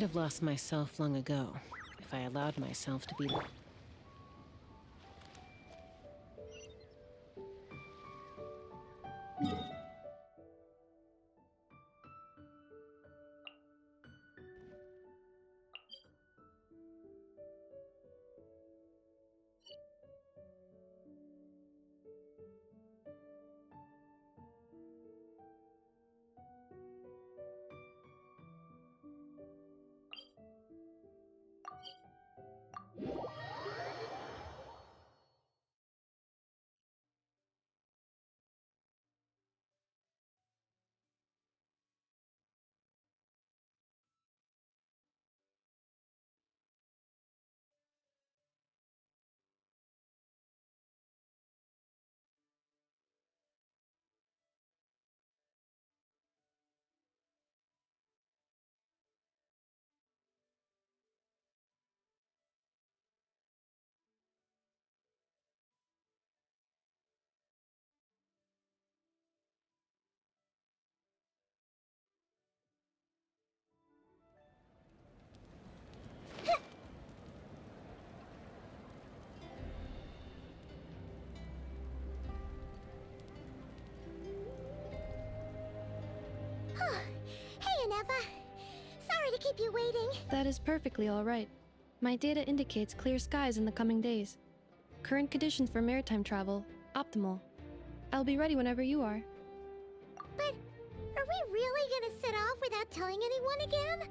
I'd have lost myself long ago if I allowed myself to be... Hey, Aneva. Sorry to keep you waiting. That is perfectly all right. My data indicates clear skies in the coming days. Current conditions for maritime travel, optimal. I'll be ready whenever you are. But are we really gonna set off without telling anyone again?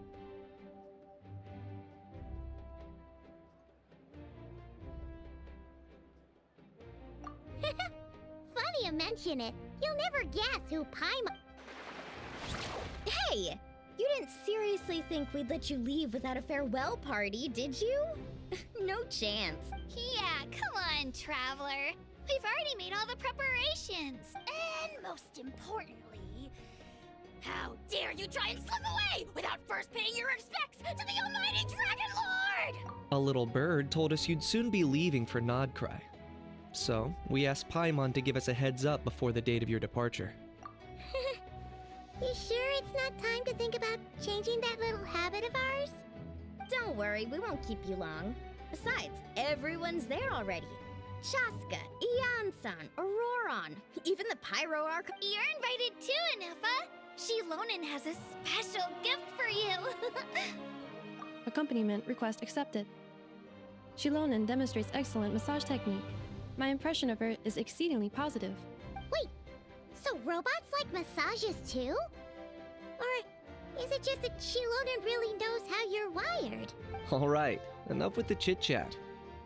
Funny you mention it. You'll never guess who Paimon... Hey! You didn't seriously think we'd let you leave without a farewell party, did you? No chance. Yeah, come on, Traveler. We've already made all the preparations. And most importantly, how dare you try and slip away without first paying your respects to the almighty Dragon Lord! A little bird told us you'd soon be leaving for Nodcry. So, we asked Paimon to give us a heads up before the date of your departure. You sure it's not time to think about changing that little habit of ours? Don't worry, we won't keep you long. Besides, everyone's there already. Chaska, Ian-san, Auroron, even the Pyro Arc. You're invited too, Anefa. Shilonen has a special gift for you. Accompaniment request accepted. Shilonen demonstrates excellent massage technique. My impression of her is exceedingly positive. Wait, so robots like massages too? Or is it just that Shilonen really knows how you're wired? Alright, enough with the chit-chat.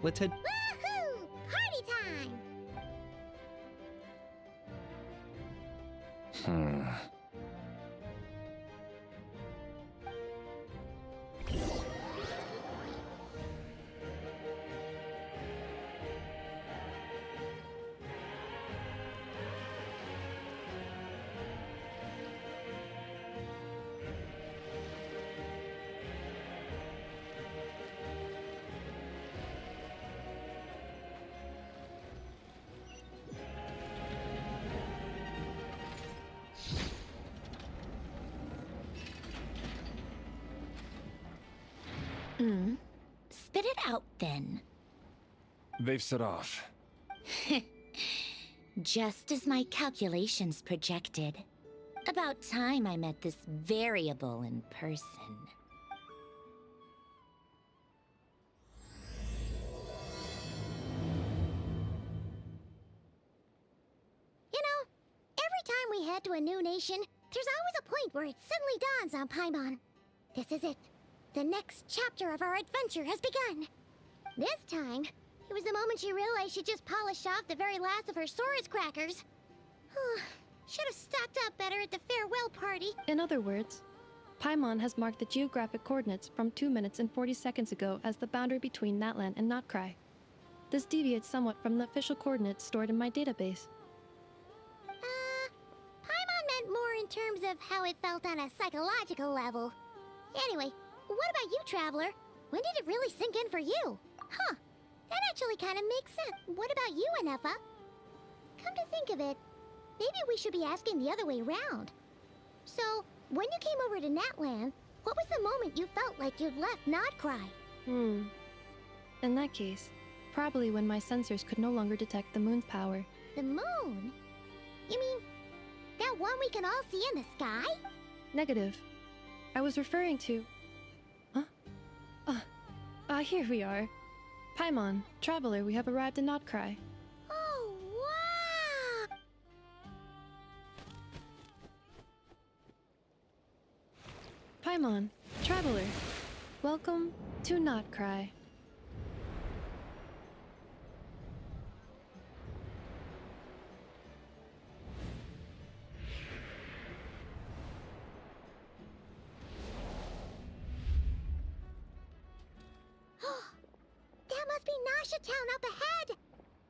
Let's head... Woohoo! Party time! Spit it out then. They've set off. Just as my calculations projected. About time I met this variable in person. You know, every time we head to a new nation, there's always a point where it suddenly dawns on Paimon. This is it. The next chapter of our adventure has begun. This time, it was the moment she realized she just polished off the very last of her Saurus crackers. Should have stocked up better at the farewell party. In other words, Paimon has marked the geographic coordinates from 2 minutes and 40 seconds ago as the boundary between Natlan and Notcry. This deviates somewhat from the official coordinates stored in my database. Paimon meant more in terms of how it felt on a psychological level. Anyway, what about you, Traveler? When did it really sink in for you? Huh, that actually kind of makes sense. What about you, Anefa? Come to think of it, maybe we should be asking the other way round. So, when you came over to Natlan, What was the moment you felt like you'd left Nodcry? In that case, probably when my sensors could no longer detect the moon's power. The moon? You mean that one we can all see in the sky? Negative. I was referring to... Huh? Here we are. Paimon, Traveler, we have arrived in Notcry. Oh, wow! Paimon, Traveler, welcome to Notcry. That must be Nasha Town up ahead!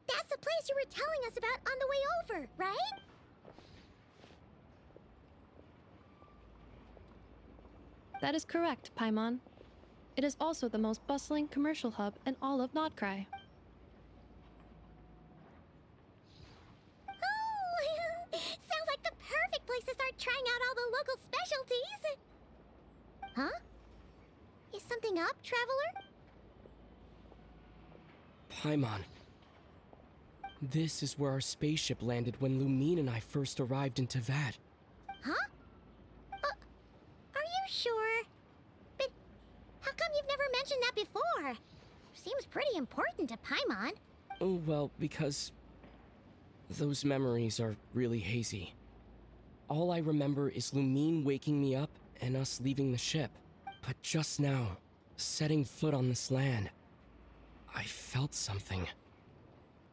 That's the place you were telling us about on the way over, right? That is correct, Paimon. It is also the most bustling commercial hub in all of Notcry. Oh! Sounds like the perfect place to start trying out all the local specialties! Huh? Is something up, Traveler? Paimon. This is where our spaceship landed when Lumine and I first arrived in Teyvat. Huh? Are you sure? But how come you've never mentioned that before? Seems pretty important to Paimon. Oh, well, because those memories are really hazy. All I remember is Lumine waking me up and us leaving the ship. But just now, setting foot on this land, I felt something.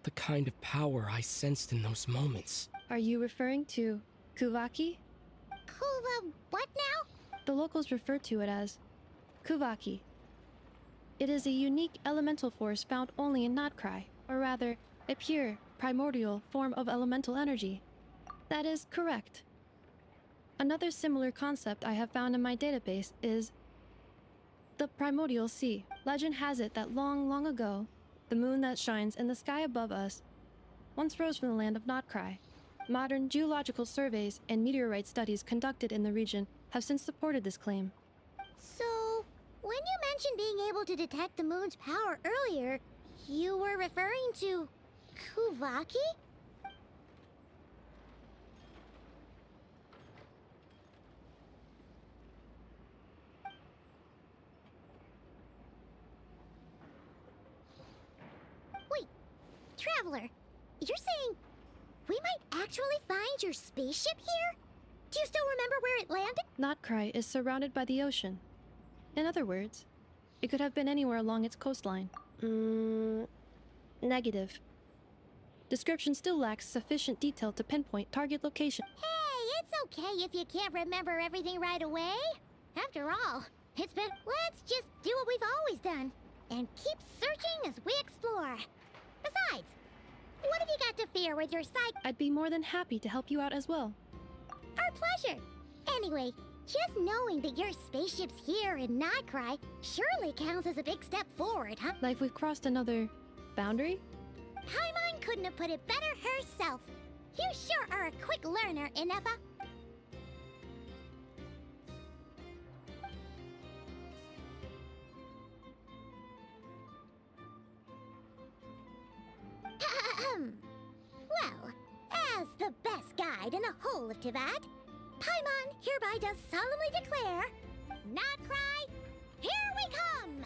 The kind of power I sensed in those moments. Are you referring to Kuvaki? What now? The locals refer to it as Kuvaki. It is a unique elemental force found only in Notcry, or rather, a pure, primordial form of elemental energy. That is correct. Another similar concept I have found in my database is the primordial sea. Legend has it that long, long ago, the moon that shines in the sky above us once rose from the land of Notcry. Modern geological surveys and meteorite studies conducted in the region have since supported this claim. So, when you mentioned being able to detect the moon's power earlier, you were referring to Kuvaki? Wait, Traveler, you're saying we might actually find your spaceship here? Do you still remember where it landed? Notcry is surrounded by the ocean. In other words, it could have been anywhere along its coastline. Negative. Description still lacks sufficient detail to pinpoint target location. Hey, it's okay if you can't remember everything right away. After all, it's been... Let's just do what we've always done and keep searching as we explore. Besides, what have you got to fear with your psych? I'd be more than happy to help you out as well. Our pleasure. Anyway, just knowing that your spaceship's here in Notcry surely counts as a big step forward, huh? Like we've crossed another boundary? Paimon couldn't have put it better herself. You sure are a quick learner, Inefa. Well, as the best guide in the whole of Teyvat, Paimon hereby does solemnly declare, Notcry, here we come!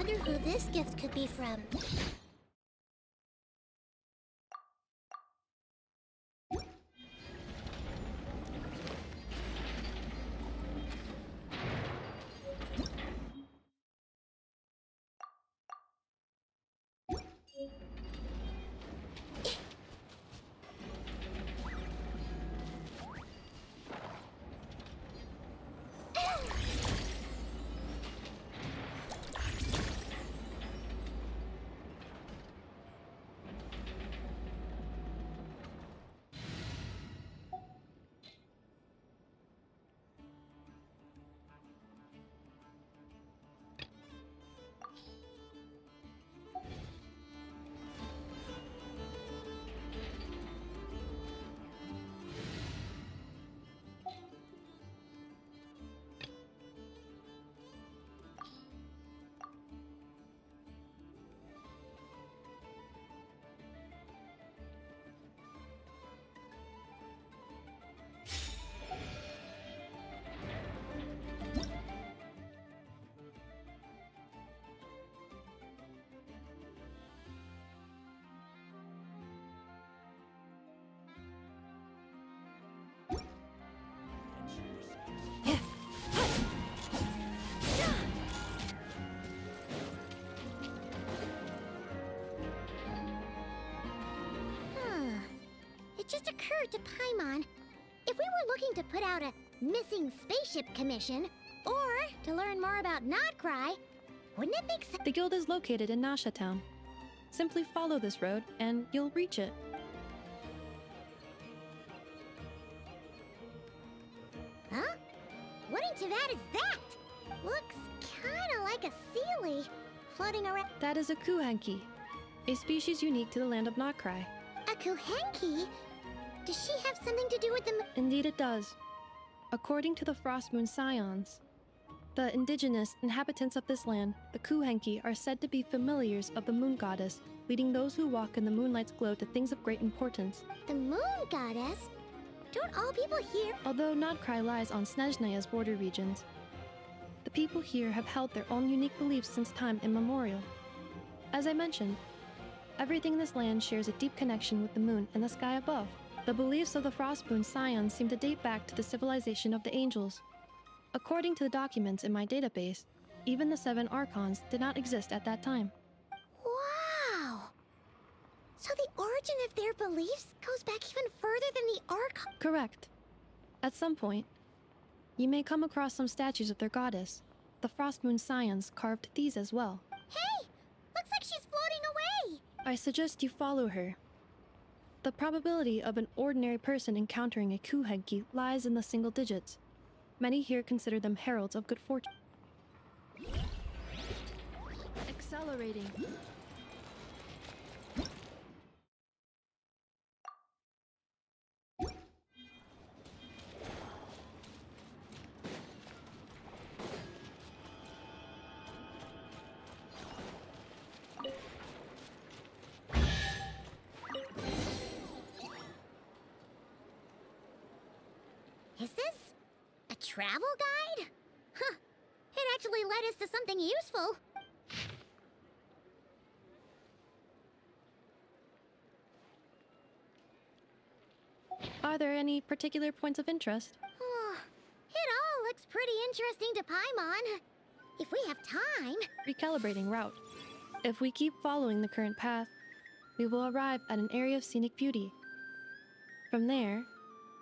wonder who this gift could be from. It just occurred to Paimon. If we were looking to put out a missing spaceship commission, or to learn more about Nodcry, wouldn't it make sense? The guild is located in Nasha Town. Simply follow this road and you'll reach it. Huh? What into that is that? Looks kinda like a Sealy floating around. That is a Kuhenki, a species unique to the land of Nodcry. A Kuhenki? Does she have something to do with the Indeed it does. According to the Frostmoon Scions, the indigenous inhabitants of this land, the Kuhenki, are said to be familiars of the moon goddess, leading those who walk in the moonlight's glow to things of great importance. The moon goddess? Don't all people here? Although Nodcry lies on Snezhnaya's border regions, the people here have held their own unique beliefs since time immemorial. As I mentioned, everything in this land shares a deep connection with the moon and the sky above. The beliefs of the Frostmoon Scions seem to date back to the civilization of the angels. According to the documents in my database, even the 7 Archons did not exist at that time. Wow! So the origin of their beliefs goes back even further than the Archon. Correct. At some point, you may come across some statues of their goddess. The Frostmoon Scions carved these as well. Hey! Looks like she's floating away! I suggest you follow her. The probability of an ordinary person encountering a Kuhenki lies in the single digits. Many here consider them heralds of good fortune. Accelerating. Is this a travel guide? Huh. It actually led us to something useful. Are there any particular points of interest? It all looks pretty interesting to Paimon. If we have time. Recalibrating route. If we keep following the current path, we will arrive at an area of scenic beauty. From there,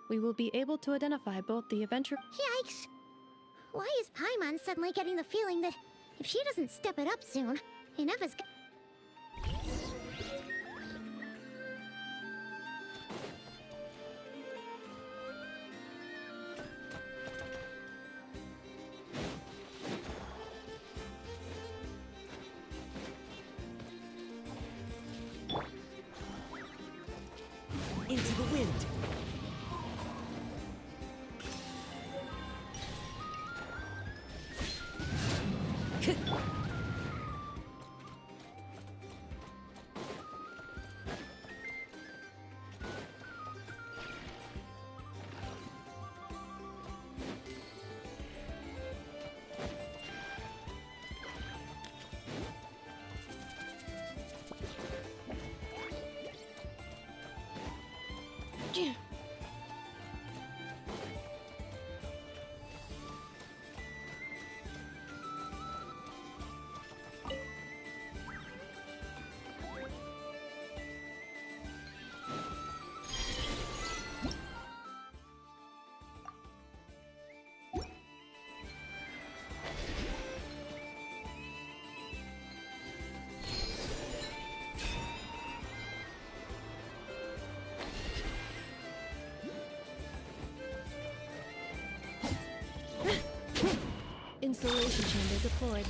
we will be able to identify both the adventure. Yikes! Why is Paimon suddenly getting the feeling that if she doesn't step it up soon, enough is. Into the wind. Installation chamber deployed.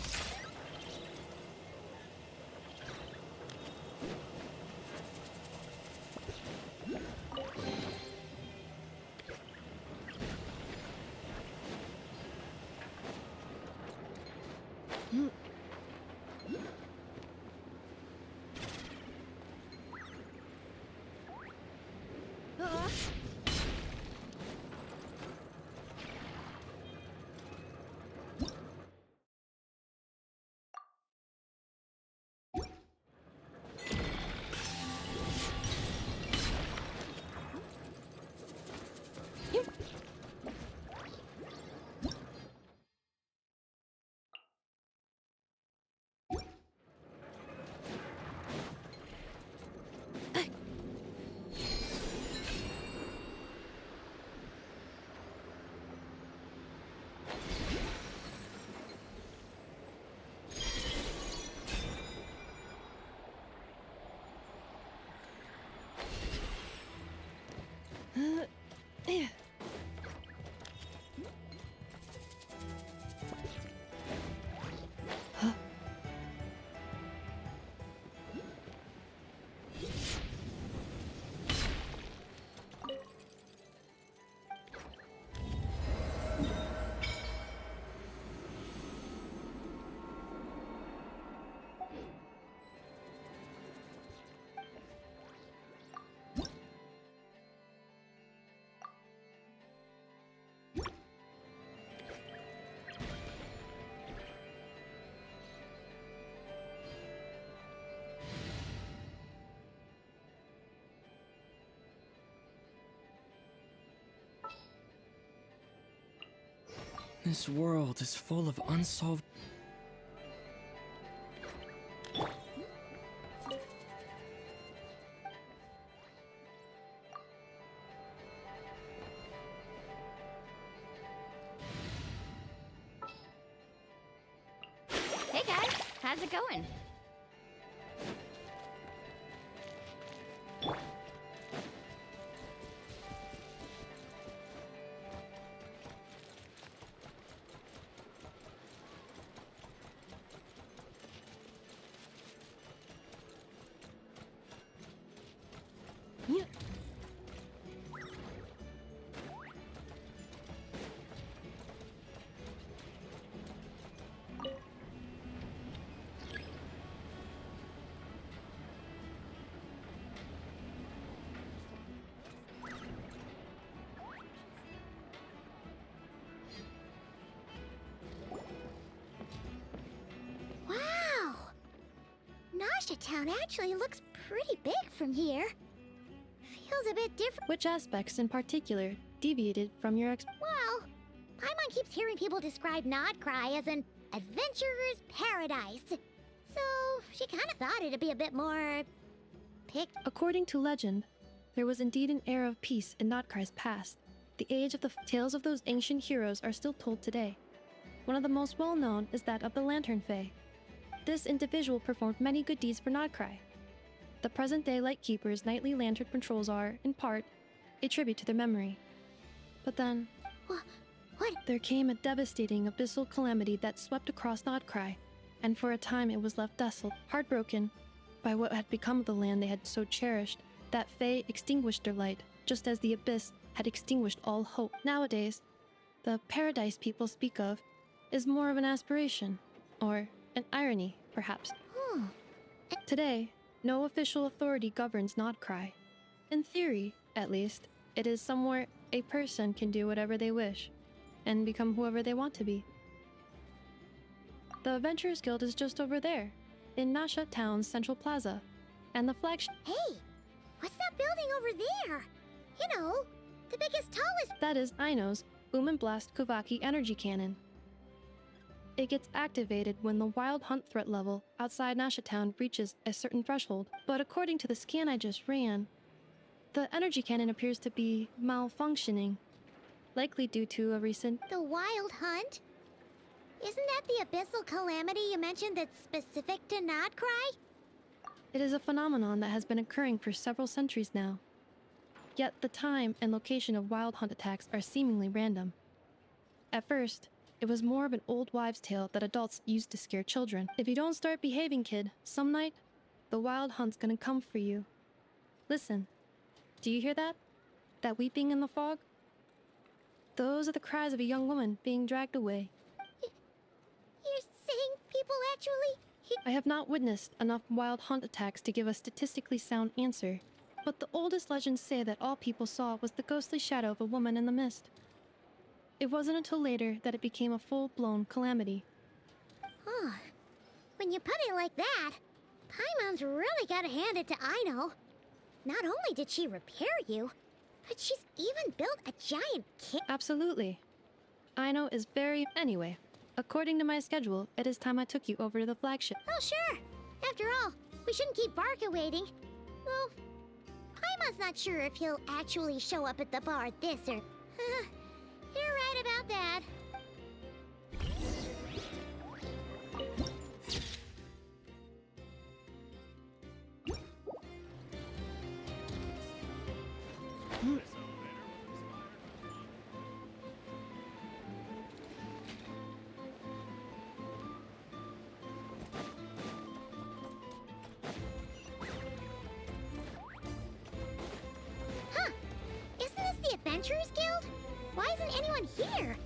This world is full of unsolved. Hey guys, how's it going? Wow! Nasha Town actually looks pretty big from here. Feels a bit different. Which aspects in particular deviated from your Well, Paimon keeps hearing people describe Nodcry as an adventurer's paradise. So, she kind of thought it'd be a bit more... picked. According to legend, there was indeed an era of peace in Notcry's past. The age of the tales of those ancient heroes are still told today. One of the most well-known is that of the Lantern Fae. This individual performed many good deeds for Nodcry. The present-day Lightkeeper's nightly lantern patrols are, in part, a tribute to their memory. But then, What? there came a devastating abyssal calamity that swept across Nodcry, and for a time it was left desolate, heartbroken by what had become of the land they had so cherished. That Fae extinguished their light, just as the abyss had extinguished all hope. Nowadays, the paradise people speak of is more of an aspiration, or an irony, perhaps. Hmm. Today, no official authority governs Nodcry. In theory, at least, it is somewhere a person can do whatever they wish, and become whoever they want to be. The Adventurers Guild is just over there, in Nasha Town's central plaza, and the flagship. Hey, what's that building over there? You know, the biggest, tallest. That is Aino's Boom and Blast Kuvaki energy cannon. It gets activated when the wild hunt threat level outside Nasha Town reaches a certain threshold. But according to the scan I just ran, the energy cannon appears to be malfunctioning, likely due to a recent. The wild hunt? Isn't that the abyssal calamity you mentioned that's specific to Nodcry? It is a phenomenon that has been occurring for several centuries now. Yet the time and location of wild hunt attacks are seemingly random. At first, it was more of an old wives' tale that adults used to scare children. If you don't start behaving, kid, some night, the wild hunt's gonna come for you. Listen, do you hear that? That weeping in the fog? Those are the cries of a young woman being dragged away. You're saying people actually... I have not witnessed enough wild hunt attacks to give a statistically sound answer, but the oldest legends say that all people saw was the ghostly shadow of a woman in the mist. It wasn't until later that it became a full-blown calamity. Oh, when you put it like that, Paimon's really gotta hand it to Aino. Not only did she repair you, but she's even built a giant kit. Absolutely. Aino is very... Anyway, according to my schedule, it is time I took you over to the flagship. Oh, sure. After all, we shouldn't keep Varka waiting. Well, Paimon's not sure if he'll actually show up at the bar this or... You're right about that. Huh. Isn't this the Adventurers Guild? Why isn't anyone here?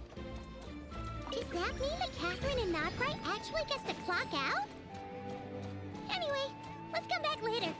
Does that mean that Catherine and Nodcry actually gets to clock out? Anyway, let's come back later.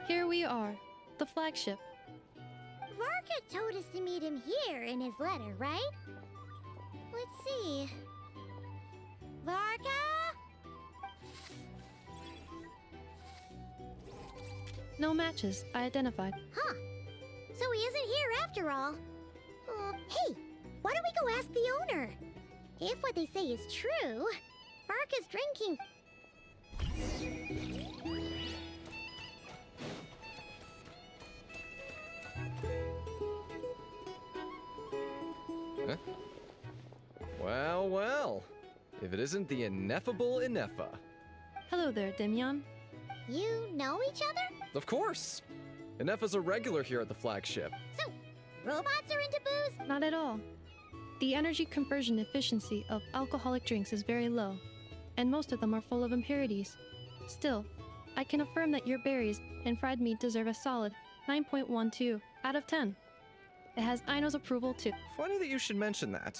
Here we are, the flagship. Varka told us to meet him here in his letter, right? Let's see. Varka? No matches, I identified. Huh. So he isn't here after all. Hey, why don't we go ask the owner? If what they say is true, Varka's drinking... Huh? Well, well. If it isn't the ineffable Ineffa. Hello there, Demyon. You know each other? Of course! Ineffa's a regular here at the flagship. So, robots are into booze? Not at all. The energy conversion efficiency of alcoholic drinks is very low, and most of them are full of impurities. Still, I can affirm that your berries and fried meat deserve a solid 9.12 out of 10. It has Aino's approval too. Funny that you should mention that.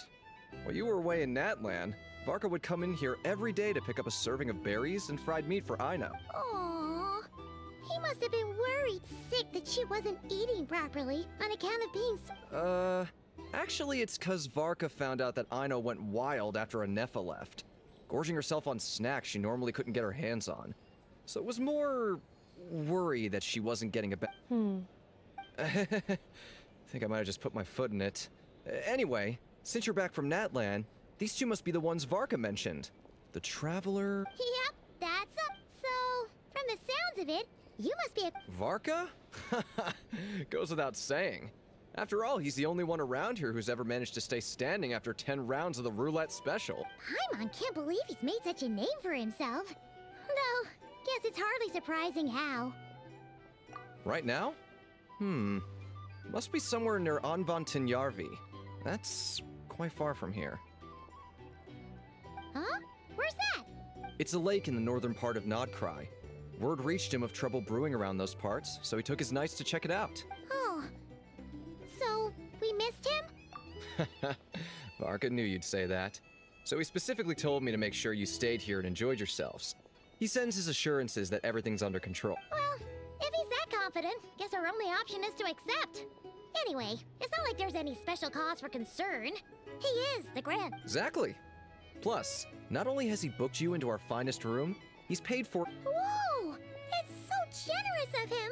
While you were away in Natlan, Varka would come in here every day to pick up a serving of berries and fried meat for Aino. Aww. He must have been worried sick that she wasn't eating properly on account of being Actually it's 'cause Varka found out that Aino went wild after Ineffa left, gorging herself on snacks she normally couldn't get her hands on. So it was more worry that she wasn't getting a I think I might have just put my foot in it. Anyway, since you're back from Natlan, these two must be the ones Varka mentioned. The Traveler... Yep, that's up. So, from the sounds of it, you must be a... Varka? Goes without saying. After all, he's the only one around here who's ever managed to stay standing after 10 rounds of the roulette special. Paimon can't believe he's made such a name for himself. Though, guess it's hardly surprising how. Right now? Must be somewhere near Anvantinyarvi. That's quite far from here. Huh? Where's that? It's a lake in the northern part of Nodcry. Word reached him of trouble brewing around those parts, so he took his knights to check it out. Oh. So, we missed him? Varka knew you'd say that. So he specifically told me to make sure you stayed here and enjoyed yourselves. He sends his assurances that everything's under control. Well, if he's that confident, guess our only option is to accept. Anyway, it's not like there's any special cause for concern. He is the Grand. Exactly. Plus, not only has he booked you into our finest room, he's paid for— Whoa! That's so generous of him!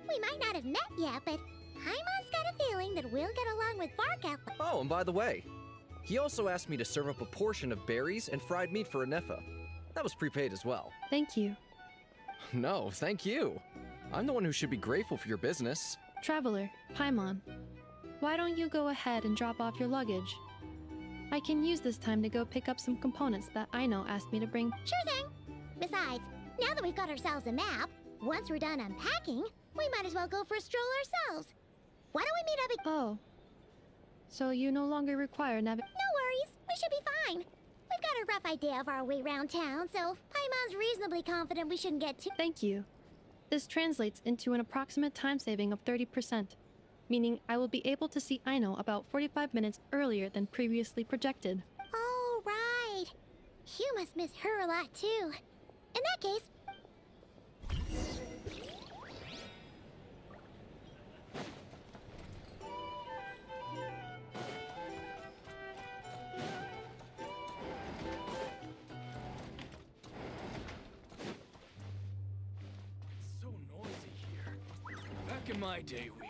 We might not have met yet, but Paimon's got a feeling that we'll get along with Varka. Oh, and by the way, he also asked me to serve up a portion of berries and fried meat for Anefa. That was prepaid as well. Thank you. No, thank you. I'm the one who should be grateful for your business. Traveler, Paimon, why don't you go ahead and drop off your luggage? I can use this time to go pick up some components that Aino asked me to bring. Sure thing. Besides, now that we've got ourselves a map, once we're done unpacking, we might as well go for a stroll ourselves. Why don't we meet up at— Oh. So you no longer require No worries, we should be fine. We've got a rough idea of our way around town, so Paimon's reasonably confident we shouldn't get too— Thank you. This translates into an approximate time saving of 30%, meaning I will be able to see Aino about 45 minutes earlier than previously projected. Oh, right. You must miss her a lot, too. In that case— So noisy here. Back in my day, we'd...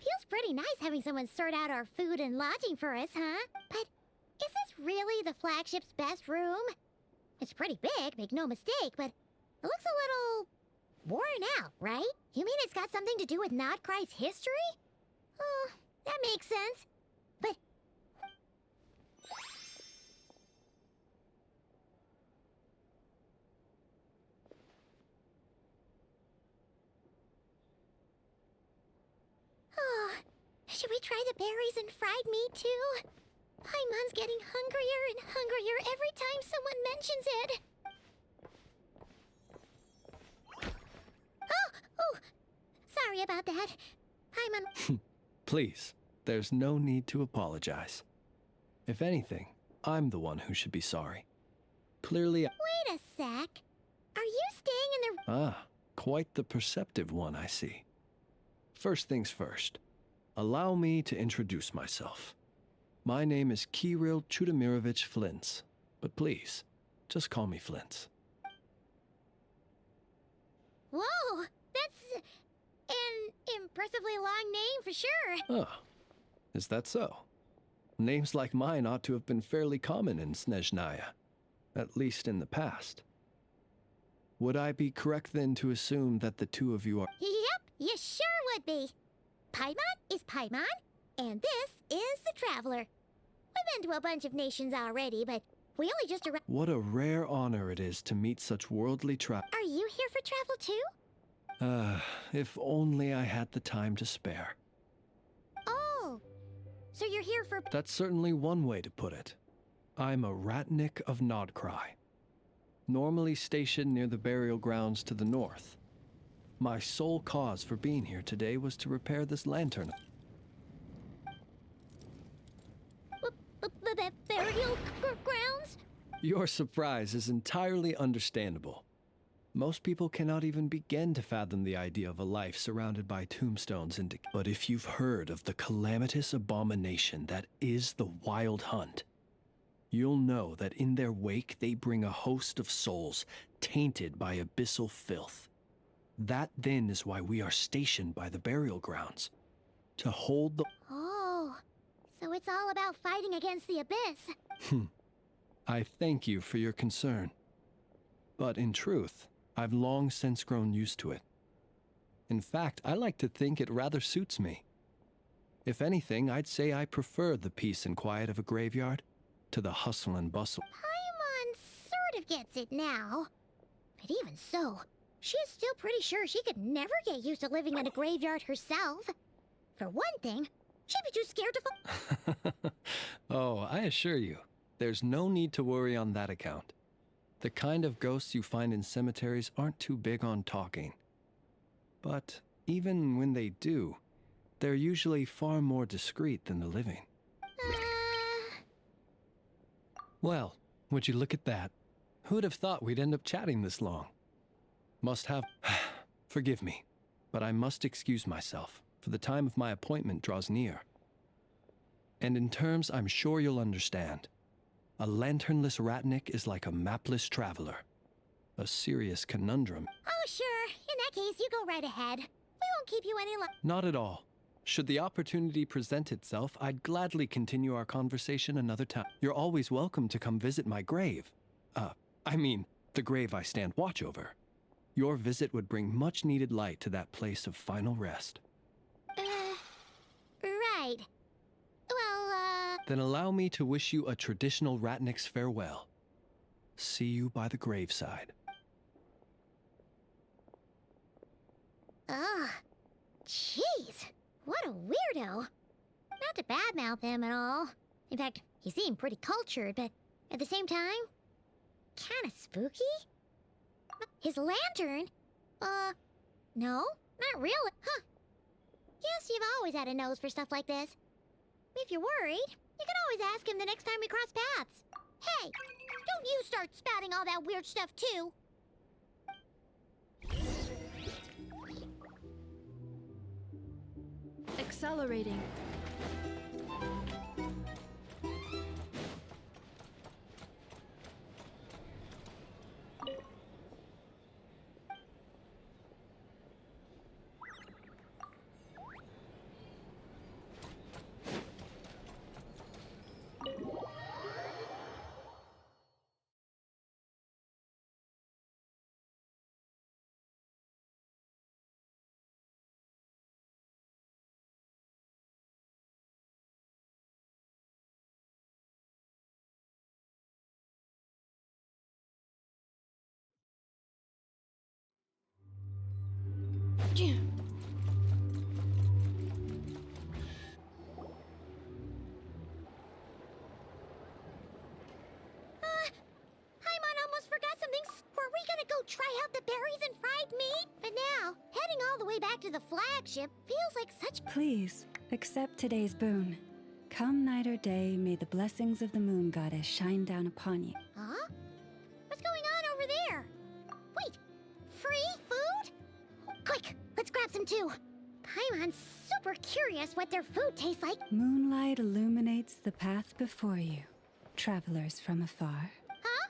Feels pretty nice having someone sort out our food and lodging for us, huh? But is this really the flagship's best room? It's pretty big, make no mistake, but it looks a little worn out, right? You mean it's got something to do with Nodcry's history? Oh, that makes sense. But oh, should we try the berries and fried meat too? Paimon's getting hungrier and hungrier every time someone mentions it. Oh, sorry about that. Paimon. Please, there's no need to apologize. If anything, I'm the one who should be sorry. Clearly, Wait a sec. Are you staying in the... quite the perceptive one, I see. First things first, allow me to introduce myself. My name is Kirill Chudamirovich Flintz, but please, just call me Flintz. Whoa, that's an impressively long name for sure. Oh, is that so? Names like mine ought to have been fairly common in Snezhnaya, at least in the past. Would I be correct then to assume that the two of you are— Yep, you sure would be. Paimon is Paimon, and this is the Traveler. We've been to a bunch of nations already, but we only just arrived. What a rare honor it is to meet such worldly Are you here for travel too? If only I had the time to spare. Oh, so you're here for... That's certainly one way to put it. I'm a Ratnik of Nodcry, normally stationed near the burial grounds to the north. My sole cause for being here today was to repair this lantern. Burial grounds? Your surprise is entirely understandable. Most people cannot even begin to fathom the idea of a life surrounded by tombstones and... But if you've heard of the calamitous abomination that is the Wild Hunt, you'll know that in their wake they bring a host of souls tainted by abyssal filth. That then is why we are stationed by the burial grounds, to hold the... Oh, so it's all about fighting against the abyss. I thank you for your concern. But in truth, I've long since grown used to it. In fact, I like to think it rather suits me. If anything, I'd say I prefer the peace and quiet of a graveyard to the hustle and bustle. Paimon sort of gets it now. But even so, she's still pretty sure she could never get used to living in a graveyard herself. For one thing, she'd be too scared to fall. Oh, I assure you, there's no need to worry on that account. The kind of ghosts you find in cemeteries aren't too big on talking. But even when they do, they're usually far more discreet than the living. Well, would you look at that? Who'd have thought we'd end up chatting this long? Must have... Forgive me, but I must excuse myself, for the time of my appointment draws near. And in terms I'm sure you'll understand, a lanternless ratnik is like a mapless traveler. A serious conundrum. Oh, sure. In that case, you go right ahead. We won't keep you any longer. Not at all. Should the opportunity present itself, I'd gladly continue our conversation another time. You're always welcome to come visit my grave. I mean, the grave I stand watch over. Your visit would bring much needed light to that place of final rest. Right. Well, Then allow me to wish you a traditional ratnik's farewell. See you by the graveside. Ugh. Jeez. What a weirdo. Not to badmouth him at all. In fact, he seemed pretty cultured, but at the same time, kinda spooky? His lantern? No, not really. Huh. Guess you've always had a nose for stuff like this. If you're worried, you can always ask him the next time we cross paths. Hey, don't you start spouting all that weird stuff too. Accelerating. Paimon almost forgot something. Were we gonna go try out the berries and fried meat? But now, heading all the way back to the flagship feels like such... Please, accept today's boon. Come night or day, may the blessings of the moon goddess shine down upon you. Huh? What's going on over there? Wait, free food? Quick, let's grab some too. Paimon's super curious what their food tastes like. Moonlight illuminates the path before you, travelers from afar. Huh?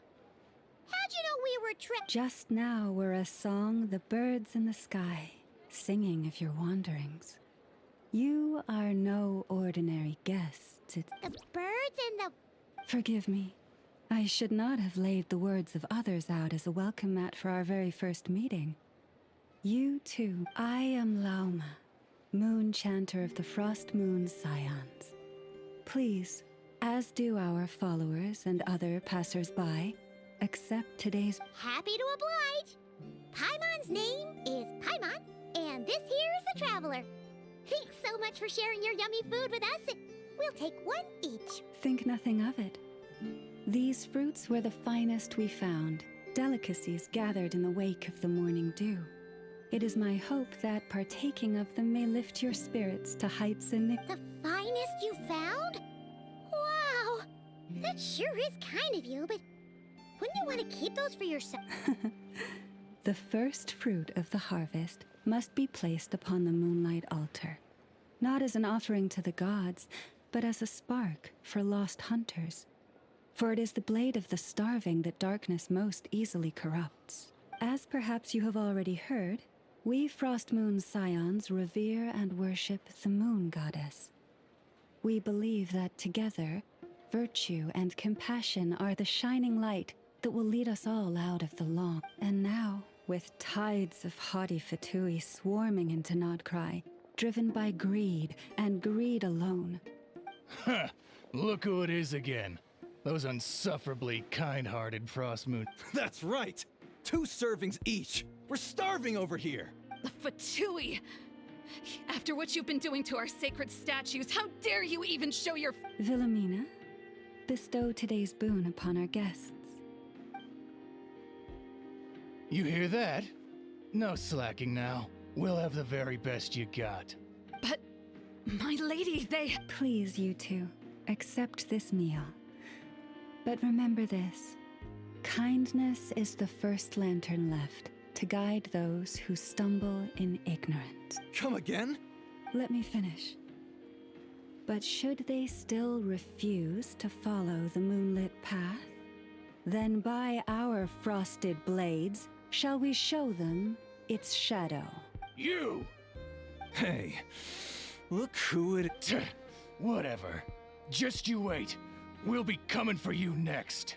How'd you know we were Just now were a song the birds in the sky, singing of your wanderings. You are no ordinary guest. It's the birds and the... Forgive me. I should not have laid the words of others out as a welcome mat for our very first meeting. You too. I am Lauma, moon chanter of the Frost Moon's Scions. Please, as do our followers and other passers-by, accept today's... Happy to oblige. Paimon's name is Paimon, and this here is the Traveler. Thanks so much for sharing your yummy food with us. We'll take one each. Think nothing of it. These fruits were the finest we found, delicacies gathered in the wake of the morning dew. It is my hope that partaking of them may lift your spirits to heights and... The finest you found? Wow! That sure is kind of you, but wouldn't you want to keep those for yourself? The first fruit of the harvest must be placed upon the moonlight altar, not as an offering to the gods, but as a spark for lost hunters. For it is the blade of the starving that darkness most easily corrupts. As perhaps you have already heard, we Frost Moon Scions revere and worship the moon goddess. We believe that together, virtue and compassion are the shining light that will lead us all out of the long. And now, with tides of haughty Fatui swarming into Nodcry, driven by greed and greed alone. Huh. Look who it is again. Those unsufferably kind-hearted Frostmoon. That's right! 2 servings each! We're starving over here! The Fatui! After what you've been doing to our sacred statues, how dare you even show your— Wilhelmina, bestow today's boon upon our guests. You hear that? No slacking now. We'll have the very best you got. But, my lady, they— Please, you two, accept this meal. But remember this. Kindness is the first lantern left to guide those who stumble in ignorance. Come again? Let me finish. But should they still refuse to follow the moonlit path, then by our frosted blades shall we show them its shadow. You! Hey, look who it— Whatever. Just you wait. We'll be coming for you next.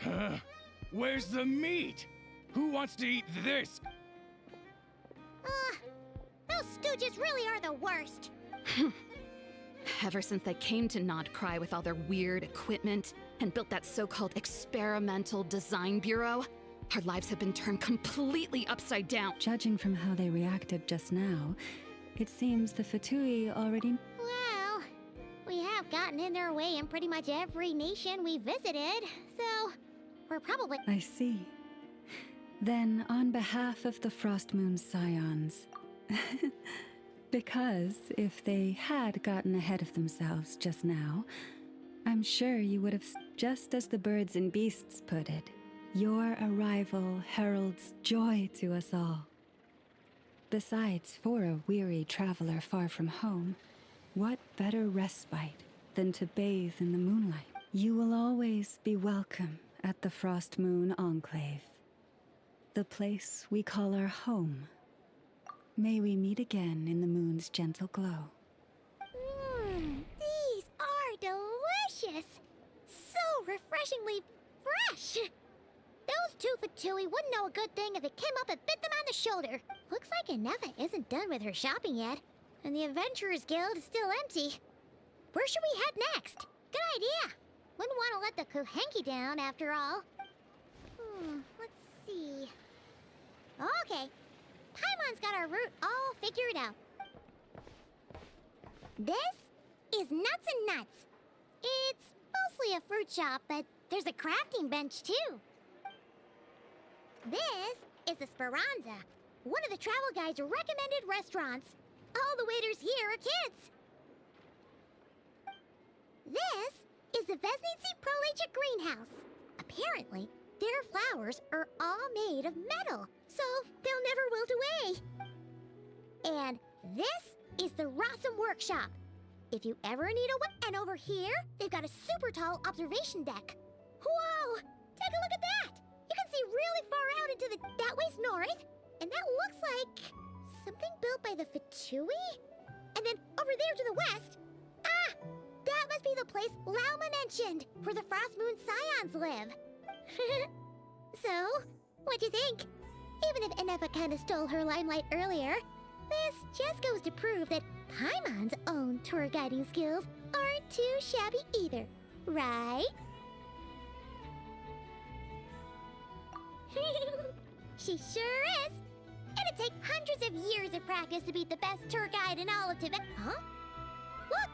Huh? Where's the meat? Who wants to eat this? Those stooges really are the worst. Ever since they came to Nodcry with all their weird equipment and built that so-called experimental design bureau, our lives have been turned completely upside down. Judging from how they reacted just now, it seems the Fatui already— Well, we have gotten in their way in pretty much every nation we visited, so we're probably— I see. Then, on behalf of the Frostmoon Scions, because if they had gotten ahead of themselves just now, I'm sure you would have, just as the birds and beasts put it, your arrival heralds joy to us all. Besides, for a weary traveler far from home, what better respite than to bathe in the moonlight? You will always be welcome at the Frostmoon Enclave, the place we call our home. May we meet again in the moon's gentle glow. These are delicious! So refreshingly fresh! Those 2 Fatui wouldn't know a good thing if it came up and bit them on the shoulder. Looks like Inefa isn't done with her shopping yet, and the Adventurers Guild is still empty. Where should we head next? Good idea! Wouldn't want to let the Kuhenki down, after all. Let's see. Okay. Paimon's got our route all figured out. This is Nuts and Nuts. It's mostly a fruit shop, but there's a crafting bench, too. This is the Speranza, one of the travel guide's recommended restaurants. All the waiters here are kids. This is the Vesnitsi Prolegia greenhouse. Apparently, their flowers are all made of metal, so they'll never wilt away. And this is the Rossum Workshop. If you ever need a and over here, they've got a super tall observation deck. Whoa! Take a look at that! You can see really far out into that way's north, and that looks like something built by the Fatui? And then over there to the west, that must be the place Lauma mentioned, where the Frostmoon Scions live. So, what'd you think? Even if Inefa kinda stole her limelight earlier, this just goes to prove that Paimon's own tour guiding skills aren't too shabby either, right? She sure is! It'd take hundreds of years of practice to beat the best tour guide in all of Tibet. Huh? Look!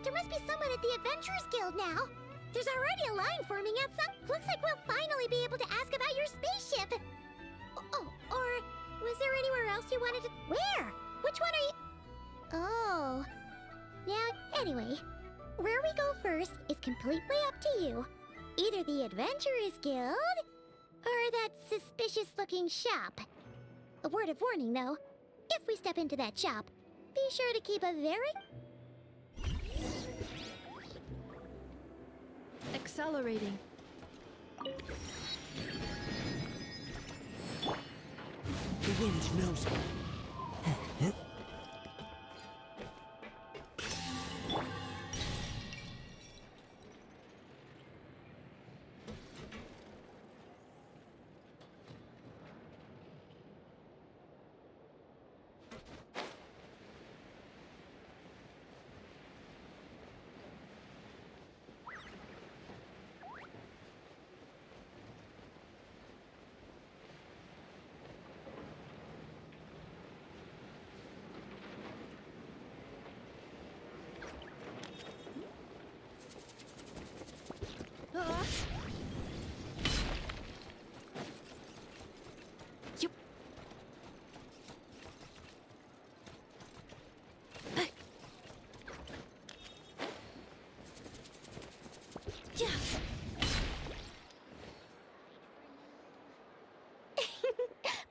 There must be someone at the Adventurers Guild now! There's already a line forming outside. Looks like we'll finally be able to ask about your spaceship! Oh, or was there anywhere else you wanted to— Where? Which one are you— Oh. Now, anyway, where we go first is completely up to you. Either the Adventurers Guild, or that suspicious-looking shop. A word of warning, though. If we step into that shop, be sure to keep a very— Accelerating. The wind knows me.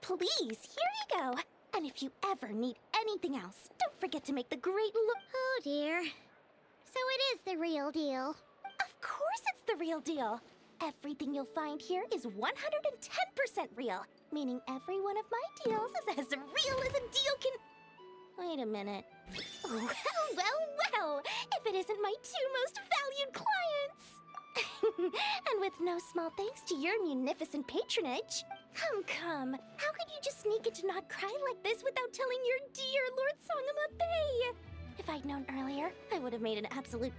Please, here you go. And if you ever need anything else, don't forget to make the great look. Oh dear. So it is the real deal. Of course it's the real deal. Everything you'll find here is 110% real, meaning every one of my deals is as real as a deal can. Wait a minute. Well, if it isn't my two most valued clients. And with no small thanks to your munificent patronage. Come. How could you just sneak into Not Cry like this without telling your dear Lord Sangama Bay? If I'd known earlier, I would have made an absolute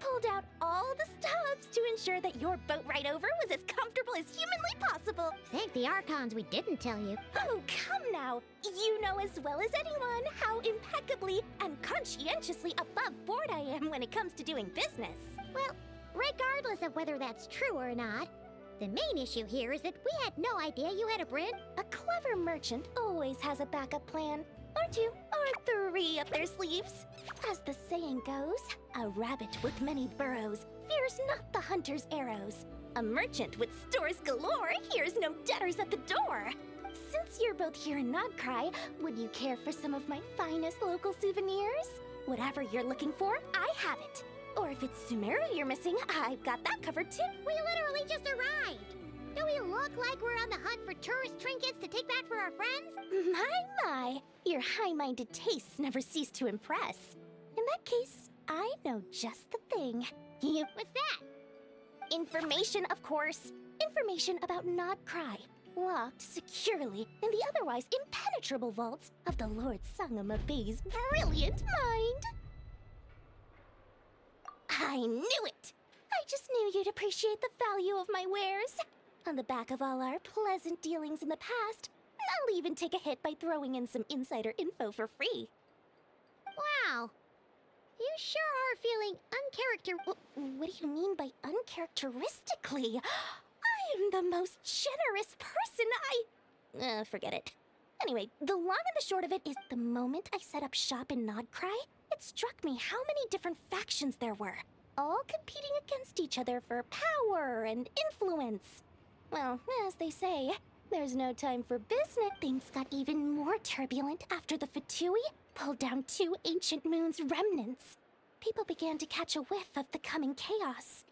pulled out all the stops to ensure that your boat ride over was as comfortable as humanly possible. Thank the Archons we didn't tell you. Oh, come now. You know as well as anyone how impeccably and conscientiously above board I am when it comes to doing business. Well, regardless of whether that's true or not, the main issue here is that we had no idea you had a brand. A clever merchant always has a backup plan. Or two, or three up their sleeves. As the saying goes, a rabbit with many burrows fears not the hunter's arrows. A merchant with stores galore hears no debtors at the door. Since you're both here in Nodcry, would you care for some of my finest local souvenirs? Whatever you're looking for, I have it. Or if it's Sumeru you're missing, I've got that covered too. We literally just arrived. Do we look like we're on the hunt for tourist trinkets to take back for our friends? My. Your high-minded tastes never cease to impress. In that case, I know just the thing. What's that? Information, of course. Information about Nodcry, locked securely in the otherwise impenetrable vaults of the Lord Sangama Bay's brilliant mind. I knew it! I just knew you'd appreciate the value of my wares. On the back of all our pleasant dealings in the past, I'll even take a hit by throwing in some insider info for free. Wow. You sure are feeling What do you mean by uncharacteristically? I am the most generous person forget it. Anyway, the long and the short of it is the moment I set up shop in Nodcry, it struck me how many different factions there were, all competing against each other for power and influence. Well, as they say, there's no time for business. Things got even more turbulent after the Fatui pulled down 2 ancient moon's remnants. People began to catch a whiff of the coming chaos.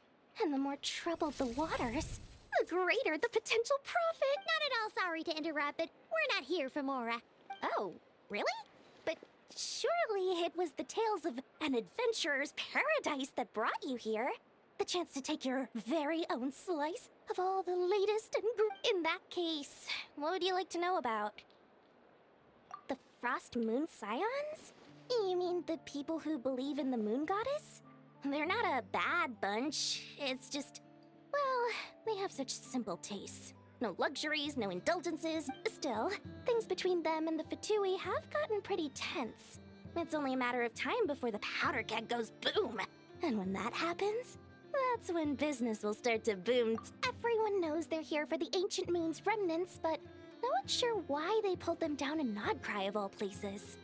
And the more troubled the waters, the greater the potential profit. Not at all sorry to interrupt, but we're not here for Mora. Oh, really? But surely it was the tales of an adventurer's paradise that brought you here. The chance to take your very own slice of all the latest and in that case, what would you like to know about? The Frost Moon Scions? You mean the people who believe in the moon goddess? They're not a bad bunch. It's just, well, they have such simple tastes. No luxuries, no indulgences. Still, things between them and the Fatui have gotten pretty tense. It's only a matter of time before the powder keg goes boom. And when that happens, that's when business will start to boom. Everyone knows they're here for the Ancient Moon's remnants, but no one's sure why they pulled them down in Nodcry of all places.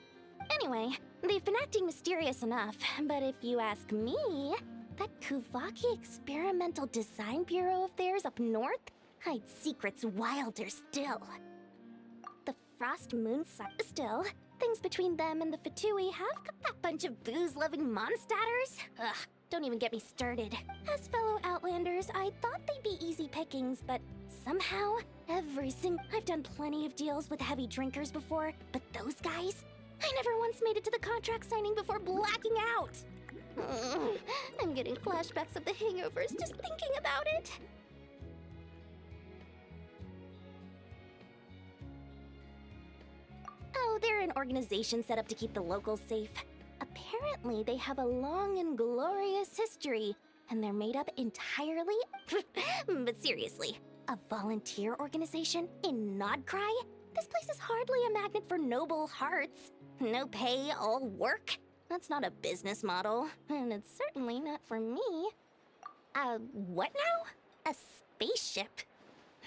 Anyway, they've been acting mysterious enough, but if you ask me, that Kuvaki Experimental Design Bureau of theirs up north hides secrets wilder still. The Frost Moon still, things between them and the Fatui have got that bunch of booze-loving monstatters. Ugh. Don't even get me started. As fellow Outlanders, I thought they'd be easy pickings, but somehow, I've done plenty of deals with heavy drinkers before, but those guys, I never once made it to the contract signing before blacking out. I'm getting flashbacks of the hangovers just thinking about it. Oh, they're an organization set up to keep the locals safe. Apparently, they have a long and glorious history, and they're made up entirely, but seriously, a volunteer organization in Nodcry? This place is hardly a magnet for noble hearts. No pay, all work. That's not a business model, and it's certainly not for me. What now? A spaceship?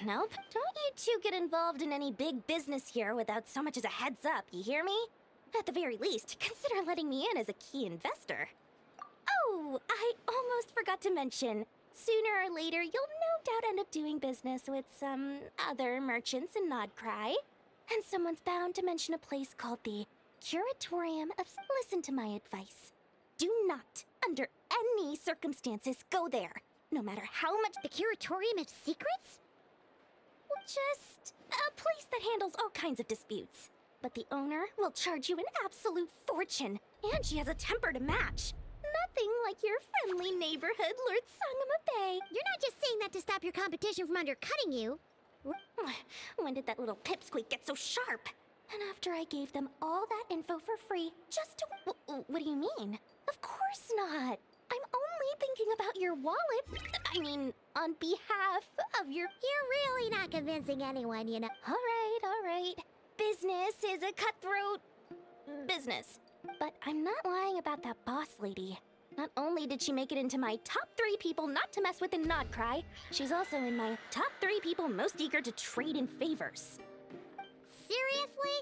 Nope. Don't you two get involved in any big business here without so much as a heads up, you hear me? At the very least, consider letting me in as a key investor. Oh, I almost forgot to mention. Sooner or later, you'll no doubt end up doing business with some other merchants in Nodcry. And someone's bound to mention a place called the Curatorium of... Listen to my advice. Do not, under any circumstances, go there. No matter how much... The Curatorium of Secrets? Just a place that handles all kinds of disputes. But the owner will charge you an absolute fortune, and she has a temper to match. Nothing like your friendly neighborhood, Lord Sangamabe. You're not just saying that to stop your competition from undercutting you. When did that little pipsqueak get so sharp? And after I gave them all that info for free, just to... What do you mean? Of course not. I'm only thinking about your wallet. I mean, on behalf of your... You're really not convincing anyone, you know. All right. Business is a cutthroat... business. But I'm not lying about that boss lady. Not only did she make it into my top 3 people not to mess with in Nodcry, she's also in my top 3 people most eager to trade in favors. Seriously?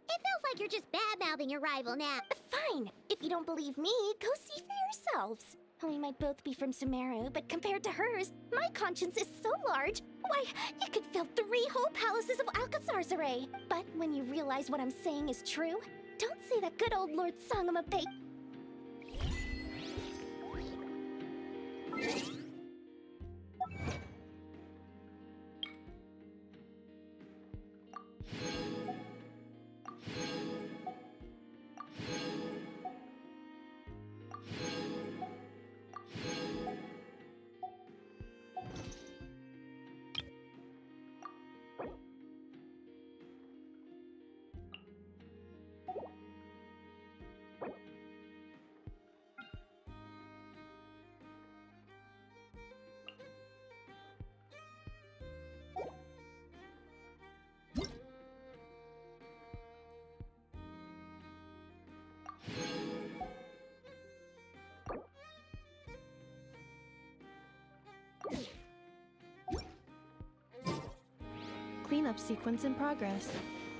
It feels like you're just bad-mouthing your rival now. Fine. If you don't believe me, go see for yourselves. We might both be from Sumeru, but compared to hers, my conscience is so large, why, it could fill 3 whole palaces of Alcazar's array. But when you realize what I'm saying is true, don't say that good old Lord Sangamabe... Cleanup sequence in progress.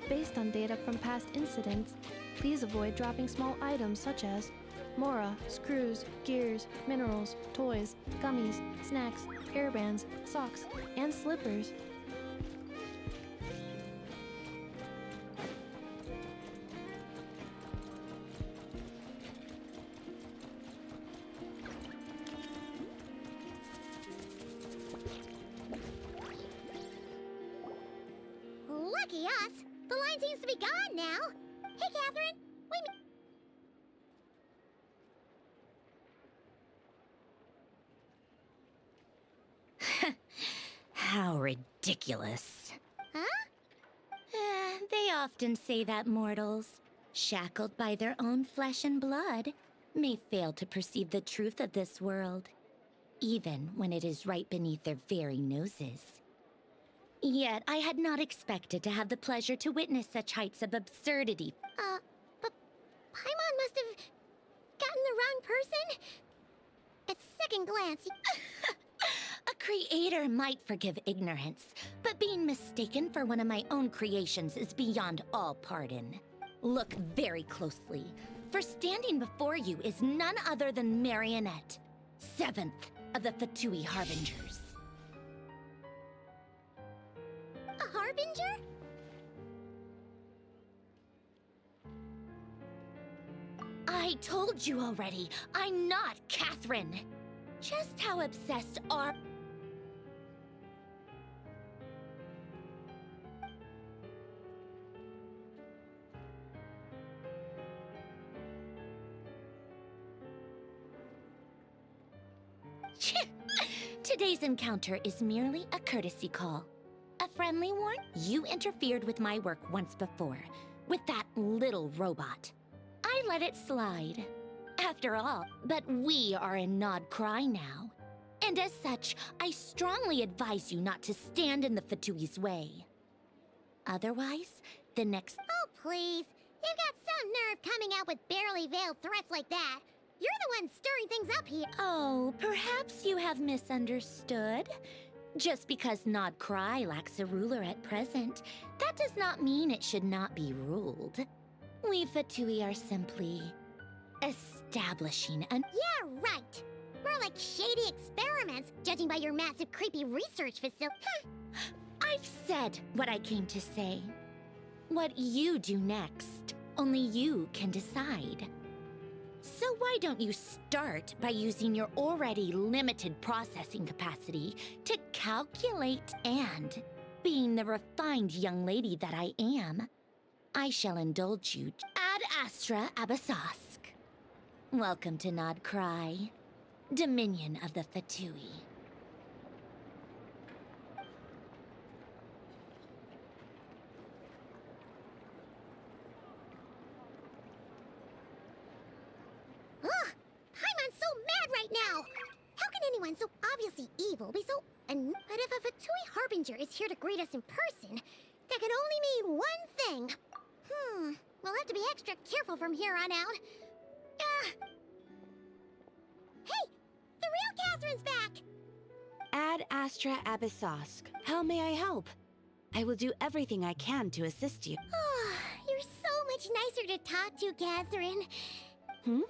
Based on data from past incidents, please avoid dropping small items such as mora, screws, gears, minerals, toys, gummies, snacks, hairbands, socks, and slippers. Lucky us! The line seems to be gone now. Hey, Catherine, How ridiculous. Huh? They often say that mortals, shackled by their own flesh and blood, may fail to perceive the truth of this world, even when it is right beneath their very noses. Yet I had not expected to have the pleasure to witness such heights of absurdity. But Paimon must have gotten the wrong person? At second glance, A creator might forgive ignorance, but being mistaken for one of my own creations is beyond all pardon. Look very closely, for standing before you is none other than Marionette, 7th of the Fatui Harbingers. a harbinger? I told you already, I'm not Catherine. Just how obsessed are... Today's encounter is merely a courtesy call. A friendly warn? You interfered with my work once before, with that little robot. I let it slide. After all, but we are in Nodcry now. And as such, I strongly advise you not to stand in the Fatui's way. Otherwise, the next... Oh, please. You've got some nerve coming out with barely veiled threats like that. You're the one stirring things up here. Oh, perhaps you have misunderstood. Just because Nodcry lacks a ruler at present, that does not mean it should not be ruled. We Fatui are simply establishing an. Yeah, right. More like shady experiments, judging by your massive creepy research facility. I've said what I came to say. What you do next, only you can decide. So why don't you start by using your already limited processing capacity to calculate and, being the refined young lady that I am, I shall indulge you ad astra abyssosque. Welcome to Nod Cry, Dominion of the Fatui. Ugh! Paimon's so mad right now! How can anyone so obviously evil be so... But if a Fatui Harbinger is here to greet us in person, that can only mean one thing. We'll have to be extra careful from here on out. Hey! The real Catherine's back! Ad Astra Abyssosque. How may I help? I will do everything I can to assist you. You're so much nicer to talk to, Catherine. Hmm?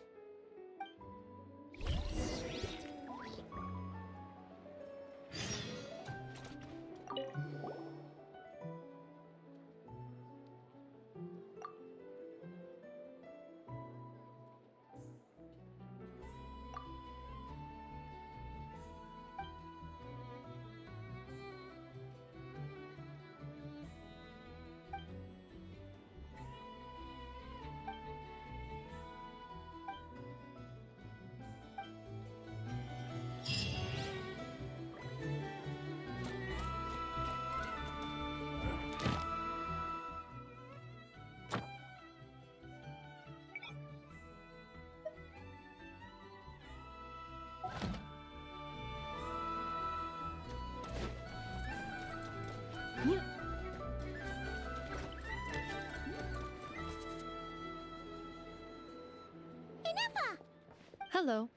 Hello.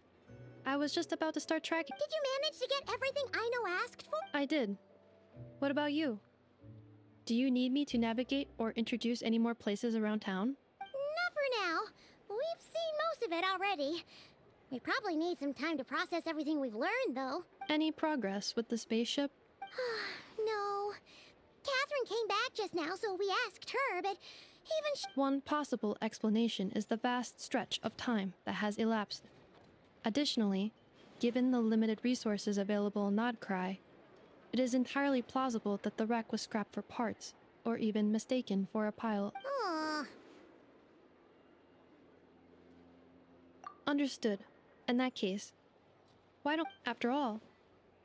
I was just about to start tracking. Did you manage to get everything Aino asked for? I did. What about you? Do you need me to navigate or introduce any more places around town? Not for now. We've seen most of it already. We probably need some time to process everything we've learned, though. Any progress with the spaceship? No. Catherine came back just now, so we asked her, but even One possible explanation is the vast stretch of time that has elapsed. Additionally, given the limited resources available in Nodcry, it is entirely plausible that the wreck was scrapped for parts, or even mistaken for a pilot. Understood. In that case, why don't... After all,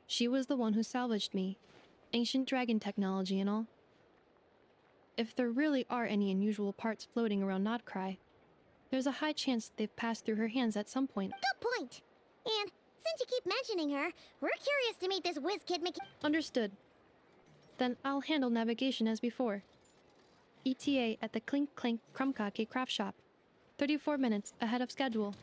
she was the one who salvaged me. Ancient dragon technology and all. If there really are any unusual parts floating around Nodcry, there's a high chance they've passed through her hands at some point. Good point. And since you keep mentioning her, we're curious to meet this whiz kid Understood. Then I'll handle navigation as before. ETA at the Clink Clank Krumkake craft shop. 34 minutes ahead of schedule.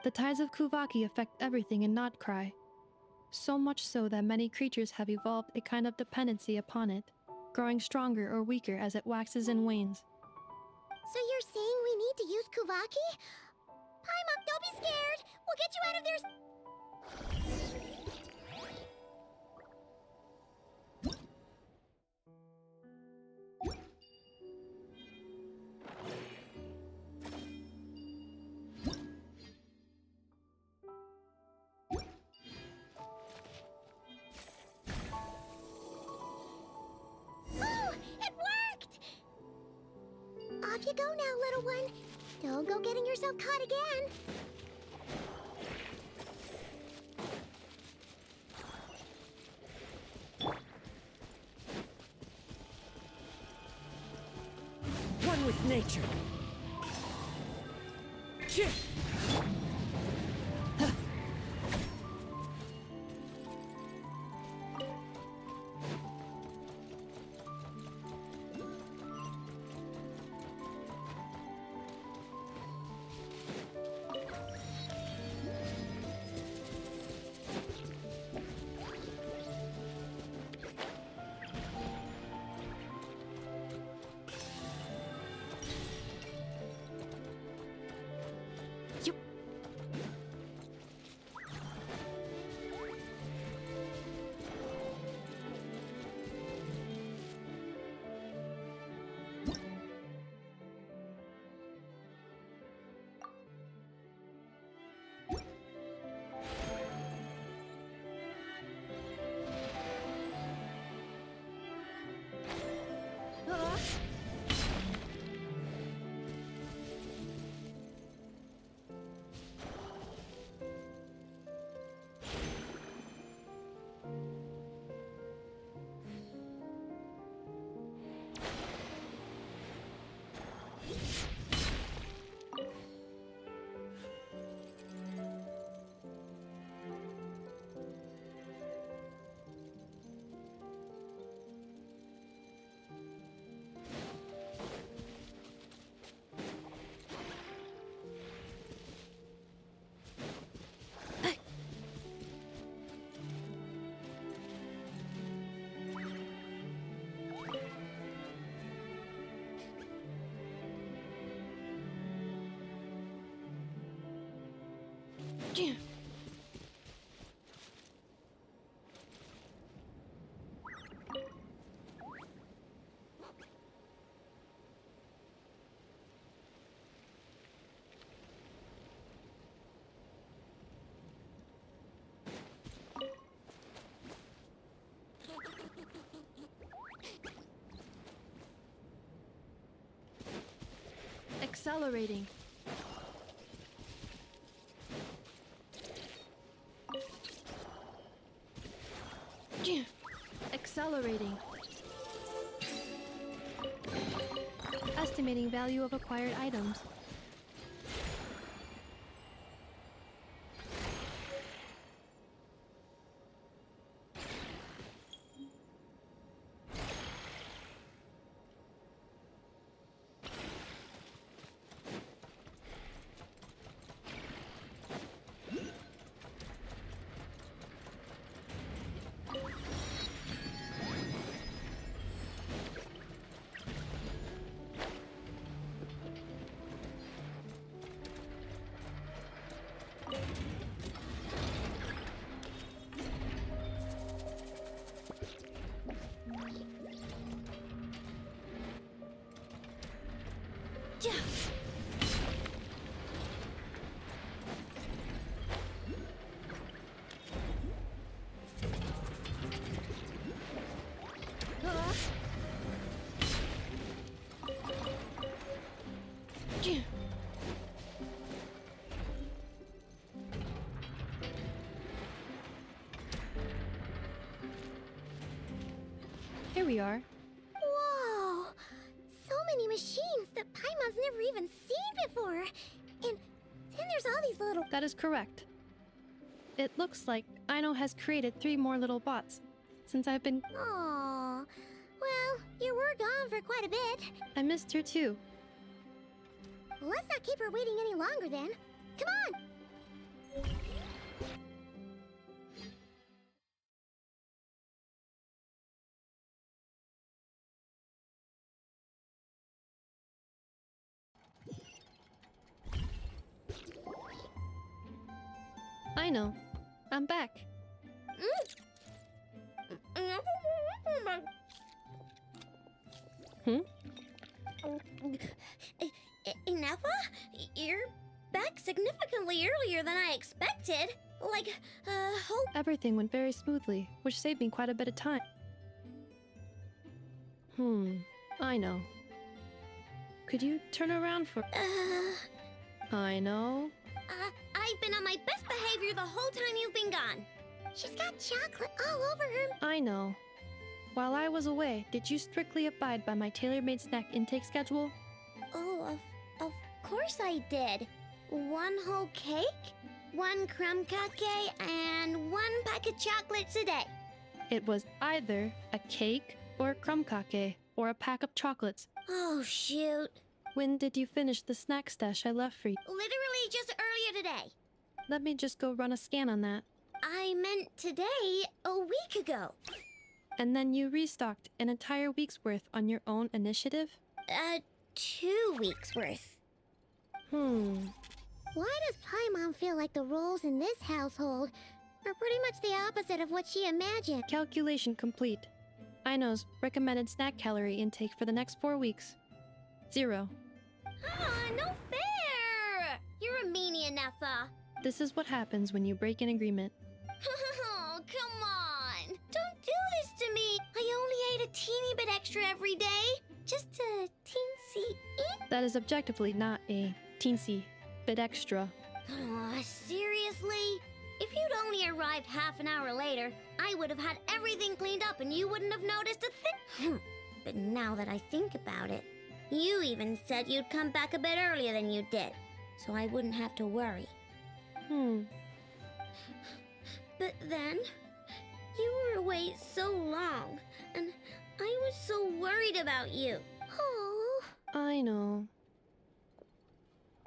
The tides of Kuvaki affect everything in Nodcry. So much so that many creatures have evolved a kind of dependency upon it, growing stronger or weaker as it waxes and wanes. So you're saying we need to use Kuvaki? Paimon, don't be scared! We'll get you out of there! to go now, little one. Don't go getting yourself caught again. One with nature. Chip! Accelerating. Accelerating. Estimating value of acquired items. Here we are. Whoa! So many machines that Paimon's never even seen before. And then there's all these little... That is correct. It looks like Aino has created 3 more little bots since I've been... Aww. Well, you were gone for quite a bit. I missed her too. Let's not keep her waiting any longer then. Come on! I know. I'm back. Hmm? Ineffa? You're back significantly earlier than I expected. Like, hope... Everything went very smoothly, which saved me quite a bit of time. I know. Could you turn around for... I know. I've been on my best behavior the whole time you've been gone. She's got chocolate all over her. I know. While I was away, did you strictly abide by my tailor-made snack intake schedule? Oh, of course I did. 1 whole cake, 1 crumb cake, and 1 pack of chocolates a day. It was either a cake or a crumb cake or a pack of chocolates. Oh, shoot. When did you finish the snack stash I left for you? Literally just earlier today. Let me just go run a scan on that. I meant today, a week ago. And then you restocked an entire week's worth on your own initiative? 2 weeks worth. Why does Paimon feel like the roles in this household are pretty much the opposite of what she imagined? Calculation complete. Aino's recommended snack calorie intake for the next 4 weeks. 0. No fair! You're a meanie, Nefa. This is what happens when you break an agreement. Oh, come on! Don't do this to me! I only ate a teeny bit extra every day. Just a teensy eat. That is objectively not a teensy bit extra. Oh, seriously? If you'd only arrived half an hour later, I would have had everything cleaned up and you wouldn't have noticed a thing. But now that I think about it, you even said you'd come back a bit earlier than you did, so I wouldn't have to worry. But then, you were away so long, and I was so worried about you. Oh. I know.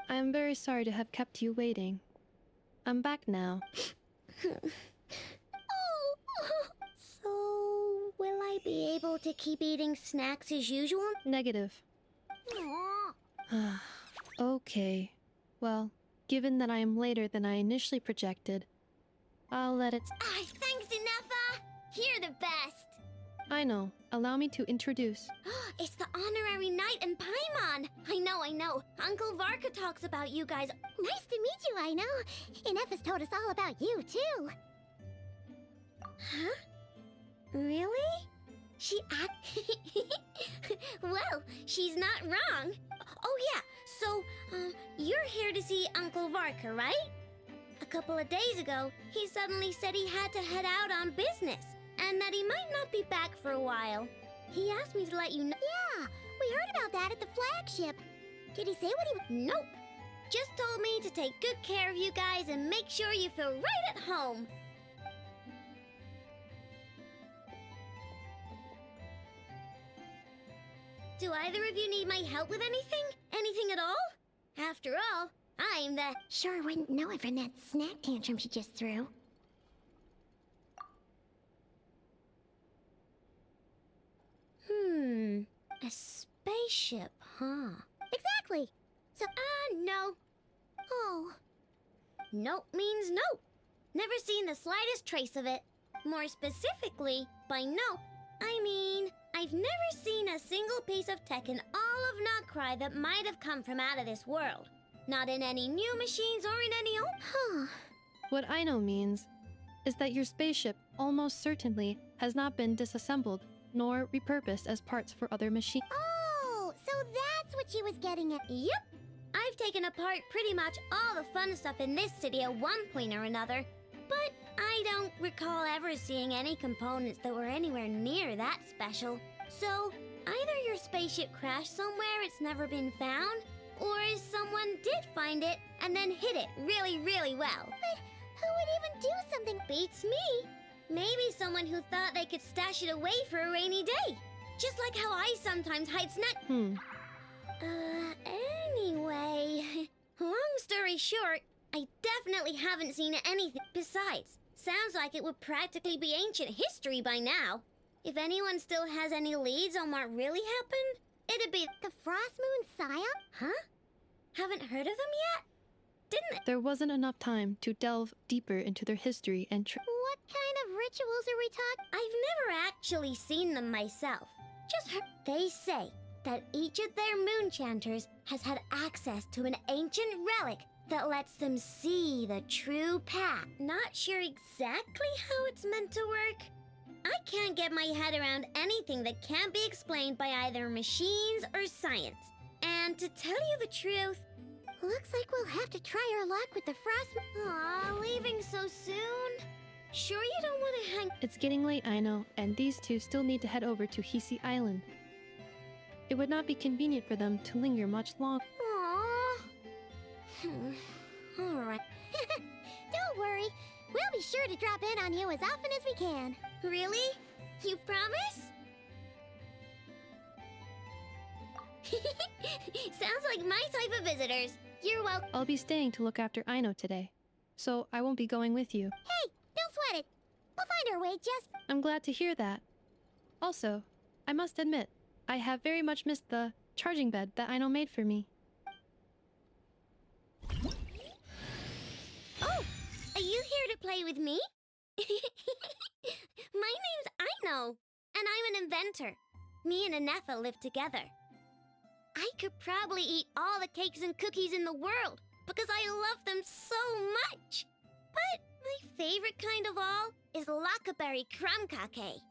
I am very sorry to have kept you waiting. I'm back now. So, will I be able to keep eating snacks as usual? Negative. Aw. Okay. Well, given that I am later than I initially projected, I'll let it... Thanks, Inefa! You're the best! I know. Allow me to introduce. It's the honorary knight and Paimon! I know. Uncle Varka talks about you guys. Nice to meet you, I know. Inefa's told us all about you, too. Huh? Really? She Well, she's not wrong. Oh, yeah. So, you're here to see Uncle Varka, right? A couple of days ago, he suddenly said he had to head out on business, and that he might not be back for a while. He asked me to let you know. Yeah, we heard about that at the flagship. Did he say what he... Nope. Just told me to take good care of you guys and make sure you feel right at home. Do either of you need my help with anything? Anything at all? After all, I'm the... Sure wouldn't know it from that snack tantrum she just threw. A spaceship, huh? Exactly! So, no. Oh. Nope means nope. Never seen the slightest trace of it. More specifically, by nope, I mean, I've never seen a single piece of tech in all of Notcry that might have come from out of this world. Not in any new machines or in any old... Huh. What I know means is that your spaceship almost certainly has not been disassembled nor repurposed as parts for other machines. Oh, so that's what she was getting at. Yep. I've taken apart pretty much all the fun stuff in this city at one point or another, but I don't recall ever seeing any components that were anywhere near that special. So, either your spaceship crashed somewhere it's never been found, or someone did find it and then hid it really, really well. But who would even do something beats me? Maybe someone who thought they could stash it away for a rainy day. Just like how I sometimes hide Anyway, long story short, I definitely haven't seen anything. Besides, sounds like it would practically be ancient history by now. If anyone still has any leads on what really happened, it'd be the Frost Moon Scion? Huh? Haven't heard of them yet? Didn't There wasn't enough time to delve deeper into their history and What kind of rituals are we talking? I've never actually seen them myself. Just heard they say that each of their moon chanters has had access to an ancient relic that lets them see the true path. Not sure exactly how it's meant to work. I can't get my head around anything that can't be explained by either machines or science. And to tell you the truth, looks like we'll have to try our luck with the frost. Aw, leaving so soon? Sure you don't want to hang— It's getting late, I know, and these two still need to head over to Hisi Island. It would not be convenient for them to linger much longer. Aww. Alright. Don't worry. We'll be sure to drop in on you as often as we can. Really? You promise? Sounds like my type of visitors. You're welcome. I'll be staying to look after Aino today, so I won't be going with you. Hey, don't sweat it. We'll find our way just— I'm glad to hear that. Also, I must admit, I have very much missed the charging bed that Aino made for me. Oh, are you here to play with me? My name's Aino, and I'm an inventor. Me and Anetha live together. I could probably eat all the cakes and cookies in the world because I love them so much. But my favorite kind of all is Lockaberry Crumb Cake.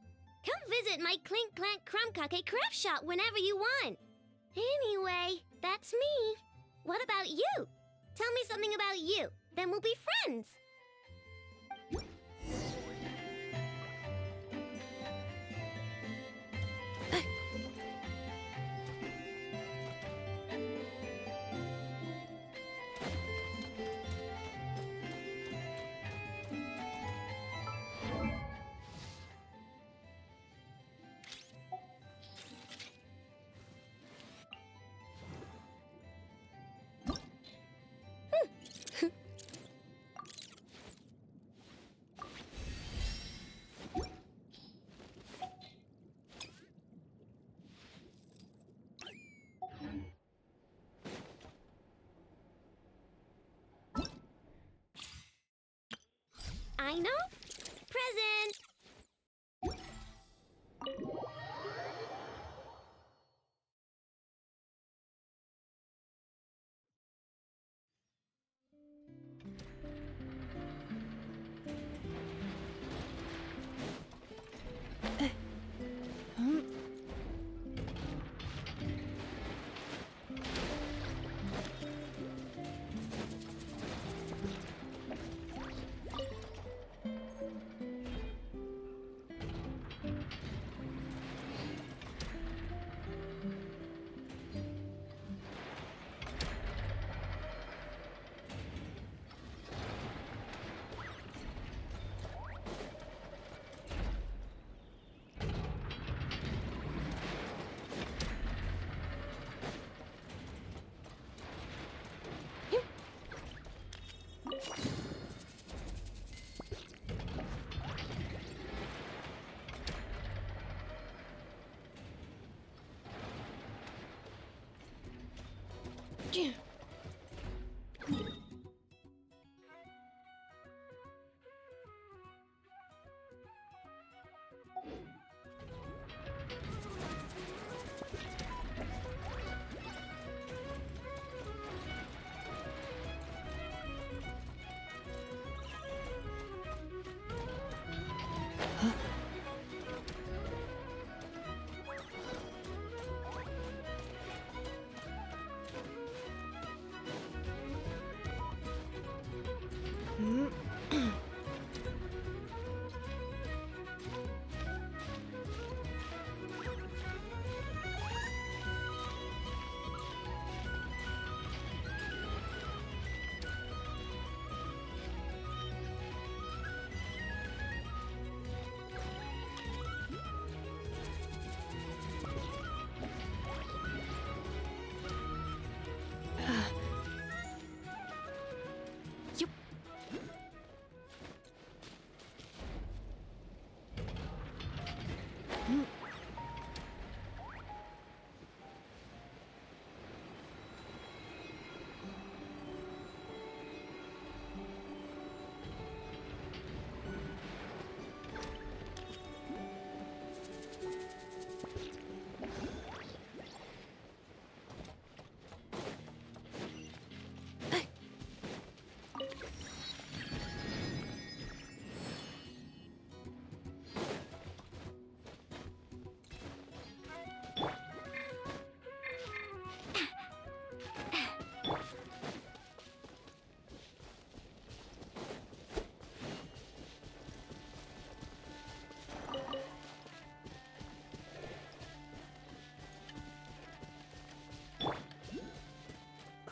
Come visit my Clink Clank Crumb Cake craft shop whenever you want. Anyway, that's me. What about you? Tell me something about you, then we'll be friends. Aino? Present!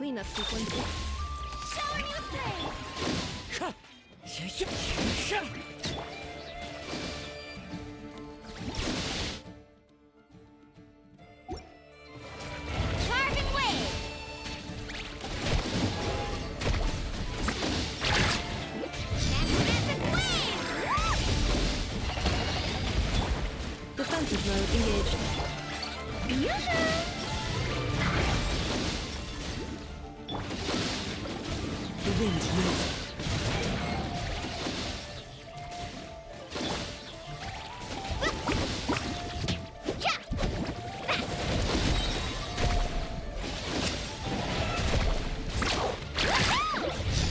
cleanup sequence. Showing you thing! Carbon wave! Magnetic wave! Defensive mode engaged. Yoo-hoo! The wind moves.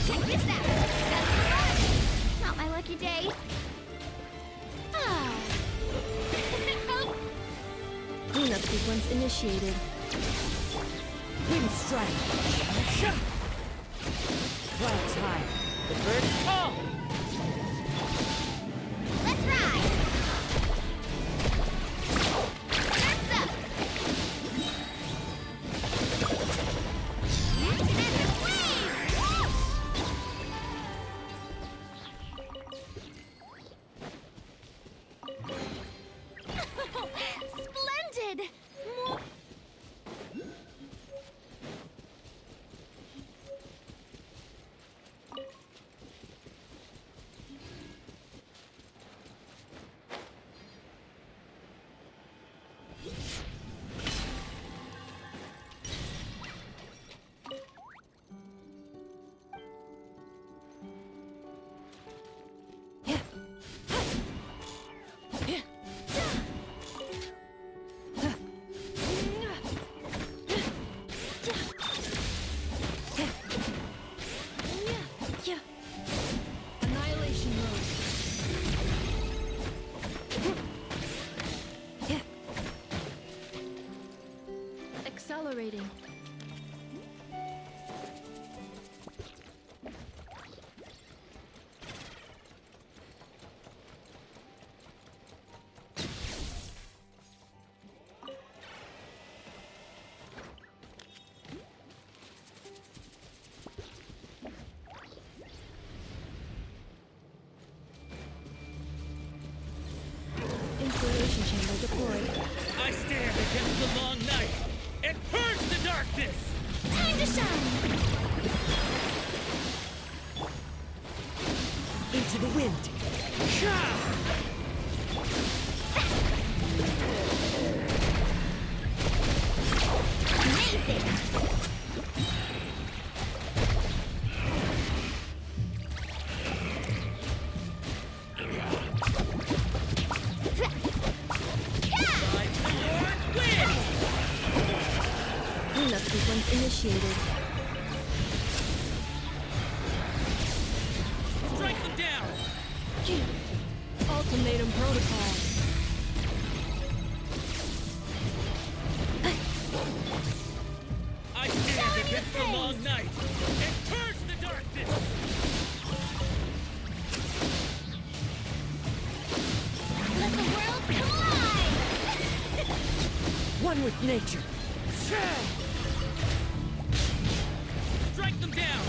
Check this out! Not my lucky day. Ah. Cleanup sequence initiated. Wind strike. Clouds high. The birds call. Let's ride! Surf's up! Magnetic wave! Splendid! Annihilation mode. Accelerating. Insulation chamber deployed. I stand against the long night and purge the darkness! Time to shine! Into the wind. Amazing! Cleanup sequence initiated. Strike them down! Ultimatum protocol. I stand against the long night and purge the darkness! Let the world come alive! One with nature. Strike them down!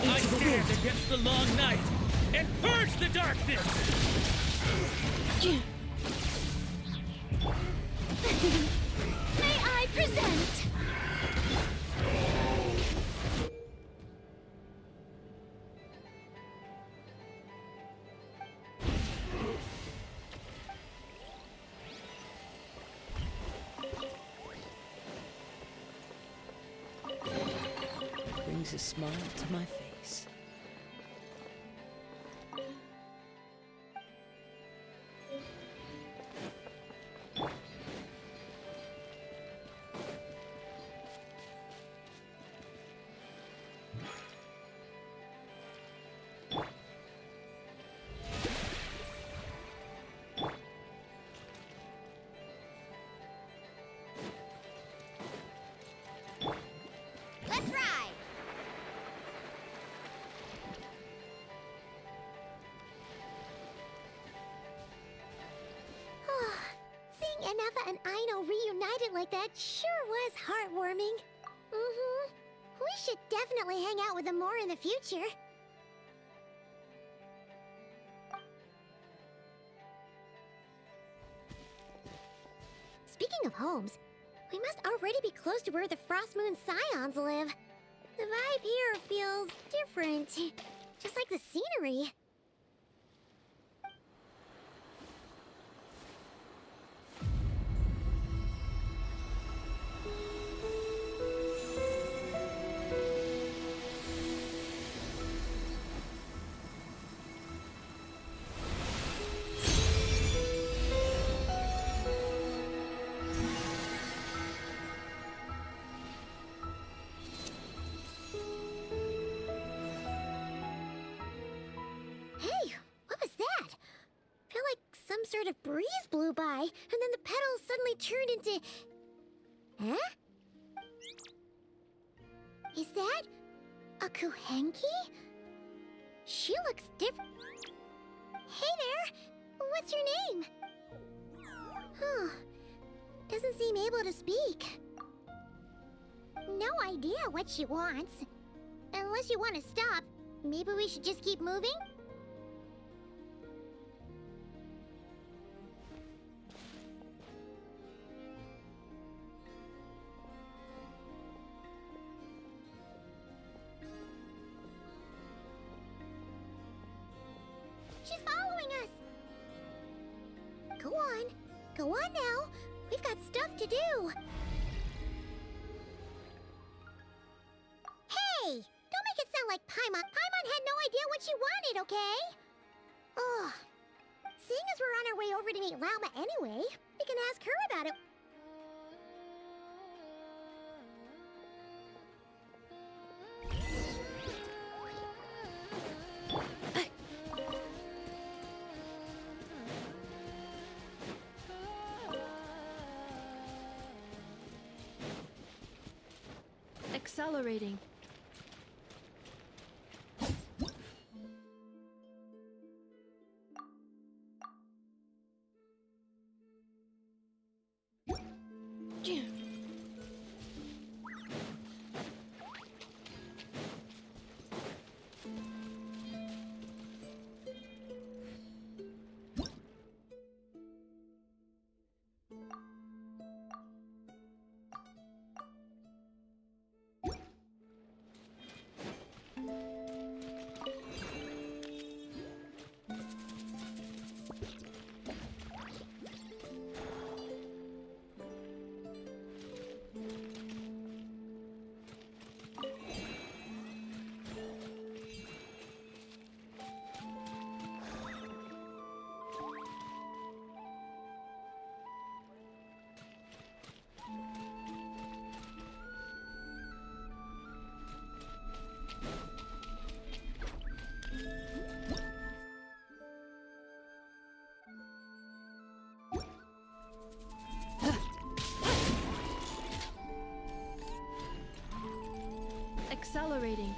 I stand against the long night and purge the darkness! May I present? Brings a smile to my face. Let's ride! Aino reunited like that sure was heartwarming. Mm-hmm. We should definitely hang out with them more in the future. Speaking of homes, we must already be close to where the Frost Moon Scions live. The vibe here feels different, just like the scenery. Hey, what was that? Felt like some sort of breeze blew by, and then the petals suddenly turned into... Huh? Is that a Kuhenki? She looks different. Hey there! What's your name? Huh. Doesn't seem able to speak. No idea what she wants. Unless you want to stop, maybe we should just keep moving? She's following us! Go on. Go on now. We've got stuff to do. Hey! Don't make it sound like Paimon. Paimon had no idea what she wanted, okay? Ugh. Seeing as we're on our way over to meet Lauma anyway, we can ask her about it. Accelerating. Accelerating.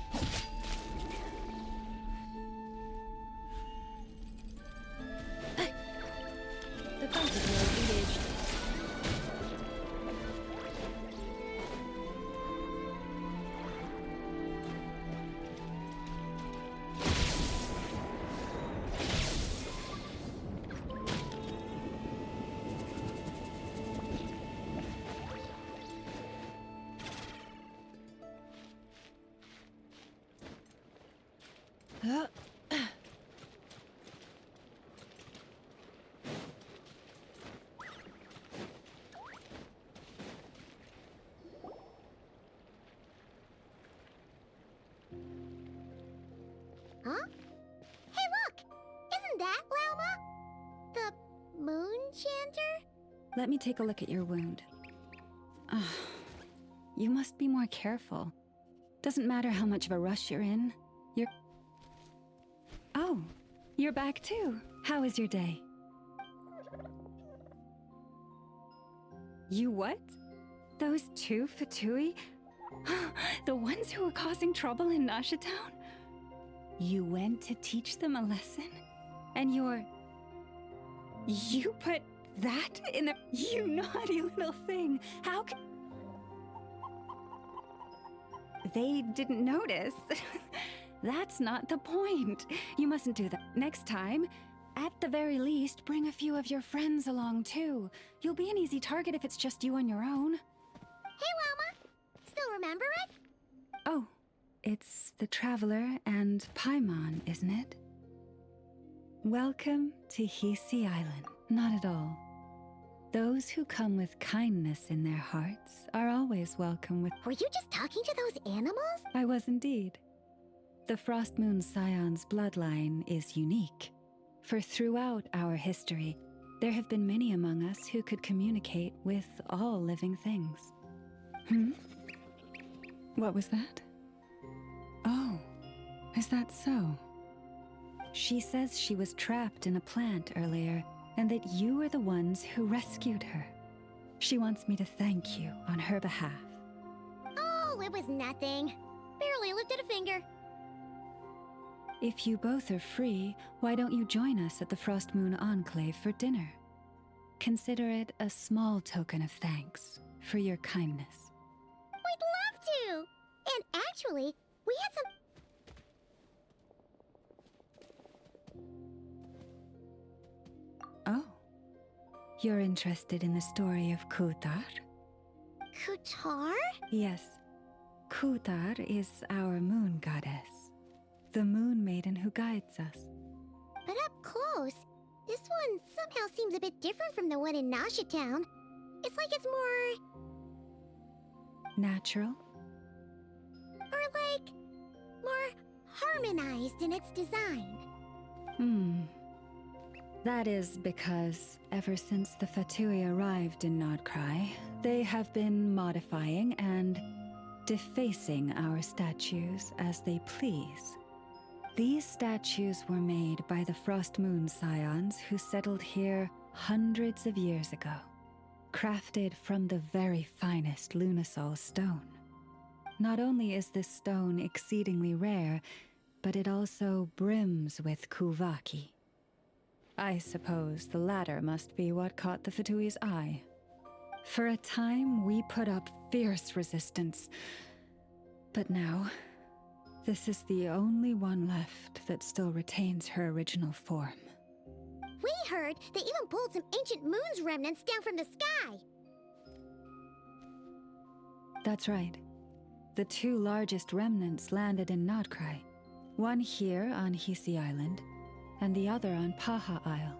Defensive mode engaged. Huh? Hey, look! Isn't that Lauma? The moon chanter? Let me take a look at your wound. You must be more careful. Doesn't matter how much of a rush you're in. Oh, you're back too. How was your day? You what? Those two Fatui? The ones who were causing trouble in Nasha Town? You went to teach them a lesson? And you put that in a... You naughty little thing! How can... They didn't notice. That's not the point. You mustn't do that. Next time, at the very least, bring a few of your friends along too. You'll be an easy target if it's just you on your own. Hey, Llama! Still remember us? Oh, it's the Traveler and Paimon, isn't it? Welcome to Hisi Island. Not at all. Those who come with kindness in their hearts are always welcome with... Were you just talking to those animals? I was indeed. The Frost Moon Scion's bloodline is unique, for throughout our history, there have been many among us who could communicate with all living things. What was that? Oh, is that so? She says she was trapped in a plant earlier, and that you were the ones who rescued her. She wants me to thank you on her behalf. Oh, it was nothing. Barely lifted a finger. If you both are free, why don't you join us at the Frost Moon Enclave for dinner? Consider it a small token of thanks for your kindness. We'd love to! And actually, we had some... Oh. You're interested in the story of Kutar? Kutar? Yes. Kutar is our moon goddess. The moon maiden who guides us. But up close, this one somehow seems a bit different from the one in Nasha Town. It's like it's more... Natural? Or like... more harmonized in its design. That is because ever since the Fatui arrived in Nodcry, they have been modifying and defacing our statues as they please. These statues were made by the Frost Moon Scions who settled here hundreds of years ago, crafted from the very finest Lunasol stone. Not only is this stone exceedingly rare, but it also brims with Kuvaki. I suppose the latter must be what caught the Fatui's eye. For a time, we put up fierce resistance, but now... this is the only one left that still retains her original form. We heard they even pulled some ancient moon's remnants down from the sky. That's right. The two largest remnants landed in Nodcry. One here on Hisi Island, and the other on Paha Isle.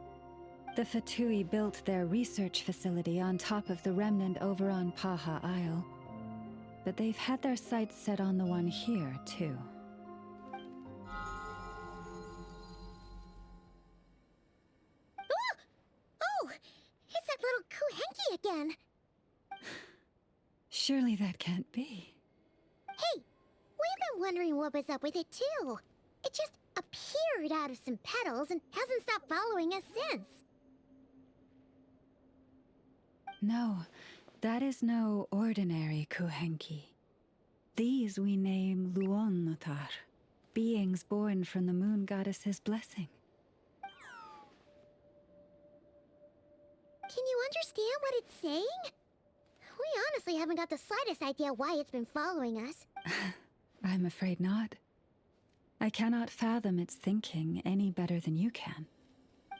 The Fatui built their research facility on top of the remnant over on Paha Isle, but they've had their sights set on the one here, too. Oh! It's that little Kuhenki again! Surely that can't be. Hey! We've been wondering what was up with it, too. It just appeared out of some petals and hasn't stopped following us since. No, that is no ordinary Kuhenki. These we name Luonnotar, beings born from the moon goddess's blessing. Can you understand what it's saying? We honestly haven't got the slightest idea why it's been following us. I'm afraid not. I cannot fathom its thinking any better than you can.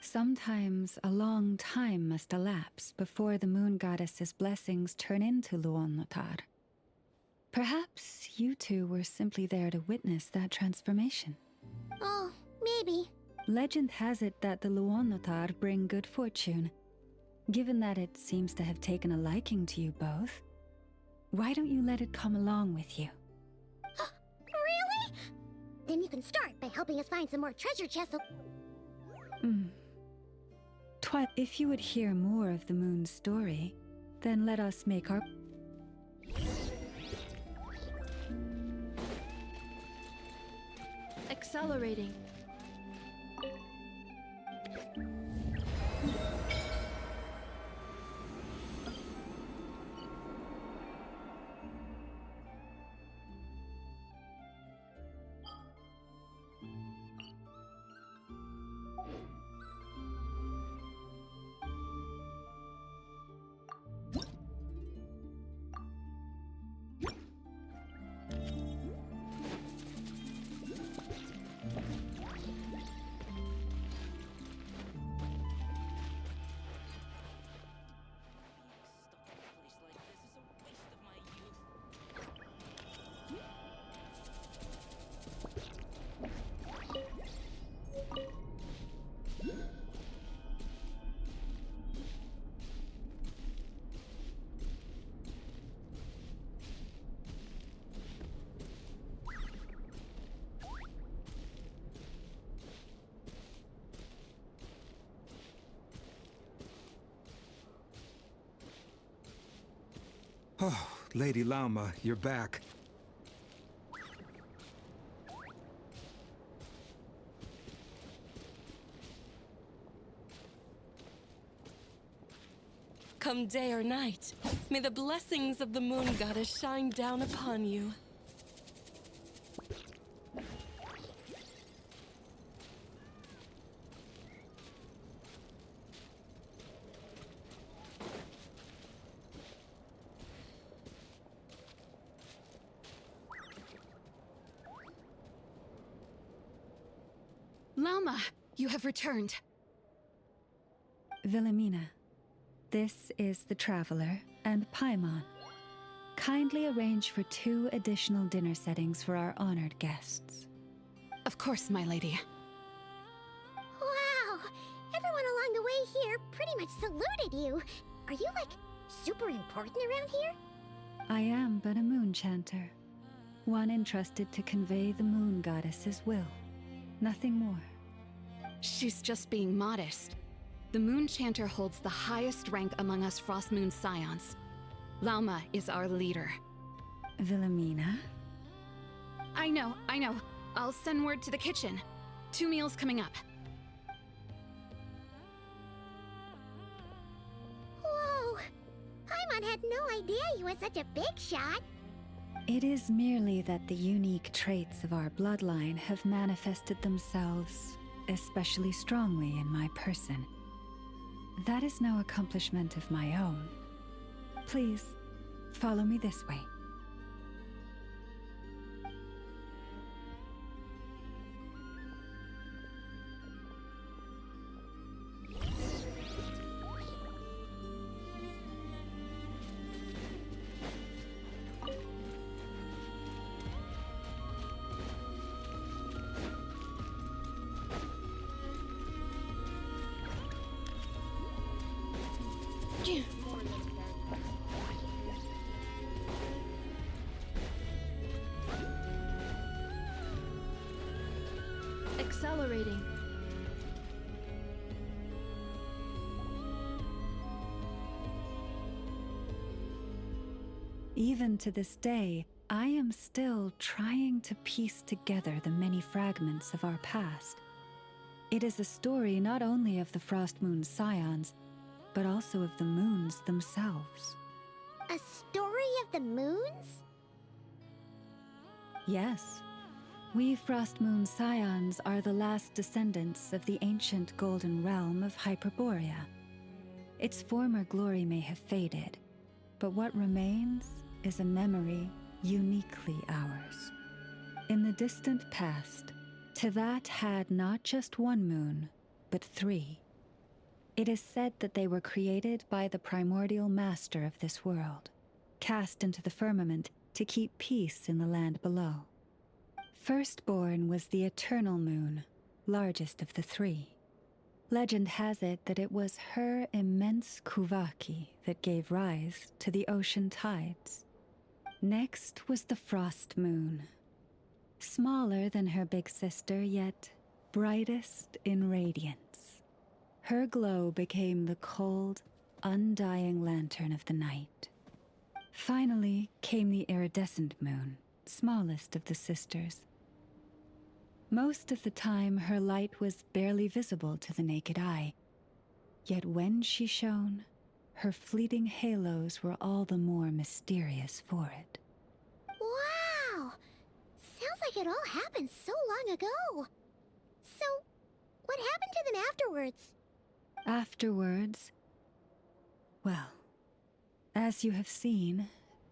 Sometimes a long time must elapse before the moon goddess's blessings turn into Luonnotar. Perhaps you two were simply there to witness that transformation. Oh, maybe. Legend has it that the Luonnotar bring good fortune. Given that it seems to have taken a liking to you both, why don't you let it come along with you? Really? Then you can start by helping us find some more treasure chests. If you would hear more of the moon's story, then let us make our... Accelerating. Oh, Lady Lauma, you're back. Come day or night, may the blessings of the moon goddess shine down upon you. Lauma, you have returned. Wilhelmina, this is the Traveler and Paimon. Kindly arrange for 2 additional dinner settings for our honored guests. Of course, my lady. Wow! Everyone along the way here pretty much saluted you. Are you, like, super important around here? I am but a moon chanter, one entrusted to convey the moon goddess's will. Nothing more. She's just being modest. The Moon Chanter holds the highest rank among us Frost Moon Scions. Lauma is our leader. Wilhelmina? I know. I'll send word to the kitchen. 2 meals coming up. Whoa! Paimon had no idea you were such a big shot. It is merely that the unique traits of our bloodline have manifested themselves especially strongly in my person. That is no accomplishment of my own. Please, follow me this way. Accelerating. Even to this day, I am still trying to piece together the many fragments of our past. It is a story not only of the Frost Moon Scions, but also of the moons themselves. A story of the moons? Yes. We Frost Moon Scions are the last descendants of the ancient golden realm of Hyperborea. Its former glory may have faded, but what remains is a memory uniquely ours. In the distant past, Tivat had not just 1 moon, but 3. It is said that they were created by the primordial master of this world, cast into the firmament to keep peace in the land below. Firstborn was the eternal moon, largest of the 3. Legend has it that it was her immense Kuvaki that gave rise to the ocean tides. Next was the frost moon, smaller than her big sister, yet brightest in radiance. Her glow became the cold, undying lantern of the night. Finally came the iridescent moon, smallest of the sisters. Most of the time, her light was barely visible to the naked eye. Yet when she shone, her fleeting halos were all the more mysterious for it. Wow! Sounds like it all happened so long ago. So, what happened to them afterwards? Afterwards, well, as you have seen,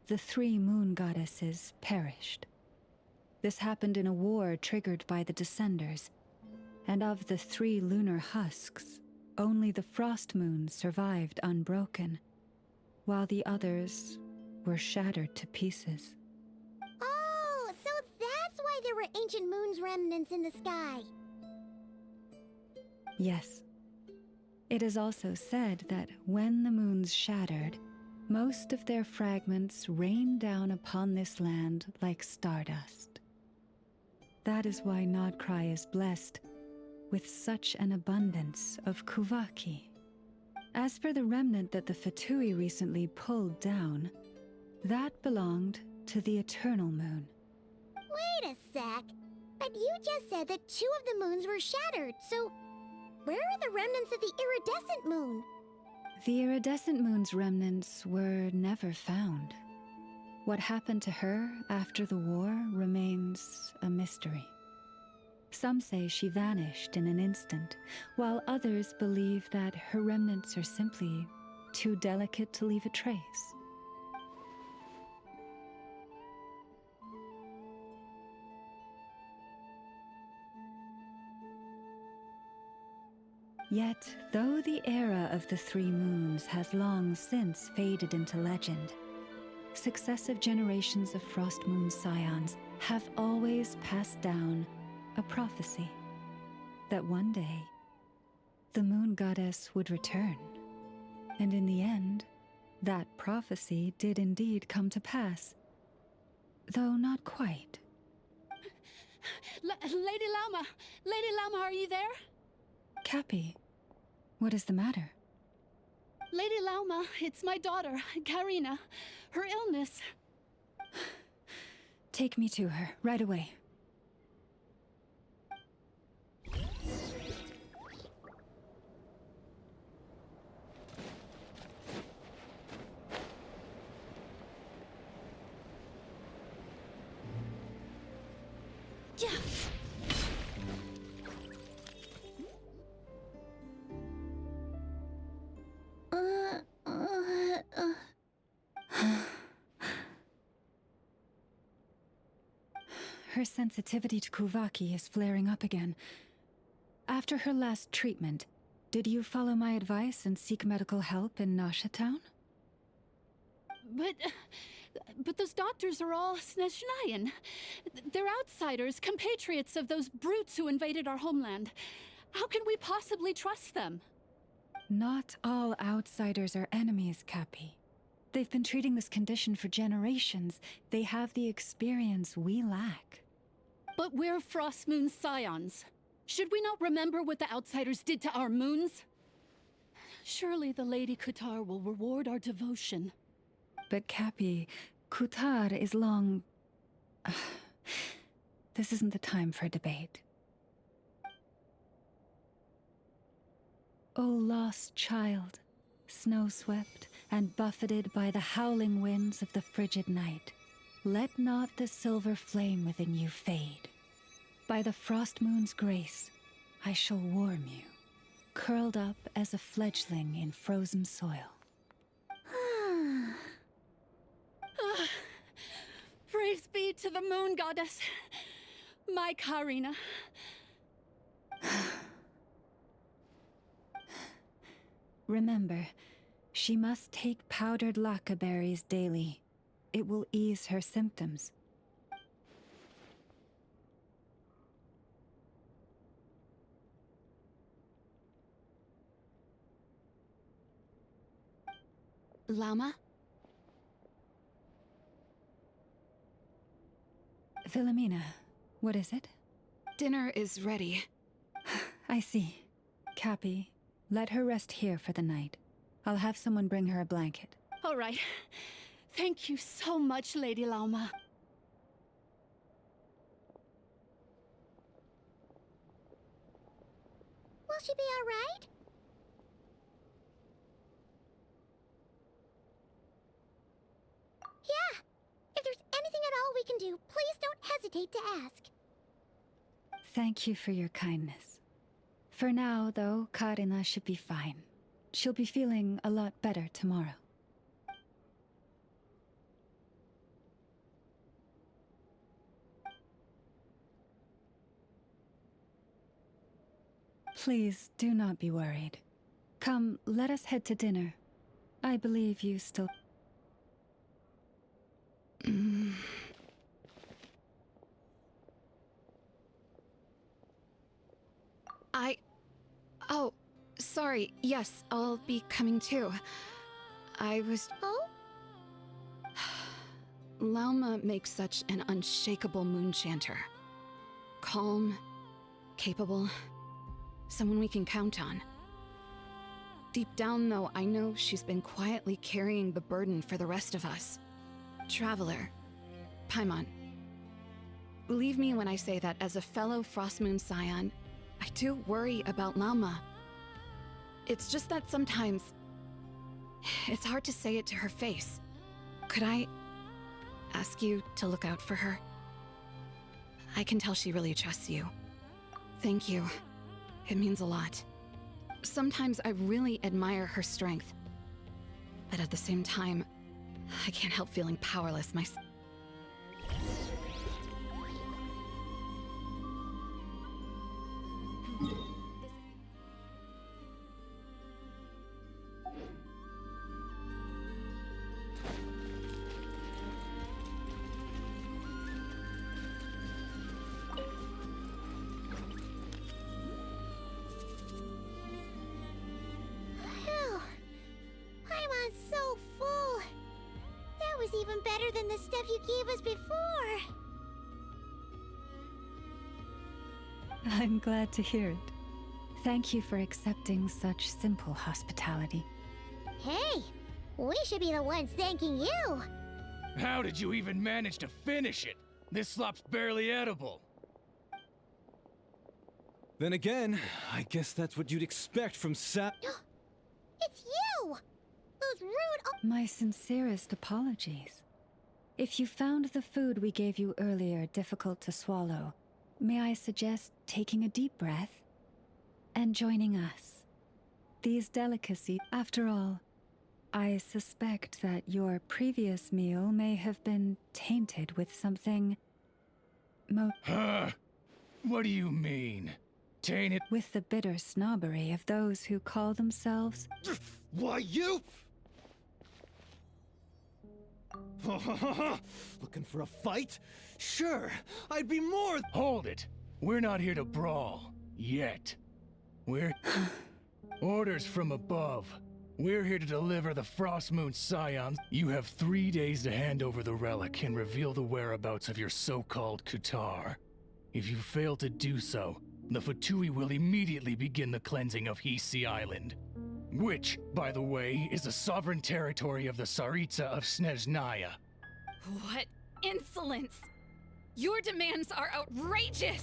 the 3 moon goddesses perished. This happened in a war triggered by the Descenders, and of the 3 lunar husks, only the frost moon survived unbroken, while the others were shattered to pieces. Oh, so that's why there were ancient moon's remnants in the sky. Yes. It is also said that when the moons shattered, most of their fragments rained down upon this land like stardust. That is why Nodcry is blessed with such an abundance of Kuvaki. As for the remnant that the Fatui recently pulled down, That belonged to the eternal moon. Wait a sec. But you just said that 2 of the moons were shattered, so where are the remnants of the iridescent moon? The iridescent moon's remnants were never found. What happened to her after the war remains a mystery. Some say she vanished in an instant, while others believe that her remnants are simply too delicate to leave a trace. Yet, though the era of the 3 moons has long since faded into legend, successive generations of Frost Moon scions have always passed down a prophecy that one day the moon goddess would return. And in the end, that prophecy did indeed come to pass, though not quite. Lady Lauma! Lady Lauma, are you there? Cappy, what is the matter? Lady Lauma, it's my daughter, Karina. Her illness. Take me to her, right away. Her sensitivity to Kuvaki is flaring up again. After her last treatment, did you follow my advice and seek medical help in Nasha Town? But those doctors are all Snezhnayan. They're outsiders, compatriots of those brutes who invaded our homeland. How can we possibly trust them? Not all outsiders are enemies, Cappy. They've been treating this condition for generations. They have the experience we lack. But we're Frost Moon scions. Should we not remember what the outsiders did to our moons? Surely the Lady Kutar will reward our devotion. But Cappy, Kutar is long... This isn't the time for debate. O lost child, snow-swept and buffeted by the howling winds of the frigid night, let not the silver flame within you fade. By the frost moon's grace, I shall warm you, curled up as a fledgling in frozen soil. Praise be to the moon goddess, my Karina. Remember, she must take powdered laka berries daily. It will ease her symptoms. Llama? Philomena, what is it? Dinner is ready. I see. Cappy, let her rest here for the night. I'll have someone bring her a blanket. All right. Thank you so much, Lady Lauma. Will she be all right? Yeah! If there's anything at all we can do, please don't hesitate to ask. Thank you for your kindness. For now, though, Karina should be fine. She'll be feeling a lot better tomorrow. Please do not be worried. Come, let us head to dinner. I believe you still... Oh, sorry. Yes, I'll be coming too. I was... Oh? Lauma makes such an unshakable moon chanter. Calm, capable, someone we can count on. Deep down, though, I know she's been quietly carrying the burden for the rest of us. Traveler, Paimon, believe me when I say that as a fellow Frostmoon Scion, I do worry about Lama. It's just that sometimes it's hard to say it to her face. Could I ask you to look out for her? I can tell she really trusts you. Thank you. It means a lot. Sometimes I really admire her strength, but at the same time, I can't help feeling powerless myself. Phew. Paimon's so full. That was even better than the stuff you gave us before. I'm glad to hear it. Thank you for accepting such simple hospitality. Hey, we should be the ones thanking you. How did you even manage to finish it? This slop's barely edible. Then again, I guess that's what you'd expect from It's you! Those rude... My sincerest apologies. If you found the food we gave you earlier difficult to swallow, may I suggest taking a deep breath and joining us? These delicacies, after all, I suspect that your previous meal may have been tainted with something... Huh? What do you mean? Tainted? With the bitter snobbery of those who call themselves... Why, you... Looking for a fight? Sure, I'd be more... Hold it! We're not here to brawl. Yet. We're... Orders from above. We're here to deliver the Frostmoon Scions. You have 3 days to hand over the relic and reveal the whereabouts of your so-called Kutar. If you fail to do so, the Fatui will immediately begin the cleansing of Hisi Island. Which, by the way, is a sovereign territory of the Tsaritsa of Snezhnaya. What insolence! Your demands are outrageous!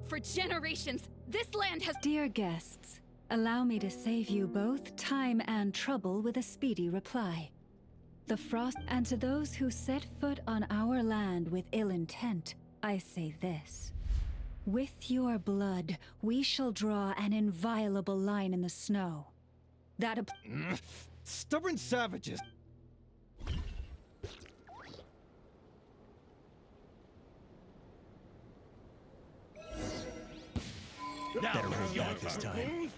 For generations, this land has— Dear guests, allow me to save you both time and trouble with a speedy reply. The Frost, and to those who set foot on our land with ill intent, I say this. With your blood, we shall draw an inviolable line in the snow. That Stubborn savages! Better hold back this time.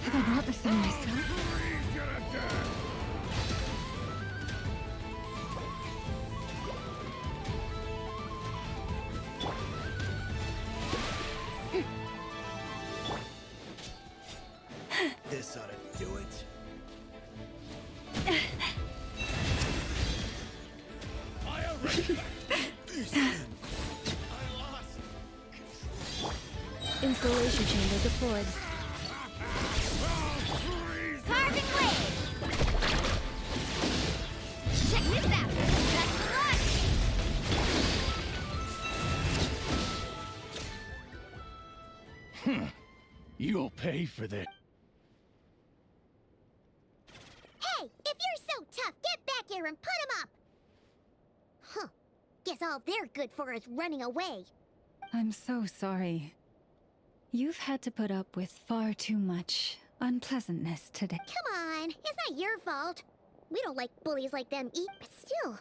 Have I brought this on myself? This ought to do it. Insulation chamber deployed. Carving blade! Check this out! That's luck! You'll pay for this. Hey, if you're so tough, get back here and put him up! Huh. Guess all they're good for is running away. I'm so sorry. You've had to put up with far too much unpleasantness today. Come on, it's not your fault. We don't like bullies like them but still.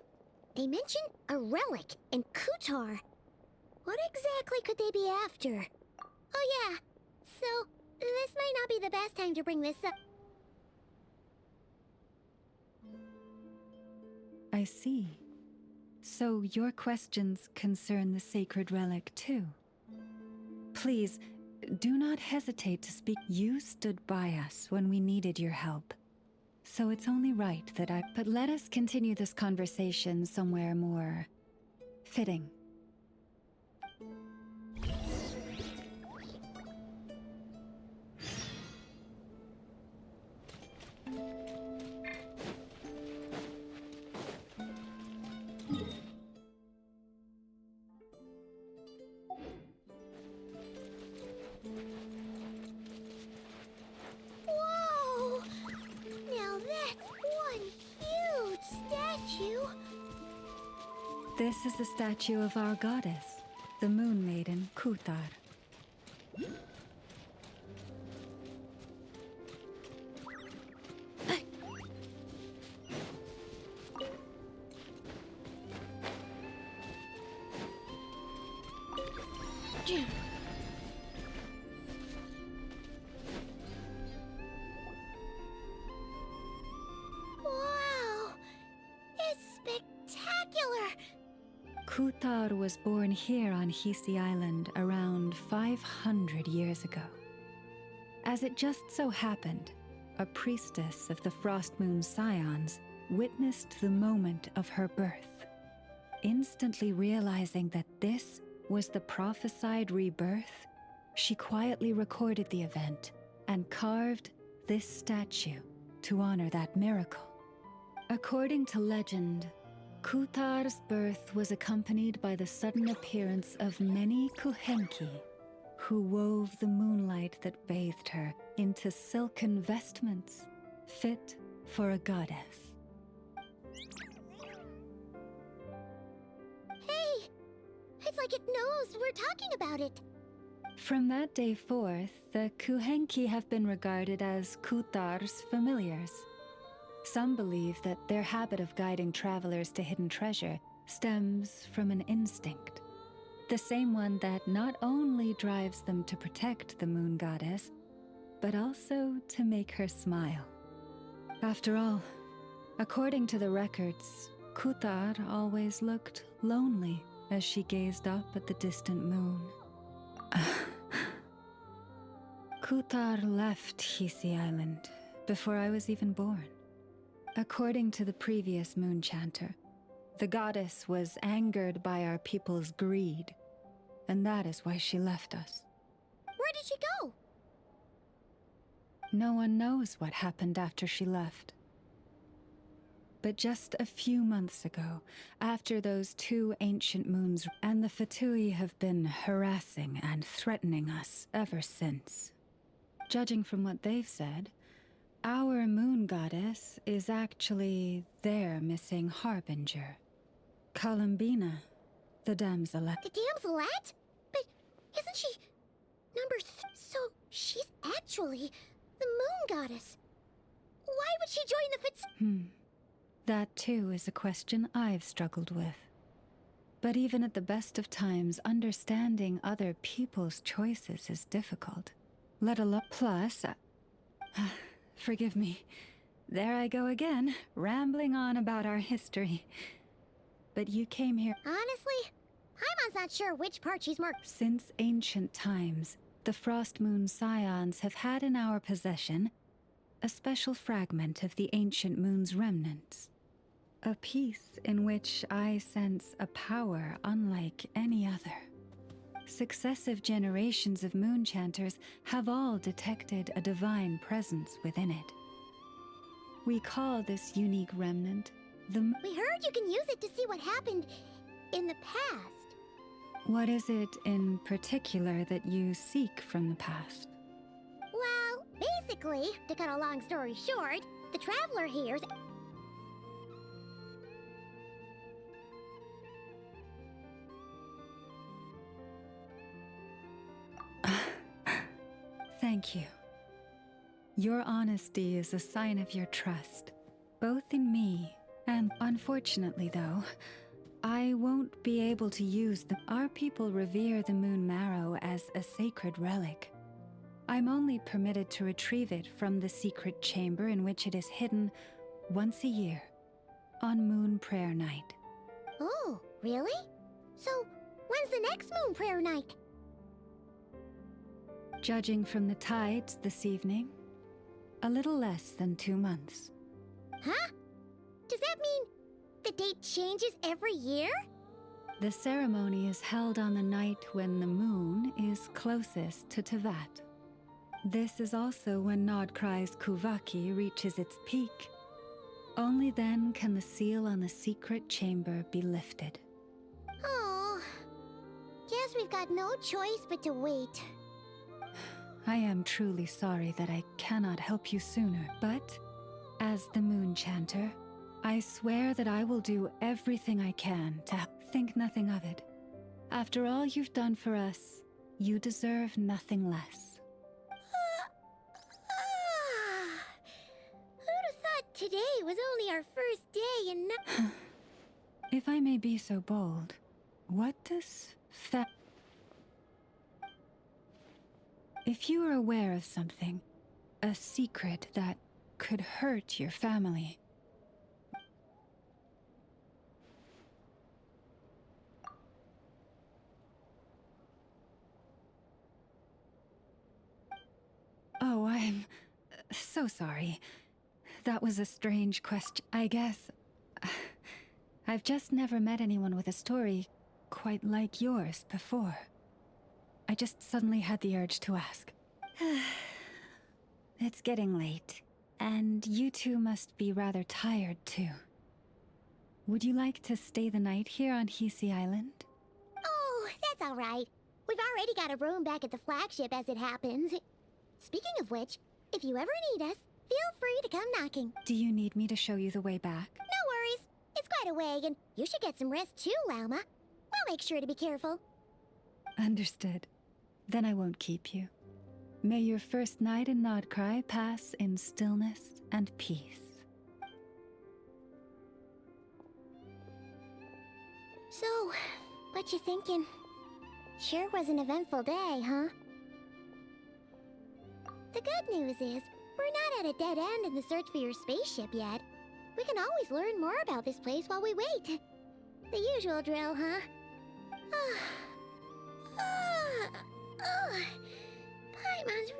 They mention a relic and Kutar. What exactly could they be after? Oh yeah, so this might not be the best time to bring this up. I see. So your questions concern the sacred relic too. Please, do not hesitate to speak. You stood by us when we needed your help. So it's only right that But let us continue this conversation somewhere more fitting. This is the statue of our goddess, the Moon Maiden Kutar. Wow! It's spectacular! Kutar was born here on Hisi Island around 500 years ago. As it just so happened, a priestess of the Frost Moon Scions witnessed the moment of her birth. Instantly realizing that this was the prophesied rebirth, she quietly recorded the event and carved this statue to honor that miracle. According to legend, Kutar's birth was accompanied by the sudden appearance of many Kuhenki, who wove the moonlight that bathed her into silken vestments fit for a goddess. Hey! It's like it knows we're talking about it. From that day forth, the Kuhenki have been regarded as Kutar's familiars. Some believe that their habit of guiding travelers to hidden treasure stems from an instinct. The same one that not only drives them to protect the moon goddess, but also to make her smile. After all, according to the records, Kutar always looked lonely as she gazed up at the distant moon. Kutar left Hisi Island before I was even born. According to the previous moon chanter, the goddess was angered by our people's greed, and that is why she left us. Where did she go? No one knows what happened after she left. But just a few months ago, after those two ancient moons, and the Fatui have been harassing and threatening us ever since. Judging from what they've said, our moon goddess is actually their missing harbinger. Columbina, the damselette. The damselette? But isn't she so she's actually the moon goddess. Why would she join the Fats? That too is a question I've struggled with. But even at the best of times, understanding other people's choices is difficult. Let alone plus... forgive me. There I go again, rambling on about our history. But you came here... Honestly, Paimon's not sure which part she's more... Since ancient times, the Frost Moon Scions have had in our possession a special fragment of the ancient moon's remnants. A piece in which I sense a power unlike any other. Successive generations of moon chanters have all detected a divine presence within it. We call this unique remnant the... We heard you can use it to see what happened in the past. What is it in particular that you seek from the past? Well, basically, to cut a long story short, the Traveler here's... Thank you. Your honesty is a sign of your trust, both in me and, unfortunately though, I won't be able to use them. Our people revere the moon marrow as a sacred relic. I'm only permitted to retrieve it from the secret chamber in which it is hidden once a year, on Moon Prayer Night. Oh, really? So, when's the next Moon Prayer Night? Judging from the tides this evening, a little less than 2 months. Huh? Does that mean the date changes every year? The ceremony is held on the night when the moon is closest to Tevat. This is also when Nodcry's Kuvaki reaches its peak. Only then can the seal on the secret chamber be lifted. Oh, guess we've got no choice but to wait. I am truly sorry that I cannot help you sooner, but as the Moon Chanter, I swear that I will do everything I can to help. Think nothing of it. After all you've done for us, you deserve nothing less. Who'd have thought today was only our first day and not— If I may be so bold, what does If you are aware of something, a secret that could hurt your family. Oh, I'm so sorry. That was a strange question. I guess I've just never met anyone with a story quite like yours before. I just suddenly had the urge to ask. It's getting late, and you two must be rather tired too. Would you like to stay the night here on Hisi Island? Oh, that's all right. We've already got a room back at the flagship as it happens. Speaking of which, if you ever need us, feel free to come knocking. Do you need me to show you the way back? No worries. It's quite a way, and you should get some rest too, Lauma. We'll make sure to be careful. Understood. Then I won't keep you. May your first night in Nodcry pass in stillness and peace. So, what you thinking? Sure was an eventful day, huh? The good news is, we're not at a dead end in the search for your spaceship yet. We can always learn more about this place while we wait. The usual drill, huh? Paimon's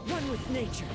One with nature.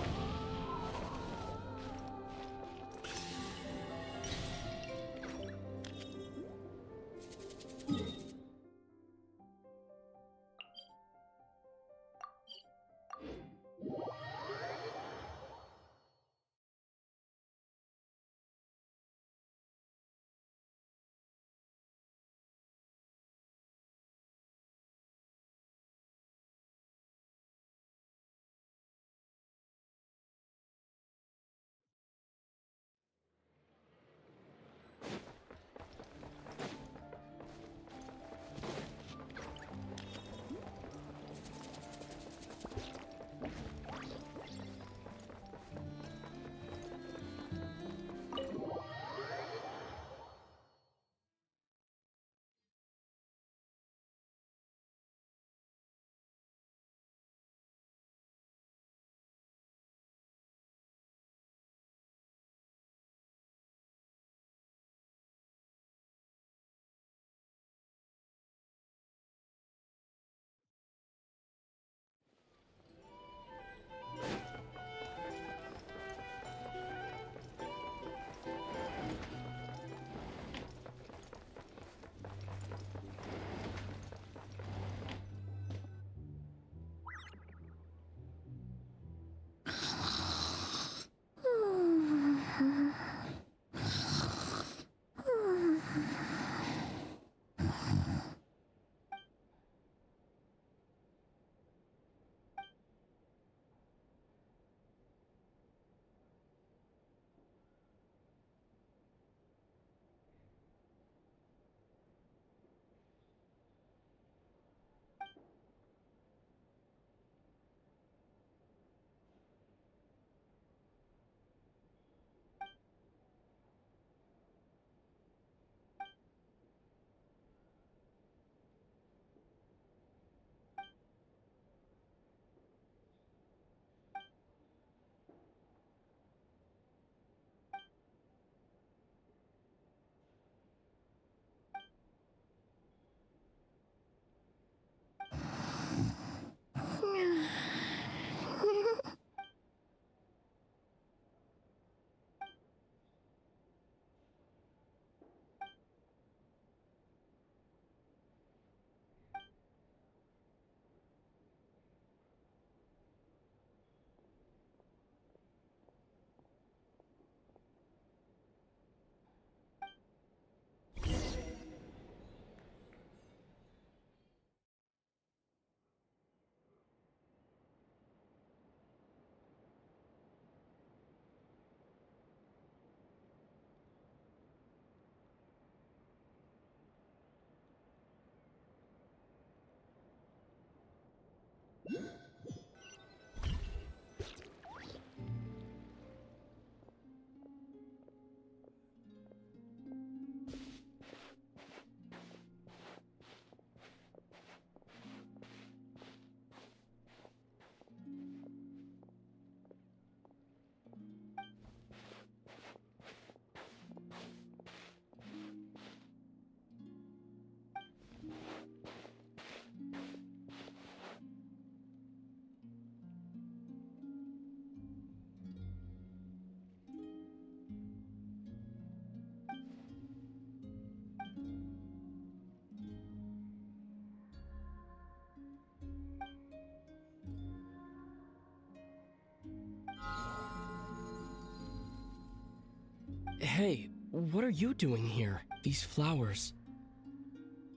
Hey, what are you doing here? These flowers.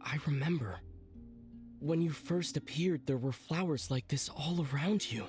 I remember. When you first appeared, there were flowers like this all around you.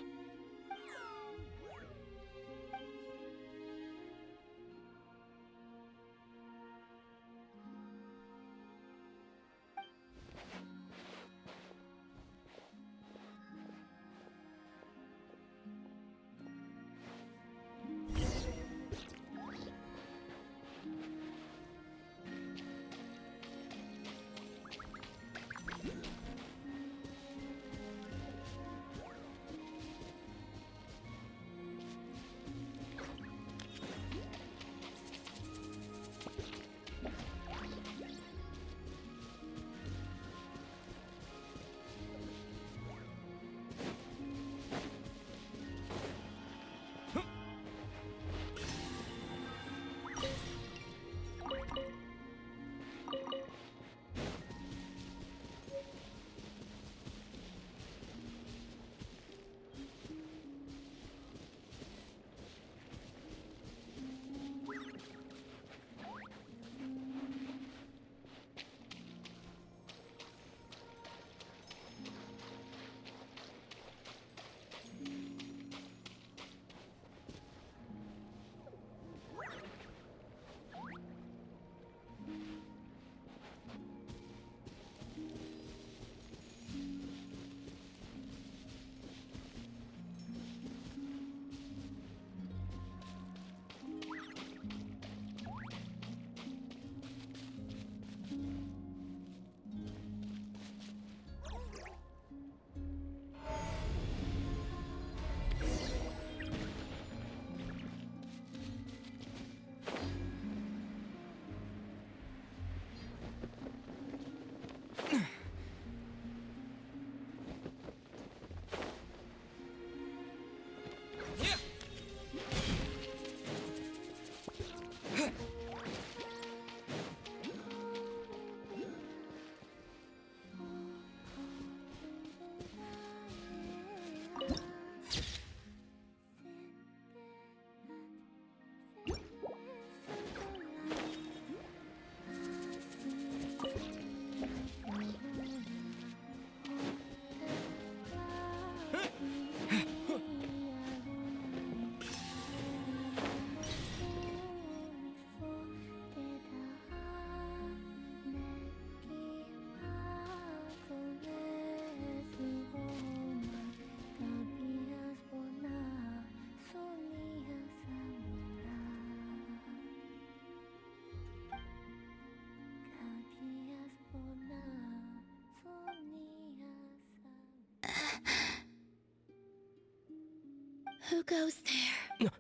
Who goes there?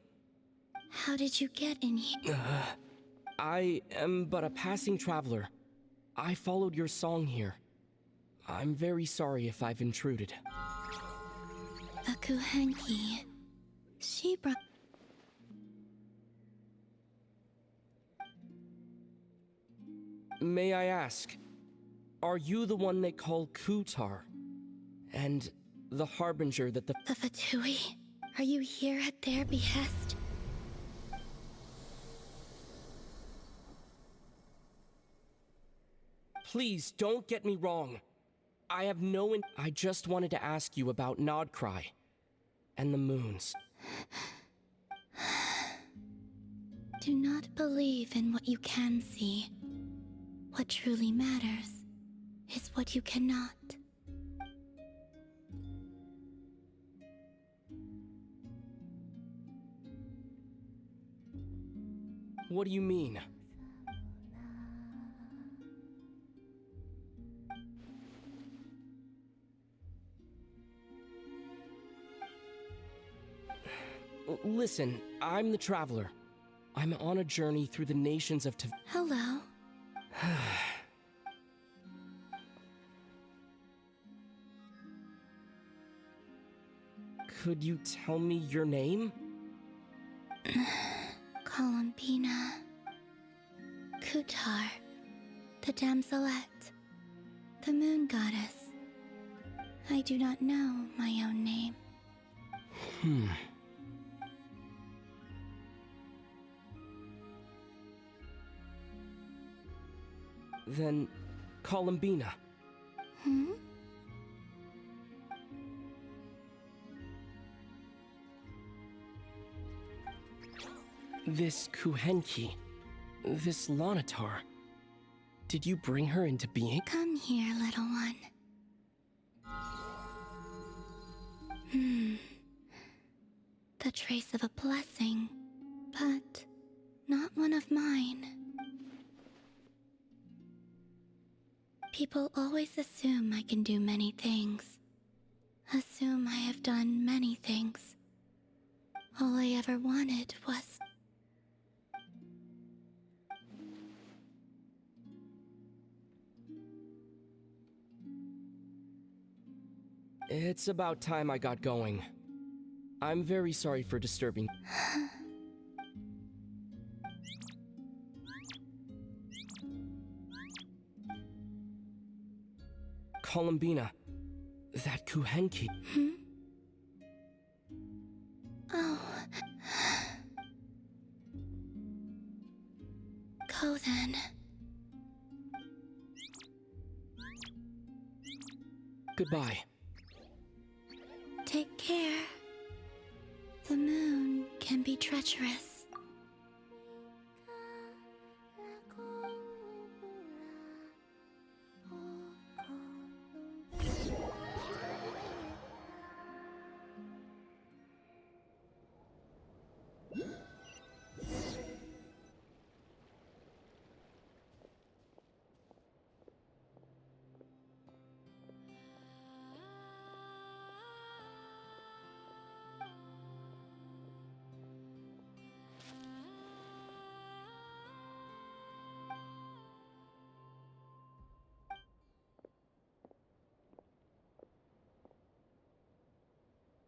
How did you get in here? I am but a passing traveler. I followed your song here. I'm very sorry if I've intruded. A Kuhenki. She brought... May I ask, are you the one they call Kutar? And the harbinger that the Fatui? Are you here at their behest? Please don't get me wrong. I have no I just wanted to ask you about Nodcry and the moons. Do not believe in what you can see. What truly matters is what you cannot. What do you mean? Listen, I'm the traveler. I'm on a journey through the nations of Hello. Could you tell me your name? Columbina. Kutar. The damselette. The moon goddess. I do not know my own name. Then, Columbina. Hmm? This Kuhenki, this Lanatar. Did you bring her into being? Come here, little one. The trace of a blessing, but not one of mine. People always assume I can do many things. Assume I have done many things. All I ever wanted was... It's about time I got going. I'm very sorry for disturbing. Columbina, that Kuhenki. Hmm? Oh. Go then. Goodbye. Take care. The moon can be treacherous.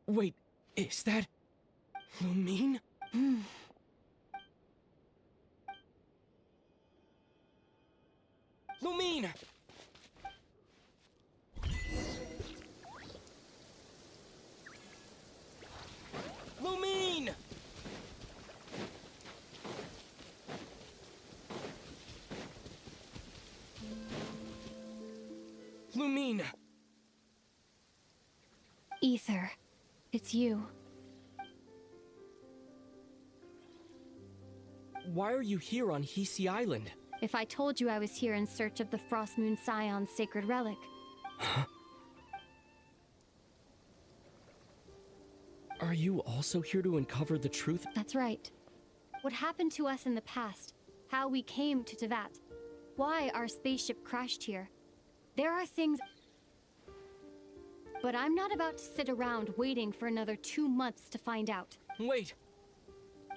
Wait, is that... Lumine? Lumine! Lumine! Lumine! Ether, it's you. Why are you here on Hisi Island? If I told you I was here in search of the Frost Moon Scion's sacred relic. Are you also here to uncover the truth? That's right. What happened to us in the past, how we came to Tevat, why our spaceship crashed here. There are things... But I'm not about to sit around waiting for another 2 months to find out. Wait!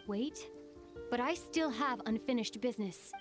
Wait? But I still have unfinished business.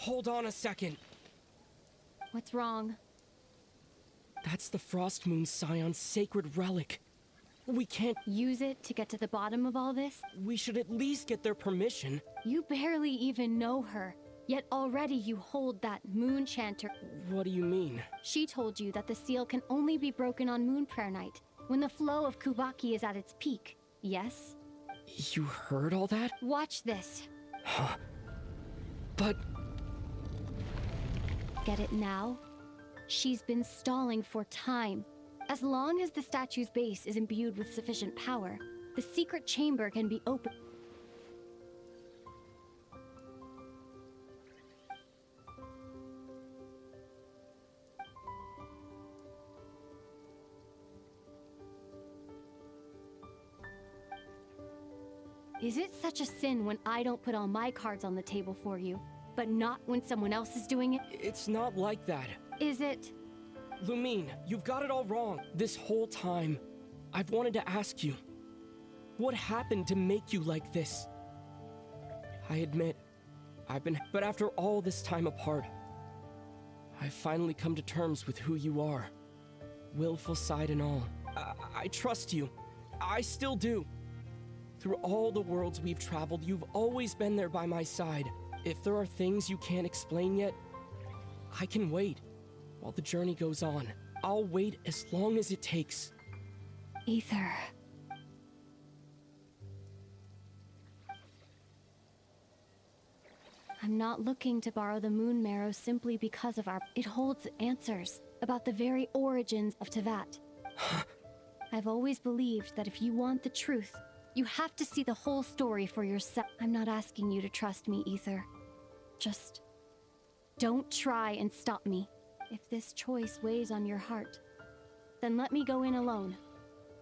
Hold on a second. What's wrong? That's the Frost Moon Scion's sacred relic. We can't use it to get to the bottom of all this? We should at least get their permission. You barely even know her, yet already you hold that moon chanter. What do you mean? She told you that the seal can only be broken on Moon Prayer Night, when the flow of Kuvaki is at its peak. Yes? You heard all that? Watch this. Huh? But... Get it now? She's been stalling for time. As long as the statue's base is imbued with sufficient power, the secret chamber can be opened. Is it such a sin when I don't put all my cards on the table for you? but not when someone else is doing it? It's not like that. Is it? Lumine, you've got it all wrong. This whole time, I've wanted to ask you, what happened to make you like this? I admit, but after all this time apart, I've finally come to terms with who you are. Willful side and all. I trust you. I still do. Through all the worlds we've traveled, you've always been there by my side. If there are things you can't explain yet, I can wait. While the journey goes on, I'll wait as long as it takes. Ether. I'm not looking to borrow the moon marrow simply because of it holds answers about the very origins of Tevat. I've always believed that if you want the truth, you have to see the whole story for yourself. I'm not asking you to trust me, Ether. Just don't try and stop me. If this choice weighs on your heart, then let me go in alone.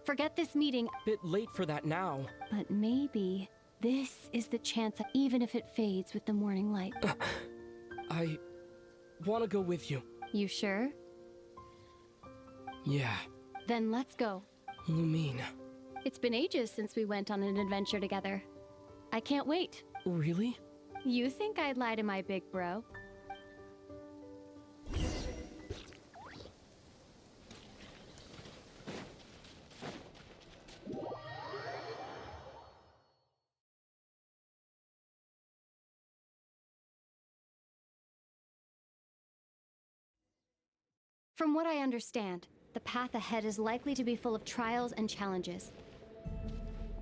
Forget this meeting. Bit late for that now. But maybe this is the chance, even if it fades with the morning light. I want to go with you. You sure? Yeah. Then let's go. Lumine. It's been ages since we went on an adventure together. I can't wait. Really? You think I'd lie to my big bro? From what I understand, the path ahead is likely to be full of trials and challenges.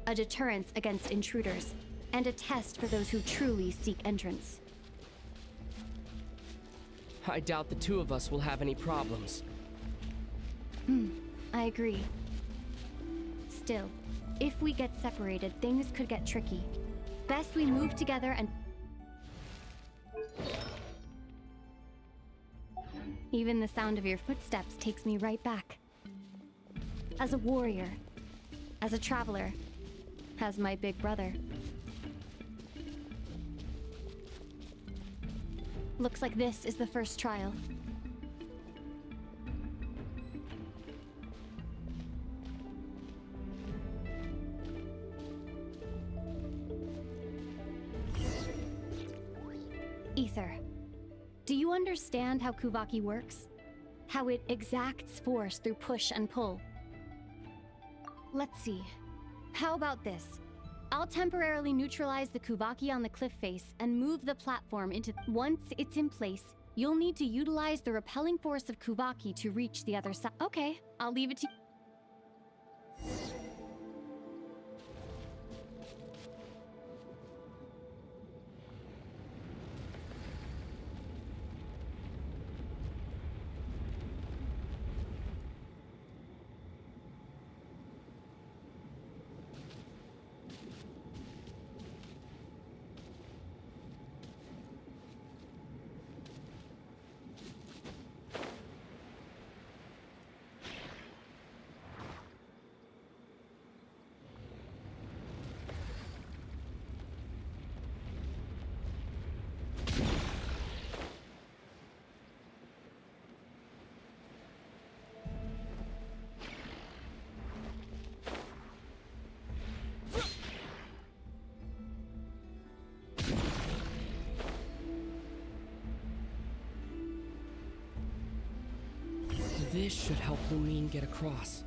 A deterrence against intruders, and a test for those who truly seek entrance. I doubt the two of us will have any problems. I agree. Still, if we get separated, things could get tricky. Best we move together and... Even the sound of your footsteps takes me right back. As a warrior, as a traveler, as my big brother. Looks like this is the first trial. Ether. Do you understand how Kuvaki works? How it exacts force through push and pull? Let's see. How about this? I'll temporarily neutralize the Kuvaki on the cliff face and move the platform into... Once it's in place, you'll need to utilize the repelling force of Kuvaki to reach the other side. Okay, I'll leave it to you. This should help Lumine get across.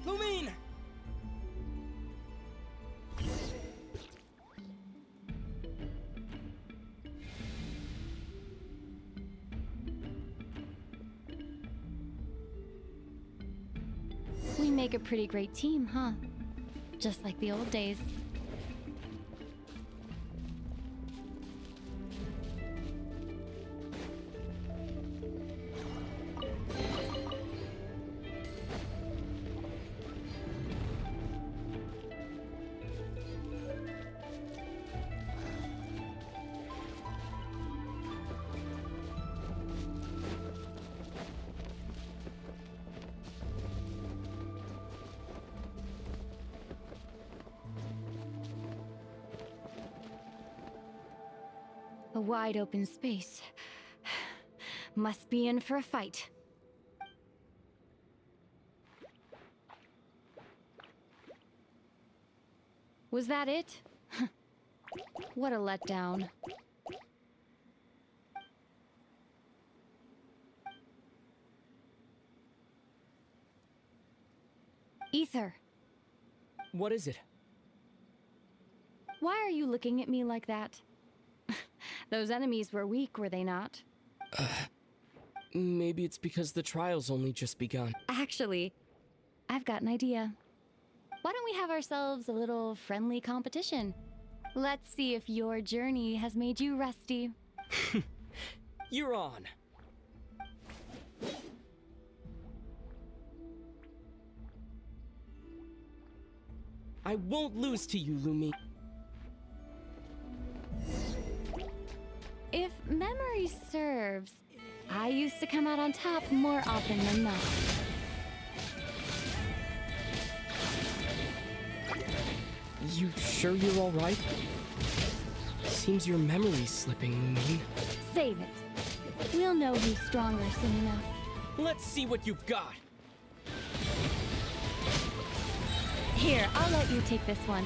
Lumine! We make a pretty great team, huh? Just like the old days. A wide open space. Must be in for a fight. Was that it? What a letdown. Ether, What is it? why are you looking at me like that? Those enemies were weak, were they not? Maybe it's because the trial's only just begun. Actually, I've got an idea. Why don't we have ourselves a little friendly competition? Let's see if your journey has made you rusty. You're on. I won't lose to you, Lumi. If memory serves, I used to come out on top more often than not. You sure you're all right? Seems your memory's slipping, Lumine. Save it. We'll know who's stronger soon enough. Let's see what you've got. Here, I'll let you take this one.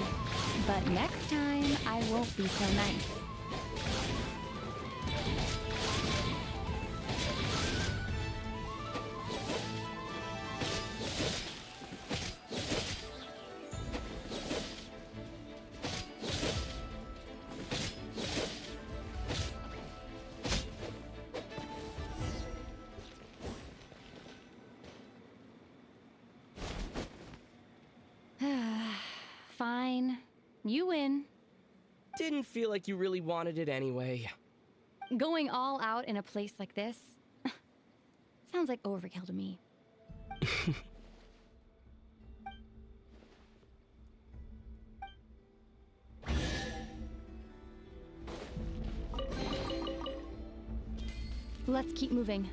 But next time, I won't be so nice. Fine. You win. Didn't feel like you really wanted it anyway. Going all out in a place like this sounds like overkill to me. Let's keep moving.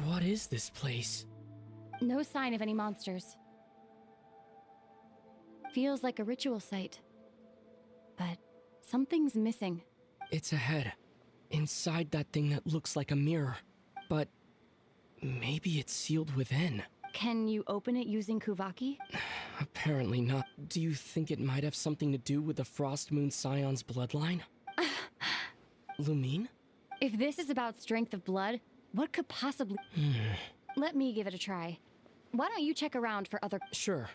What is this place? No sign of any monsters. Feels like a ritual site. But something's missing. It's a head. Inside that thing that looks like a mirror. But maybe it's sealed within. Can you open it using Kuvaki? Apparently not. Do you think it might have something to do with the Frost Moon Scion's bloodline? Lumine? If this is about strength of blood, what could possibly... Let me give it a try. Why don't you check around for other... Sure.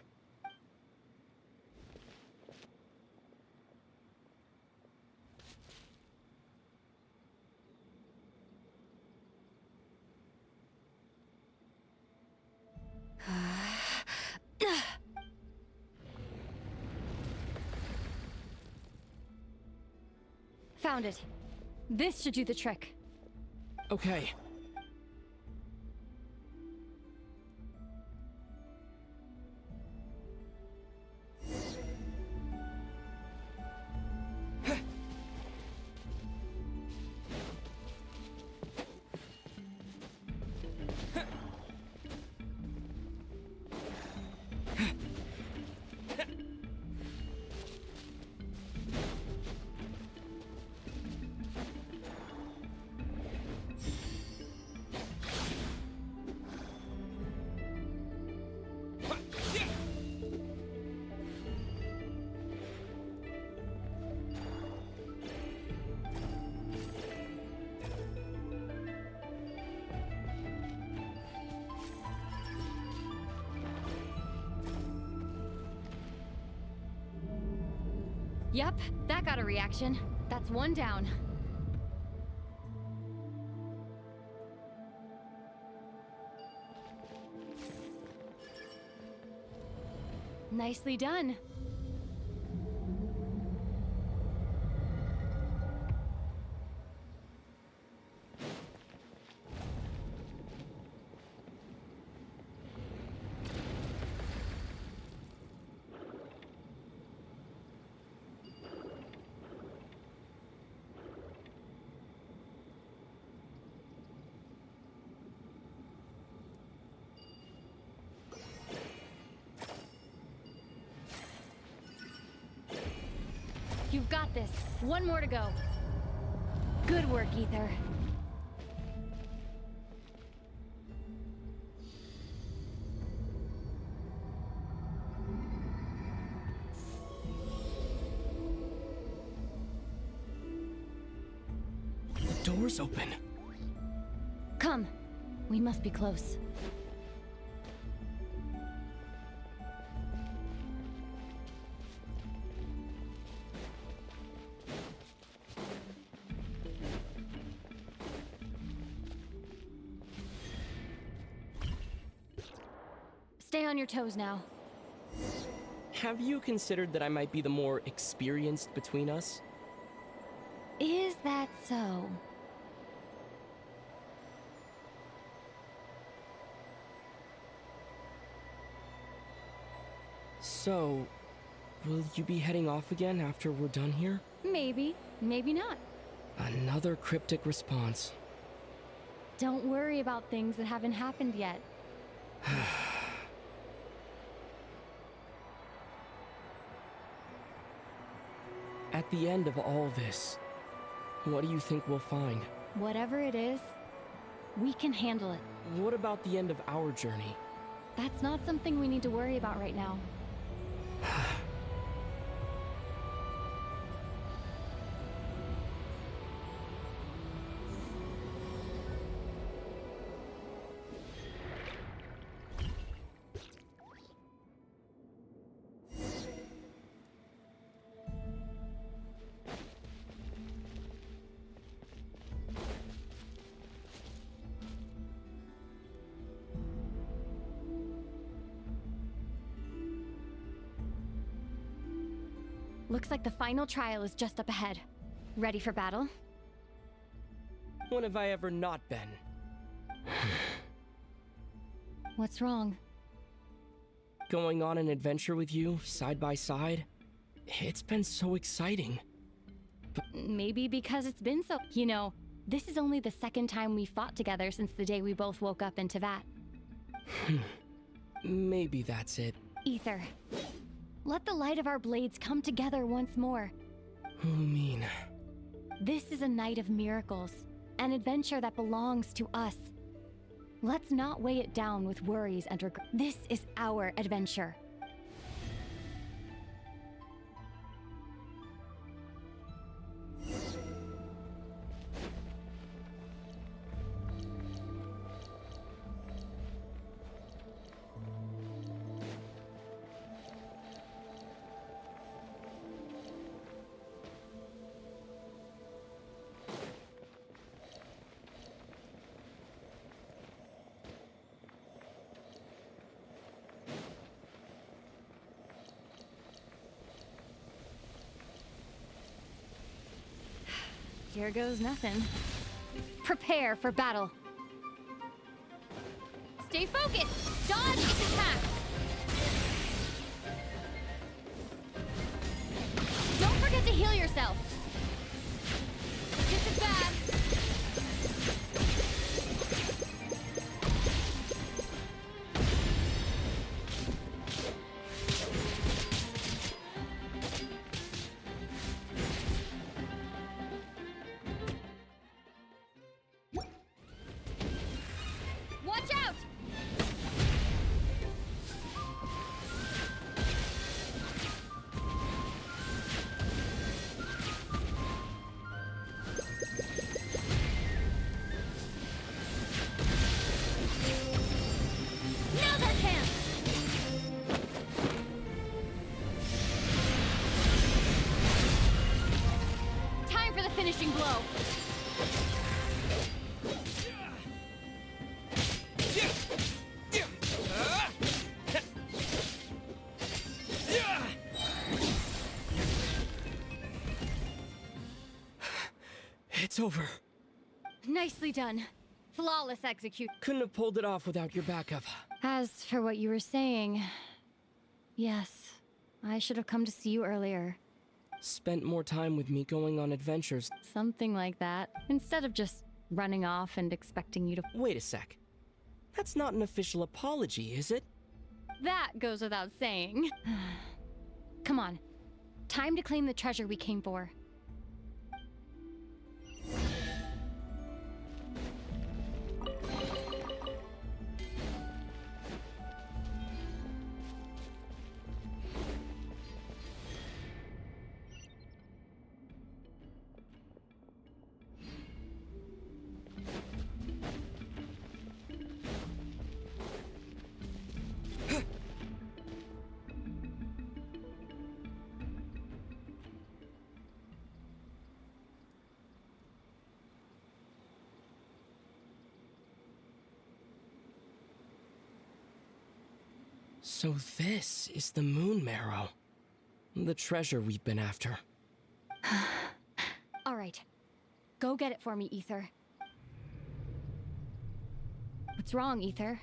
Found it. This should do the trick. Okay. Yep, that got a reaction. That's one down. Nicely done. You've got this. One more to go. Good work, Ether. The door's open. Come. We must be close. Stay on your toes now. Have you considered that I might be the more experienced between us? Is that so? So, will you be heading off again after we're done here? Maybe, maybe not. Another cryptic response. Don't worry about things that haven't happened yet. At the end of all this, what do you think we'll find? Whatever it is, we can handle it. What about the end of our journey? That's not something we need to worry about right now. Looks like the final trial is just up ahead. Ready for battle? When have I ever not been? What's wrong? Going on an adventure with you, side by side? It's been so exciting. Maybe because it's been so... You know, this is only the second time we fought together since the day we both woke up in Tevat. Maybe that's it. Ether. Let the light of our blades come together once more. Lumine. This is a night of miracles, an adventure that belongs to us. Let's not weigh it down with worries and regret. This is our adventure. Here goes nothing. Prepare for battle. Stay focused! Dodge its attack! Don't forget to heal yourself! This is bad! Watch out! It's over. Nicely done. Flawless execute. Couldn't have pulled it off without your backup. As for what you were saying, yes, I should have come to see you earlier. Spent more time with me going on adventures. Something like that, instead of just running off and expecting you to. Wait a sec. That's not an official apology, is it? That goes without saying. Come on. Time to claim the treasure we came for. So this is the Moon Marrow. The treasure we've been after. All right. Go get it for me, Ether. What's wrong, Ether?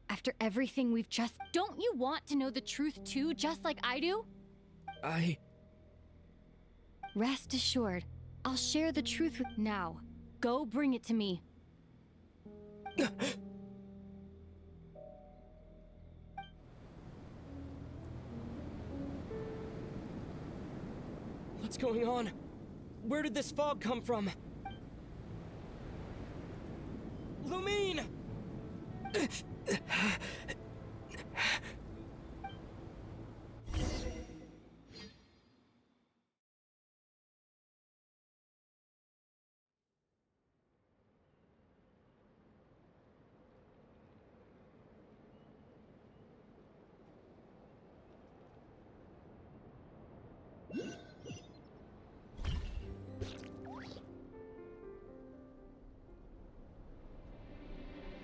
After everything we've just... Don't you want to know the truth too, just like I do? Rest assured, I'll share the truth with... Now, go bring it to me. What's going on? Where did this fog come from? Lumine!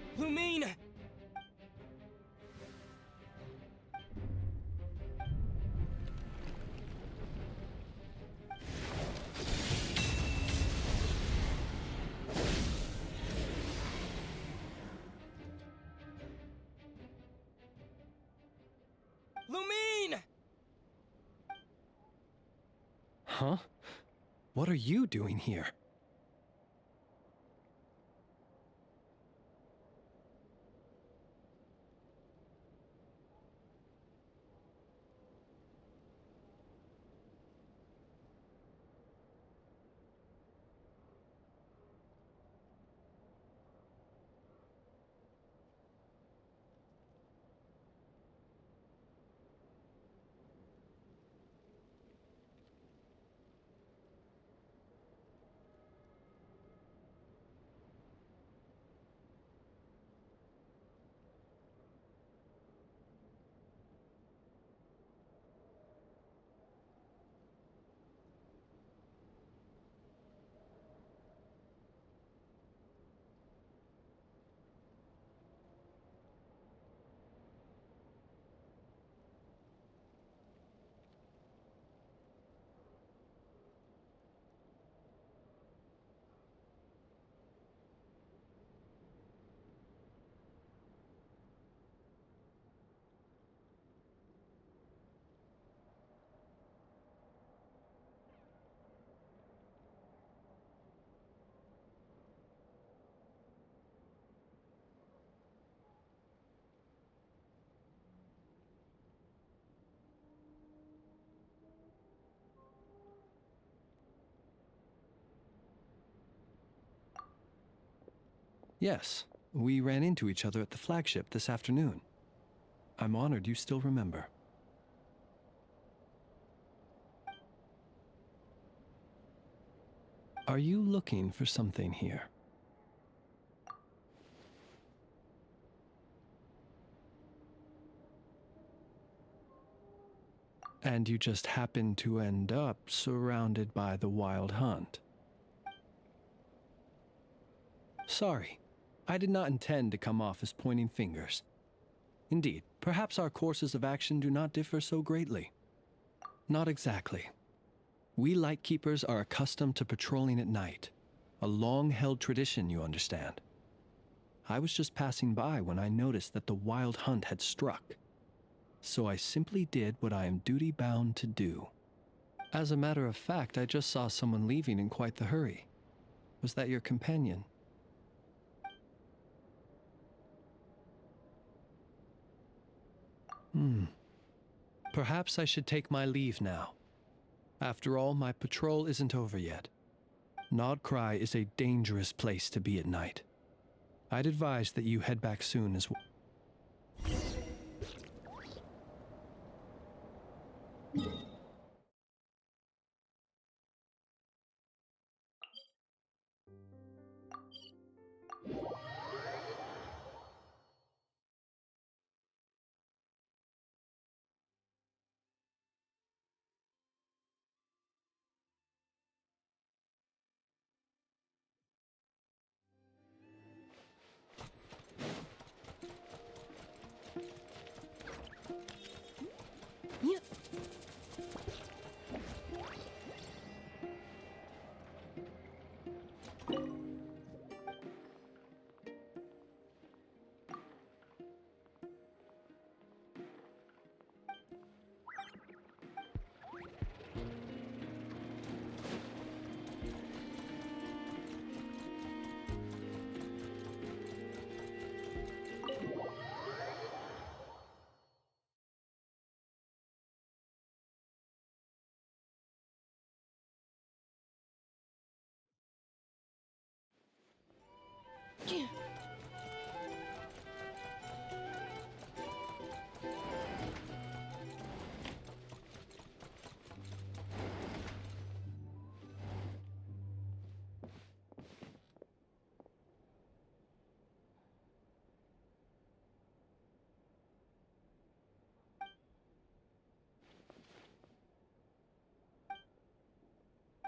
Lumine! Lumine! Huh? What are you doing here? Yes, we ran into each other at the flagship this afternoon. I'm honored you still remember. Are you looking for something here? And you just happened to end up surrounded by the Wild Hunt. Sorry, I did not intend to come off as pointing fingers. Indeed, perhaps our courses of action do not differ so greatly. Not exactly. We Lightkeepers are accustomed to patrolling at night. A long-held tradition, you understand. I was just passing by when I noticed that the wild hunt had struck. So I simply did what I am duty-bound to do. As a matter of fact, I just saw someone leaving in quite the hurry. Was that your companion? Perhaps I should take my leave now. After all, my patrol isn't over yet. Nodcry is a dangerous place to be at night. I'd advise that you head back soon as well.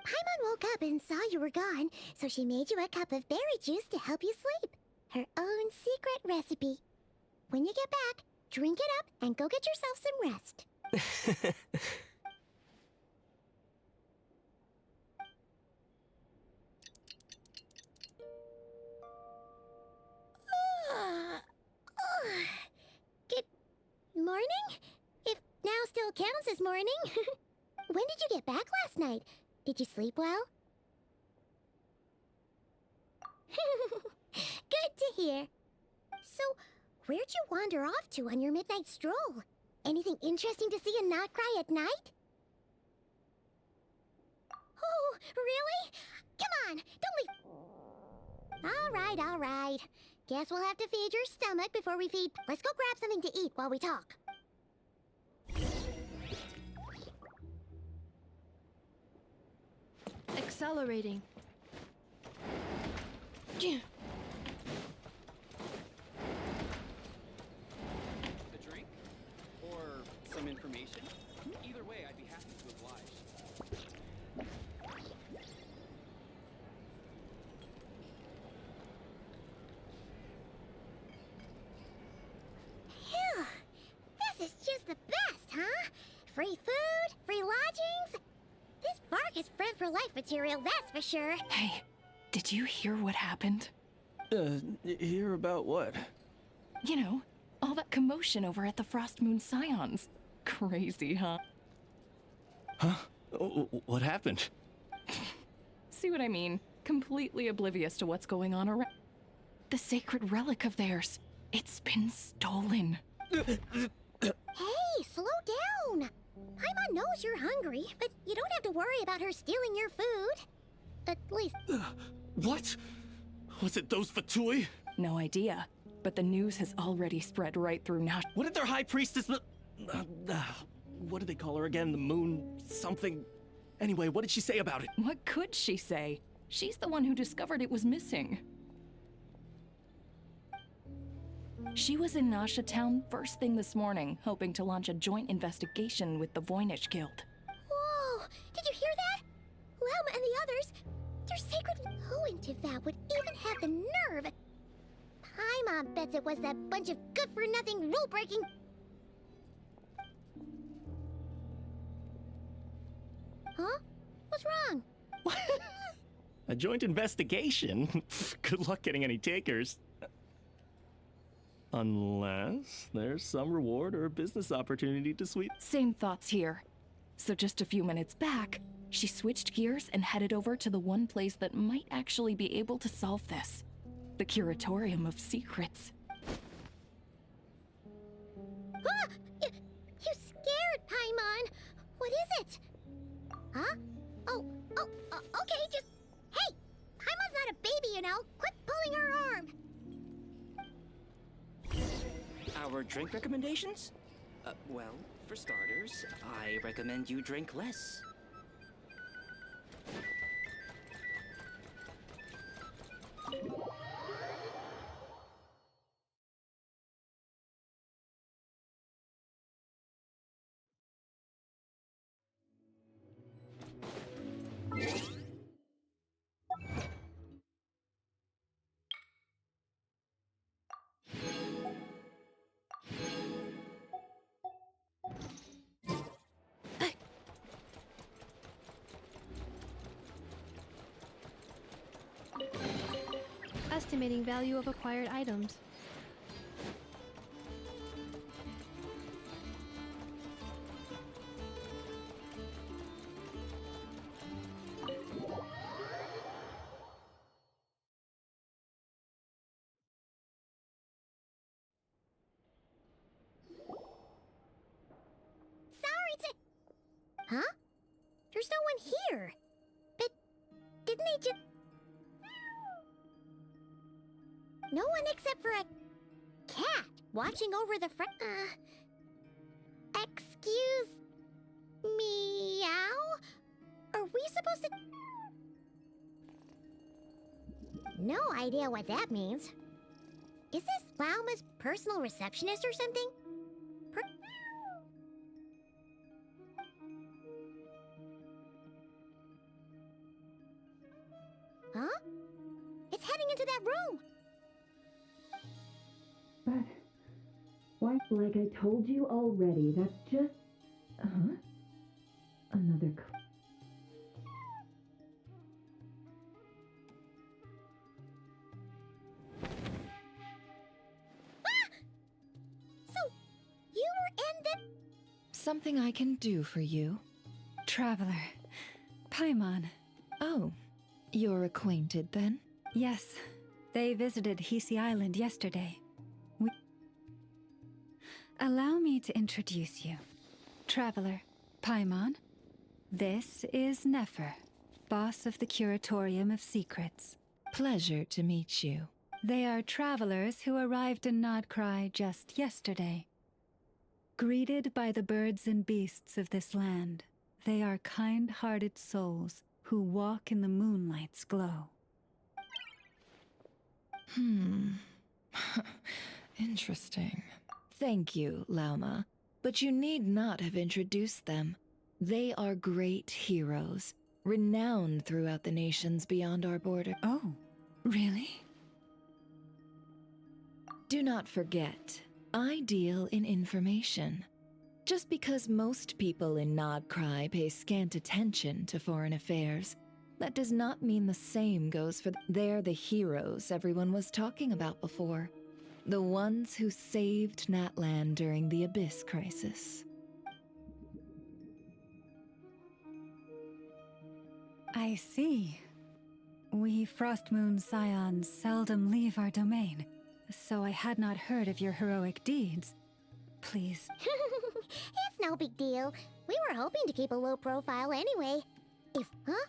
Paimon woke up and saw you were gone, so she made you a cup of berry juice to help you sleep. Her own secret recipe. When you get back, drink it up and go get yourself some rest. Good morning? If now still counts as morning. When did you get back last night? Did you sleep well? Good to hear. So, where'd you wander off to on your midnight stroll? Anything interesting to see in Notcry at night? Oh, really? Come on, don't leave. All right. Guess we'll have to feed your stomach before we feed. Let's go grab something to eat while we talk. Accelerating. A drink? Or some information? Either way, I'd be happy to oblige. Phew! This is just the best, huh? Free food, free lodgings. This park is friend for life material, that's for sure. Hey, did you hear what happened? Hear about what? You know, all that commotion over at the Frost Moon Scions. Crazy, huh? Huh? What happened? See what I mean? Completely oblivious to what's going on around. The sacred relic of theirs. It's been stolen. Hey, slow down. Paimon knows you're hungry, but you don't have to worry about her stealing your food. At least... What? Was it those Fatui? No idea, but the news has already spread right through now. What did their high priestess... what did they call her again? The moon... something... Anyway, what did she say about it? What could she say? She's the one who discovered it was missing. She was in Nasha Town first thing this morning, hoping to launch a joint investigation with the Voynich Guild. Whoa! Did you hear that? Lelma and the others, they're sacred. Who in Tivat would even have the nerve? Paimon bets it was that bunch of good-for-nothing rule-breaking... Huh? What's wrong? A joint investigation? Good luck getting any takers. Unless there's some reward or business opportunity to sweep. Same thoughts here. So just a few minutes back, she switched gears and headed over to the one place that might actually be able to solve this. The Curatorium of Secrets. Ah! You scared, Paimon! What is it? Huh? Okay, just... Hey! Paimon's not a baby, you know! Quit pulling her arm! Our drink recommendations? Well, for starters, I recommend you drink less. Estimating value of acquired items. Huh? There's no one here. But didn't they just... No one except for a cat watching over the front... Excuse... Meow? Are we supposed to... No idea what that means. Is this Lauma's personal receptionist or something? Huh? It's heading into that room! But... why, like I told you already, that's just... Huh? Another... So, you were in the... Something I can do for you? Traveler. Paimon. Oh, you're acquainted then? Yes. They visited Hisi Island yesterday. Allow me to introduce you. Traveler, Paimon. This is Nefer, boss of the Curatorium of Secrets. Pleasure to meet you. They are travelers who arrived in Nodcry just yesterday. Greeted by the birds and beasts of this land, they are kind-hearted souls who walk in the moonlight's glow. Interesting. Thank you, Lauma. But you need not have introduced them. They are great heroes, renowned throughout the nations beyond our border. Oh, really? Do not forget, I deal in information. Just because most people in Nodcry pay scant attention to foreign affairs, that does not mean the same goes for they're the heroes everyone was talking about before. The ones who saved Natlan during the Abyss Crisis. I see. We Frostmoon Scions seldom leave our domain, so I had not heard of your heroic deeds. Please. It's no big deal. We were hoping to keep a low profile anyway. Huh?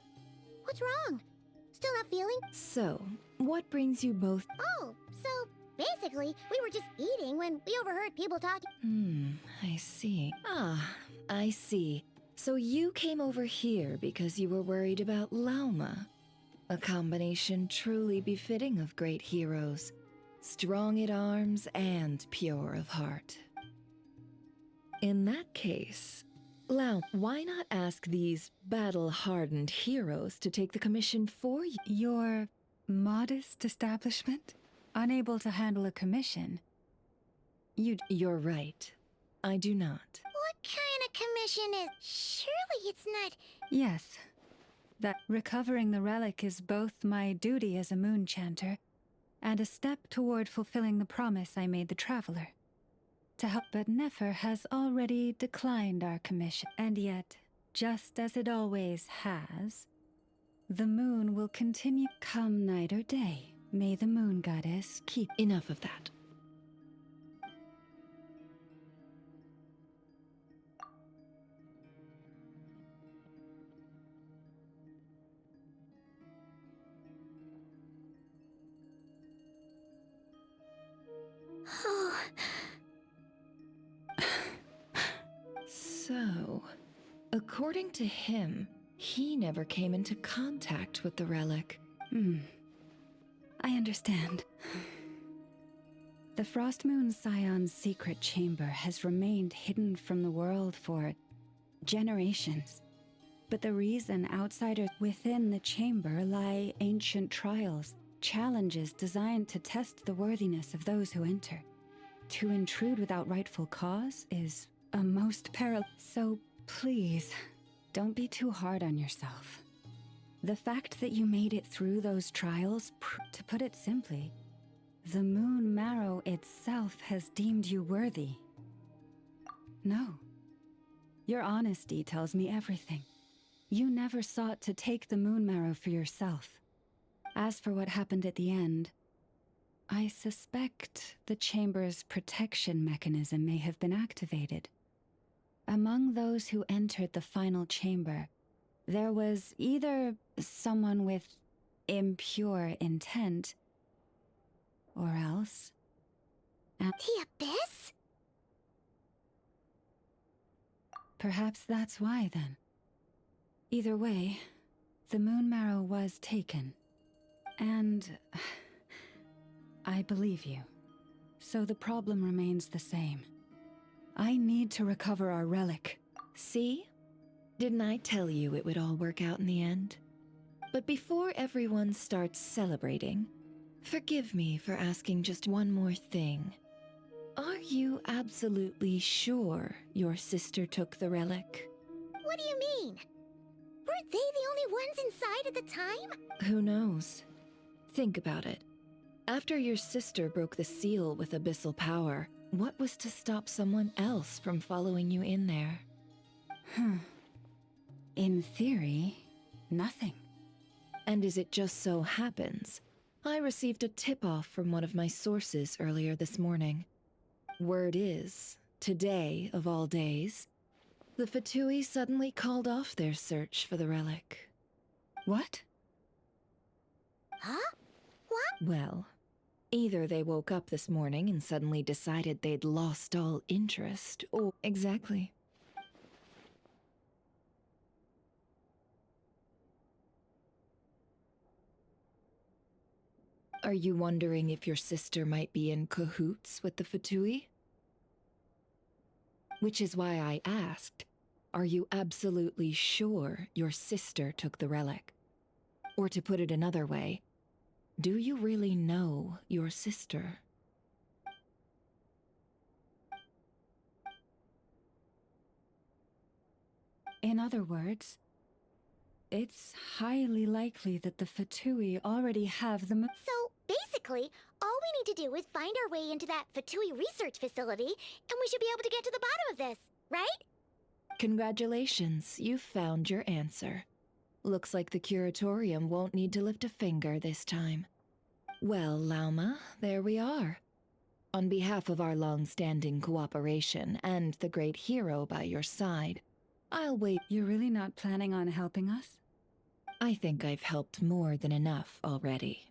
What's wrong? Still not feeling? So, what brings you both? Oh, so basically, we were just eating when we overheard people talking. I see. I see. So you came over here because you were worried about Lauma. A combination truly befitting of great heroes. Strong at arms and pure of heart. In that case, Lau, why not ask these battle-hardened heroes to take the commission for you? Your modest establishment? Unable to handle a commission? You're right. I do not. What kind of commission is... Surely it's not... Yes. that recovering the relic is both my duty as a moon chanter and a step toward fulfilling the promise I made the traveler. To help, but Nefer has already declined our commission. And yet, just as it always has, the moon will continue come night or day. May the moon goddess keep. Enough of that. So, according to him, he never came into contact with the relic. I understand. The Frost Moon Scion's secret chamber has remained hidden from the world for generations. But the reason outsiders within the chamber lie ancient trials, challenges designed to test the worthiness of those who enter. To intrude without rightful cause is a most So please, don't be too hard on yourself. The fact that you made it through those trials, to put it simply, the Moon Marrow itself has deemed you worthy. No. Your honesty tells me everything. You never sought to take the Moon Marrow for yourself. As for what happened at the end, I suspect the chamber's protection mechanism may have been activated. Among those who entered the final chamber, there was either someone with impure intent, or else... The Abyss? Perhaps that's why, then. Either way, the Moon Marrow was taken. And... I believe you. So the problem remains the same. I need to recover our relic. See? Didn't I tell you it would all work out in the end? But before everyone starts celebrating, forgive me for asking just one more thing. Are you absolutely sure your sister took the relic? What do you mean? Weren't they the only ones inside at the time? Who knows? Think about it. After your sister broke the seal with abyssal power, what was to stop someone else from following you in there? In theory, nothing. And as it just so happens, I received a tip-off from one of my sources earlier this morning. Word is, today of all days, the Fatui suddenly called off their search for the relic. What? Huh? What? Well, either they woke up this morning and suddenly decided they'd lost all interest, or... Exactly. Are you wondering if your sister might be in cahoots with the Fatui? Which is why I asked, are you absolutely sure your sister took the relic? Or to put it another way, do you really know your sister? In other words, it's highly likely that the Fatui already have the So, basically, all we need to do is find our way into that Fatui research facility, and we should be able to get to the bottom of this, right? Congratulations, you've found your answer. Looks like the curatorium won't need to lift a finger this time. Well, Lauma, there we are. On behalf of our long-standing cooperation and the great hero by your side, I'll wait. You're really not planning on helping us? I think I've helped more than enough already.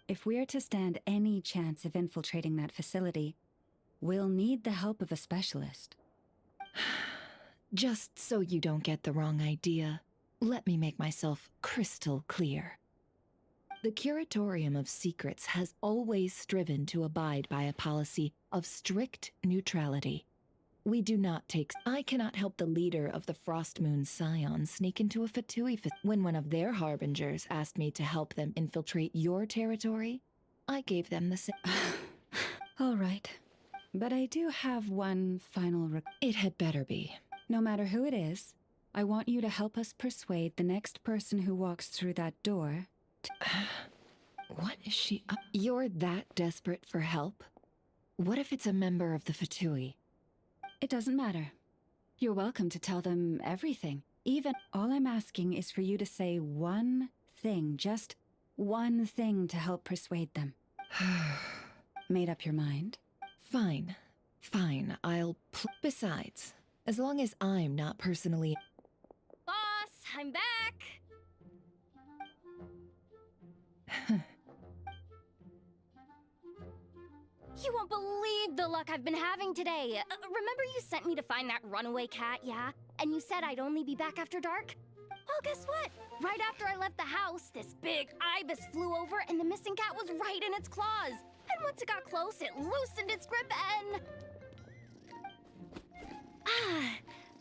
If we're to stand any chance of infiltrating that facility, we'll need the help of a specialist. Just so you don't get the wrong idea, let me make myself crystal clear. The Curatorium of Secrets has always striven to abide by a policy of strict neutrality. We do not take... I cannot help the leader of the Frost Moon Scion sneak into a Fatui when one of their harbingers asked me to help them infiltrate your territory. I gave them the same... All right. But I do have one final It had better be. No matter who it is, I want you to help us persuade the next person who walks through that door. What is she up? You're that desperate for help? What if it's a member of the Fatui? It doesn't matter. You're welcome to tell them everything. Even all I'm asking is for you to say one thing, just one thing to help persuade them. Made up your mind? Fine. Fine, Besides, as long as I'm not personally— Boss, I'm back! You won't believe the luck I've been having today. Remember you sent me to find that runaway cat, yeah? And you said I'd only be back after dark? Well, guess what? Right after I left the house, this big ibis flew over and the missing cat was right in its claws. And once it got close, it loosened its grip and...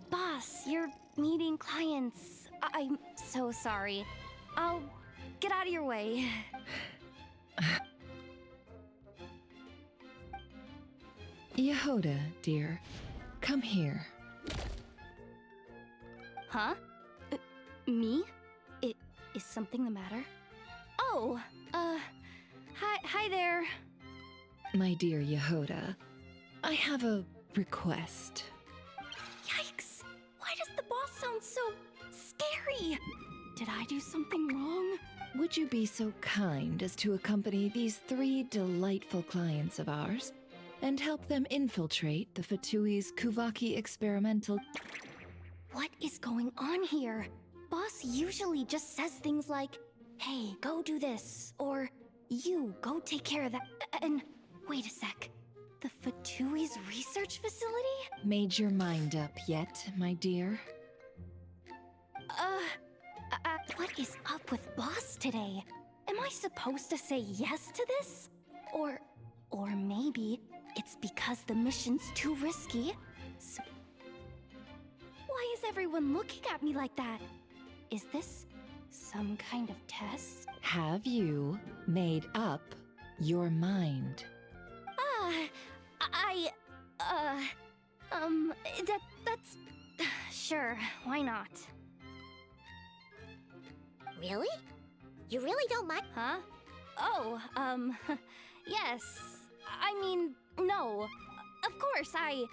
Boss, you're meeting clients. I'm so sorry. I'll get out of your way. Yehoda, dear, come here. Huh? Me? Is something the matter? Oh, hi there. My dear Yehoda, I have a request. Yikes! Why does the boss sound so scary? Did I do something wrong? Would you be so kind as to accompany these 3 delightful clients of ours and help them infiltrate the Fatui's Kuvaki experimental— What is going on here? Boss usually just says things like, hey, go do this, or you, go take care of that, and wait a sec. The Fatui's research facility? Made your mind up yet, my dear? What is up with Boss today? Am I supposed to say yes to this? Or maybe it's because the mission's too risky. So why is everyone looking at me like that? Is this some kind of test? Have you made up your mind? That's... Sure, why not? Really? You really don't mind? Huh? Oh, yes. I mean, no. Of course, I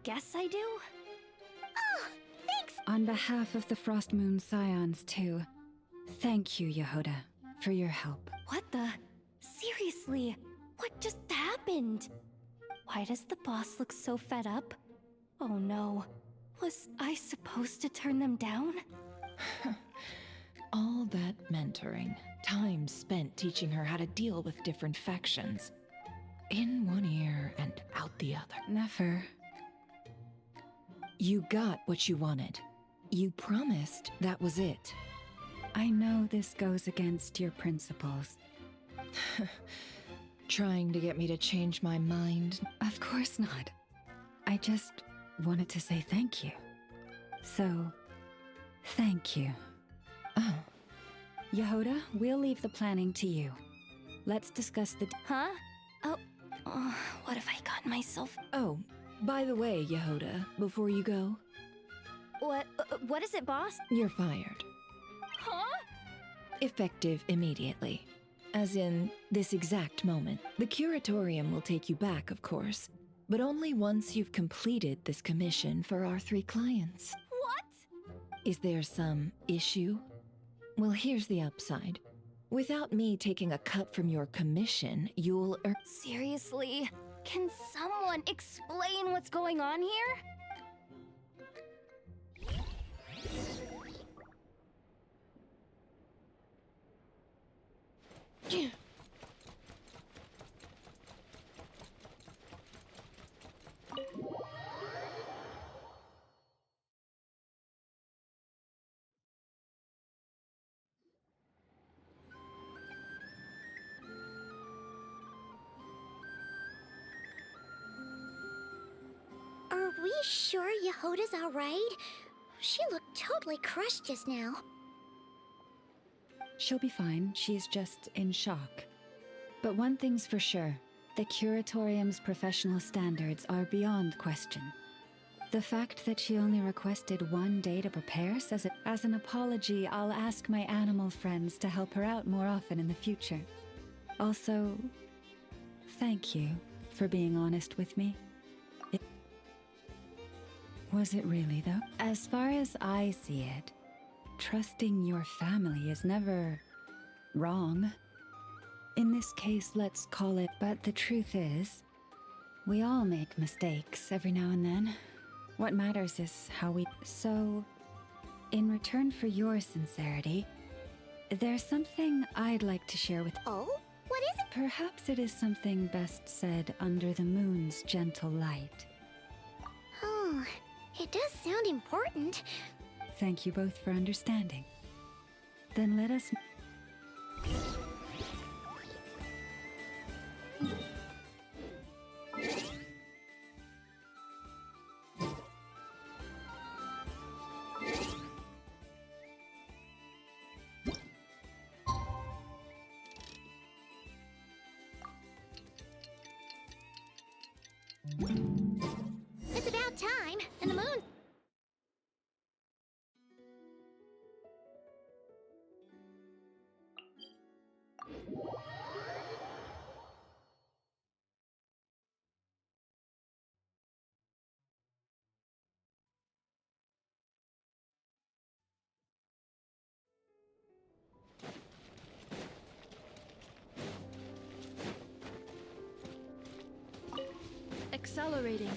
guess I do. Oh, thanks! On behalf of the Frost Moon Scions, too, thank you, Yehoda, for your help. What the? Seriously, what just happened? Why does the boss look so fed up? Oh no. Was I supposed to turn them down? All that mentoring, time spent teaching her how to deal with different factions. In one ear and out the other. Never. You got what you wanted. You promised that was it. I know this goes against your principles. Trying to get me to change my mind? Of course not. I just wanted to say thank you. So, thank you. Oh. Yehoda, we'll leave the planning to you. Let's discuss the— Huh? Oh, what have I gotten myself— Oh, by the way, Yehoda, before you go— What is it, boss? You're fired. Huh? Effective immediately. As in, this exact moment. The Curatorium will take you back, of course, but only once you've completed this commission for our 3 clients. What? Is there some issue? Well, here's the upside. Without me taking a cut from your commission, you'll earn— Seriously? Can someone explain what's going on here? Are we sure Yehoda's alright? She looked totally crushed just now. She'll be fine. She's just in shock. But one thing's for sure. The Curatorium's professional standards are beyond question. The fact that she only requested 1 day to prepare says it. As an apology, I'll ask my animal friends to help her out more often in the future. Also, thank you for being honest with me. Was it really, though? As far as I see it, trusting your family is never wrong. In this case, let's call it, but the truth is, we all make mistakes every now and then. What matters is how we... So, in return for your sincerity, there's something I'd like to share with... Oh? What is it? Perhaps it is something best said under the moon's gentle light. Oh, it does sound important. Thank you both for understanding. Then let us... It's about time, and the moon... Accelerating.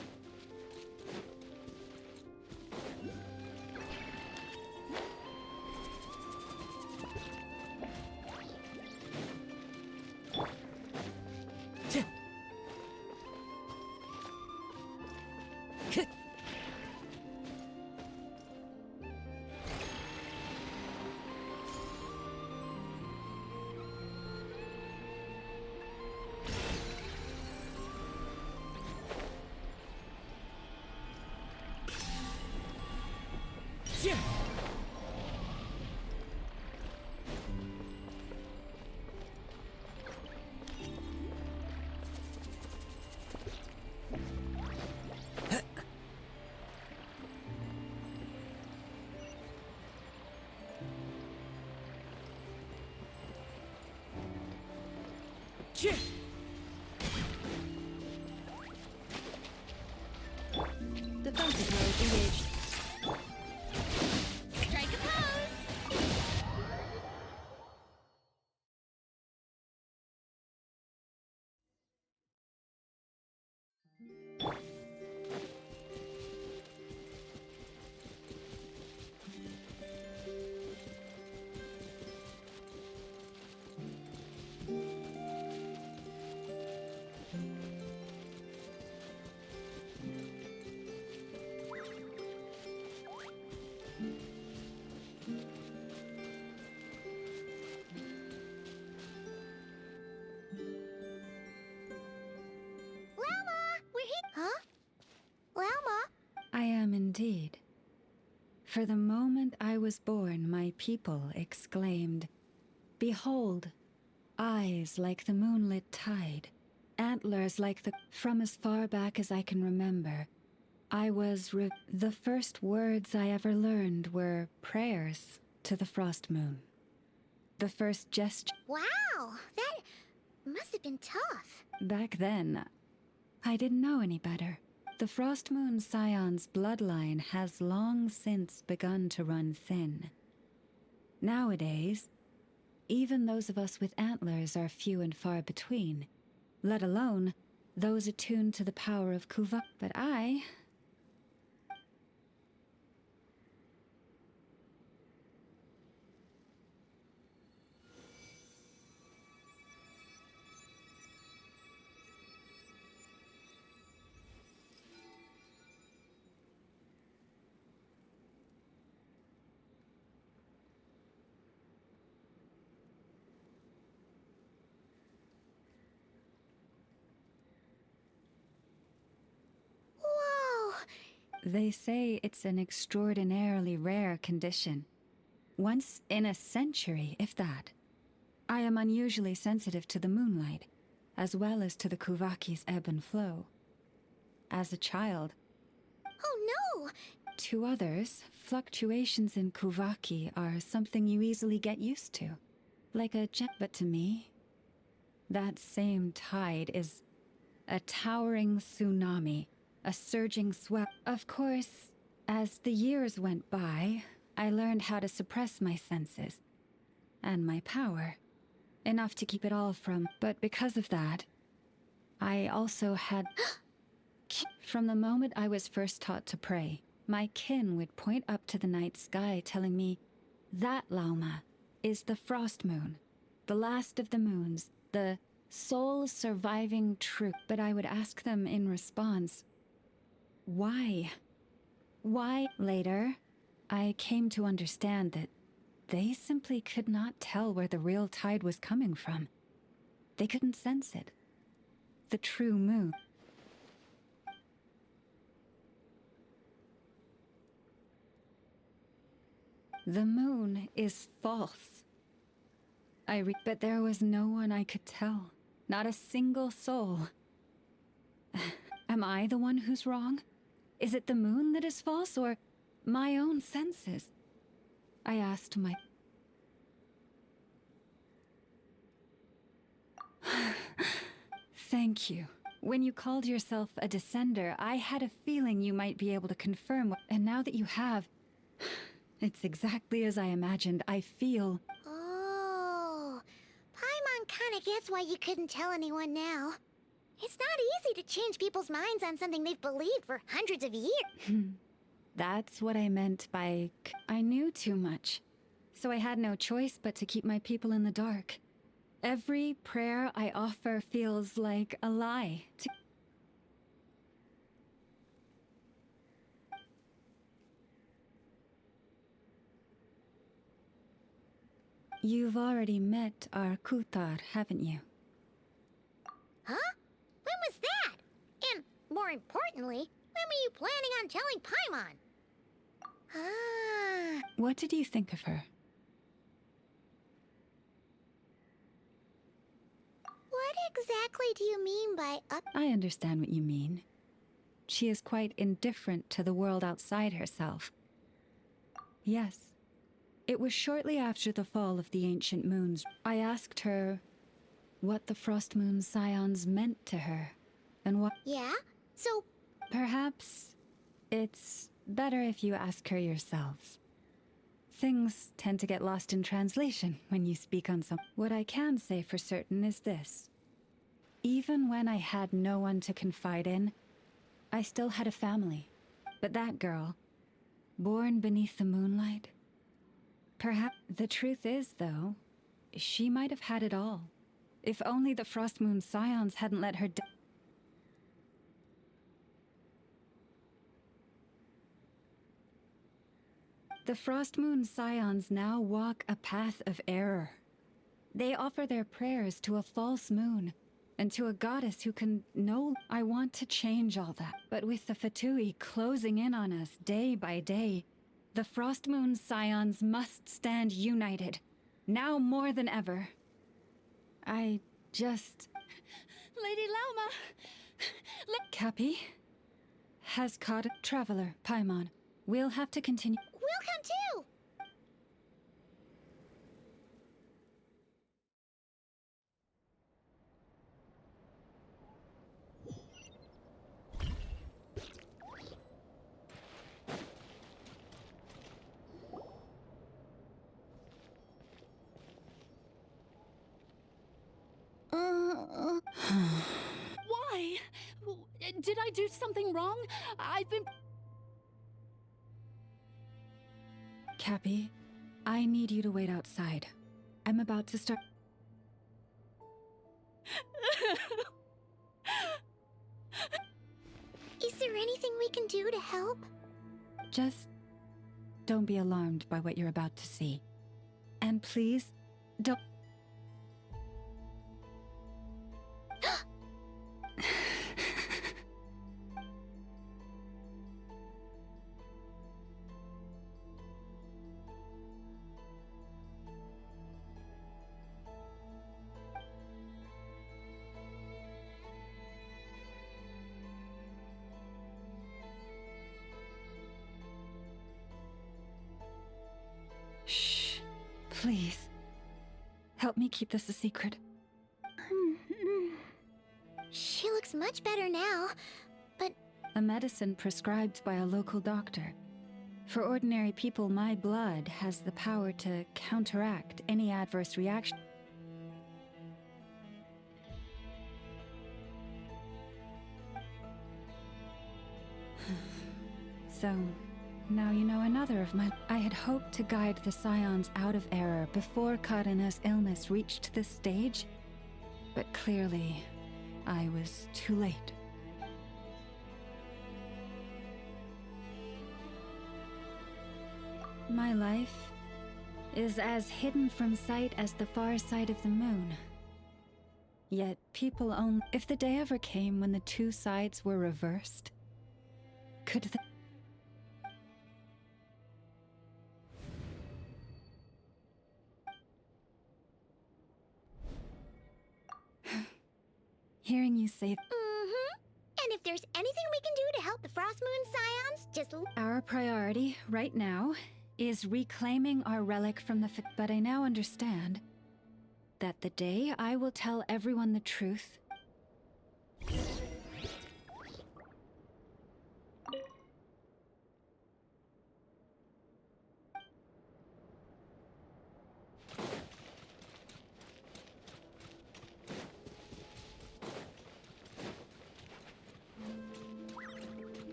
Defensive mode engaged. Strike a pose! Huh? Llama? I am indeed. For the moment I was born, my people exclaimed, "Behold, eyes like the moonlit tide, antlers like the..." From as far back as I can remember, I was the first words I ever learned were prayers to the frost moon. The first gesture... Wow, that must have been tough. Back then, I didn't know any better. The Frost Moon Scion's bloodline has long since begun to run thin. Nowadays, even those of us with antlers are few and far between, let alone those attuned to the power of Kuva. But I... They say it's an extraordinarily rare condition. Once in a century, if that. I am unusually sensitive to the moonlight, as well as to the Kuvaki's ebb and flow. As a child... Oh To others, fluctuations in Kuvaki are something you easily get used to. Like a jet, but to me, that same tide is a towering tsunami, a surging swell. Of course, as the years went by, I learned how to suppress my senses and my power, enough to keep it all from. But because of that, I also had. From the moment I was first taught to pray, my kin would point up to the night sky telling me, that Lauma is the frost moon, the last of the moons, the sole surviving truth. But I would ask them in response, why? Why? Later, I came to understand that they simply could not tell where the real tide was coming from. They couldn't sense it. The true moon. The moon is false. But there was no one I could tell. Not a single soul. Am I the one who's wrong? Is it the moon that is false, or my own senses? I asked my... Thank you. When you called yourself a descender, I had a feeling you might be able to confirm what... And now that you have... It's exactly as I imagined. I feel... Oh, Paimon kinda gets why you couldn't tell anyone now. It's not easy to change people's minds on something they've believed for hundreds of years. That's what I meant by... I knew too much. So I had no choice but to keep my people in the dark. Every prayer I offer feels like a lie. You've already met our Kutar, haven't you? Huh? When was that? And, more importantly, when were you planning on telling Paimon? Ah... What did you think of her? What exactly do you mean by I understand what you mean. She is quite indifferent to the world outside herself. Yes. It was shortly after the fall of the ancient moons. I asked her what the Frost Moon Scions meant to her, and what... Yeah? So... Perhaps it's better if you ask her yourselves. Things tend to get lost in translation when you speak on some... What I can say for certain is this. Even when I had no one to confide in, I still had a family. But that girl, born beneath the moonlight... Perhaps the truth is, though, she might have had it all. If only the Frost Moon Scions hadn't let her die. The Frost Moon Scions now walk a path of error. They offer their prayers to a false moon, and to a goddess who can know... I want to change all that, but with the Fatui closing in on us day by day, the Frost Moon Scions must stand united, now more than ever. I just... Lady Lauma! Cappy has caught a traveler, Paimon. We'll have to continue... We'll come too! Why? Did I do something wrong? I've been... Cappy, I need you to wait outside. I'm about to start... Is there anything we can do to help? Just don't be alarmed by what you're about to see. And please, don't... Please, help me keep this a secret. She looks much better now, but... A medicine prescribed by a local doctor. For ordinary people, my blood has the power to counteract any adverse reaction. So, now you know another of my... I had hoped to guide the Scions out of error before Karina's illness reached this stage, but clearly, I was too late. My life is as hidden from sight as the far side of the moon. Yet people only... If the day ever came when the two sides were reversed, could the... Hearing you say... And if there's anything we can do to help the Frost Moon Scions, just... Our priority, right now, is reclaiming our relic from the... But I now understand that the day I will tell everyone the truth...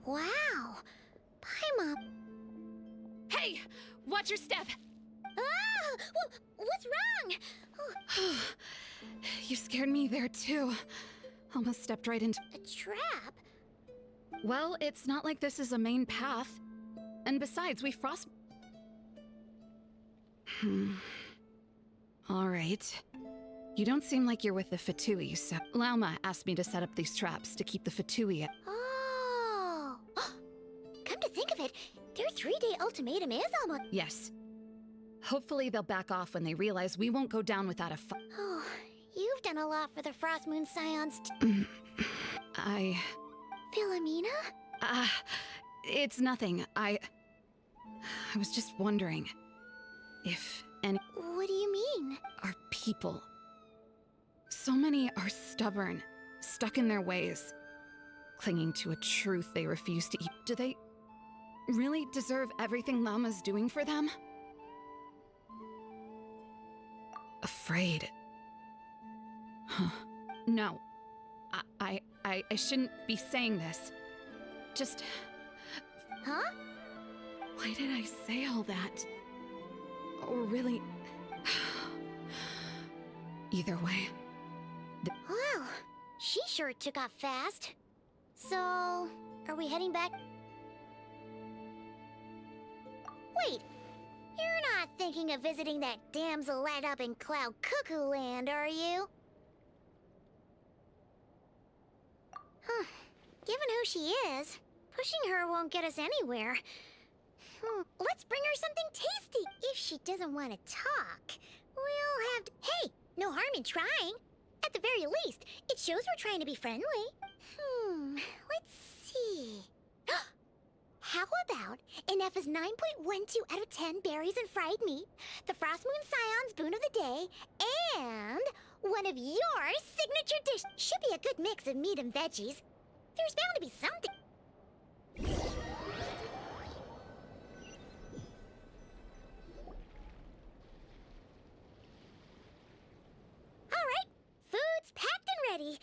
Wow! Paimon! Hey! Watch your step! Ah! What's wrong? You scared me there too. Almost stepped right into... A trap? Well, it's not like this is a main path. And besides, we frost... Alright. You don't seem like you're with the Fatui, so... Lauma asked me to set up these traps to keep the Fatui... Oh! Come to think of it, their 3-day ultimatum is almost... Yes. Hopefully they'll back off when they realize we won't go down without a fight. Oh, you've done a lot for the Frost Moon Scions. Philomena? It's nothing. I was just wondering if any... What do you mean? Our people. So many are stubborn, stuck in their ways, clinging to a truth they refuse to eat. Do they really deserve everything Lama's doing for them? Afraid. Huh. No. I shouldn't be saying this. Just... Huh? Why did I say all that? Or really... Either way. Wow, she sure took off fast. So, are we heading back? Wait, you're not thinking of visiting that damsel light up in Cloud Cuckoo Land, are you? Huh. Given who she is, pushing her won't get us anywhere. Let's bring her something tasty. If she doesn't want to talk, we'll have to... Hey, no harm in trying. At the very least, it shows we're trying to be friendly. Let's see. How about an F is 9.12 out of 10 berries and fried meat, the Frost Moon Scion's boon of the day, and one of your signature dishes. Should be a good mix of meat and veggies. There's bound to be something. All right, food's packed and ready.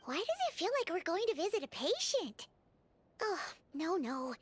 Why does it feel like we're going to visit a patient? Oh, no.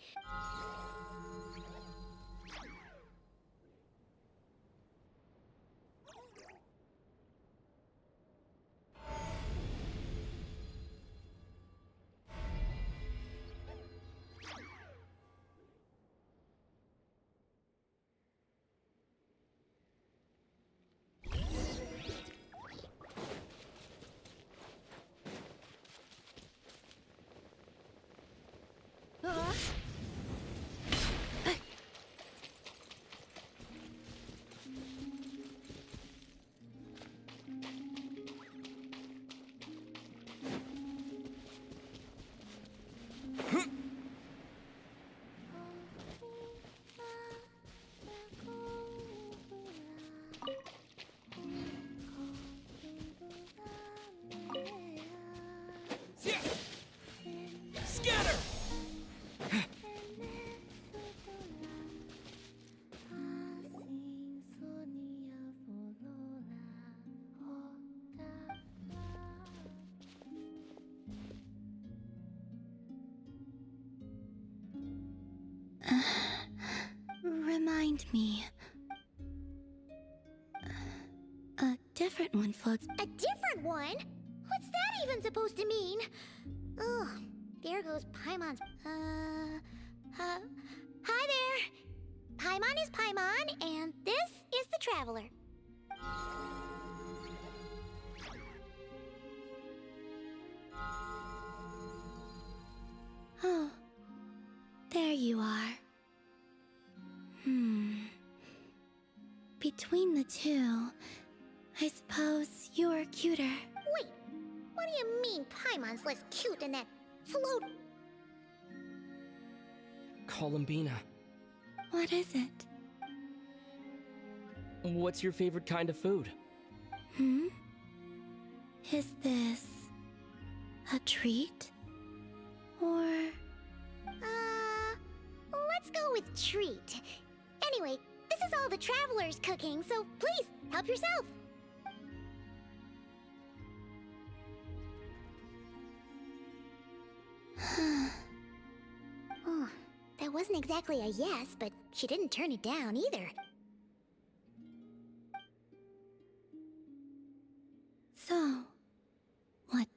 me. A different one floats. A different one? What's that even supposed to mean? Oh, there goes Paimon's. Hi there. Paimon is Paimon, and this is the Traveler. Oh, there you are. Between the two, I suppose you're cuter. Wait, what do you mean Paimon's less cute than that float? Columbina, What is it? what's your favorite kind of food? Is this a treat? Or, let's go with treat. Anyway, this is all the Traveler's cooking, so please, help yourself. Oh, that wasn't exactly a yes, but she didn't turn it down either. So, what?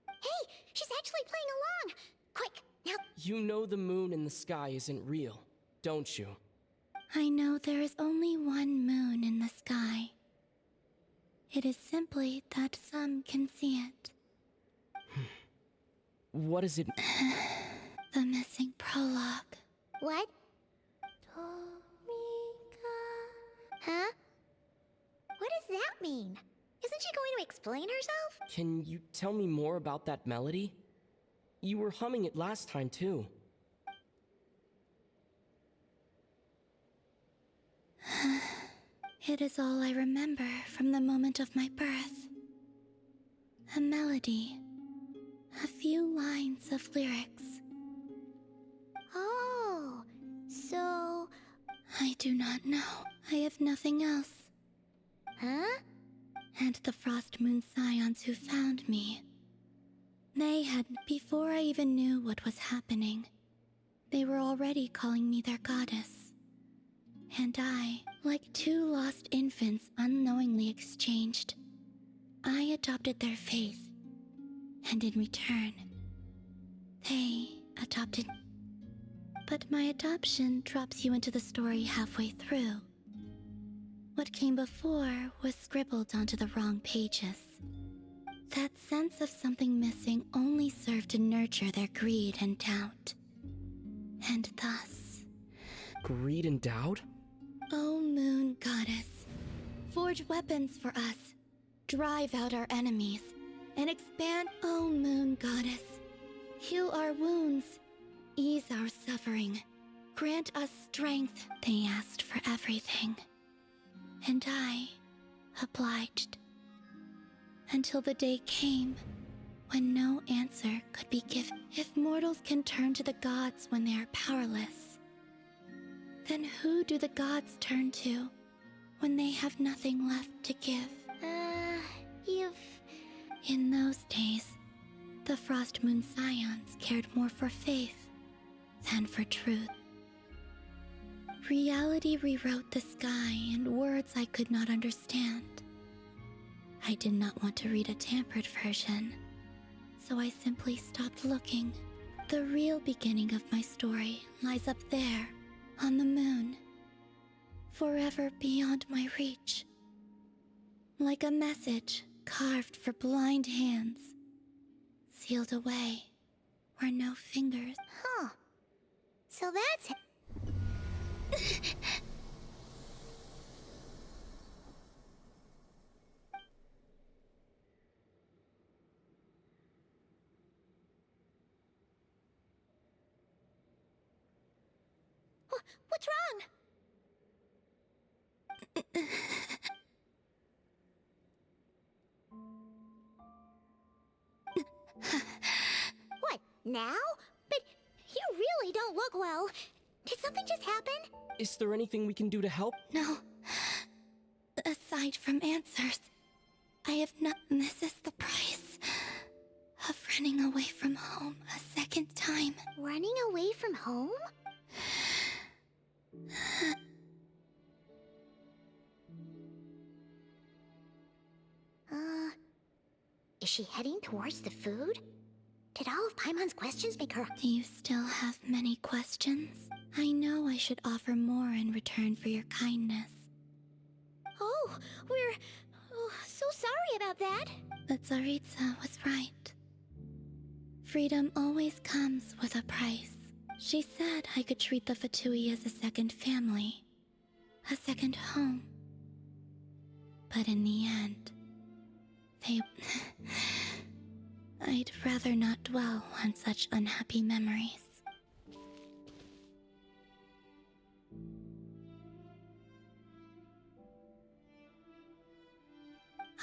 Hey, she's actually playing along! Quick, now... You know the moon in the sky isn't real, don't you? I know there is only one moon in the sky. It is simply that some can see it. What is it? The missing prologue. What? Huh? What does that mean? Isn't she going to explain herself? Can you tell me more about that melody? You were humming it last time, too. It is all I remember from the moment of my birth. A melody. A few lines of lyrics. Oh, so... I do not know. I have nothing else. Huh? And the Frost Moon Scions who found me. They had, before I even knew what was happening, they were already calling me their goddess. And I, like two lost infants unknowingly exchanged, I adopted their faith. And in return, they adopted... But my adoption drops you into the story halfway through. What came before was scribbled onto the wrong pages. That sense of something missing only served to nurture their greed and doubt. And thus... Greed and doubt? O Moon Goddess, forge weapons for us, drive out our enemies, and expand, O Moon Goddess. Heal our wounds, ease our suffering, grant us strength. They asked for everything. And I obliged. Until the day came when no answer could be given. If mortals can turn to the gods when they are powerless, then who do the gods turn to when they have nothing left to give? In those days, the Frost Moon Scions cared more for faith than for truth. Reality rewrote the sky in words I could not understand. I did not want to read a tampered version, so I simply stopped looking. The real beginning of my story lies up there, on the moon, forever beyond my reach. Like a message carved for blind hands, sealed away where no fingers... Huh. So that's... What's wrong? What, now? But you really don't look well. Did something just happen? Is there anything we can do to help? No. Aside from answers, I have not... This is the price of running away from home a second time. Running away from home? Is she heading towards the food? Did all of Paimon's questions make her... Do you still have many questions? I know I should offer more in return for your kindness. Oh, we're... Oh, so sorry about that. But Tsaritsa was right. Freedom always comes with a price. She said I could treat the Fatui as a second family, a second home. But in the end, they... I'd rather not dwell on such unhappy memories.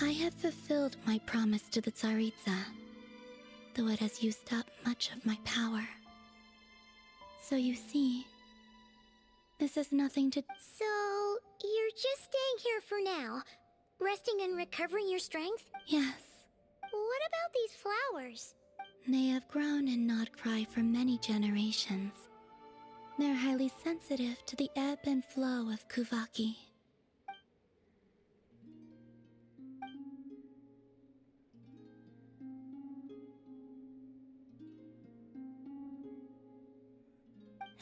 I have fulfilled my promise to the Tsaritsa, though it has used up much of my power. So you see, this has nothing to... So, you're just staying here for now, resting and recovering your strength? Yes. What about these flowers? They have grown in Nodcry for many generations. They're highly sensitive to the ebb and flow of Kuvaki.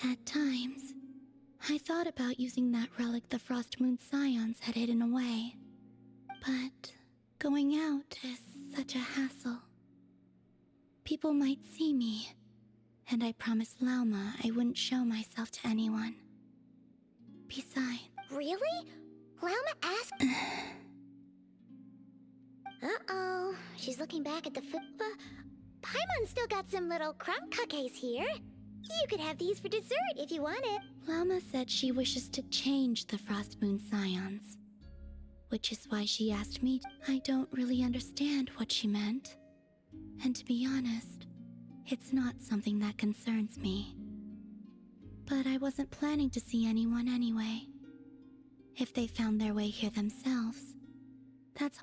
At times, I thought about using that relic the Frost Moon Scions had hidden away. But going out is such a hassle. People might see me, and I promised Lauma I wouldn't show myself to anyone. Besides... Really? Lauma asked... Uh-oh. She's looking back at the food... Paimon's still got some little crumb cookies here. You could have these for dessert if you wanted. Lauma said she wishes to change the Frost Moon Scions, which is why she asked me. I don't really understand what she meant. And to be honest, it's not something that concerns me. But I wasn't planning to see anyone anyway. If they found their way here themselves, that's...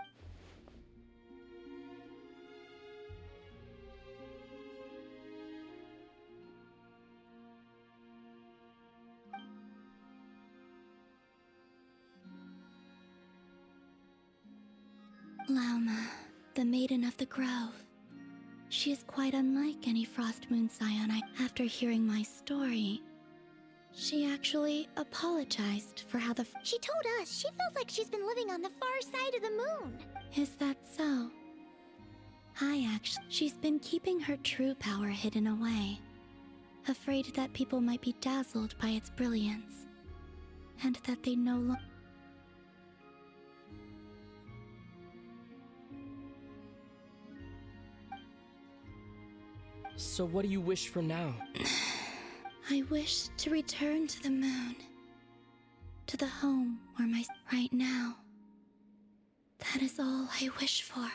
Lauma, the Maiden of the Grove. She is quite unlike any Frost Moon Scion. After hearing my story, she actually apologized for how the... She told us she feels like she's been living on the far side of the moon. Is that so? She's been keeping her true power hidden away, afraid that people might be dazzled by its brilliance, and that they no longer... So what do you wish for now? I wish to return to the moon. To the home where right now. That is all I wish for.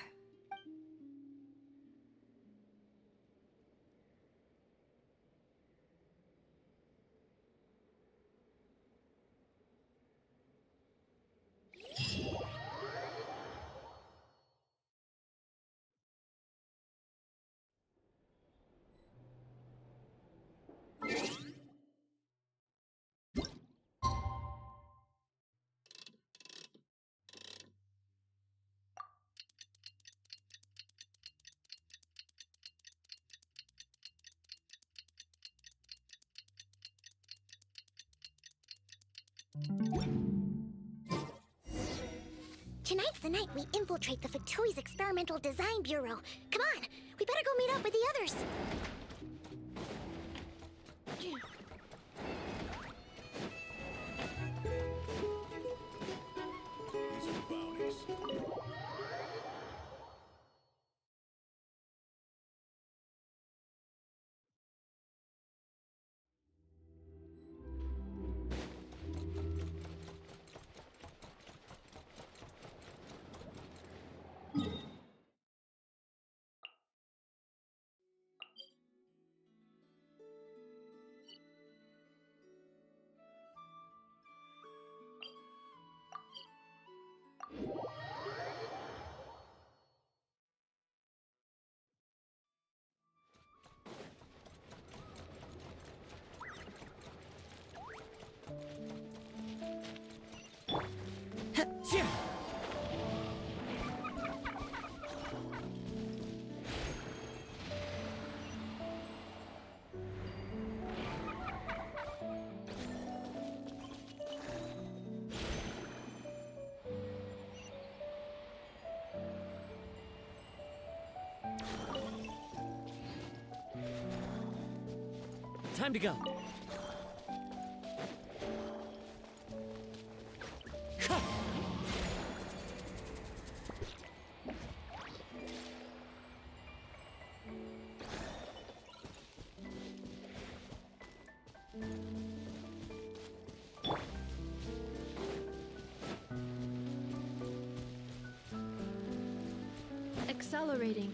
Tonight's the night we infiltrate the Fatui's Experimental Design Bureau. Come on, we better go meet up with the others. Time to go. Accelerating.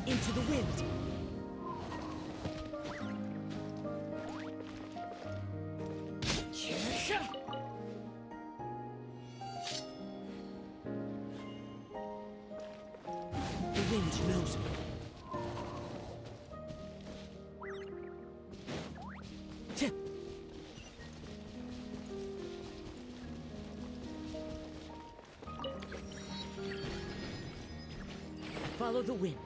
Into the wind. The wind knows me. Follow the wind.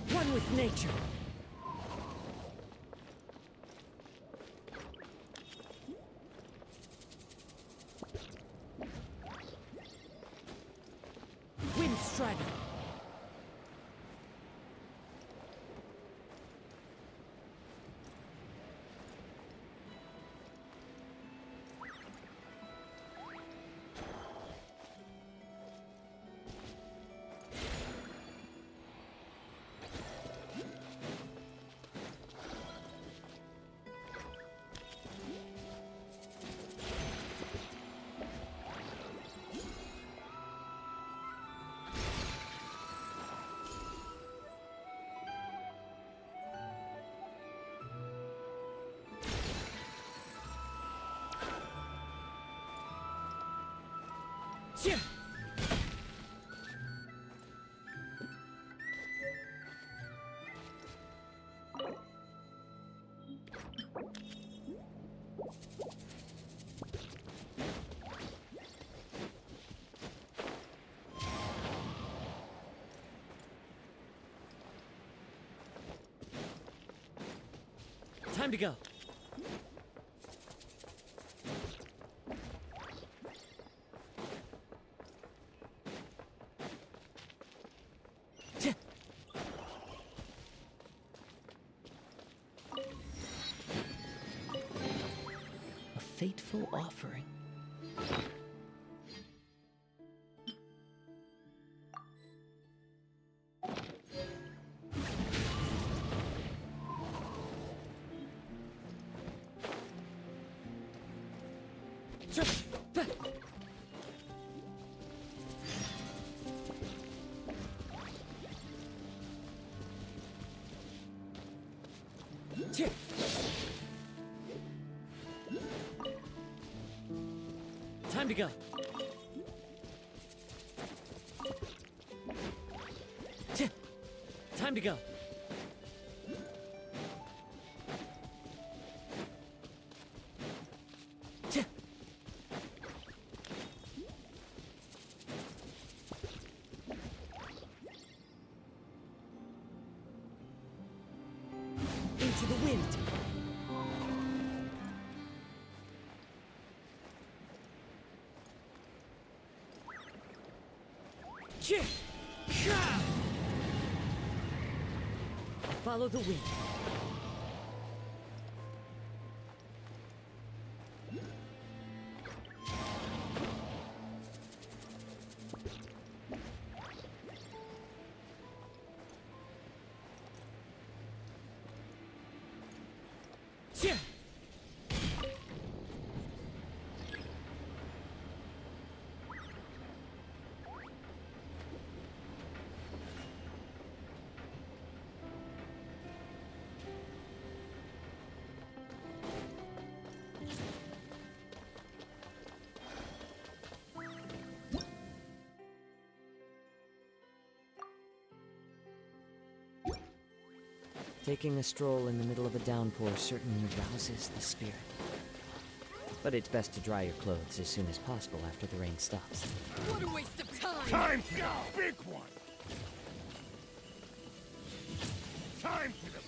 One with nature. Wind Strider. Time to go. A fateful offering. Time to go. Time to go. Follow the wind. Taking a stroll in the middle of a downpour certainly rouses the spirit. But it's best to dry your clothes as soon as possible after the rain stops. What a waste of time! Time for the big one! Time for the big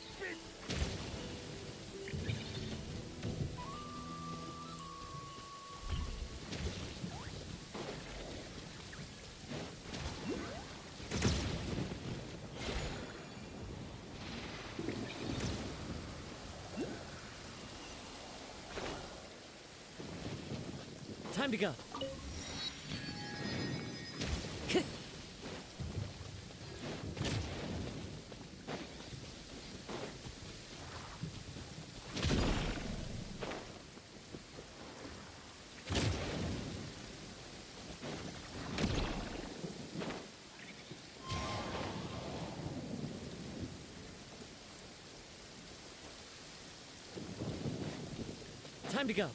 Time to go. Time to go.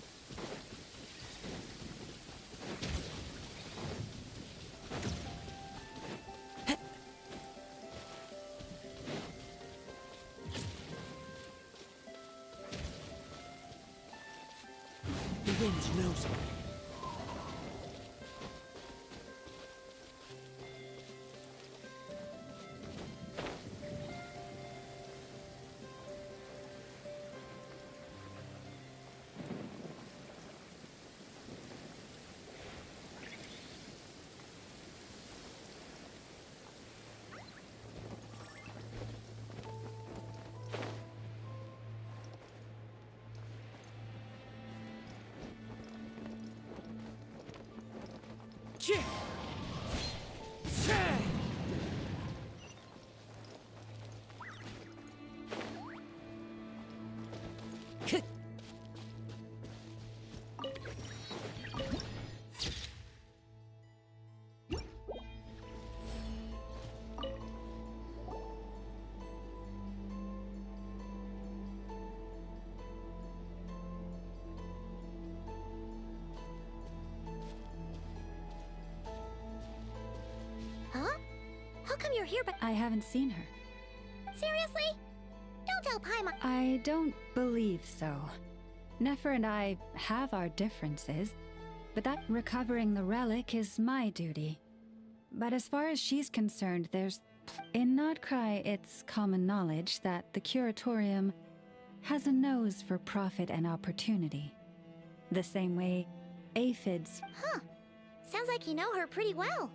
The wind knows me. Huh? How come you're here but— I haven't seen her. Seriously? Don't tell Paimon— I don't believe so. Nefer and I have our differences, but that recovering the relic is my duty. But as far as she's concerned, in Nodcry, it's common knowledge that the Curatorium has a nose for profit and opportunity. The same way aphids— Huh. Sounds like you know her pretty well.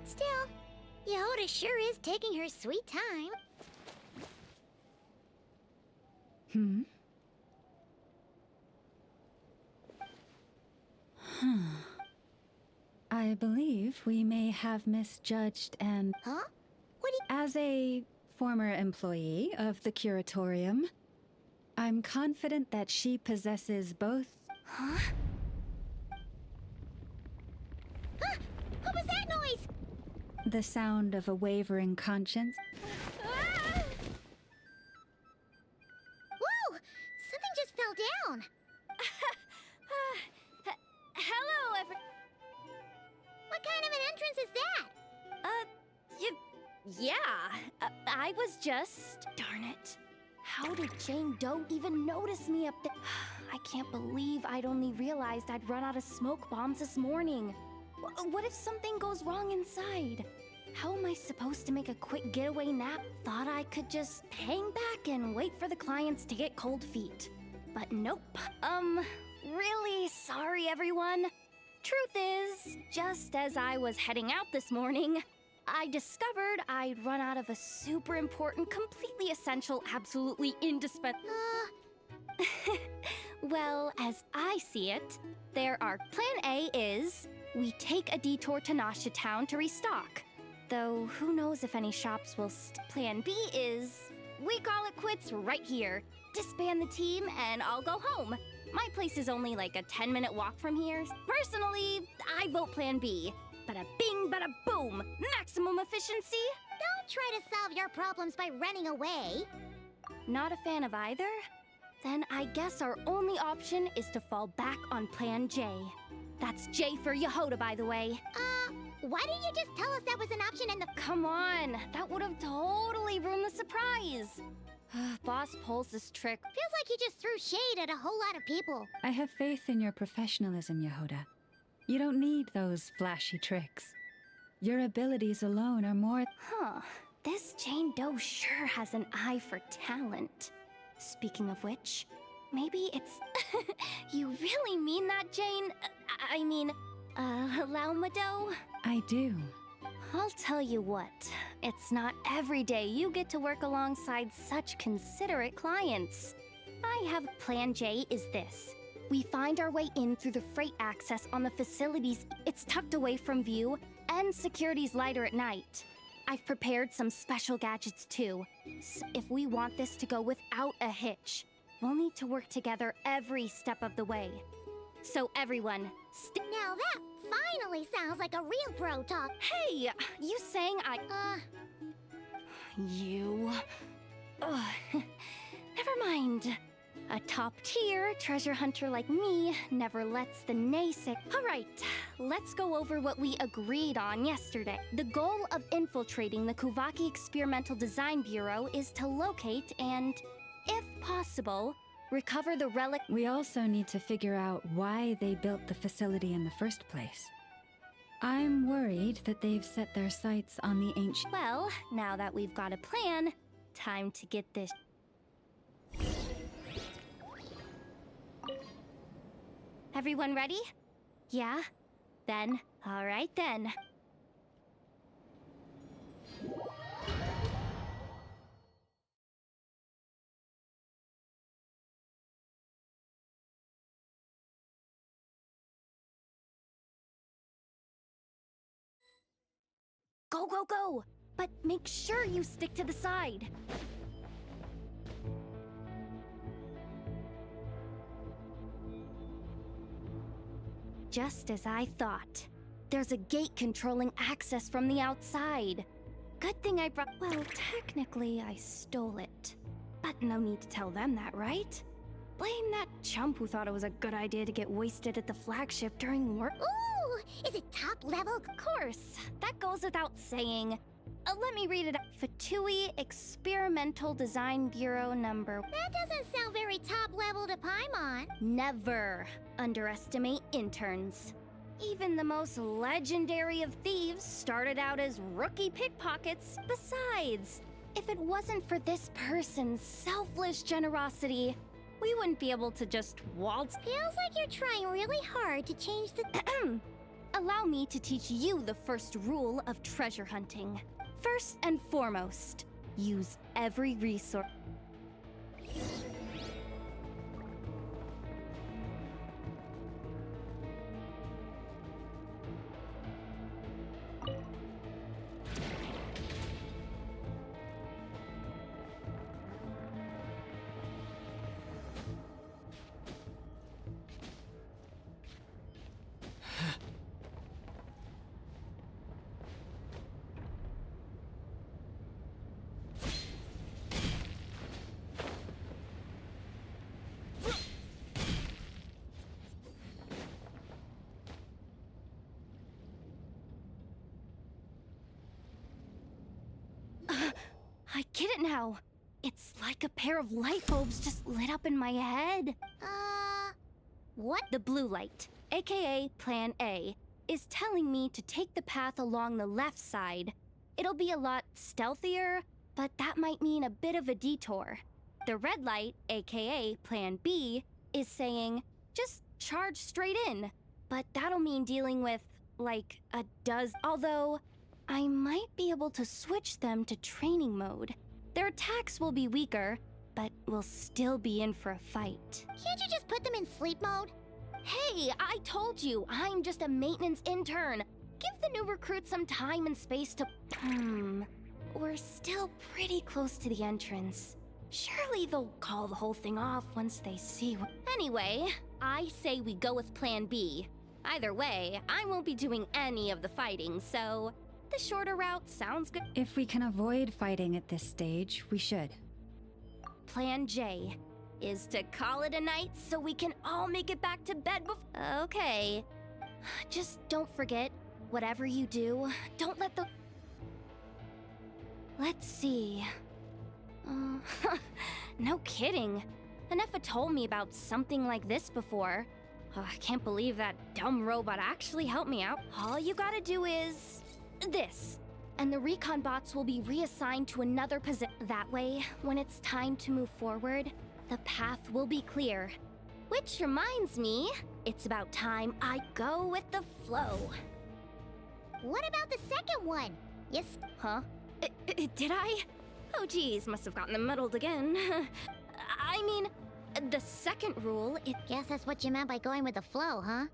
Still, Yehoda sure is taking her sweet time. I believe we may have misjudged and— Huh? What do you— As a former employee of the Curatorium, I'm confident that she possesses both— Huh? Huh? What was that noise? the sound of a wavering conscience. Ah! Whoa! Something just fell down. Hello, What kind of an entrance is that? Yeah. I was just... Darn it. How did Jane Doe even notice me up there? I can't believe I'd only realized I'd run out of smoke bombs this morning. What if something goes wrong inside? How am I supposed to make a quick getaway nap? Thought I could just hang back and wait for the clients to get cold feet. But nope. Really sorry, everyone. Truth is, just as I was heading out this morning, I discovered I'd run out of a super important, completely essential, absolutely indispensable. Well, as I see it, there are Plan A is we take a detour to Nasha Town to restock. Though who knows if any shops will Plan B is we call it quits right here. Disband the team and I'll go home. My place is only like a 10-minute walk from here. Personally, I vote Plan B. Bada bing, bada boom. Maximum efficiency. Don't try to solve your problems by running away. Not a fan of either? Then I guess our only option is to fall back on Plan J. That's J for Yehoda, by the way. Why didn't you just tell us that was an option in the— Come on, that would have totally ruined the surprise. Boss pulls this trick. Feels like you just threw shade at a whole lot of people. I have faith in your professionalism, Yehoda. You don't need those flashy tricks. Your abilities alone are more— Huh. This Jane Doe sure has an eye for talent. Speaking of which, maybe it's... You really mean that, Jane? Lauma Doe? I do. I'll tell you what, it's not every day you get to work alongside such considerate clients. I have Plan J is this. We find our way in through the freight access on the facilities. It's tucked away from view, and security's lighter at night. I've prepared some special gadgets too. So if we want this to go without a hitch, we'll need to work together every step of the way. So everyone, now that finally sounds like a real pro talk. Hey, you saying You... Never mind. A top-tier treasure hunter like me never lets the naysay... Alright, let's go over what we agreed on yesterday. The goal of infiltrating the Kuvaki Experimental Design Bureau is to locate and, if possible, recover the relic... We also need to figure out why they built the facility in the first place. I'm worried that they've set their sights on the ancient... Well, now that we've got a plan, time to get this... Everyone ready? Yeah? Then, alright then. Go, go, go! But make sure you stick to the side. Just as I thought. There's a gate controlling access from the outside. Good thing I brought... Well, technically, I stole it. But no need to tell them that, right? Blame that chump who thought it was a good idea to get wasted at the flagship during work. Ooh! Is it top level? Of course. That goes without saying. Let me read it out. Fatui Experimental Design Bureau number... That doesn't sound very top level to Paimon. Never underestimate interns. Even the most legendary of thieves started out as rookie pickpockets. Besides, if it wasn't for this person's selfless generosity, we wouldn't be able to just waltz. Feels like you're trying really hard to change the... Allow me to teach you the first rule of treasure hunting. First and foremost, use every resource. I get it now. It's like a pair of light bulbs just lit up in my head. What? The blue light, aka Plan A, is telling me to take the path along the left side. It'll be a lot stealthier, but that might mean a bit of a detour. The red light, aka Plan B, is saying, just charge straight in. But that'll mean dealing with, like, a dozen. Although, I might be able to switch them to training mode. Their attacks will be weaker, but we'll still be in for a fight. Can't you just put them in sleep mode? Hey, I told you, I'm just a maintenance intern. Give the new recruits some time and space to... We're still pretty close to the entrance. Surely they'll call the whole thing off once they see what... Anyway, I say we go with Plan B. Either way, I won't be doing any of the fighting, so the shorter route sounds good. If we can avoid fighting at this stage, we should. Plan J is to call it a night so we can all make it back to bed before... Okay. Just don't forget, whatever you do, don't let the... Let's see... no kidding. Anefa told me about something like this before. I can't believe that dumb robot actually helped me out. All you gotta do is... this. And the recon bots will be reassigned to another position. That way, when it's time to move forward, the path will be clear. Which reminds me, it's about time I go with the flow. What about the second one? Yes. Huh? Did I? Oh geez, must have gotten them muddled again. I mean, the second rule, Guess that's what you meant by going with the flow, huh?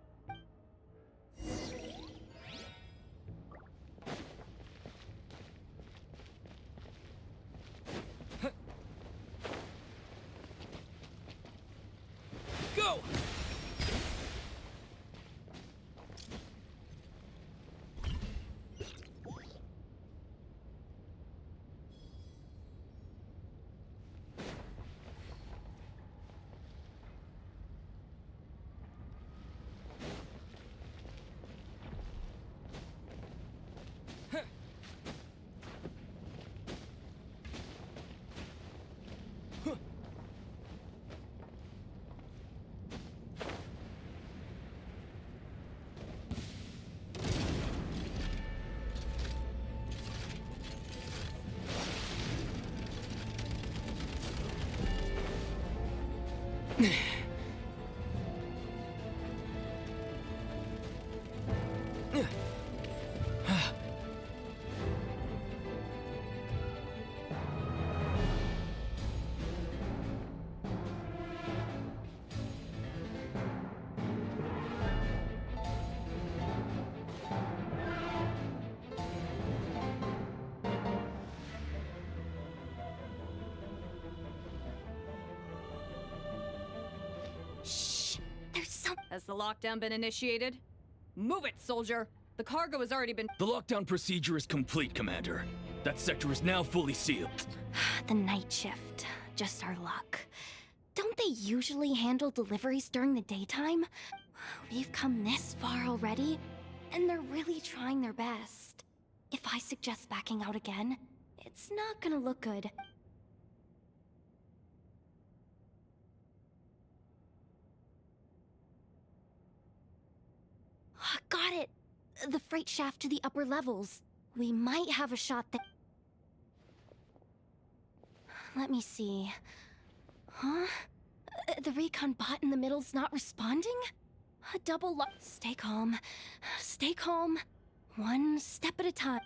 Go! Has the lockdown been initiated? Move it, soldier! The cargo has already been— The lockdown procedure is complete, Commander. That sector is now fully sealed. The night shift. Just our luck. Don't they usually handle deliveries during the daytime? We've come this far already, and they're really trying their best. If I suggest backing out again, it's not gonna look good. Got it! The freight shaft to the upper levels. We might have a shot there. Let me see. Huh? The recon bot in the middle's not responding? A double lock. Stay calm. Stay calm. One step at a time.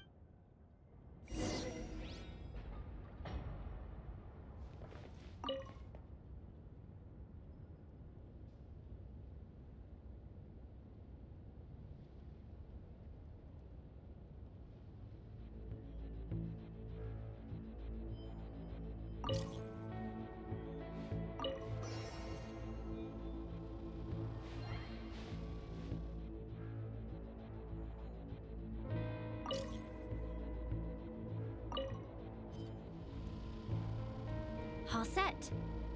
All set.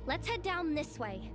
Let's head down this way.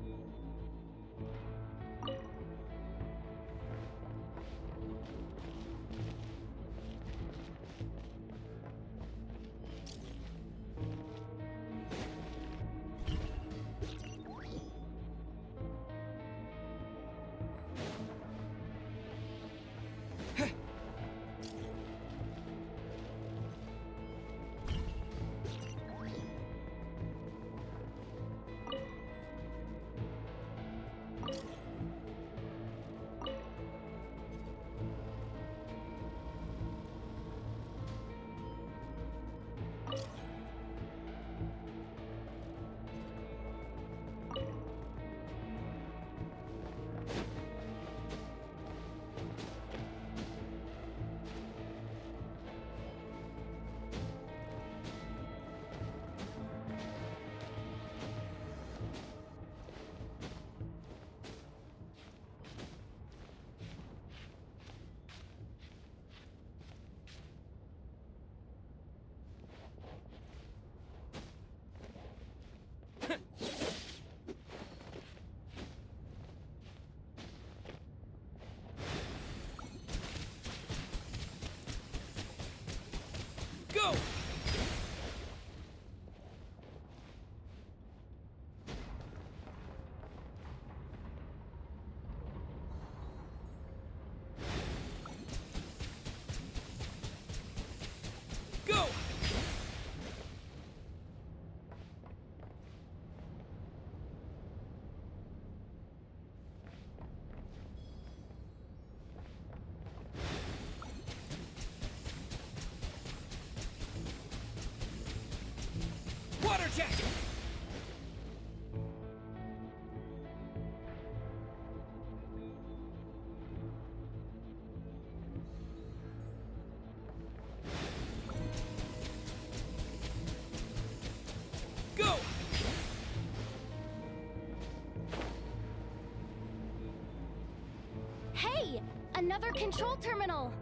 Another control terminal!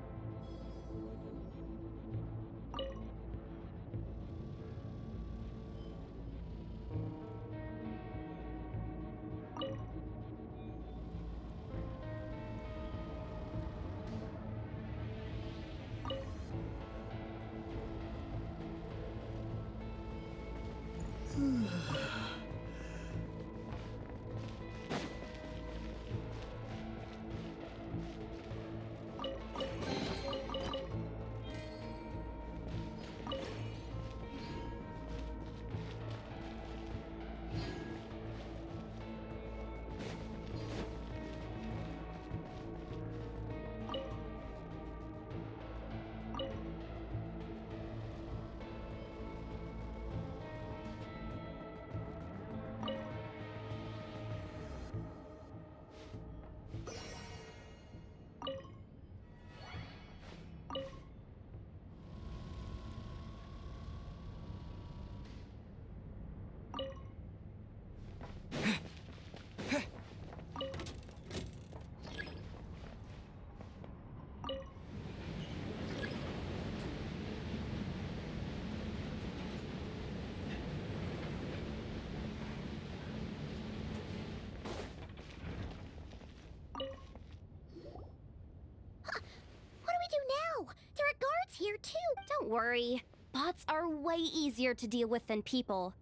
There are guards here, too! Don't worry. Bots are way easier to deal with than people.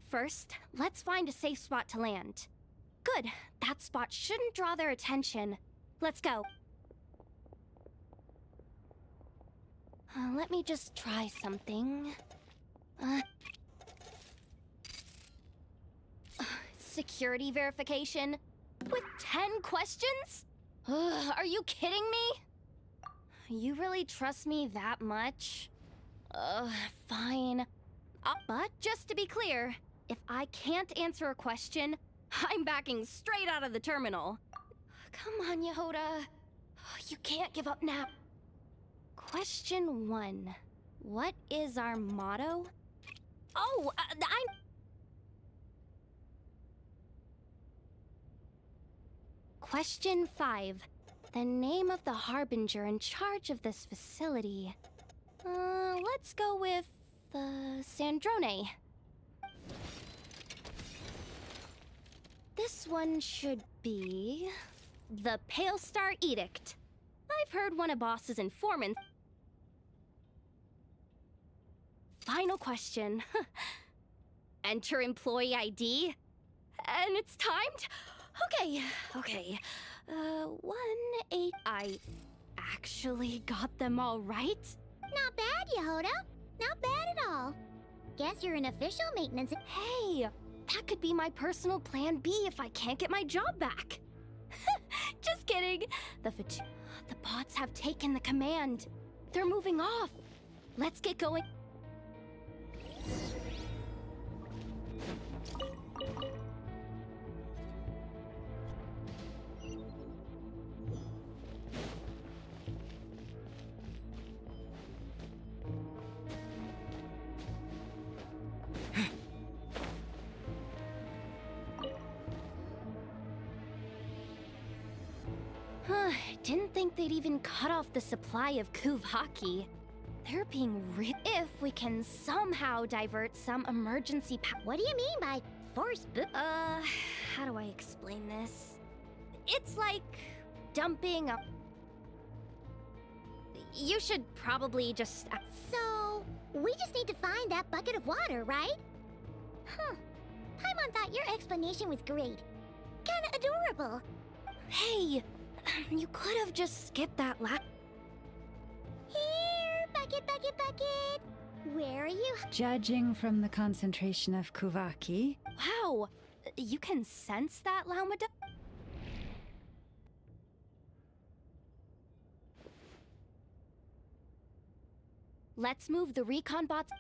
First, let's find a safe spot to land. Good. That spot shouldn't draw their attention. Let's go. Let me just try something. Security verification? With 10 questions? Are you kidding me? You really trust me that much? Fine. But just to be clear, if I can't answer a question, I'm backing straight out of the terminal. Come on, Yehoda. You can't give up now. Question 1. What is our motto? Oh, Question 5. The name of the harbinger in charge of this facility. Let's go with, Sandrone. This one should be... the Pale Star Edict. I've heard one of Boss's informants... Final question. Enter employee ID. And it's timed? Okay. 1, 8... I actually got them all right? Not bad, Yehoda. Not bad at all. Guess you're an official maintenance... Hey, that could be my personal plan B if I can't get my job back. Just kidding. The bots have taken the command. They're moving off. Let's get going. Didn't think they'd even cut off the supply of Kuvaki. They're being if we can somehow divert some emergency What do you mean by force how do I explain this? It's like dumping a... You should probably just... So, we just need to find that bucket of water, right? Paimon thought your explanation was great. Kinda adorable. Hey, you could have just skipped that Here, bucket. Where are you? Judging from the concentration of Kuvaki. Wow, you can sense that, Laumada? Let's move the recon bots...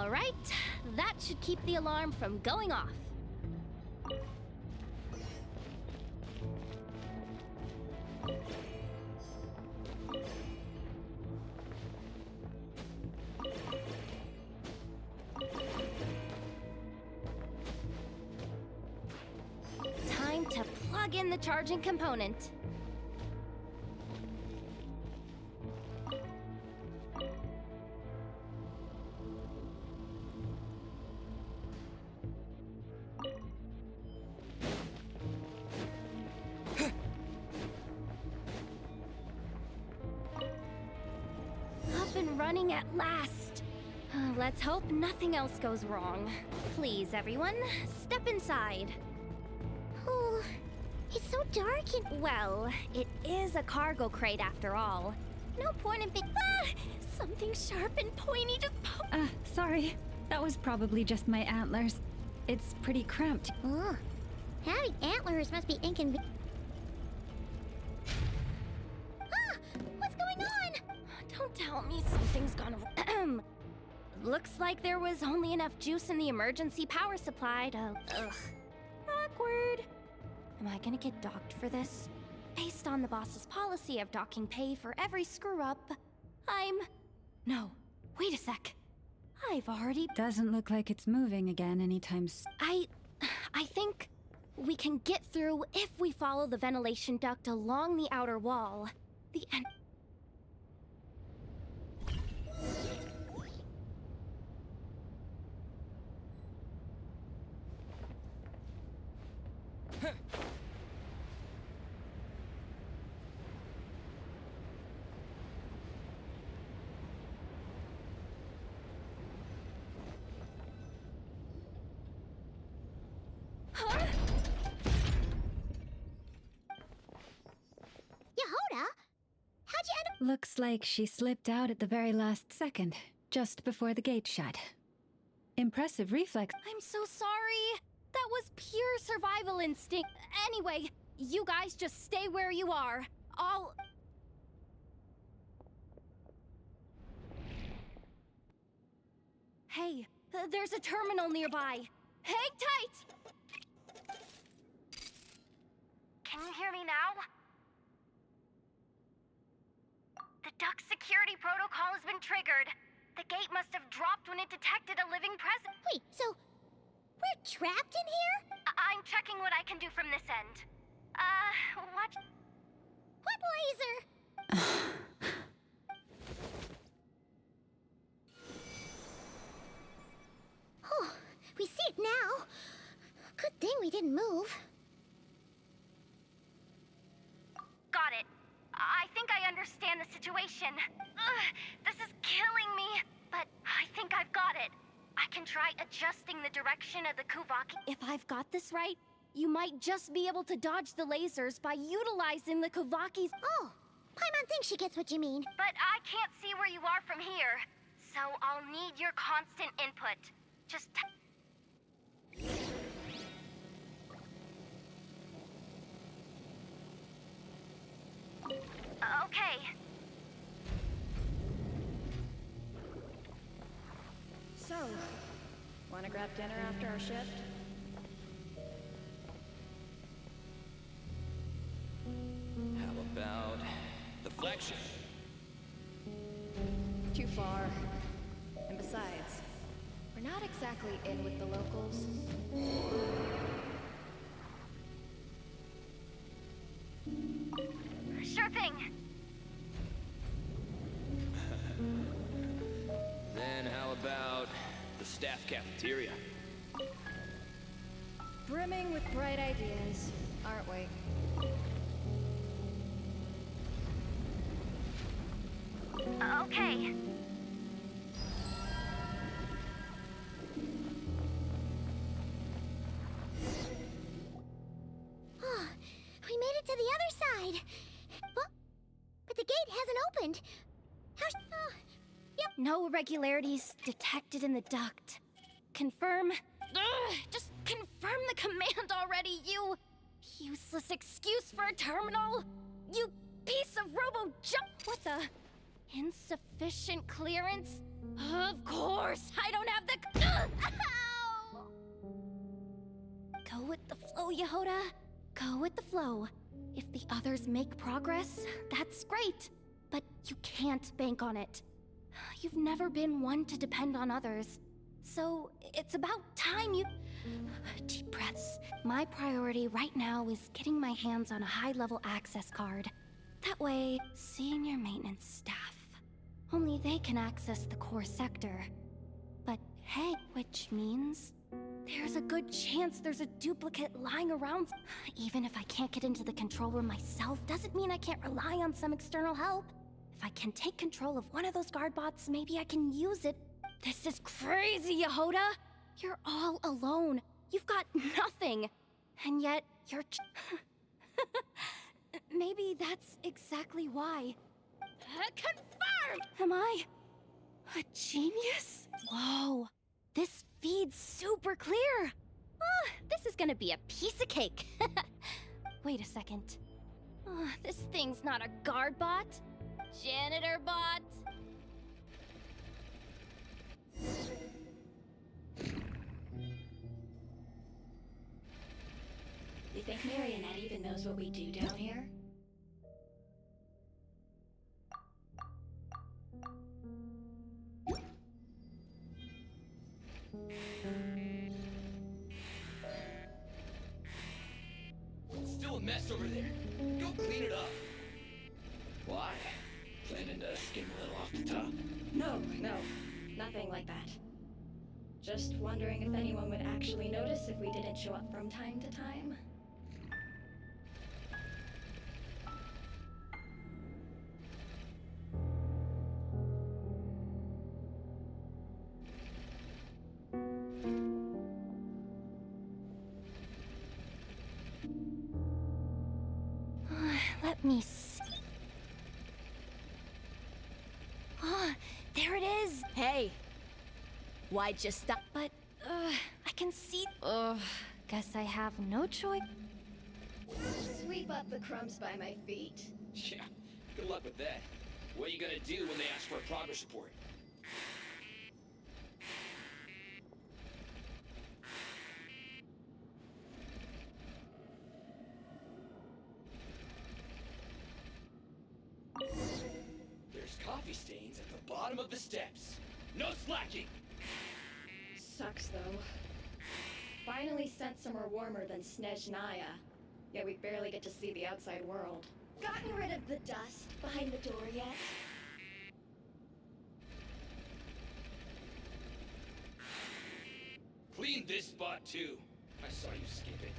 All right, that should keep the alarm from going off. Time to plug in the charging component. Up and running at last. Let's hope nothing else goes wrong. Please, everyone, step inside. Oh, it's so dark and... Well, it is a cargo crate after all. No point in something sharp and pointy just Sorry. That was probably just my antlers. It's pretty cramped. Oh, having antlers must be inconvenient. What's going on? Don't tell me something's gone wrong. Looks like there was only enough juice in the emergency power supply to... Awkward. Am I gonna get docked for this? Based on the boss's policy of docking pay for every screw-up, No, wait a sec. I've already... Doesn't look like it's moving again anytime soon. I think we can get through if we follow the ventilation duct along the outer wall. The end... Yehoda? How'd you end up... Looks like she slipped out at the very last second, just before the gate shut. Impressive reflex. I'm so sorry. That was pure survival instinct. Anyway, you guys just stay where you are. I'll... Hey, there's a terminal nearby. Hang tight! Can you hear me now? The duct security protocol has been triggered. The gate must have dropped when it detected a living presence. Wait, so we're trapped in here? I'm checking what I can do from this end. What? What laser? Oh, we see it now. Good thing we didn't move. Got it. I think I understand the situation. This is killing me, but I think I've got it. I can try adjusting the direction of the Kuvaki. If I've got this right, you might just be able to dodge the lasers by utilizing the Kuvaki's... Oh, Paimon thinks she gets what you mean. But I can't see where you are from here, so I'll need your constant input. Just... Okay. So, wanna grab dinner after our shift? How about the flagship? Too far. And besides, we're not exactly in with the locals. Sure thing. Then how about the staff cafeteria? Brimming with bright ideas, aren't we? Okay. Oh, we made it to the other side. But the gate hasn't opened. Yep. No irregularities detected in the duct. Confirm. Just confirm the command already, you useless excuse for a terminal. You piece of robo-junk. What the? Insufficient clearance? Of course, I don't have the... Ow! Go with the flow, Yehoda. Go with the flow. If the others make progress, that's great. But you can't bank on it. You've never been one to depend on others. So it's about time you... Deep breaths. My priority right now is getting my hands on a high-level access card. That way, senior maintenance staff. Only they can access the core sector. But hey, which means there's a good chance there's a duplicate lying around. Even if I can't get into the control room myself, doesn't mean I can't rely on some external help. If I can take control of one of those guard bots, maybe I can use it. This is crazy, Yehoda! You're all alone. You've got nothing. And yet, you're... Maybe that's exactly why. Confirm! Am I a genius? Whoa, this feed's super clear. Oh, this is gonna be a piece of cake. Wait a second. Oh, this thing's not a guard bot. Janitor bot. You think Marionette even knows what we do down here? It's still a mess over there. Go clean it up. Why? Planning to skim a little off the top? No, nothing like that. Just wondering if anyone would actually notice if we didn't show up from time to time. Let me see. Ah, there it is! Hey! Why'd you stop? But, I can see... guess I have no choice. Sweep up the crumbs by my feet. Yeah, good luck with that. What are you gonna do when they ask for a progress report? There's coffee stains at the bottom of the steps. No slacking! Sucks, though. Finally sent somewhere warmer than Snezhnaya. Yet we barely get to see the outside world. Gotten rid of the dust behind the door yet? Clean this spot, too. I saw you skip it.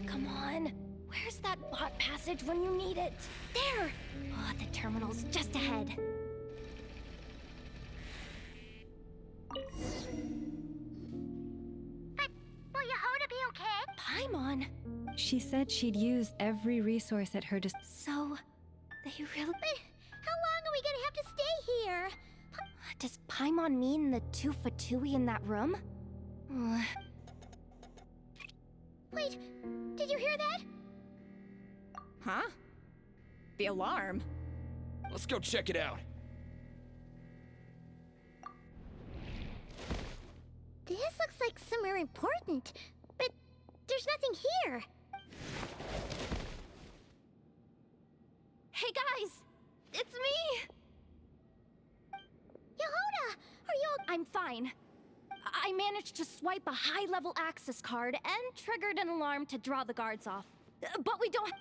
Come on. Where's that bot passage when you need it? There! Oh, the terminal's just ahead. Will Yehoda be okay? Paimon! She said she'd use every resource at her So, they really... But how long are we gonna have to stay here? Does Paimon mean the two Fatui in that room? Wait, did you hear that? Huh? The alarm? Let's go check it out. This looks like somewhere important, but there's nothing here. Hey guys! It's me! Yehoda! Are you I'm fine. I managed to swipe a high-level access card and triggered an alarm to draw the guards off. But we don't...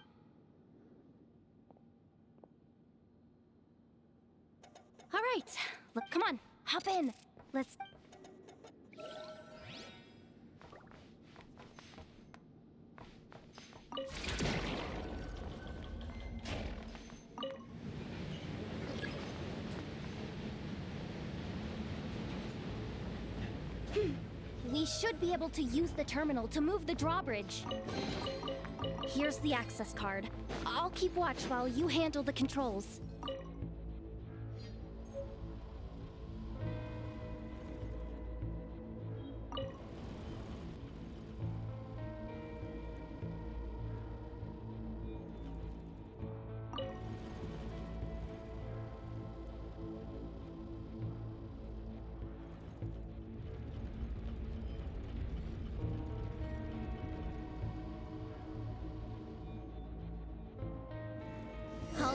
All right, look, come on, hop in. Let's... We should be able to use the terminal to move the drawbridge. Here's the access card. I'll keep watch while you handle the controls.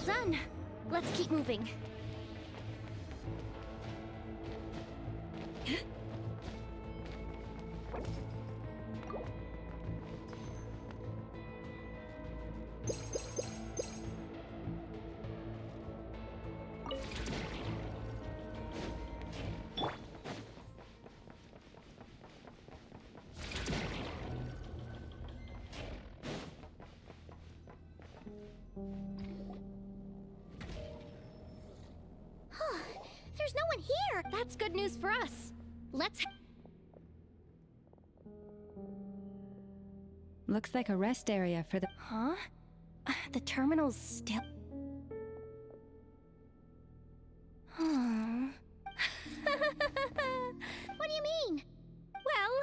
done. Let's keep moving. There's no one here! That's good news for us. Let's... Looks like a rest area for the... Huh? The terminal's still... Huh. What do you mean? Well,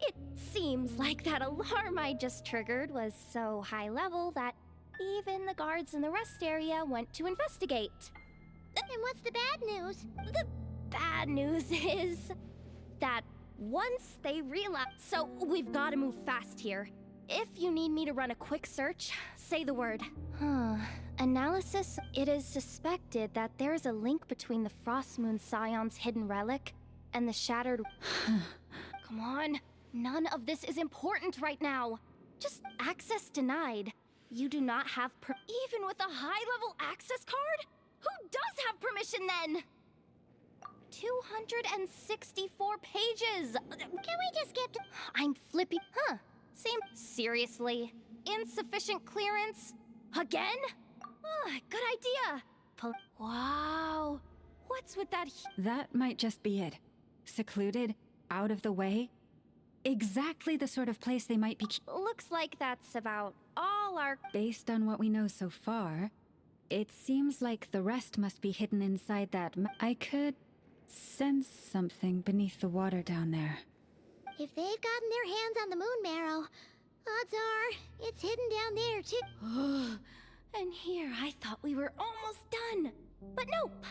it seems like that alarm I just triggered was so high level that even the guards in the rest area went to investigate. And what's the bad news? The bad news is that once they realize... So we've got to move fast here. If you need me to run a quick search, say the word. Analysis, it is suspected that there's a link between the Frostmoon Scion's hidden relic and the shattered... Come on, none of this is important right now. Just access denied. You do not have even with a high-level access card? Who does have permission then? 264 pages! Can we just skip to... I'm flippy. Huh. Same. Seriously? Insufficient clearance? Again? Good idea. Wow. What's with that? That might just be it. Secluded, out of the way. Exactly the sort of place they might be... Looks like that's about all our... Based on what we know so far, it seems like the rest must be hidden inside that... I could sense something beneath the water down there. If they've gotten their hands on the moon marrow, odds are it's hidden down there too. And here I thought we were almost done. But nope.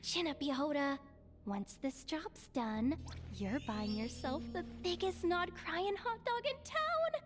Chin up, Yehoda. Once this job's done, you're buying yourself the biggest nod-crying hot dog in town.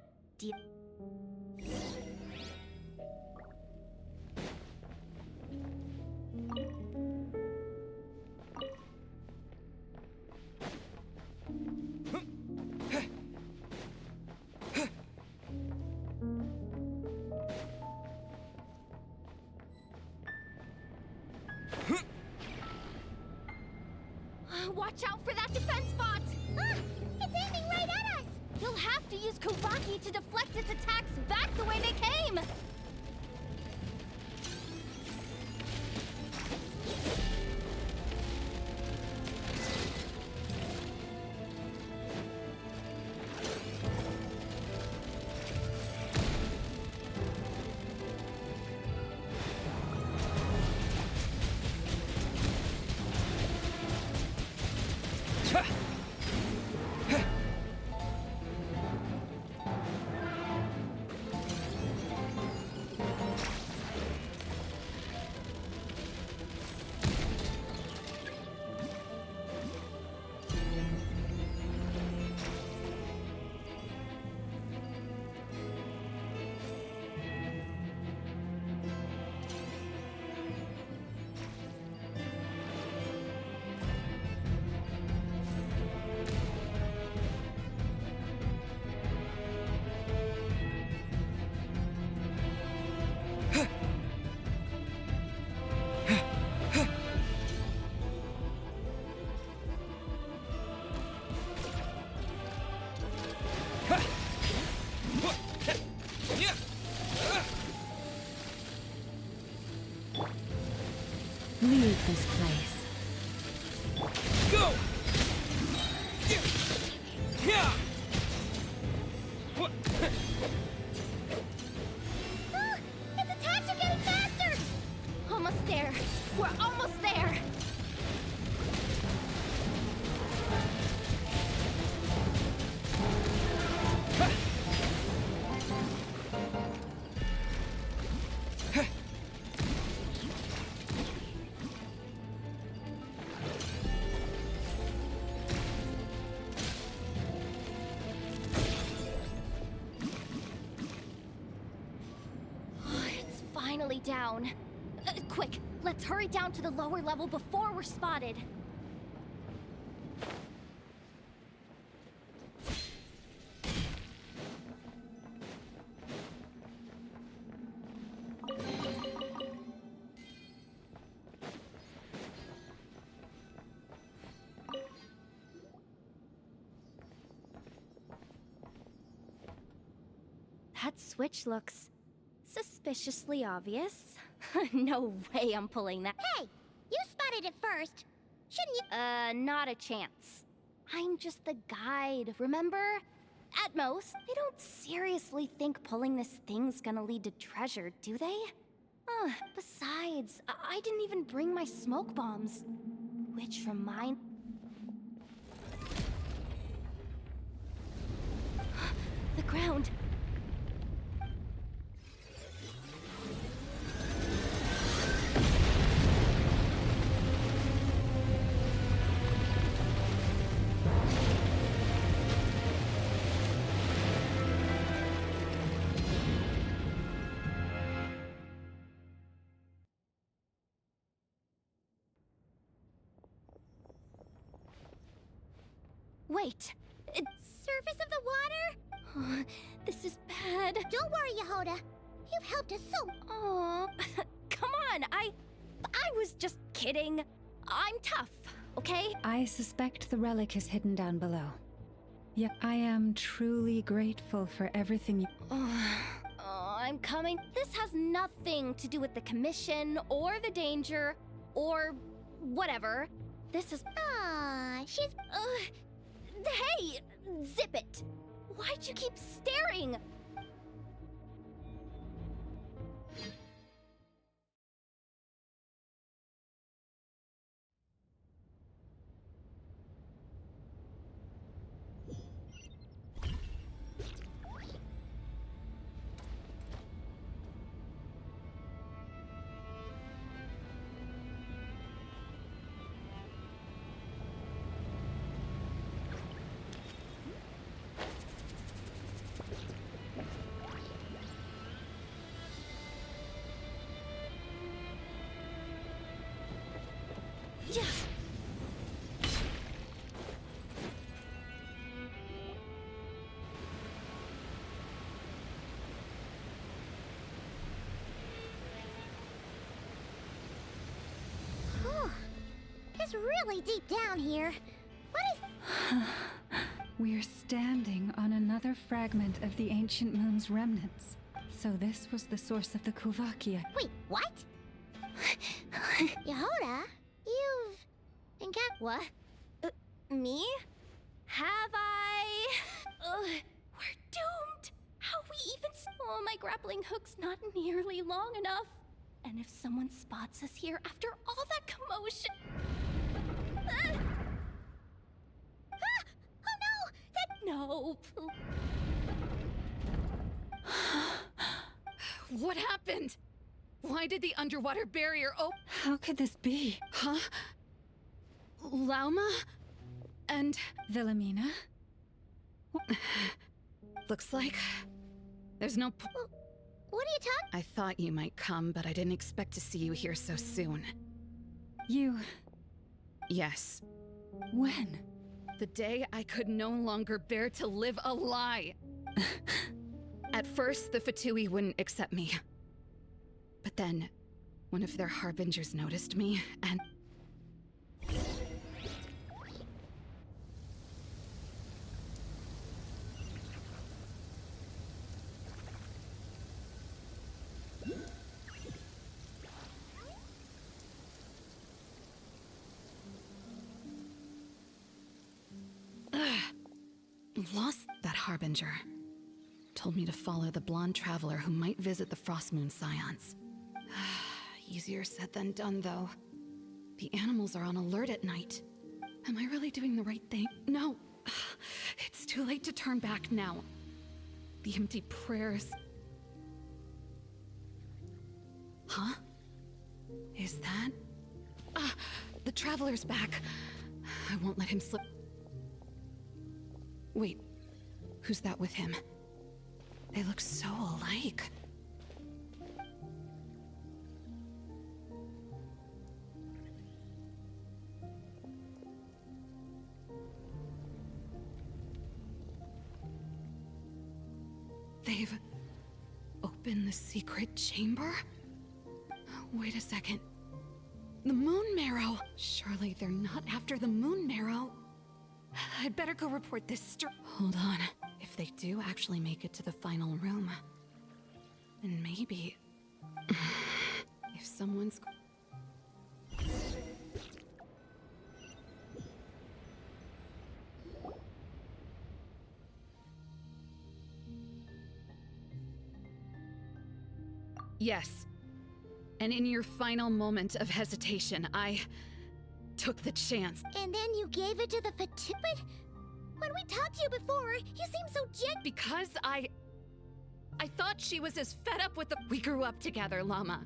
Watch out for that defense bot! It's aiming right at us! You'll have to use Kuvaki to deflect its attacks back the way they came! Leave this place. Go! Yeah! Its attacks are getting faster! Almost there. We're almost there. Finally down. Quick, let's hurry down to the lower level before we're spotted. That switch looks suspiciously obvious. No way I'm pulling that. Hey! You spotted it first. Shouldn't you? Not a chance. I'm just the guide, remember? At most, they don't seriously think pulling this thing's gonna lead to treasure, do they? Besides, I didn't even bring my smoke bombs. Which remind... The ground. Wait, Surface of the water? This is bad. Don't worry, Yehoda. You've helped us so... Aw, come on, I was just kidding. I'm tough, okay? I suspect the relic is hidden down below. Yet I am truly grateful for everything you... I'm coming. This has nothing to do with the commission, or the danger, or whatever. This is... she's... Hey! Zip it! Why'd you keep staring? It's really deep down here. What is... We're standing on another fragment of the ancient moon's remnants. So this was the source of the Kuvakia. Wait, what? Yehoda, you've... got... What? Me? Have I? We're doomed! How we even... Oh, my grappling hook's not nearly long enough. And if someone spots us here after all that commotion... Oh no! No, What happened? Why did the underwater barrier open? How could this be? Huh? Lauma? And... Wilhelmina? Looks like... there's no... What are you talking? I thought you might come, but I didn't expect to see you here so soon. You... Yes. When? The day I could no longer bear to live a lie. At first, the Fatui wouldn't accept me. But then, one of their harbingers noticed me, and... Lost that harbinger. Told me to follow the blonde traveler who might visit the Frostmoon Scions. Easier said than done, though. The animals are on alert at night. Am I really doing the right thing? No. It's too late to turn back now. The empty prayers... Huh? Is that... the traveler's back. I won't let him slip... Wait, who's that with him? They look so alike. They've opened the secret chamber? Wait a second. The moon marrow! Surely they're not after the moon marrow. I'd better go report this Hold on. If they do actually make it to the final room, then maybe... if someone's... Yes. And in your final moment of hesitation, I took the chance. And then you gave it to the But when we talked to you before, you seemed so Because I thought she was as fed up with the— We grew up together, Llama.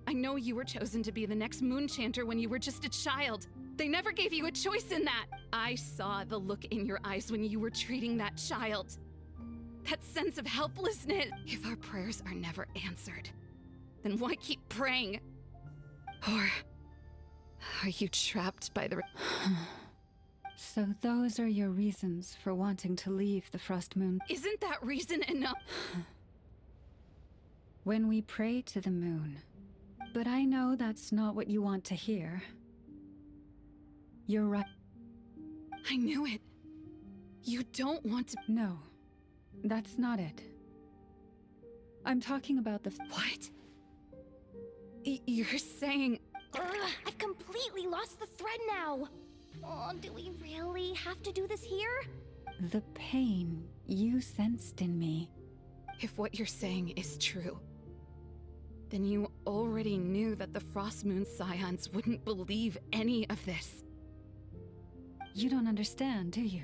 I know you were chosen to be the next moon chanter when you were just a child. They never gave you a choice in that. I saw the look in your eyes when you were treating that child. That sense of helplessness. If our prayers are never answered, then why keep praying? Or are you trapped by the... So those are your reasons for wanting to leave the Frost Moon? Isn't that reason enough? When we pray to the moon. But I know that's not what you want to hear. You're right. I knew it. You don't want to... No, that's not it. I'm talking about the... What? You're saying... I've completely lost the thread now. Oh, do we really have to do this here? The pain you sensed in me. If what you're saying is true, then you already knew that the Frost Moon Scions wouldn't believe any of this. You don't understand, do you?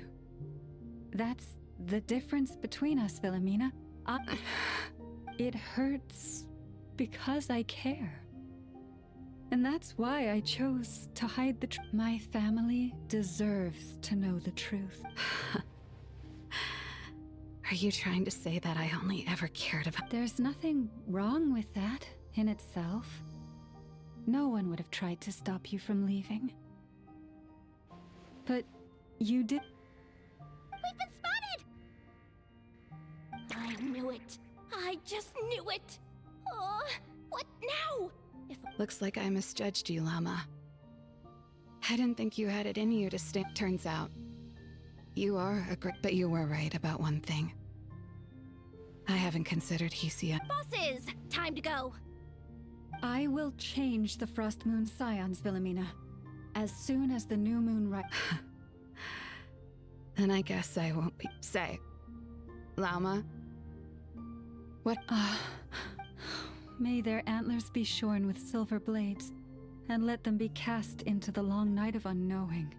That's the difference between us, Wilhelmina. It hurts because I care. And that's why I chose to hide the truth. My family deserves to know the truth. Are you trying to say that I only ever cared about... There's nothing wrong with that in itself. No one would have tried to stop you from leaving. But you did... We've been spotted! I knew it. I just knew it. What now? Looks like I misjudged you, Llama. I didn't think you had it in you to stay. Turns out, you are a great... But you were right about one thing. I haven't considered Hesia. Bosses! Time to go! I will change the Frost Moon Scions, Wilhelmina. As soon as the new moon Then I guess I won't be... Say, Llama? What? May their antlers be shorn with silver blades, and let them be cast into the long night of unknowing.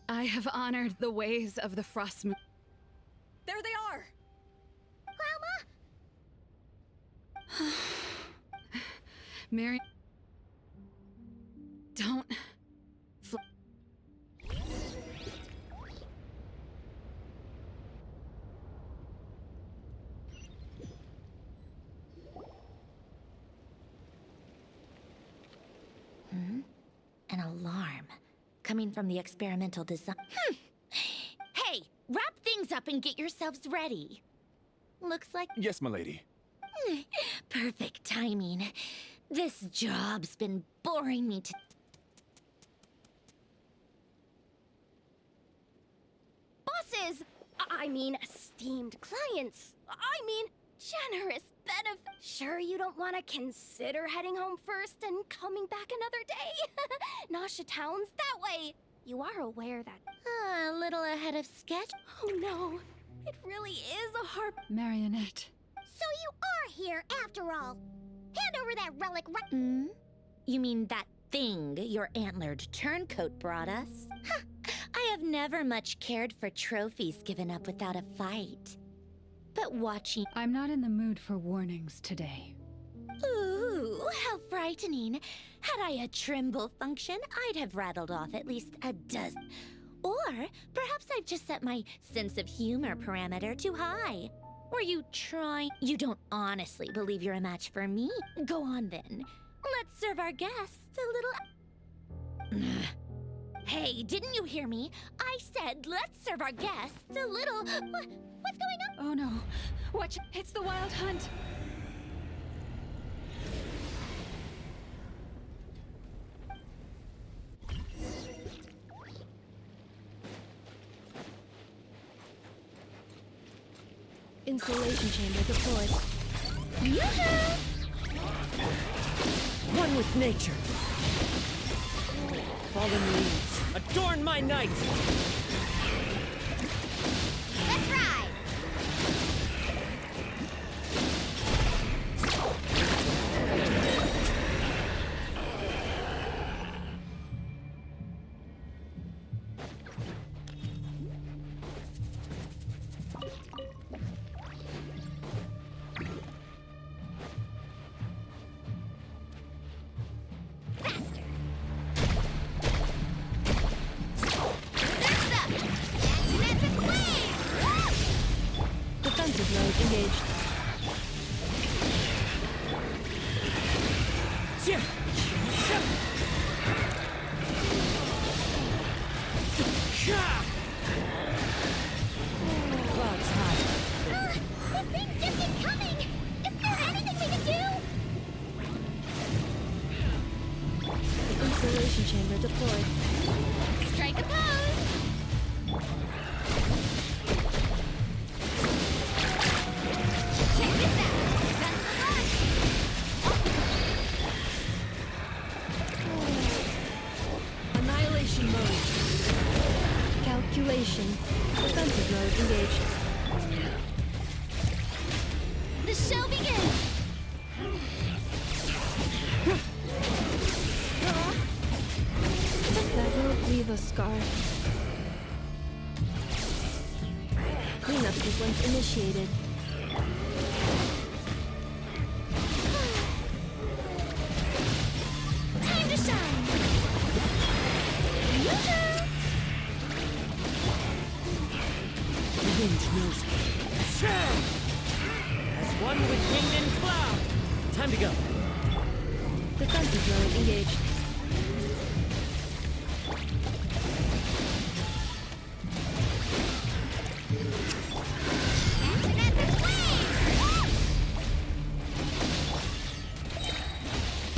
I have honored the ways of the Frost Moon. There they are! Grandma! Mary... Don't... An alarm. Coming from the experimental design. Hey! Wrap things up and get yourselves ready. Looks like... Yes, milady. Perfect timing. This job's been boring me to... Bosses! I mean, esteemed clients. I mean, generous benefit. Sure you don't want to consider heading home first and coming back another day? Nasha Town's that way. You are aware that... A little ahead of schedule. Oh no, it really is a harp... Marionette. So you are here after all. Hand over that relic You mean that thing your antlered turncoat brought us? I have never much cared for trophies given up without a fight. But watching... I'm not in the mood for warnings today. Ooh, how frightening. Had I a tremble function, I'd have rattled off at least a dozen. Or perhaps I've just set my sense of humor parameter too high. Were you trying... You don't honestly believe you're a match for me? Go on then. Let's let's serve our guests a little. Hey, didn't you hear me? I said let's serve our guests a little. What's going on? Oh no. Watch, it's the Wild Hunt. Insulation chamber deployed. One with nature. Fallen leaves, adorn my night! Let's ride! Defensive mode engaged. Clouds high. This thing's just incoming! Is there anything we can do? The insulation chamber deployed. Strike a pose! Check this out! That's the launch! Annihilation mode. Calculation. Defensive mode engaged. The show begins! That will leave a scar. Cleanup sequence initiated. Time to shine! Yoo-hoo! The wind knows me. As one with wind and cloud. Time to go. Defensive mode engaged.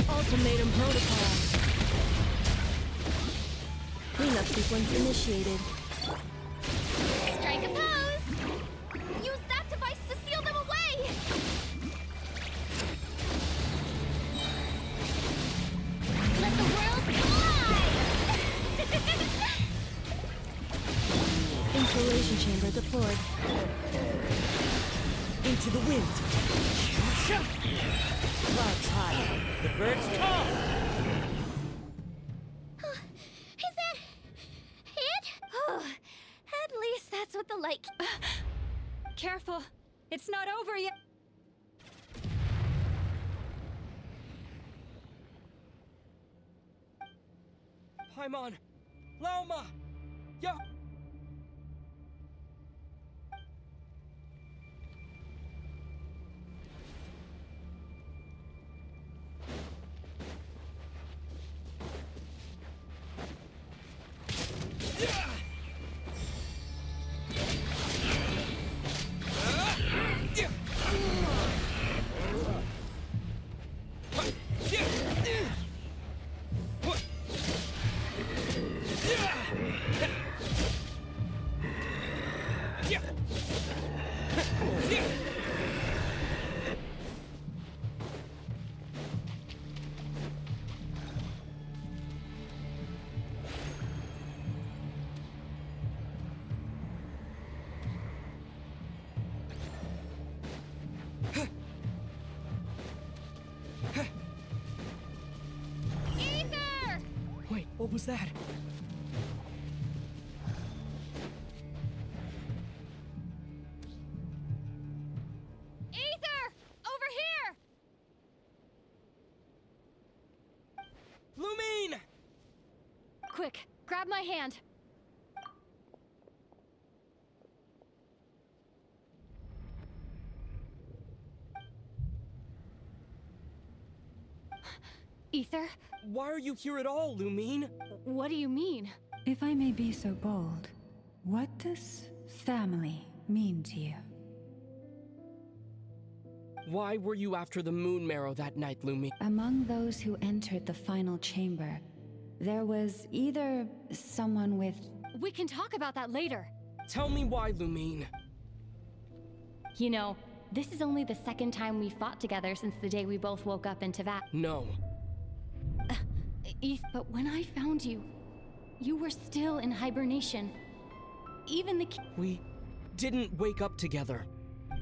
Ultimatum protocol. Cleanup sequence initiated. Strike a pose! Use that device to seal them away! Let the world fly! Insulation chamber deployed. Into the wind. Clouds high. The birds call. Is that it? Oh, at least that's what the light. Careful. It's not over yet. Paimon! Laoma! Yo! Ether! Wait, what was that? Ether! Over here! Lumine! Quick, grab my hand. Ether? Why are you here at all, Lumine? What do you mean? If I may be so bold, what does family mean to you? Why were you after the moon marrow that night, Lumine? Among those who entered the final chamber, there was either someone with... We can talk about that later. Tell me why, Lumine. You know, this is only the second time we fought together since the day we both woke up in Tevat. No. But when I found you, you were still in hibernation. Even the We didn't wake up together.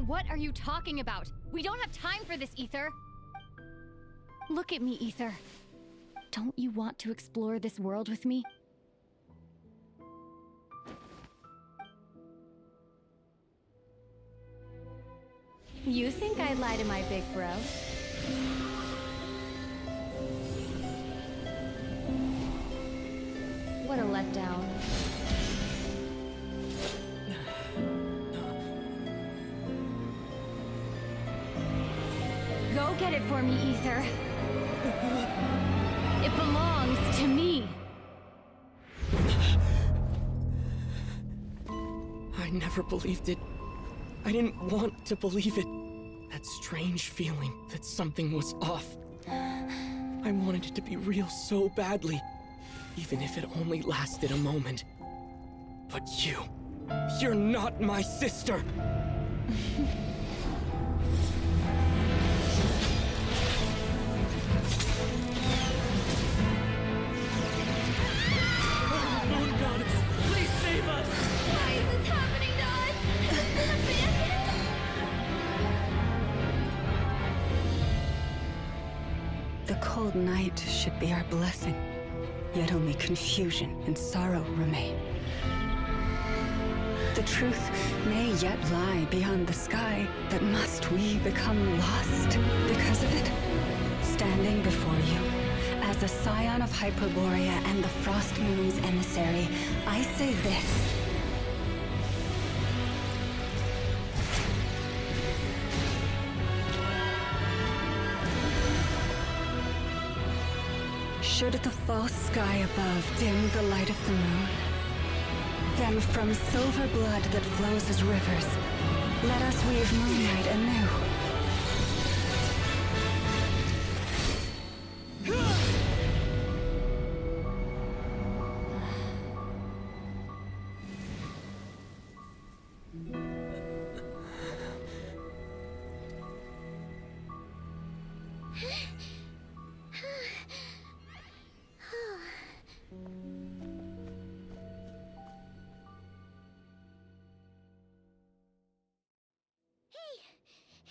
What are you talking about? We don't have time for this, Ether! Look at me, Ether. Don't you want to explore this world with me? You think I'd lie to my big bro? What a letdown. Go get it for me, Ether. It belongs to me. I never believed it. I didn't want to believe it. That strange feeling that something was off. I wanted it to be real so badly, even if it only lasted a moment. But you're not my sister! Moon goddess, please save us! Why is this happening to us? The cold night should be our blessing, yet only confusion and sorrow remain. The truth may yet lie beyond the sky, but must we become lost because of it? Standing before you, as a scion of Hyperborea and the Frost Moon's emissary, I say this. Should the false sky above dim the light of the moon, then from silver blood that flows as rivers, let us weave moonlight anew.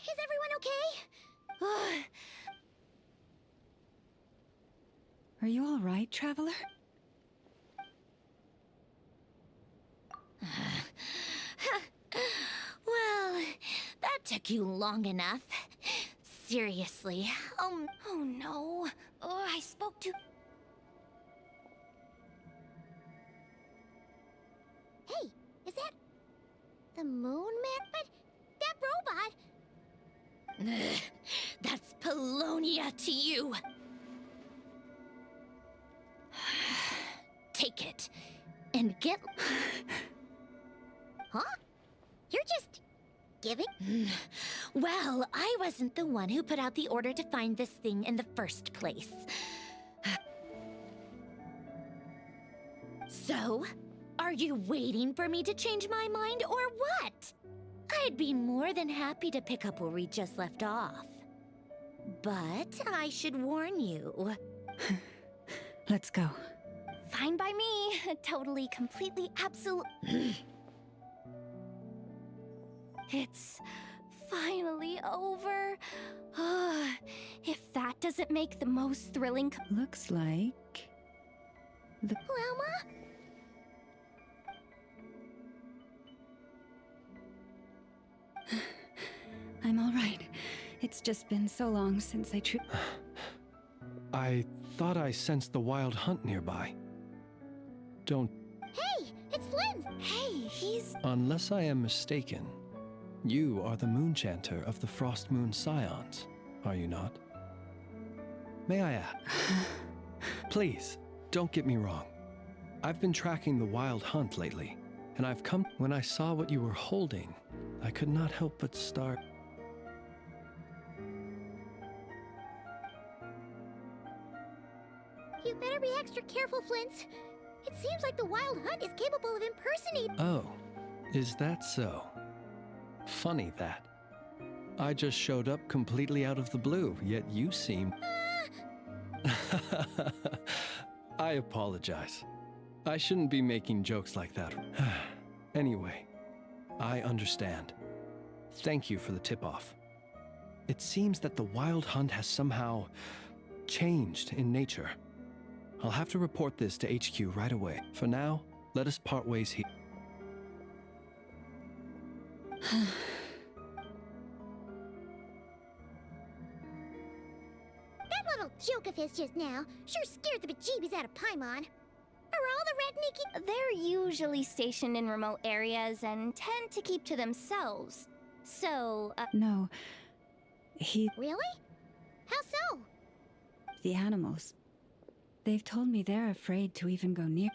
Is everyone okay? Are you all right, traveler? Well, that took you long enough. Seriously. Oh no. Oh, I spoke to... Hey, is that the moon man? But that robot... That's Polonia to you. Take it and get... Huh? You're just giving? Well, I wasn't the one who put out the order to find this thing in the first place. So, are you waiting for me to change my mind or what? I'd be more than happy to pick up where we just left off. But I should warn you. Let's go. Fine by me. Totally, completely, absolutely. It's finally over. If that doesn't make the most thrilling... Looks like... the... Wilma? I'm all right. It's just been so long since I I thought I sensed the wild hunt nearby. Don't... Hey, it's Lynn! Hey, he's... Unless I am mistaken, you are the Moonchanter of the Frost Moon Scions, are you not? May I ask? Please, don't get me wrong. I've been tracking the wild hunt lately, and I've come. When I saw what you were holding, I could not help but start. You better be extra careful, Flint. It seems like the Wild Hunt is capable of impersonating. Oh, is that so? Funny that. I just showed up completely out of the blue, yet you seem... I apologize. I shouldn't be making jokes like that. Anyway, I understand. Thank you for the tip-off. It seems that the Wild Hunt has somehow changed in nature. I'll have to report this to HQ right away. For now, let us part ways here. That little joke of his just now sure scared the bejeebies out of Paimon. Are all the Redniki... They're usually stationed in remote areas and tend to keep to themselves. So, No. He... Really? How so? The animals. They've told me they're afraid to even go near...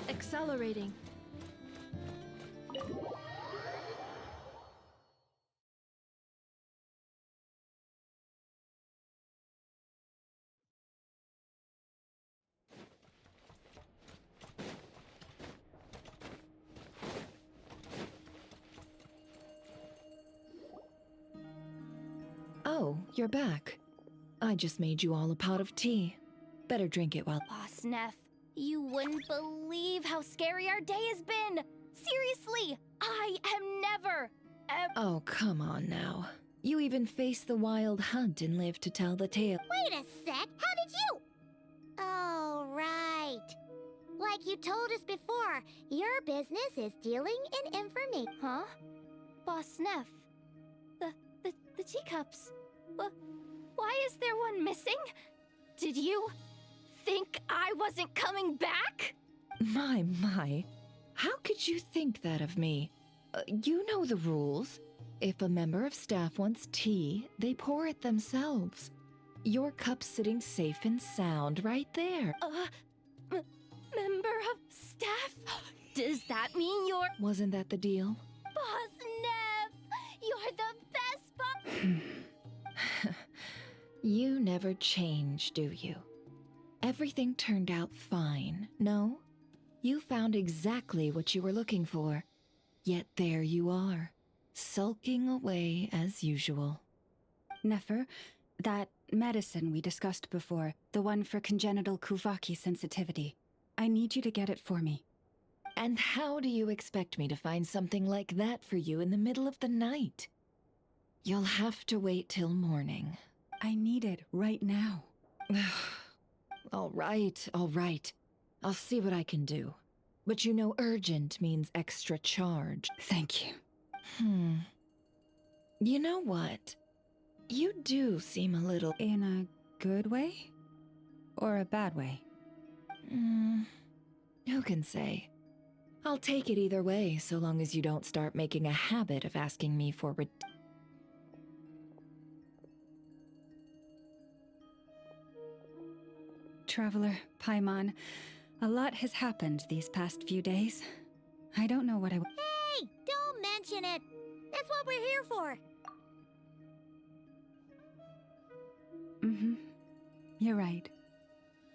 Accelerating. Oh, you're back. I just made you all a pot of tea. Better drink it while... Boss Neff, you wouldn't believe how scary our day has been! Seriously, I am never, Oh, come on now. You even faced the wild hunt and lived to tell the tale. Wait a sec, how did you? Oh, right. Like you told us before, your business is dealing in information. Huh? Boss Neff, the teacups. Why is there one missing? Did you think I wasn't coming back? My. How could you think that of me? You know the rules. If a member of staff wants tea, they pour it themselves. Your cup's sitting safe and sound right there. Member of staff? Does that mean you're... Wasn't that the deal? Boss Neff! You're the best boss... You never change, do you? Everything turned out fine, no? You found exactly what you were looking for. Yet there you are, sulking away as usual. Nefer, that medicine we discussed before, the one for congenital Kuvaki sensitivity, I need you to get it for me. And how do you expect me to find something like that for you in the middle of the night? You'll have to wait till morning. I need it right now. All right. I'll see what I can do. But you know urgent means extra charge. Thank you. You know what? You do seem a little... In a good way? Or a bad way? Who can say? I'll take it either way, so long as you don't start making a habit of asking me for Traveler, Paimon, a lot has happened these past few days. I don't know what I... Hey, don't mention it. That's what we're here for. You're right.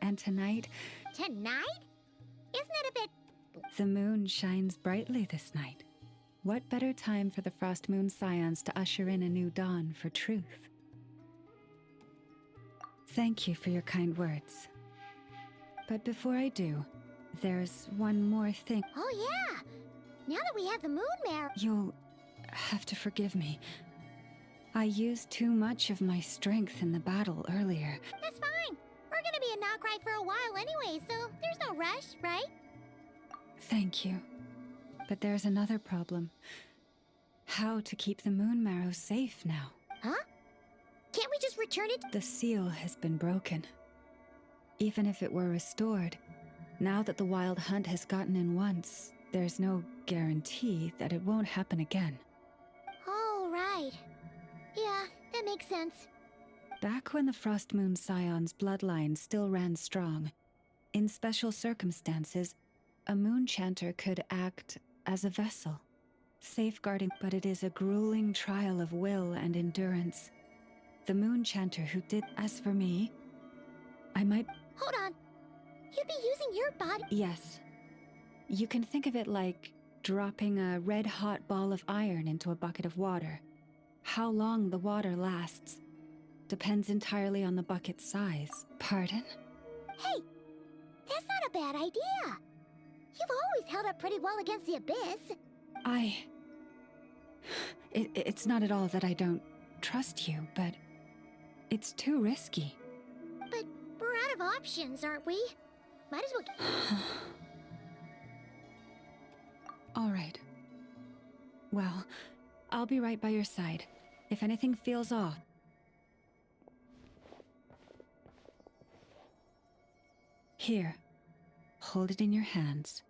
And tonight... Tonight? Isn't it a bit... The moon shines brightly this night. What better time for the Frost Moon Scions to usher in a new dawn for truth? Thank you for your kind words. But before I do, there's one more thing. Oh yeah! Now that we have the moon mare... You'll have to forgive me. I used too much of my strength in the battle earlier. That's fine. We're gonna be in Notcry for a while anyway, so there's no rush, right? Thank you. But there's another problem. How to keep the moon marrow safe now? Huh? Can't we just return it? The seal has been broken. Even if it were restored, now that the wild hunt has gotten in once, there's no guarantee that it won't happen again. Oh, right. Yeah, that makes sense. Back when the Frost Moon Scion's bloodline still ran strong, in special circumstances, a moon chanter could act as a vessel, safeguarding, but it is a grueling trial of will and endurance. The moon chanter who did... As for me, I might... Hold on. You'd be using your body... Yes. You can think of it like dropping a red-hot ball of iron into a bucket of water. How long the water lasts depends entirely on the bucket's size. Pardon? Hey, that's not a bad idea. You've always held up pretty well against the abyss. It's not at all that I don't trust you, but it's too risky. But we're out of options, aren't we? Might as well... All right. Well, I'll be right by your side. If anything feels off... Here. Hold it in your hands.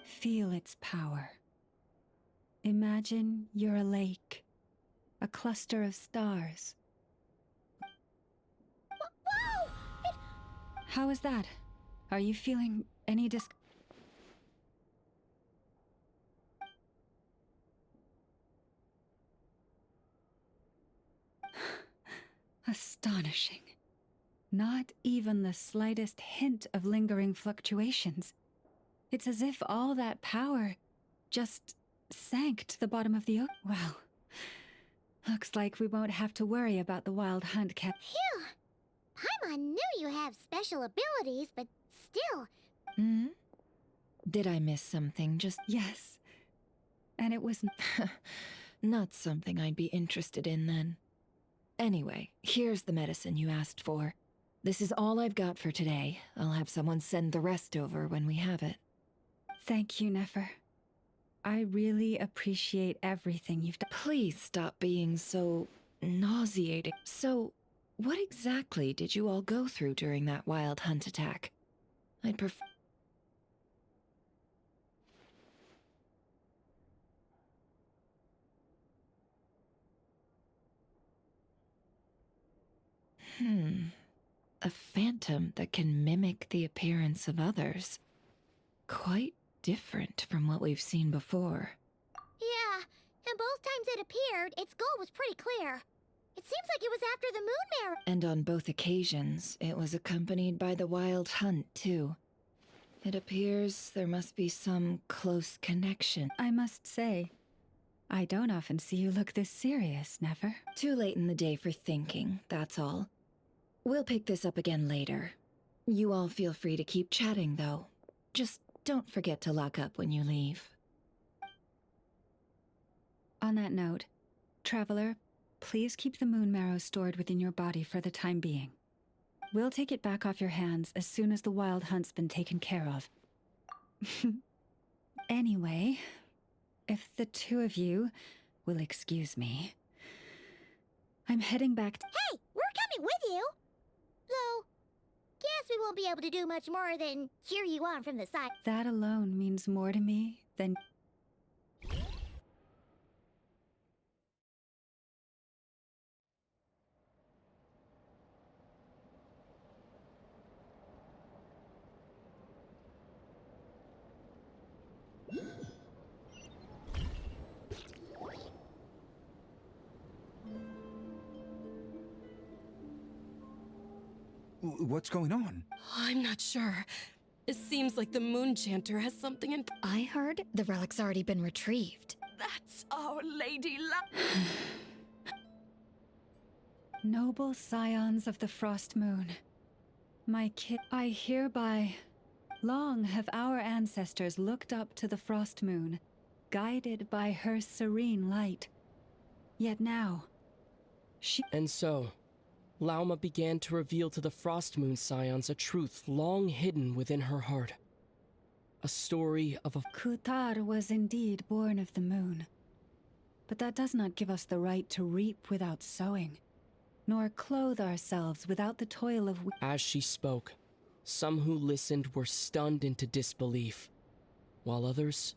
Feel its power. Imagine you're a lake. A cluster of stars. Whoa! How is that? Are you feeling any Astonishing. Not even the slightest hint of lingering fluctuations. It's as if all that power just sank to the bottom of the ocean. Well, looks like we won't have to worry about the wild hunt cat. Phew! Paimon knew you have special abilities, but still... Did I miss something? Yes. And it was... Not something I'd be interested in, then. Anyway, here's the medicine you asked for. This is all I've got for today. I'll have someone send the rest over when we have it. Thank you, Nefer. I really appreciate everything you've done. Please stop being so nauseating. So, what exactly did you all go through during that wild hunt attack? I'd prefer... A phantom that can mimic the appearance of others. Quite different from what we've seen before. Yeah, and both times it appeared, its goal was pretty clear. It seems like it was after the moon marrow. And on both occasions, it was accompanied by the wild hunt, too. It appears there must be some close connection. I must say, I don't often see you look this serious, Nefer. Too late in the day for thinking, that's all. We'll pick this up again later. You all feel free to keep chatting, though. Just don't forget to lock up when you leave. On that note, Traveler, please keep the moon marrow stored within your body for the time being. We'll take it back off your hands as soon as the wild hunt's been taken care of. Anyway, if the two of you will excuse me, I'm heading back to... Hey, we're coming with you! Though, guess we won't be able to do much more than cheer you on from the side. That alone means more to me than... What's going on? I'm not sure. It seems like the Moon Chanter has something in... I heard the relic's already been retrieved. That's Our Lady Noble scions of the Frost Moon, my kid, I hereby... Long have our ancestors looked up to the Frost Moon, guided by her serene light. Yet now, she... And so, Lauma began to reveal to the Frost Moon scions a truth long hidden within her heart. A story of a... Kutar was indeed born of the moon. But that does not give us the right to reap without sowing, nor clothe ourselves without the toil of... As she spoke, some who listened were stunned into disbelief, while others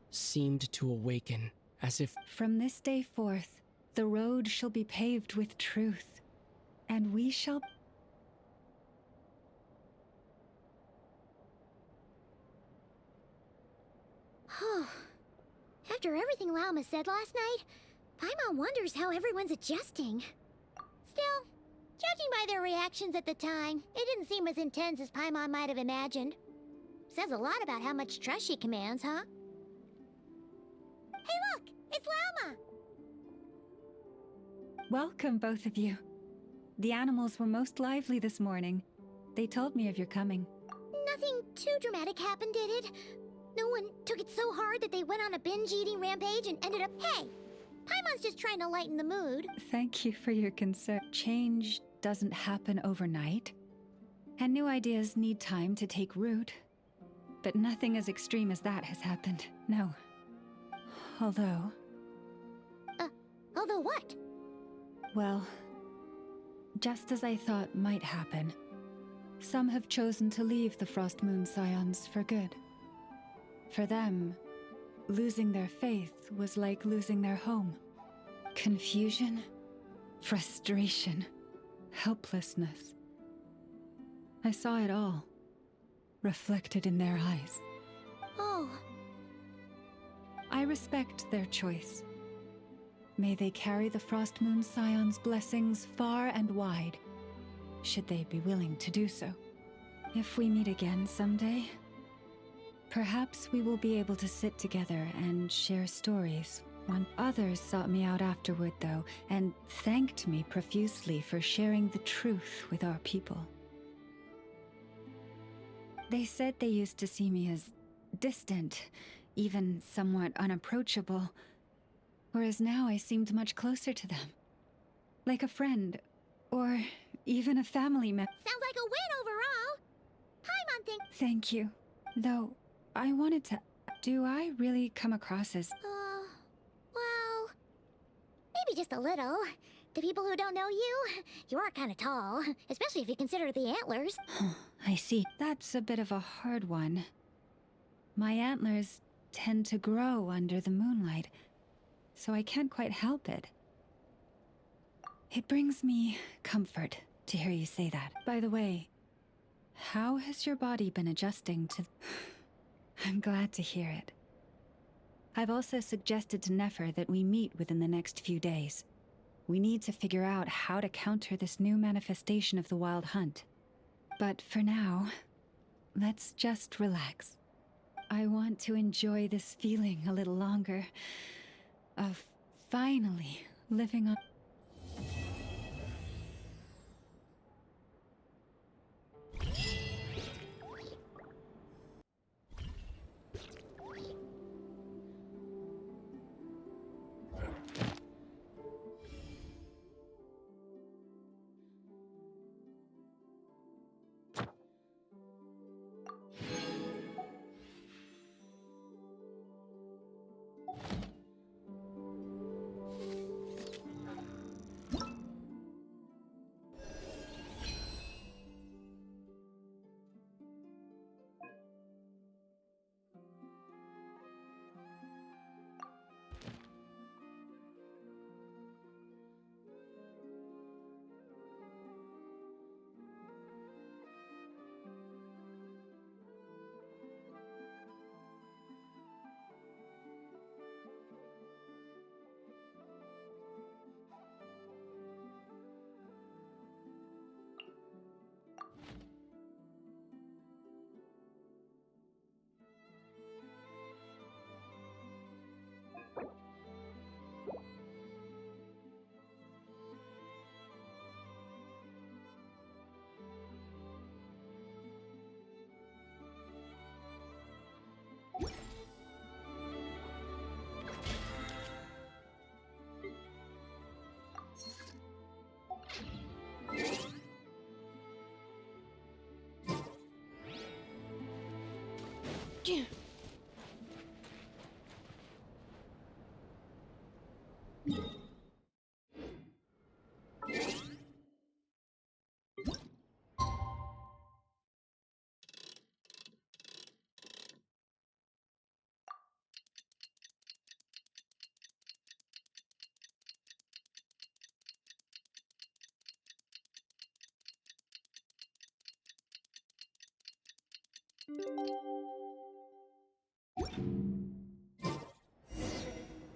seemed to awaken, as if... From this day forth, the road shall be paved with truth, and we shall... After everything Lauma said last night, Paimon wonders how everyone's adjusting. Still, judging by their reactions at the time, it didn't seem as intense as Paimon might have imagined. Says a lot about how much trust she commands, huh? Hey look! It's Lauma! Welcome, both of you. The animals were most lively this morning. They told me of your coming. Nothing too dramatic happened, did it? No one took it so hard that they went on a binge-eating rampage and ended up... Hey! Paimon's just trying to lighten the mood. Thank you for your concern. Change doesn't happen overnight, and new ideas need time to take root. But nothing as extreme as that has happened, no. Although... Although what? Well, just as I thought might happen, some have chosen to leave the Frost Moon Scions for good. For them, losing their faith was like losing their home. Confusion, frustration, helplessness. I saw it all, reflected in their eyes. Oh. I respect their choice. May they carry the Frost Moon Scion's blessings far and wide, should they be willing to do so. If we meet again someday, perhaps we will be able to sit together and share stories. Others sought me out afterward, though, and thanked me profusely for sharing the truth with our people. They said they used to see me as distant, even somewhat unapproachable, whereas now I seemed much closer to them. Like a friend, or even a family member. Sounds like a win overall! Paimon thinks... Thank you. Though, I wanted to... Do I really come across as... well... maybe just a little. To people who don't know you, you are kind of tall, especially if you consider the antlers. I see. That's a bit of a hard one. My antlers tend to grow under the moonlight, so I can't quite help it. It brings me comfort to hear you say that. By the way, how has your body been adjusting to... I'm glad to hear it. I've also suggested to Nefer that we meet within the next few days. We need to figure out how to counter this new manifestation of the Wild Hunt. But for now, let's just relax. I want to enjoy this feeling a little longer, of finally living on...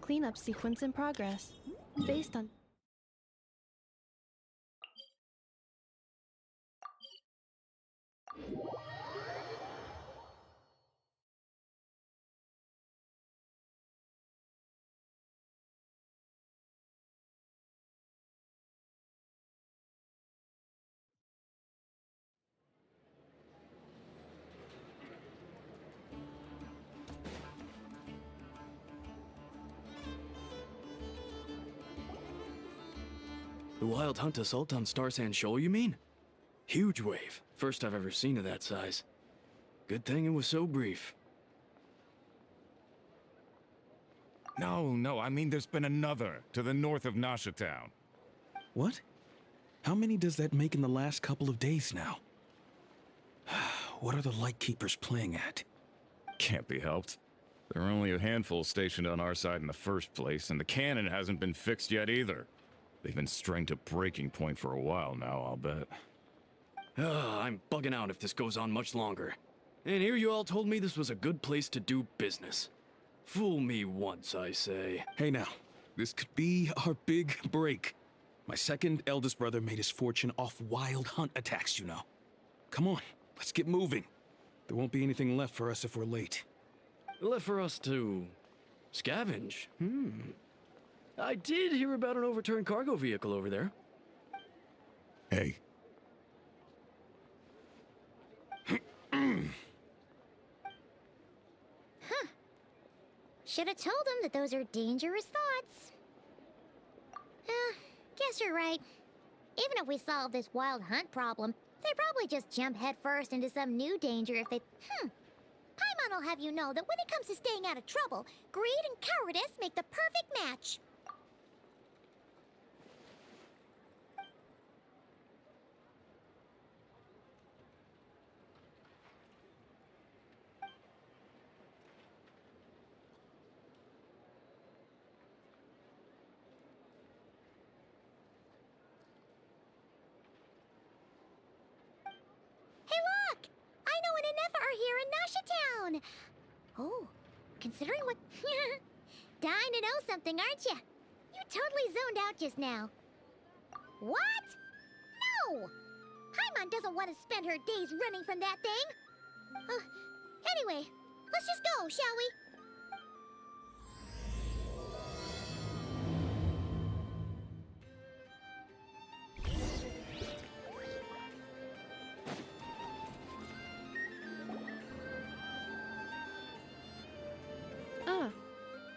Cleanup sequence in progress. Based on. The wild hunt assault on Star Sand Shoal, you mean? Huge wave. First I've ever seen of that size. Good thing it was so brief. No, I mean there's been another to the north of Nasha Town. What? How many does that make in the last couple of days now? What are the Lightkeepers playing at? Can't be helped. There are only a handful stationed on our side in the first place, and the cannon hasn't been fixed yet either. They've been strained to breaking point for a while now, I'll bet. I'm bugging out if this goes on much longer. And here you all told me this was a good place to do business. Fool me once, I say. Hey now, this could be our big break. My second eldest brother made his fortune off wild hunt attacks, you know. Come on, let's get moving. There won't be anything left for us if we're late. Left for us to scavenge? I did hear about an overturned cargo vehicle over there. Hey. Should have told him that those are dangerous thoughts. Guess you're right. Even if we solve this wild hunt problem, they'd probably just jump headfirst into some new danger if they... Paimon will have you know that when it comes to staying out of trouble, greed and cowardice make the perfect match. Here in Nasha Town. Oh, considering what... Dying to know something, aren't you? You totally zoned out just now. What? No! Paimon doesn't want to spend her days running from that thing. Anyway, let's just go, shall we?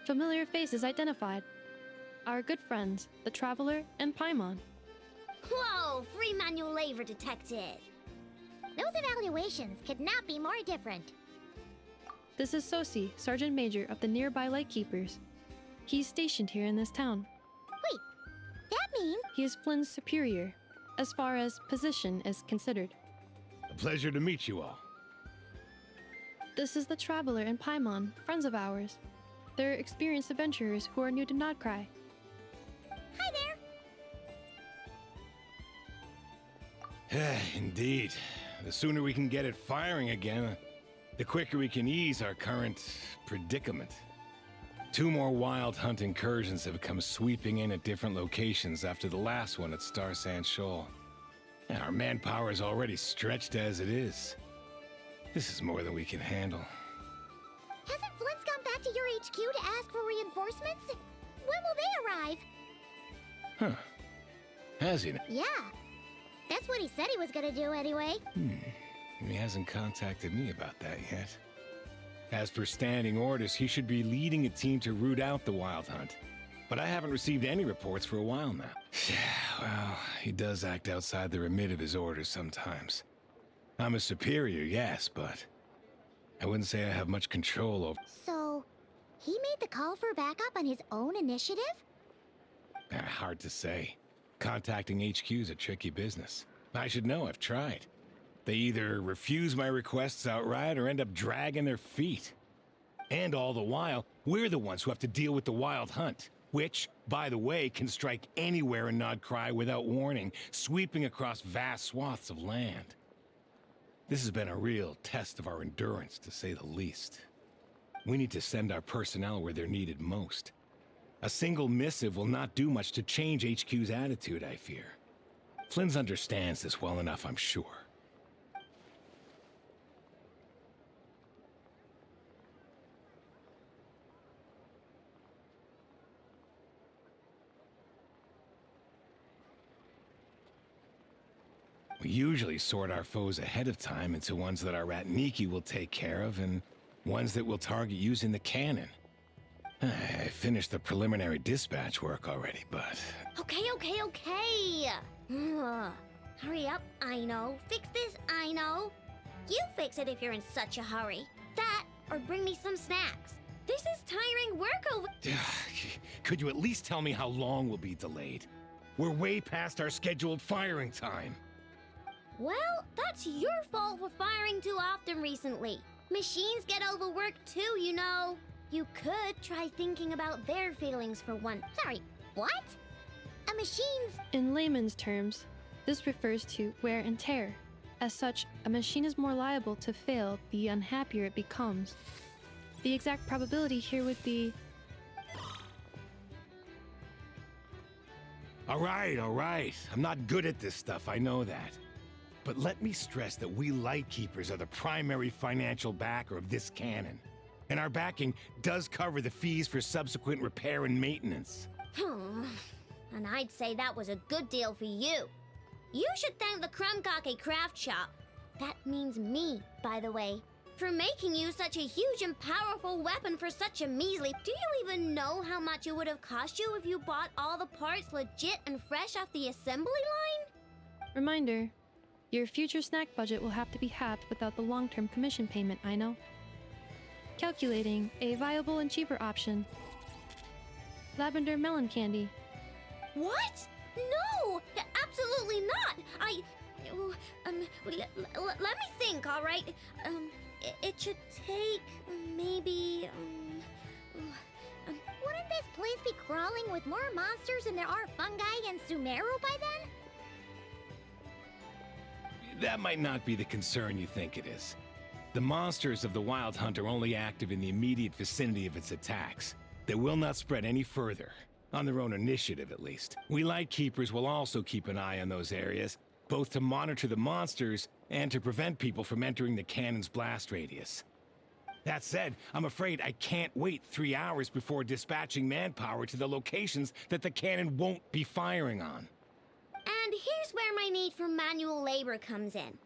Familiar faces identified. Our good friends, the Traveler and Paimon. Whoa, free manual labor detected. Those evaluations could not be more different. This is Sosi, Sergeant Major of the nearby Lightkeepers. He's stationed here in this town. Wait, that means... He is Flynn's superior, as far as position is considered. A pleasure to meet you all. This is the Traveler and Paimon, friends of ours. They're experienced adventurers who are new to Nodcry. Hi there! Indeed. The sooner we can get it firing again, the quicker we can ease our current predicament. 2 more wild hunt incursions have come sweeping in at different locations after the last one at Star Sand Shoal. And our manpower is already stretched as it is. This is more than we can handle. Hasn't Flint's gone back to your HQ to ask for reinforcements? When will they arrive? Huh. Has he? Yeah. That's what he said he was gonna do anyway. He hasn't contacted me about that yet. As per standing orders, he should be leading a team to root out the wild hunt. But I haven't received any reports for a while now. Well, he does act outside the remit of his orders sometimes. I'm a superior, yes, but I wouldn't say I have much control over. So, he made the call for backup on his own initiative? Hard to say. Contacting HQ is a tricky business. I should know, I've tried. They either refuse my requests outright or end up dragging their feet. And all the while, we're the ones who have to deal with the Wild Hunt, which, by the way, can strike anywhere in Nodcry without warning, sweeping across vast swaths of land. This has been a real test of our endurance, to say the least. We need to send our personnel where they're needed most. A single missive will not do much to change HQ's attitude, I fear. Flynn's understands this well enough, I'm sure. We usually sort our foes ahead of time into ones that our Ratniki will take care of and ones that we'll target using the cannon. I finished the preliminary dispatch work already, but... Okay. Hurry up, I know. Fix this, I know. You fix it if you're in such a hurry. That, or bring me some snacks. This is tiring work over... Could you at least tell me how long we'll be delayed? We're way past our scheduled firing time. Well, that's your fault for firing too often recently. Machines get overworked too, you know. You could try thinking about their feelings for one. Sorry, what? A machine's... In layman's terms, this refers to wear and tear. As such, a machine is more liable to fail the unhappier it becomes. The exact probability here would be... All right. I'm not good at this stuff, I know that. But let me stress that we Lightkeepers are the primary financial backer of this cannon. And our backing does cover the fees for subsequent repair and maintenance. And I'd say that was a good deal for you. You should thank the Krumkake Craft Shop. That means me, by the way, for making you such a huge and powerful weapon for such a measly... Do you even know how much it would have cost you if you bought all the parts legit and fresh off the assembly line? Reminder, your future snack budget will have to be halved without the long-term commission payment, I know. Calculating a viable and cheaper option. Lavender melon candy. What? No! Absolutely not! Let me think, all right? It should take maybe, Wouldn't this place be crawling with more monsters than there are fungi and Sumeru by then? That might not be the concern you think it is. The monsters of the Wild Hunt are only active in the immediate vicinity of its attacks. They will not spread any further, on their own initiative at least. We Lightkeepers will also keep an eye on those areas, both to monitor the monsters and to prevent people from entering the cannon's blast radius. That said, I'm afraid I can't wait 3 hours before dispatching manpower to the locations that the cannon won't be firing on. And here's where my need for manual labor comes in.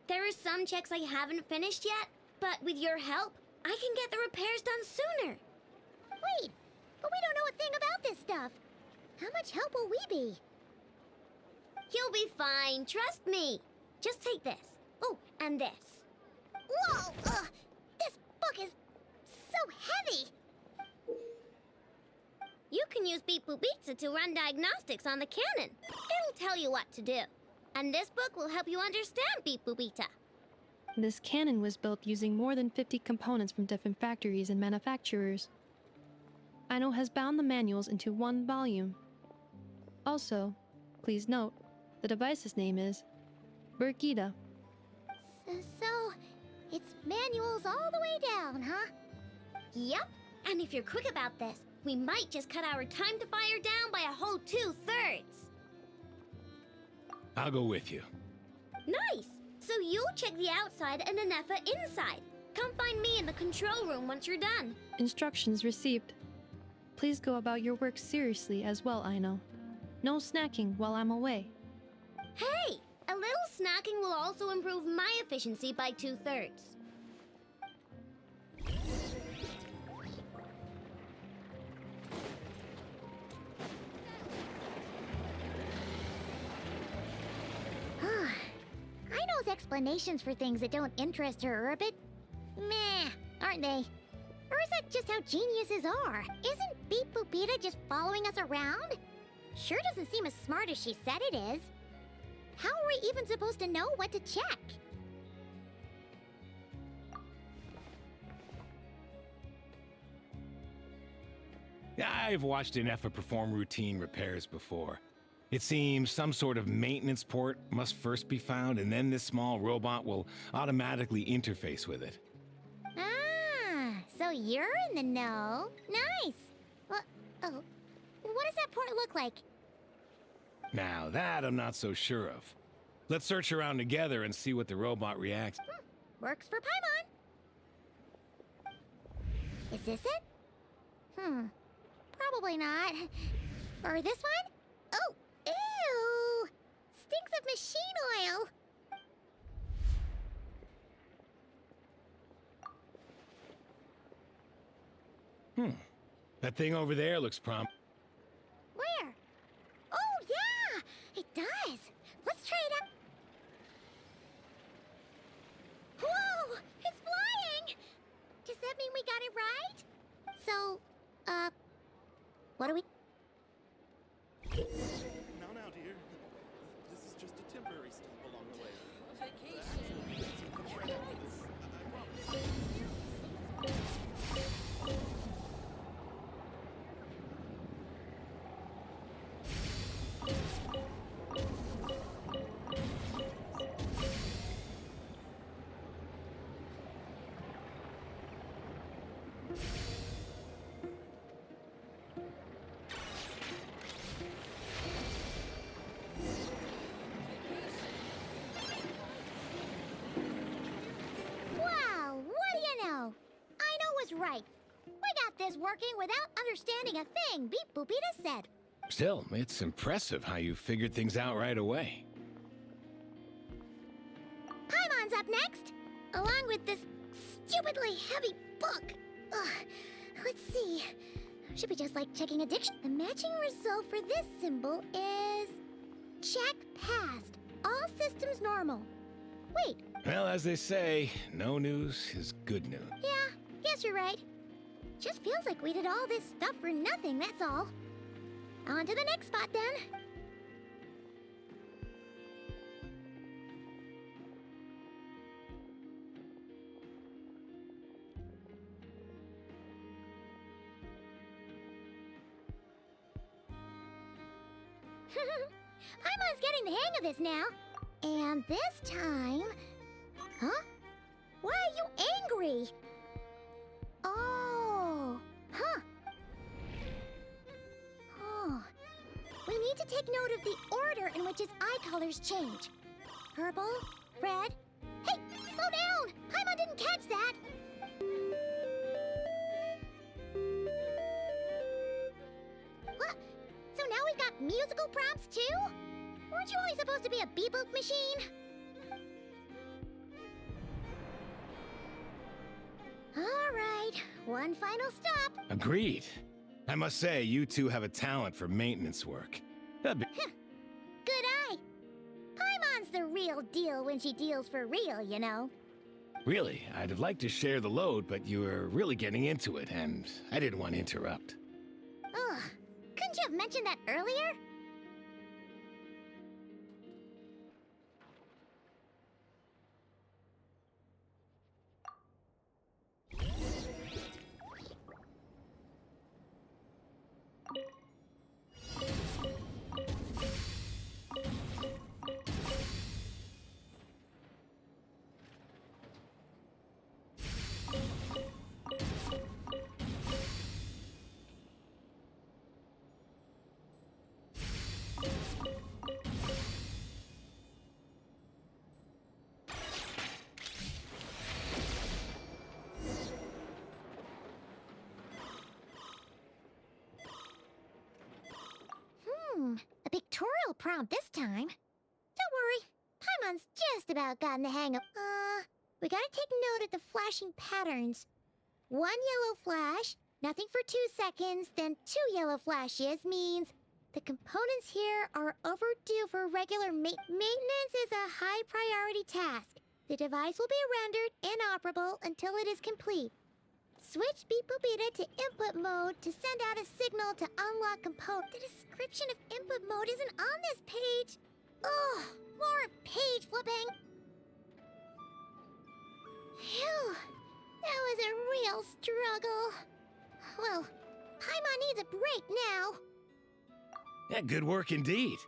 There are some checks I haven't finished yet, but with your help, I can get the repairs done sooner. Wait, but we don't know a thing about this stuff. How much help will we be? You'll be fine, trust me. Just take this. Oh, and this. Whoa! This book is so heavy! You can use Beep Boop Pizza to run diagnostics on the cannon. It'll tell you what to do. And this book will help you understand Beep Boop Pizza. This cannon was built using more than 50 components from different factories and manufacturers. Aino has bound the manuals into one volume. Also, please note, the device's name is Birgitta. So, it's manuals all the way down, huh? Yep, and if you're quick about this, we might just cut our time to fire down by a whole 2/3. I'll go with you. Nice! So you'll check the outside and Anefa inside. Come find me in the control room once you're done. Instructions received. Please go about your work seriously as well, Aino. No snacking while I'm away. Hey! A little snacking will also improve my efficiency by 2/3. Aino's explanations for things that don't interest her are a bit Meh, aren't they? Or is that just how geniuses are? Isn't Beep Boopita just following us around? Sure doesn't seem as smart as she said it is. How are we even supposed to know what to check? I've watched an Effa perform routine repairs before. It seems some sort of maintenance port must first be found, and then this small robot will automatically interface with it. Ah, so you're in the know. Nice. What does that port look like? Now that I'm not so sure of. Let's search around together and see what the robot reacts. Works for Paimon. Is this it? Probably not. Or this one? Oh, ew! Stinks of machine oil. That thing over there looks prompt. Where? Oh, yeah! It does. Let's try it out. Whoa! It's flying! Does that mean we got it right? So, what do we... Now, dear. This is just a temporary stop along the way. Wow, what do you know? I know was right. We got this working without understanding a thing, Beep Boopita said. Still, it's impressive how you figured things out right away. Paimon's up next, along with this stupidly heavy book. Ugh. Let's see. Should be just like checking a diction. The matching result for this symbol is... check passed. All systems normal. Wait. Well, as they say, no news is good news. Yeah, guess you're right. Just feels like we did all this stuff for nothing, that's all. On to the next spot, then. Paimon's getting the hang of this now. And this time... Huh? Why are you angry? Oh. Huh. Oh. We need to take note of the order in which his eye colors change. Purple, red... Hey, slow down! Paimon didn't catch that! What? So now we've got musical prompts too? Weren't you only supposed to be a beep-boop machine? All right, one final stop. Agreed. I must say, you two have a talent for maintenance work. That'd be... Good eye. Paimon's the real deal when she deals for real, you know. Really, I'd have liked to share the load, but you were really getting into it, and I didn't want to interrupt. Ugh, couldn't you have mentioned that earlier? A pictorial prompt this time. Don't worry, Paimon's just about gotten the hang of... we gotta take note of the flashing patterns. 1 yellow flash, nothing for 2 seconds, then 2 yellow flashes means the components here are overdue for regular maintenance is a high priority task. The device will be rendered inoperable until it is complete. Switch Beep Boop Beta to input mode to send out a signal to unlock component. The description of input mode isn't on this page. Ugh, more page flipping. Phew, that was a real struggle. Well, Paimon needs a break now. Yeah, good work indeed.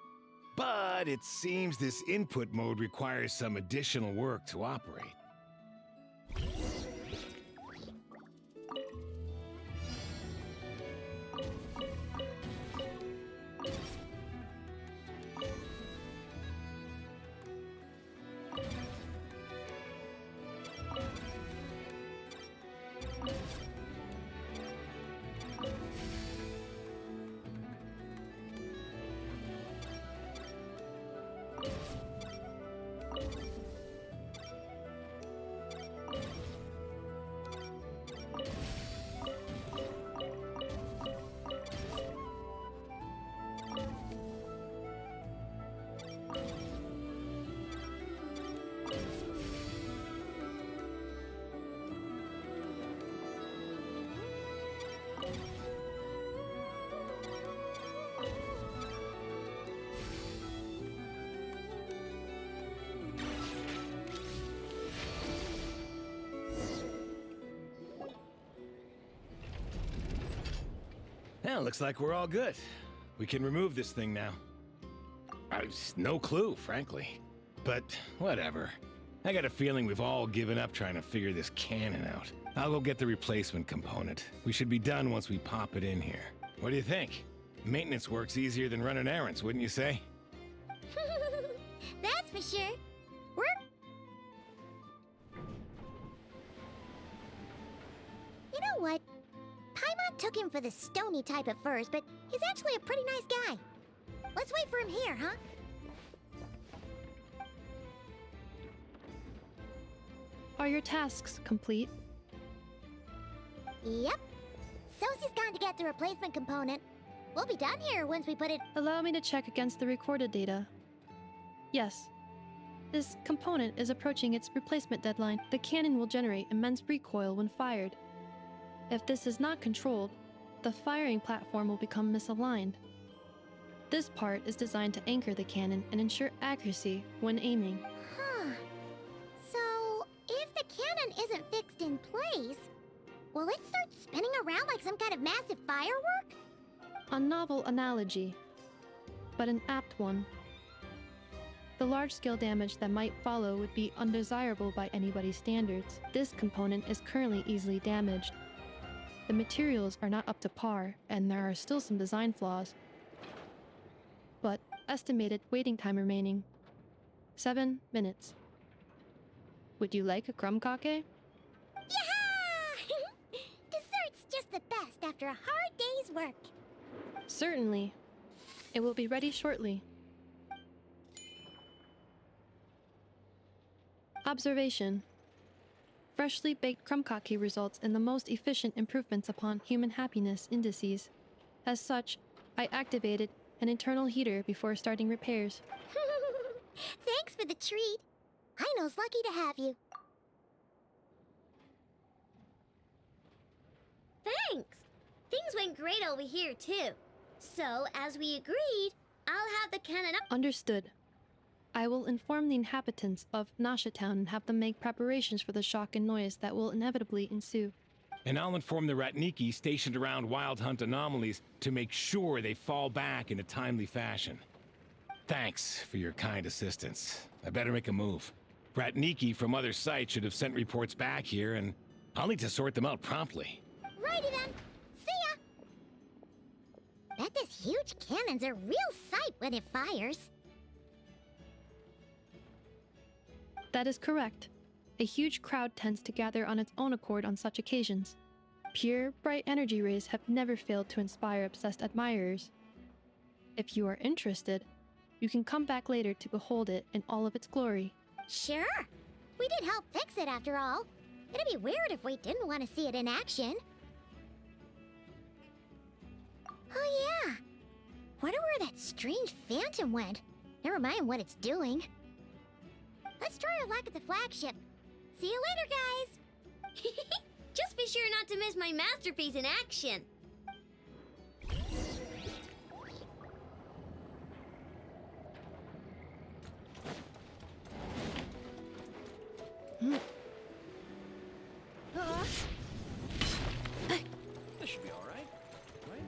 But it seems this input mode requires some additional work to operate. Well, looks like we're all good. We can remove this thing now. I've no clue, frankly. But whatever. I got a feeling we've all given up trying to figure this cannon out. I'll go get the replacement component. We should be done once we pop it in here. What do you think? Maintenance work's easier than running errands, wouldn't you say? That's for sure. You know what? Paimon took him for the stony type at first, but he's actually a pretty nice guy. Let's wait for him here, huh? Are your tasks complete? Yep. Sosie's gone to get the replacement component. We'll be done here once we put it... Allow me to check against the recorded data. Yes. This component is approaching its replacement deadline. The cannon will generate immense recoil when fired. If this is not controlled, the firing platform will become misaligned. This part is designed to anchor the cannon and ensure accuracy when aiming. Huh. So, if the cannon isn't fixed in place, will it start spinning around like some kind of massive firework? A novel analogy, but an apt one. The large-scale damage that might follow would be undesirable by anybody's standards. This component is currently easily damaged. The materials are not up to par, and there are still some design flaws. But estimated waiting time remaining: 7 minutes. Would you like a crumb cake? Yeah! Dessert's just the best after a hard day's work. Certainly. It will be ready shortly. Observation. Freshly baked crumb cake results in the most efficient improvements upon human happiness indices. As such, I activated an internal heater before starting repairs. Thanks for the treat. Aino's lucky to have you. Thanks. Things went great over here, too. So, as we agreed, I'll have the cannon up. Understood. I will inform the inhabitants of Nasha Town and have them make preparations for the shock and noise that will inevitably ensue. And I'll inform the Ratniki stationed around Wild Hunt anomalies to make sure they fall back in a timely fashion. Thanks for your kind assistance. I better make a move. Ratniki from other sites should have sent reports back here, and I'll need to sort them out promptly. Righty then. See ya! Bet this huge cannon's a real sight when it fires. That is correct. A huge crowd tends to gather on its own accord on such occasions. Pure, bright energy rays have never failed to inspire obsessed admirers. If you are interested, you can come back later to behold it in all of its glory. Sure. We did help fix it after all. It'd be weird if we didn't want to see it in action. Oh yeah. Wonder where that strange phantom went. Never mind what it's doing. Let's try our luck at the flagship. See you later, guys! Just be sure not to miss my masterpiece in action. This should be all right, right?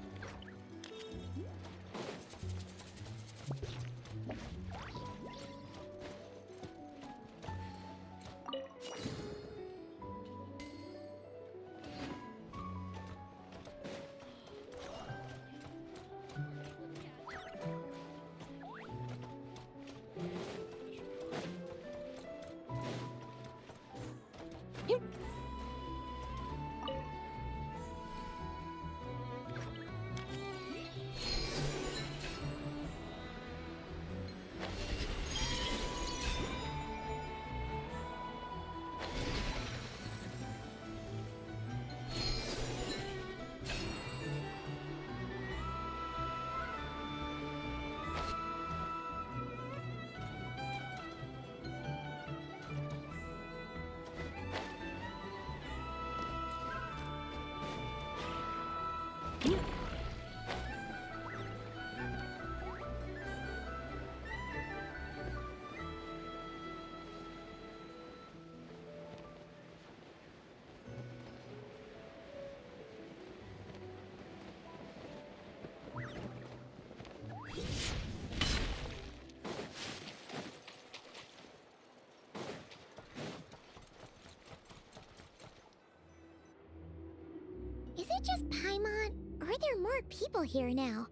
Is it just Paimon? Or are there more people here now?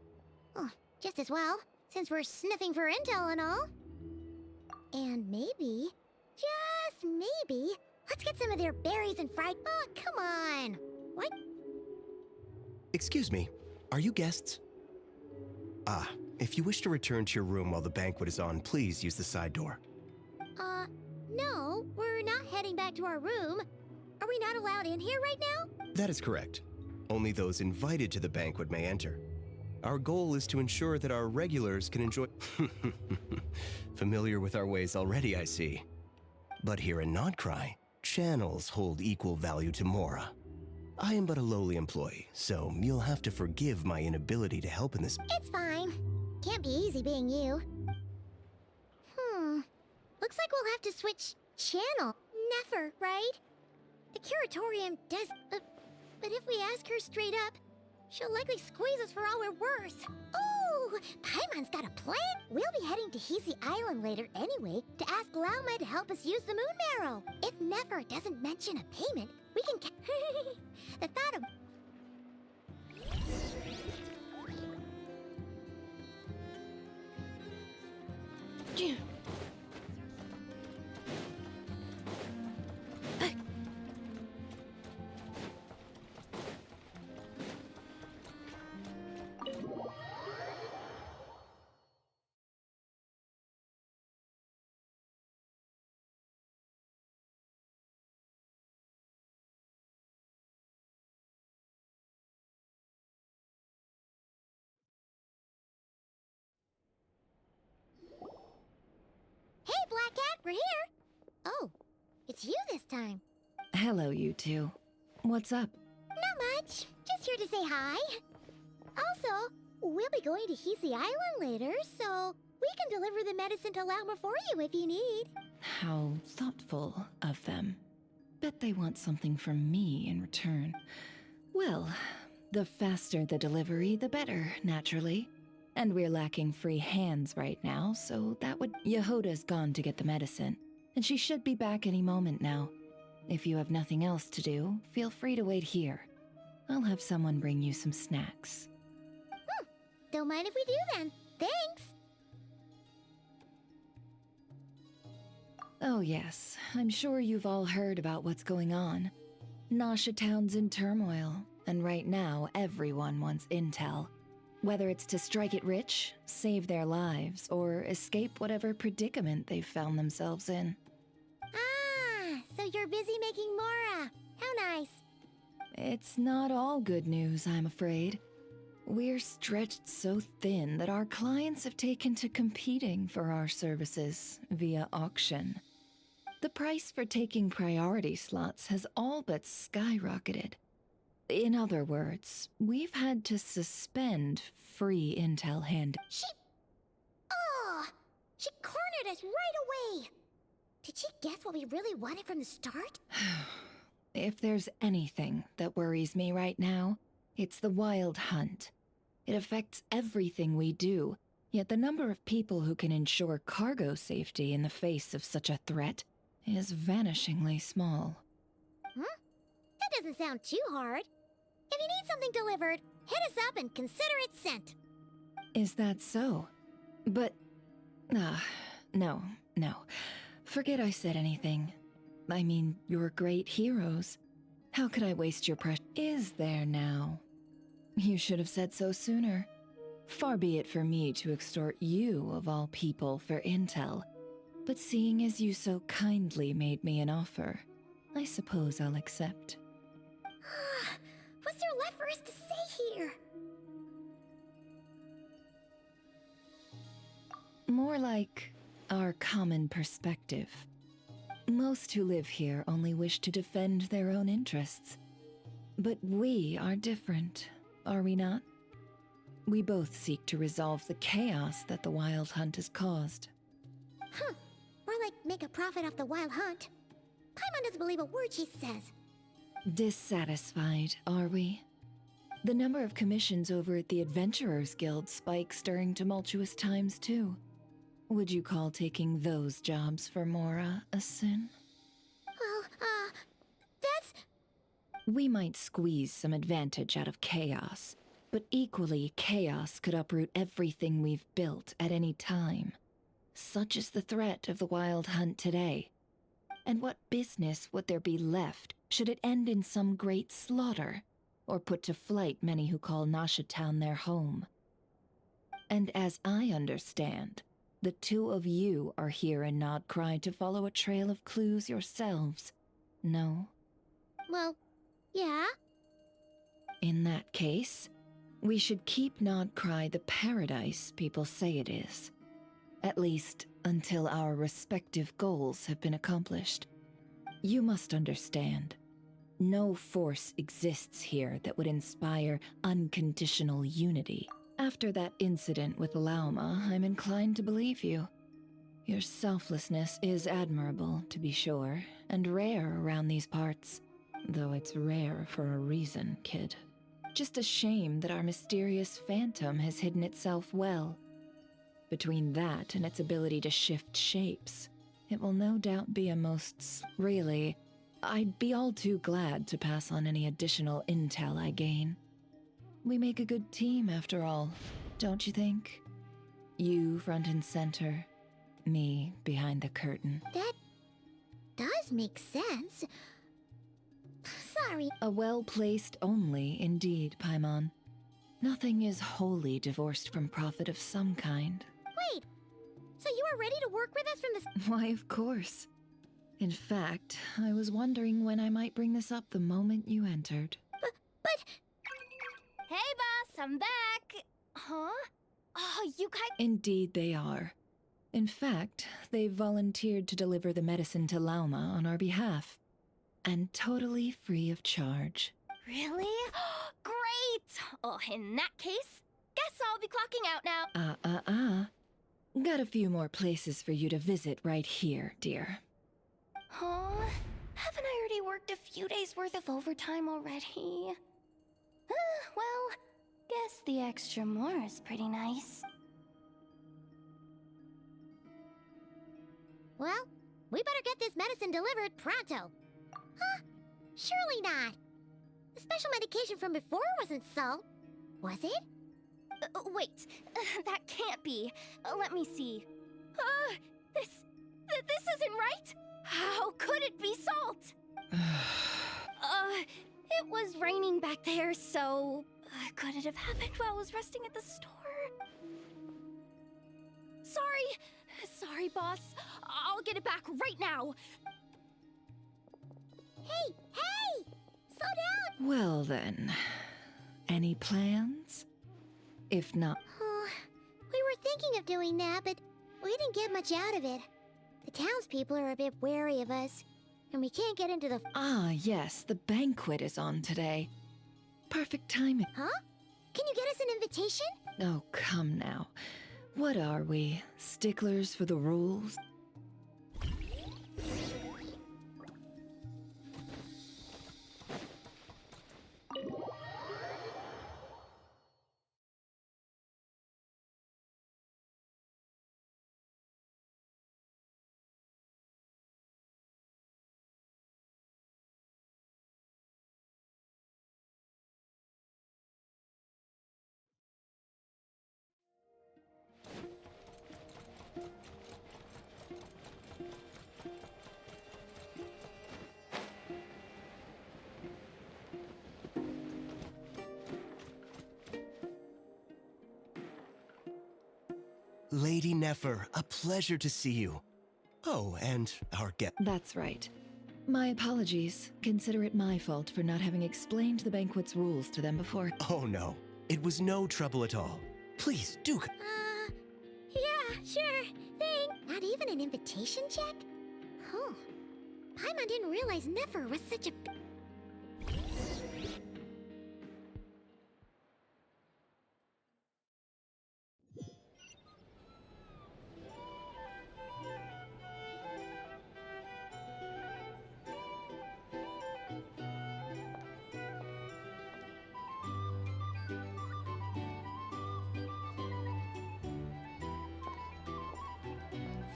Oh, just as well, since we're sniffing for intel and all. And maybe, just maybe, let's get some of their berries and fried. Oh, come on! What? Excuse me, are you guests? Ah, if you wish to return to your room while the banquet is on, please use the side door. No, we're not heading back to our room. Are we not allowed in here right now? That is correct. Only those invited to the banquet may enter. Our goal is to ensure that our regulars can enjoy... Familiar with our ways already, I see. But here in Nodcry, channels hold equal value to Mora. I am but a lowly employee, so you'll have to forgive my inability to help in this... It's fine. Can't be easy being you. Looks like we'll have to switch channel. Never, right? The curatorium does... but if we ask her straight up, she'll likely squeeze us for all we're worth. Oh, Paimon's got a plan. We'll be heading to Hisi Island later anyway to ask Lauma to help us use the Moon Marrow. If Never doesn't mention a payment, we can... The thought of... Hey, Black Cat, we're here! Oh, it's you this time. Hello, you two. What's up? Not much. Just here to say hi. Also, we'll be going to Hisi Island later, so we can deliver the medicine to Lauma for you if you need. How thoughtful of them. Bet they want something from me in return. Well, the faster the delivery, the better, naturally. And we're lacking free hands right now, so that would... Yehoda's gone to get the medicine, and she should be back any moment now. If you have nothing else to do, feel free to wait here. I'll have someone bring you some snacks. Don't mind if we do then. Thanks! Oh yes, I'm sure you've all heard about what's going on. Nasha Town's in turmoil, and right now everyone wants intel. Whether it's to strike it rich, save their lives, or escape whatever predicament they've found themselves in. Ah, so you're busy making Mora. How nice. It's not all good news, I'm afraid. We're stretched so thin that our clients have taken to competing for our services via auction. The price for taking priority slots has all but skyrocketed. In other words, we've had to suspend free intel She cornered us right away! Did she guess what we really wanted from the start? If there's anything that worries me right now, it's the wild hunt. It affects everything we do, yet the number of people who can ensure cargo safety in the face of such a threat is vanishingly small. That doesn't sound too hard. If you need something delivered, hit us up and consider it sent. Is that so? But... no. Forget I said anything. I mean, you're great heroes. How could I waste your precious... Is there now? You should have said so sooner. Far be it for me to extort you, of all people, for intel. But seeing as you so kindly made me an offer, I suppose I'll accept. What's there left for us to say here? More like our common perspective. Most who live here only wish to defend their own interests. But we are different, are we not? We both seek to resolve the chaos that the Wild Hunt has caused. More like make a profit off the Wild Hunt. Paimon doesn't believe a word she says. Dissatisfied, are we? The number of commissions over at the Adventurers Guild spikes during tumultuous times, too. Would you call taking those jobs for Mora a sin? Well, that's... We might squeeze some advantage out of chaos, but equally, chaos could uproot everything we've built at any time. Such is the threat of the Wild Hunt today. And what business would there be left should it end in some great slaughter, or put to flight many who call Nasha Town their home? And as I understand, the two of you are here in Nodcry to follow a trail of clues yourselves, no? Well, yeah. In that case, we should keep Nodcry the paradise people say it is. At least, until our respective goals have been accomplished. You must understand, no force exists here that would inspire unconditional unity. After that incident with Lauma, I'm inclined to believe you. Your selflessness is admirable, to be sure, and rare around these parts. Though it's rare for a reason, kid. Just a shame that our mysterious phantom has hidden itself well. Between that and its ability to shift shapes, it will no doubt be a Really, I'd be all too glad to pass on any additional intel I gain. We make a good team, after all, don't you think? You front and center, me behind the curtain. That does make sense. Sorry. A well-placed only, indeed, Paimon. Nothing is wholly divorced from profit of some kind. Wait, so you are ready to work with us from the... Why, of course. In fact, I was wondering when I might bring this up the moment you entered. But... Hey, boss, I'm back! Huh? Oh, you guys... Indeed they are. In fact, they've volunteered to deliver the medicine to Lauma on our behalf. And totally free of charge. Really? Great! Oh, in that case, guess I'll be clocking out now. Got a few more places for you to visit right here, dear. Huh? Haven't I already worked a few days' worth of overtime already? Well, guess the extra more is pretty nice. Well, we better get this medicine delivered pronto. Huh? Surely not. The special medication from before wasn't salt, was it? Wait, that can't be. Let me see. This isn't right. How could it be salt? It was raining back there, so could it have happened while I was resting at the store? Sorry, boss. I'll get it back right now. Hey! Slow down! Well then, any plans? If not... We were thinking of doing that, but we didn't get much out of it. The townspeople are a bit wary of us, and we can't get into the... Ah, yes, the banquet is on today. Perfect timing. Huh? Can you get us an invitation? Oh, come now. What are we? Sticklers for the rules? Lady Nefer, a pleasure to see you. Oh, and our guest. That's right. My apologies. Consider it my fault for not having explained the banquet's rules to them before. Oh no, it was no trouble at all. Please, do. Yeah, sure. Thanks. Not even an invitation check? Oh. Paimon didn't realize Nefer was such a...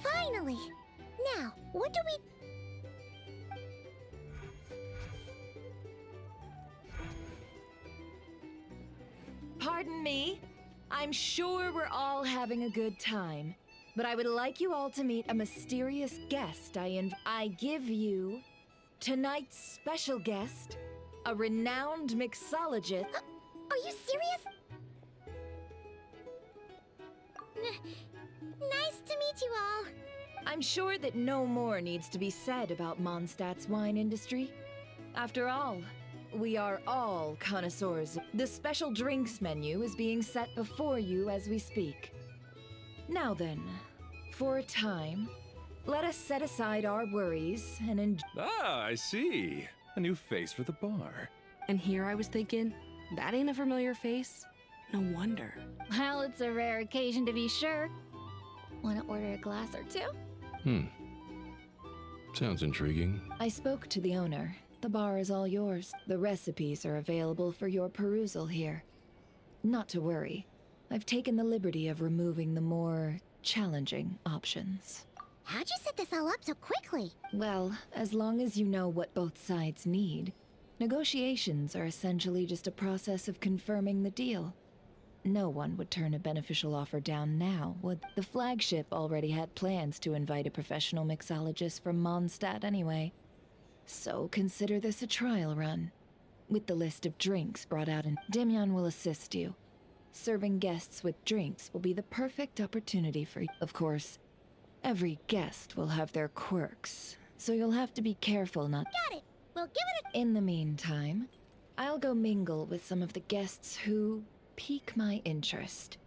Finally! Now, what do we... Pardon me? I'm sure we're all having a good time, but I would like you all to meet a mysterious guest I give you tonight's special guest, a renowned mixologist. Are you serious? Nice to meet you all. I'm sure that no more needs to be said about Mondstadt's wine industry. After all, we are all connoisseurs. The special drinks menu is being set before you as we speak. Now then, for a time, let us set aside our worries and enjoy. Ah, I see. A new face for the bar. And here I was thinking, that ain't a familiar face. No wonder. Well, it's a rare occasion to be sure. Want to order a glass or two? Sounds intriguing. I spoke to the owner. The bar is all yours. The recipes are available for your perusal here. Not to worry. I've taken the liberty of removing the more challenging options. How'd you set this all up so quickly? Well, as long as you know what both sides need, negotiations are essentially just a process of confirming the deal. No one would turn a beneficial offer down now, would? The flagship already had plans to invite a professional mixologist from Mondstadt anyway. So consider this a trial run. With the list of drinks brought out, and Demyon will assist you. Serving guests with drinks will be the perfect opportunity for you. Of course, every guest will have their quirks, so you'll have to be careful not... Got it! We'll give it a... In the meantime, I'll go mingle with some of the guests who pique my interest.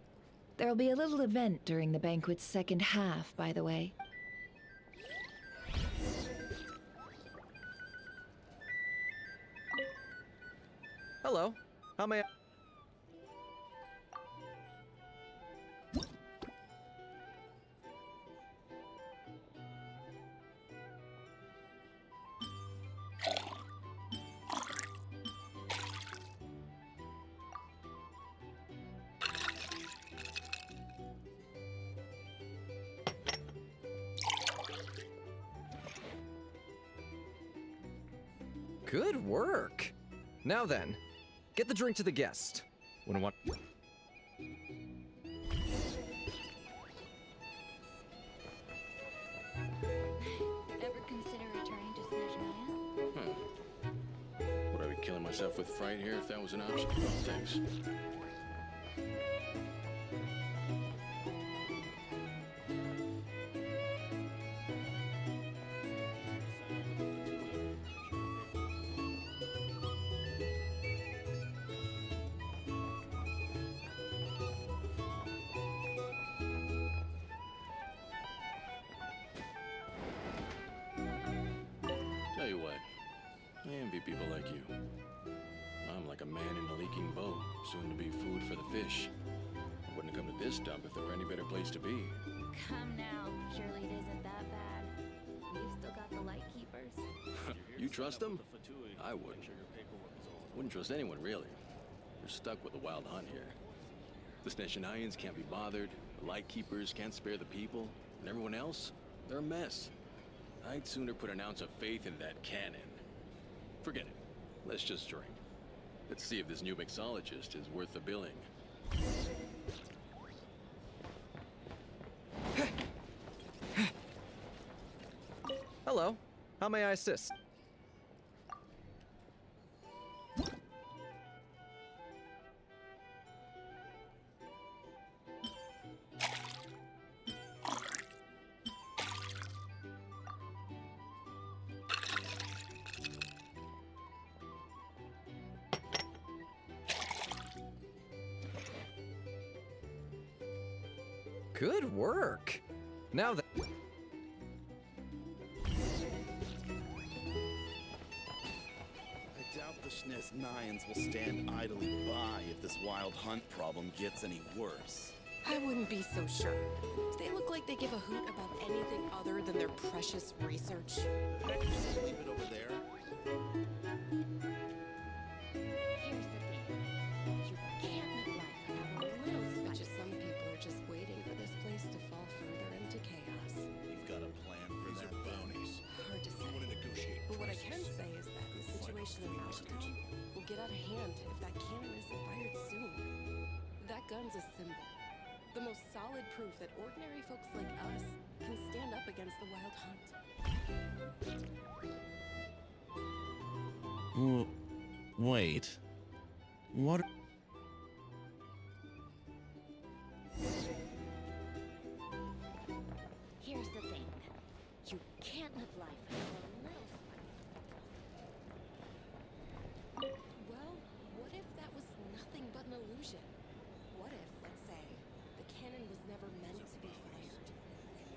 There'll be a little event during the banquet's second half, by the way. Hello. How may I... Good work. Now then, get the drink to the guest. Wouldn't want... Ever consider returning to Snezhnaya? Would I be killing myself with fright here if that was an option? Oh, thanks. you what, I envy people like you. I'm like a man in a leaking boat, soon to be food for the fish. I wouldn't come to this dump if there were any better place to be. Come now. Surely it isn't that bad. We've still got the light keepers. You trust them? I wouldn't. Wouldn't trust anyone, really. You're stuck with a wild hunt here. The Sneshanians can't be bothered, the Lightkeepers can't spare the people, and everyone else, they're a mess. I'd sooner put an ounce of faith in that cannon. Forget it. Let's just drink. Let's see if this new mixologist is worth the billing. Hello. How may I assist? Good work. Now that... I doubt the Sneshanians will stand idly by if this wild hunt problem gets any worse. I wouldn't be so sure. They look like they give a hoot about anything other than their precious research. Heck, just leave it over there. Here's the thing. You can't live life without a little spice. Just some people are just waiting for this place to fall further into chaos. You've got a plan for that bounties. Hard to say. But what I can say is that the situation in Ashtown will get out of hand if that cannon isn't fired soon. That gun's a symbol. The most solid proof that ordinary folks like us can stand up against the wild hunt. Wait. What? Here's the thing. You can't live life without a little spice. Well, what if that was nothing but an illusion? What if, let's say, the cannon was never meant to be fired?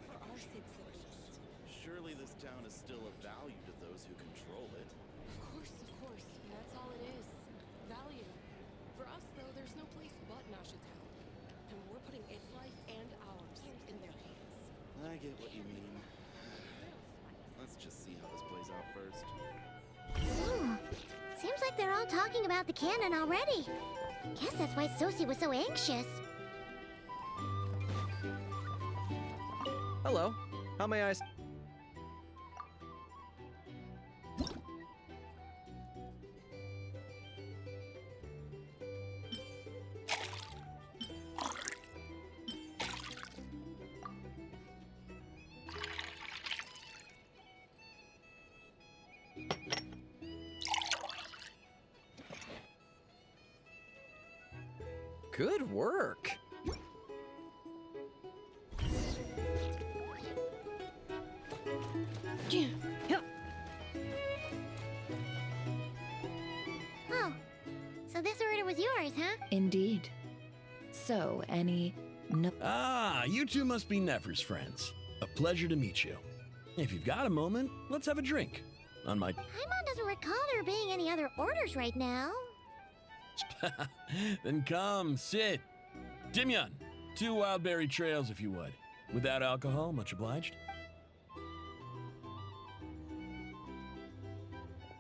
For our sakes at least. Surely this town is still of value to those who control it. Of course, and that's all it is. Value. For us, though, there's no place but Nashatown. And we're putting its life and ours in their hands. I get what you mean. Let's just see how this plays out first. Seems like they're all talking about the cannon already. Guess that's why Sosie was so anxious. Hello. How may I... Good work. Oh, so this order was yours, huh? Indeed. So, any... No. Ah, you two must be Nefer's friends. A pleasure to meet you. If you've got a moment, let's have a drink. On my... Paimon doesn't recall there being any other orders right now. Then come, sit. Dimyon, 2 wildberry trails if you would. Without alcohol, much obliged.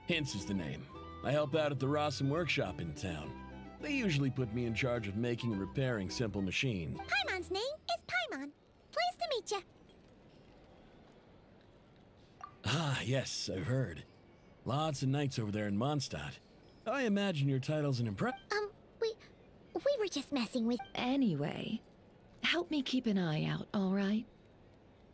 Hints is the name. I help out at the Rossum workshop in town. They usually put me in charge of making and repairing simple machines. Paimon's name is Paimon. Pleased to meet you. Ah, yes, I've heard. Lots of nights over there in Mondstadt. I imagine your title's an We were just messing with... Anyway, help me keep an eye out, all right?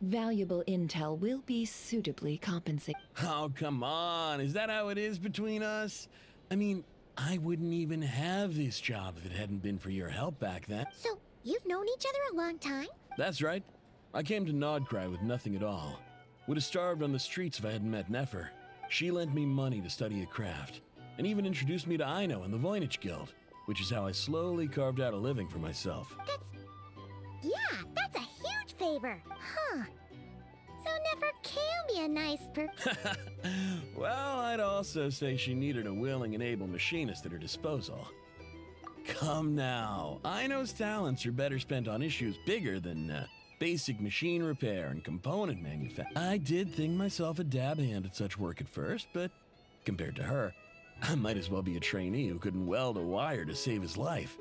Valuable intel will be suitably compensated. Oh, come on. Is that how it is between us? I mean, I wouldn't even have this job if it hadn't been for your help back then. So, you've known each other a long time? That's right. I came to Nodcry with nothing at all. Would have starved on the streets if I hadn't met Nefer. She lent me money to study a craft, and even introduced me to Aino and the Voynich Guild, which is how I slowly carved out a living for myself. That's a huge favor, huh? So Nefer can be a nice Well, I'd also say she needed a willing and able machinist at her disposal. Come now, Aino's talents are better spent on issues bigger than basic machine repair and component manufacturing. I did think myself a dab hand at such work at first, but compared to her, I might as well be a trainee who couldn't weld a wire to save his life.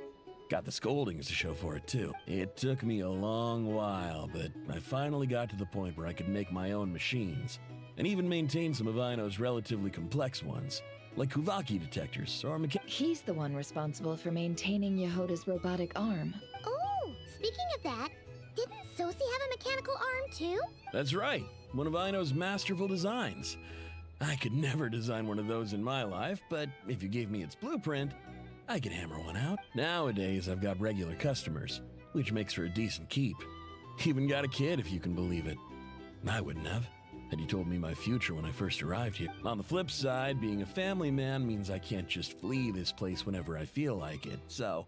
Got the scoldings to show for it, too. It took me a long while, but I finally got to the point where I could make my own machines, and even maintain some of Aino's relatively complex ones, like Kuvaki detectors or He's the one responsible for maintaining Yehoda's robotic arm. Oh, speaking of that, didn't Sosi have a mechanical arm too? That's right, one of Aino's masterful designs. I could never design one of those in my life, but if you gave me its blueprint, I could hammer one out. Nowadays, I've got regular customers, which makes for a decent keep. Even got a kid, if you can believe it. I wouldn't have, had you told me my future when I first arrived here. On the flip side, being a family man means I can't just flee this place whenever I feel like it, so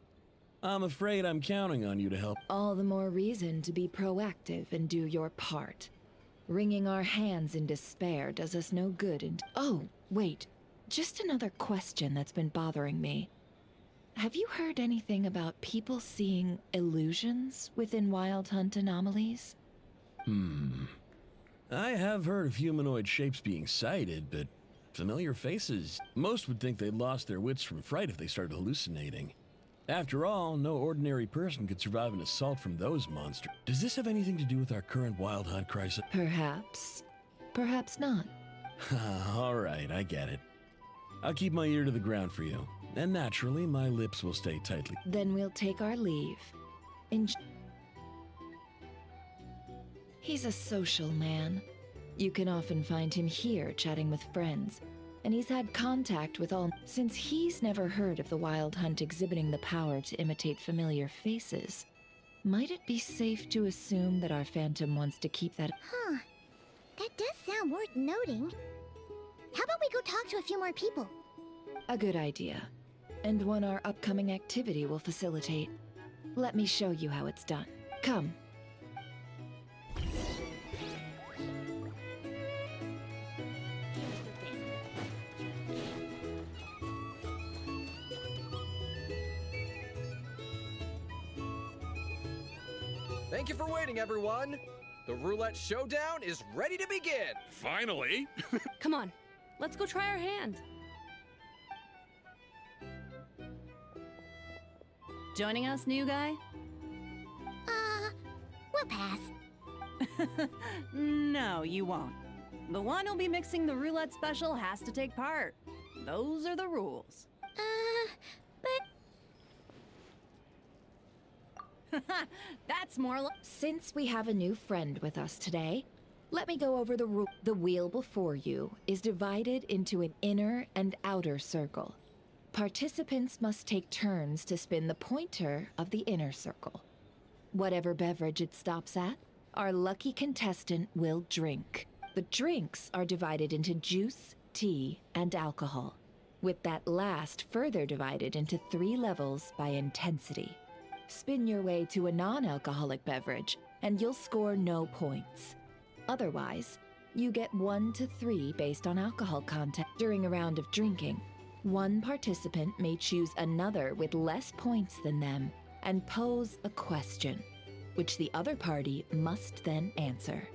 I'm afraid I'm counting on you to help. All the more reason to be proactive and do your part. Wringing our hands in despair does us no good and— Oh, wait. Just another question that's been bothering me. Have you heard anything about people seeing illusions within Wild Hunt anomalies? I have heard of humanoid shapes being sighted, but familiar faces— most would think they'd lost their wits from fright if they started hallucinating. After all, no ordinary person could survive an assault from those monsters. Does this have anything to do with our current Wild Hunt crisis? Perhaps. Perhaps not. All right, I get it. I'll keep my ear to the ground for you. And naturally, my lips will stay tightly. Then we'll take our leave. He's a social man. You can often find him here chatting with friends, and he's had contact with all— Since he's never heard of the Wild Hunt exhibiting the power to imitate familiar faces, might it be safe to assume that our Phantom wants to keep that— Huh. That does sound worth noting. How about we go talk to a few more people? A good idea. And one our upcoming activity will facilitate. Let me show you how it's done. Come. Thank you for waiting, everyone. The roulette showdown is ready to begin. Finally! Come on, let's go try our hand. Joining us, new guy? We'll pass. No, you won't. The one who'll be mixing the roulette special has to take part. Those are the rules. But... That's more like— Since we have a new friend with us today, let me go over the rule. The wheel before you is divided into an inner and outer circle. Participants must take turns to spin the pointer of the inner circle. Whatever beverage it stops at, our lucky contestant will drink. The drinks are divided into juice, tea, and alcohol, with that last further divided into 3 levels by intensity. Spin your way to a non-alcoholic beverage, and you'll score no points. Otherwise, you get 1 to 3 based on alcohol content. During a round of drinking, one participant may choose another with less points than them and pose a question, which the other party must then answer.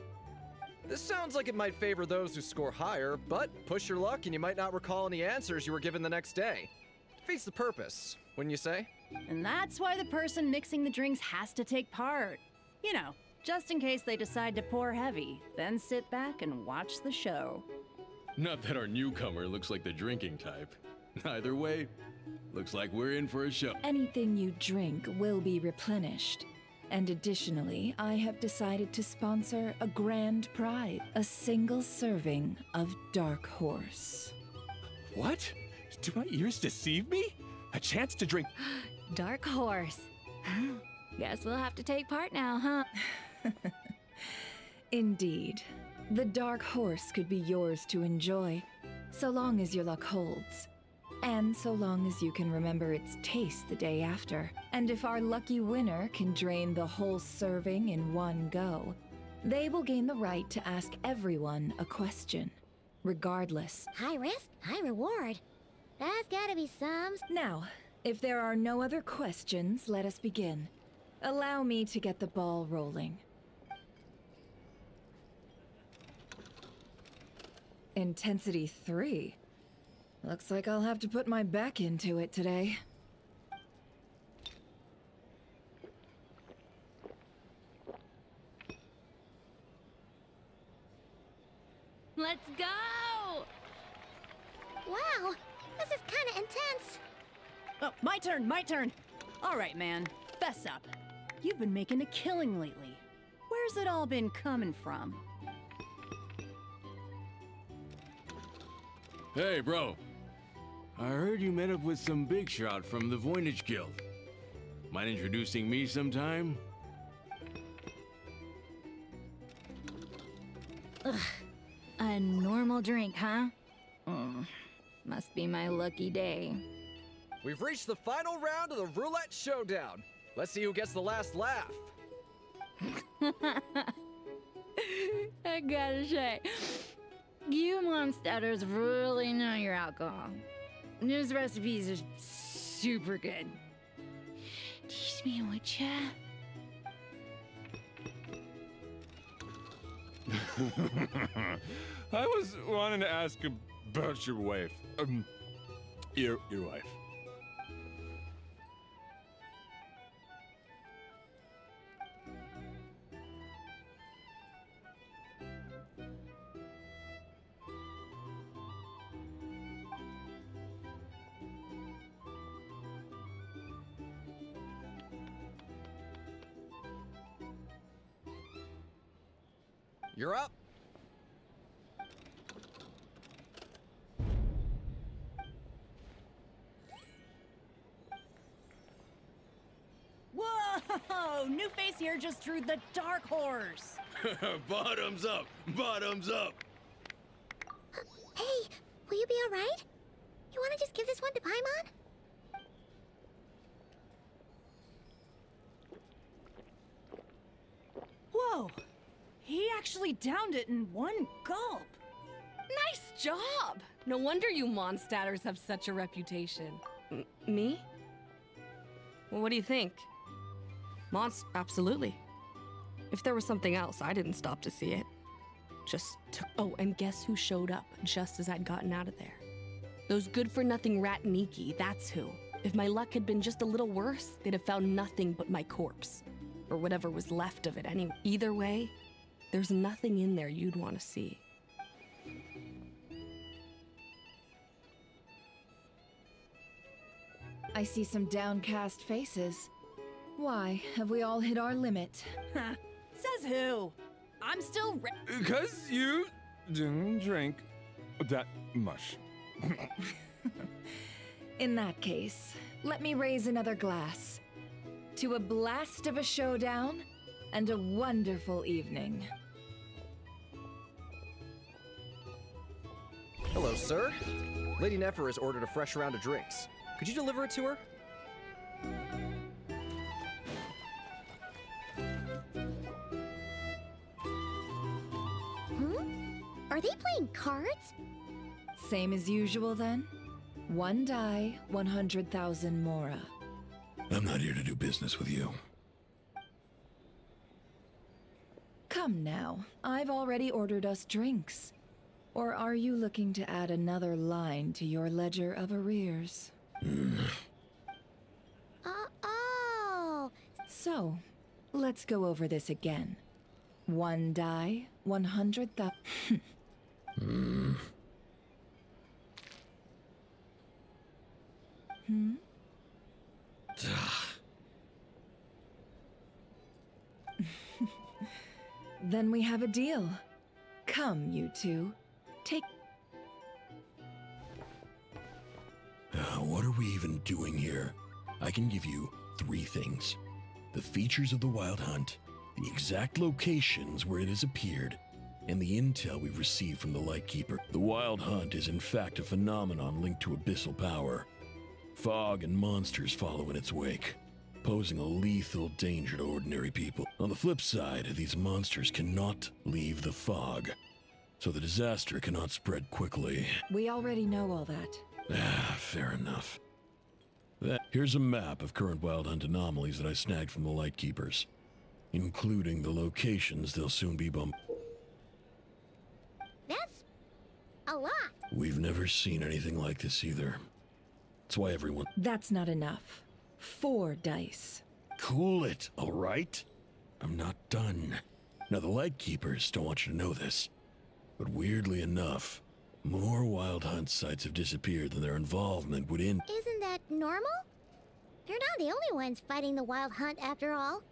This sounds like it might favor those who score higher, but push your luck and you might not recall any answers you were given the next day. Defeats the purpose, wouldn't you say? And that's why the person mixing the drinks has to take part. You know, just in case they decide to pour heavy, then sit back and watch the show. Not that our newcomer looks like the drinking type. Either way, looks like we're in for a show. Anything you drink will be replenished. And additionally, I have decided to sponsor a grand prize, a single serving of Dark Horse. What? Do my ears deceive me? A chance to drink— Dark Horse. Guess we'll have to take part now, huh? Indeed. The Dark Horse could be yours to enjoy, so long as your luck holds. And so long as you can remember its taste the day after. And if our lucky winner can drain the whole serving in one go, They will gain the right to ask everyone a question, regardless. High risk, high reward. That's gotta be some. Now, if there are no other questions, let us begin. Allow me to get the ball rolling. Intensity 3. Looks like I'll have to put my back into it today. Let's go! Wow, this is kinda intense. Oh, my turn, my turn. All right, man, fess up. You've been making a killing lately. Where's it all been coming from? Hey, bro. I heard you met up with some big shot from the Voynich Guild. Mind introducing me sometime? Ugh. A normal drink, huh? Must be my lucky day. We've reached the final round of the Roulette Showdown. Let's see who gets the last laugh. I gotta say, you monsters really know your alcohol. This recipes are super good. Teach me, would ya? I was wanting to ask about your wife. Your wife. You're up. Whoa! New face here just drew the dark horse. Bottoms up! Bottoms up! Hey, will you be alright? You wanna just give this one to Paimon? Whoa! He actually downed it in one gulp. Nice job! No wonder you Mondstadters have such a reputation. Me? Well, what do you think? Absolutely. If there was something else, I didn't stop to see it. Just took. Oh, and guess who showed up just as I'd gotten out of there? Those good-for-nothing rat Niki, that's who. If my luck had been just a little worse, they'd have found nothing but my corpse. Or whatever was left of it anyway. Either way, there's nothing in there you'd want to see. I see some downcast faces. Why, have we all hit our limit? Says who? I'm still Because you didn't drink that much. In that case, let me raise another glass. To a blast of a showdown and a wonderful evening. Hello, sir. Lady Nefer has ordered a fresh round of drinks. Could you deliver it to her? Are they playing cards? Same as usual then? One die, 100,000 Mora. I'm not here to do business with you. Come now, I've already ordered us drinks. Or are you looking to add another line to your ledger of arrears? Oh. So, let's go over this again. One die, 100,000. Then we have a deal. Come, you two. Take. What are we even doing here? I can give you 3 things. The features of the Wild Hunt, the exact locations where it has appeared, and the intel we've received from the Lightkeeper. The Wild Hunt is in fact a phenomenon linked to abyssal power. Fog and monsters follow in its wake. posing a lethal danger to ordinary people. On the flip side, these monsters cannot leave the fog, so the disaster cannot spread quickly. We already know all that. Fair enough. Here's a map of current wild hunt anomalies that I snagged from the Lightkeepers, including the locations they'll soon be That's a lot. We've never seen anything like this either. That's why everyone— That's not enough. 4 dice. Cool it, all right? I'm not done. Now, the Lightkeepers don't want you to know this, but weirdly enough, more wild hunt sites have disappeared than their involvement would in— Isn't that normal? They're not the only ones fighting the wild hunt after all.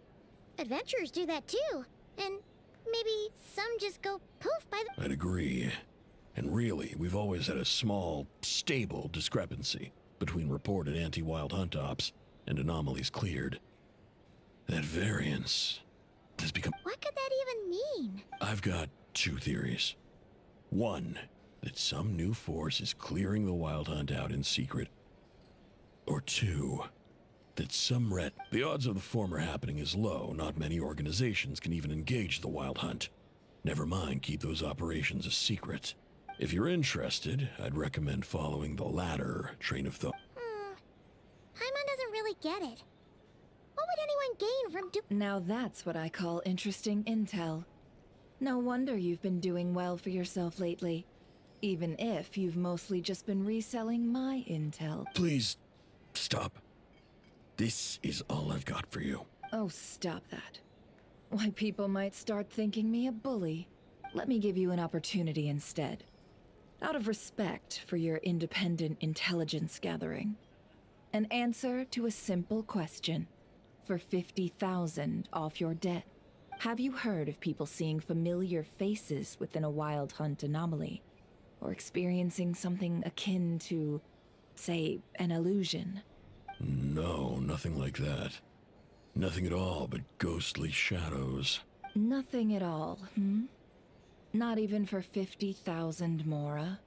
Adventurers do that too. And maybe some just go poof by the— I'd agree. And really, we've always had a small, stable discrepancy between reported anti-wild hunt ops and anomalies cleared. That variance has become— What could that even mean? I've got 2 theories. One, that some new force is clearing the wild hunt out in secret. Or 2, that some the odds of the former happening is low. Not many organizations can even engage the wild hunt. Never mind keep those operations a secret. If you're interested, I'd recommend following the latter train of thought. Paimon doesn't really get it. What would anyone gain from Now that's what I call interesting intel. No wonder you've been doing well for yourself lately. Even if you've mostly just been reselling my intel. Please, stop. This is all I've got for you. Oh, stop that. Why, people might start thinking me a bully. Let me give you an opportunity instead. Out of respect for your independent intelligence gathering. An answer to a simple question. For 50,000 off your debt. Have you heard of people seeing familiar faces within a wild hunt anomaly? Or experiencing something akin to, say, an illusion? No, nothing like that. Nothing at all but ghostly shadows. Nothing at all, Not even for 50,000 Mora?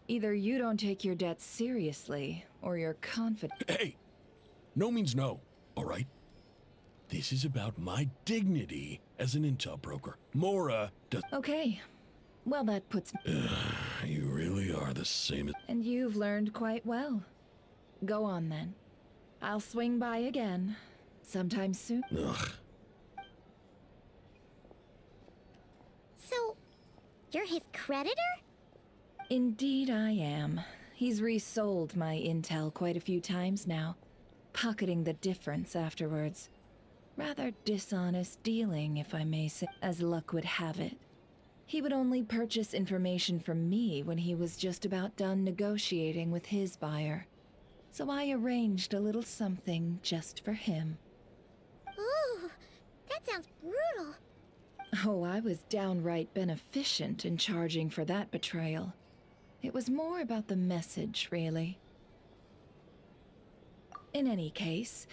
Either you don't take your debts seriously, or you're confident— Hey! No means no, all right? This is about my dignity as an intel broker. Mora does— Okay. Well, that puts— You really are the same as— And you've learned quite well. Go on, then. I'll swing by again. Sometime soon. Ugh. So, you're his creditor? Indeed I am. He's resold my intel quite a few times now, pocketing the difference afterwards. Rather dishonest dealing, if I may say, as luck would have it. He would only purchase information from me when he was just about done negotiating with his buyer. So I arranged a little something just for him. Ooh, that sounds brutal. Oh, I was downright beneficent in charging for that betrayal. It was more about the message, really. In any case,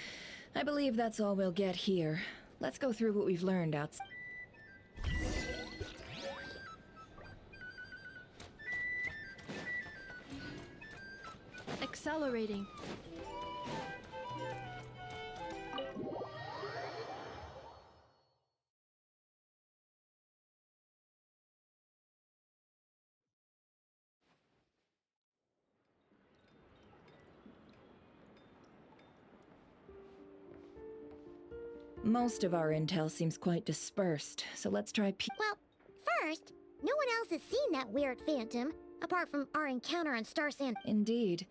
I believe that's all we'll get here. Let's go through what we've learned outside. Accelerating. Most of our intel seems quite dispersed, so let's try Well, first, no one else has seen that weird phantom, apart from our encounter on Star Sand. Indeed.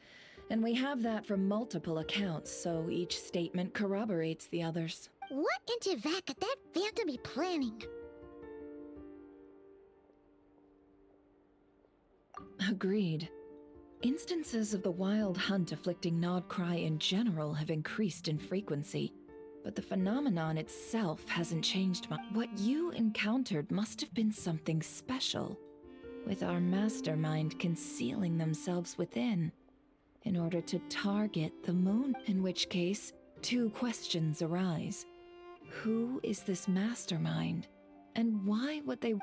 And we have that from multiple accounts, so each statement corroborates the others. What in Tivat could that phantom be planning? Agreed. Instances of the wild hunt afflicting Nodcry in general have increased in frequency, but the phenomenon itself hasn't changed much. What you encountered must have been something special, with our mastermind concealing themselves within, in order to target the moon. In which case, 2 questions arise. Who is this mastermind? And why would they—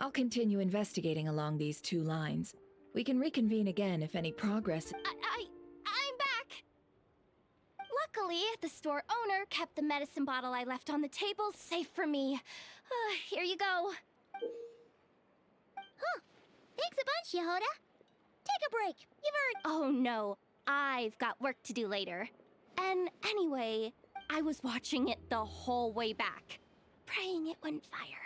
I'll continue investigating along these two lines. We can reconvene again if any progress. I'm back! Luckily, the store owner kept the medicine bottle I left on the table safe for me. Here you go. Huh. Thanks a bunch, Yehoda. Take a break. You've earned— Oh no, I've got work to do later. And anyway, I was watching it the whole way back, praying it wouldn't fire.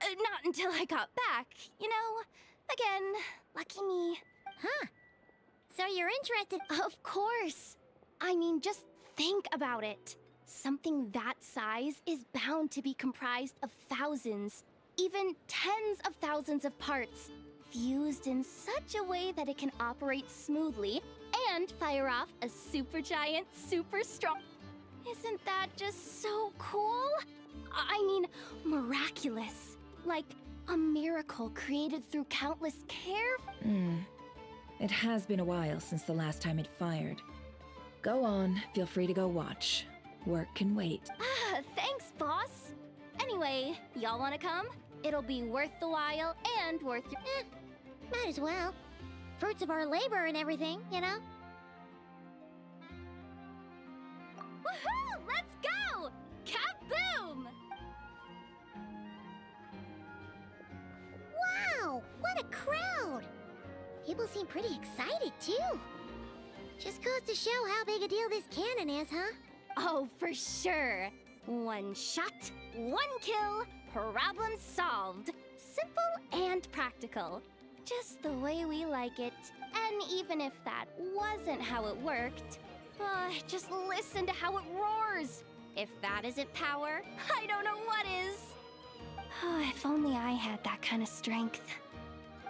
Not until I got back, you know? Again, lucky me. Huh. So you're interested— Of course. I mean, just think about it. Something that size is bound to be comprised of thousands, even tens of thousands of parts, fused in such a way that it can operate smoothly and fire off a supergiant, super strong. Isn't that just so cool? I mean, miraculous. Like a miracle created through countless care. It has been a while since the last time it fired. Go on, feel free to go watch. Work can wait. Thanks, boss. Anyway, y'all wanna come? It'll be worth the while and worth your— might as well. Fruits of our labor and everything, you know? Woohoo! Let's go! Kaboom! Wow! What a crowd! People seem pretty excited, too. Just goes to show how big a deal this cannon is, huh? Oh, for sure. One shot, one kill, problem solved. Simple and practical. Just the way we like it. And even if that wasn't how it worked, just listen to how it roars. If that isn't power, I don't know what is. If only I had that kind of strength.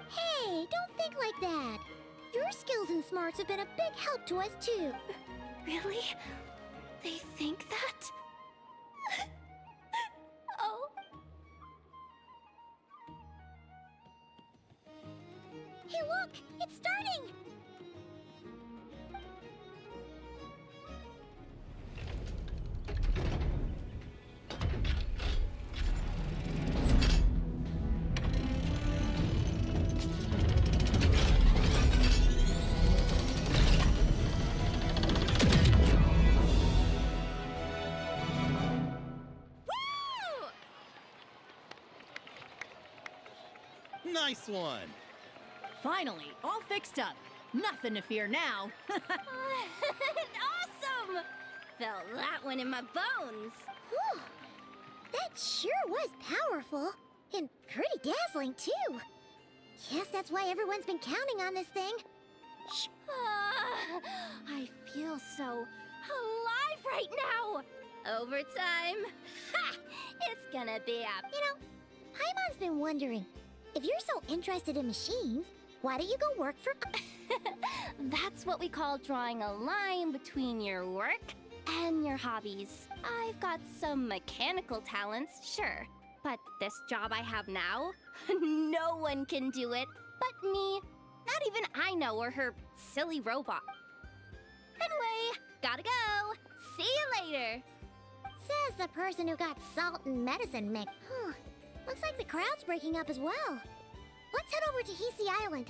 Hey, don't think like that. Your skills and smarts have been a big help to us, too. Really? They think that? Oh. Hey, look! It's starting! Nice one! Finally, all fixed up. Nothing to fear now. Awesome! Felt that one in my bones. Whew. That sure was powerful. And pretty dazzling, too. Guess that's why everyone's been counting on this thing. I feel so alive right now. Overtime. Ha! It's gonna be a... You know, Paimon's been wondering, if you're so interested in machines, why don't you go work for... That's what we call drawing a line between your work and your hobbies. I've got some mechanical talents, sure. But this job I have now, no one can do it but me. Not even I know or her silly robot. Anyway, gotta go. See you later. Says the person who got salt and medicine mixed. Looks like the crowd's breaking up as well. Let's head over to Hisi Island.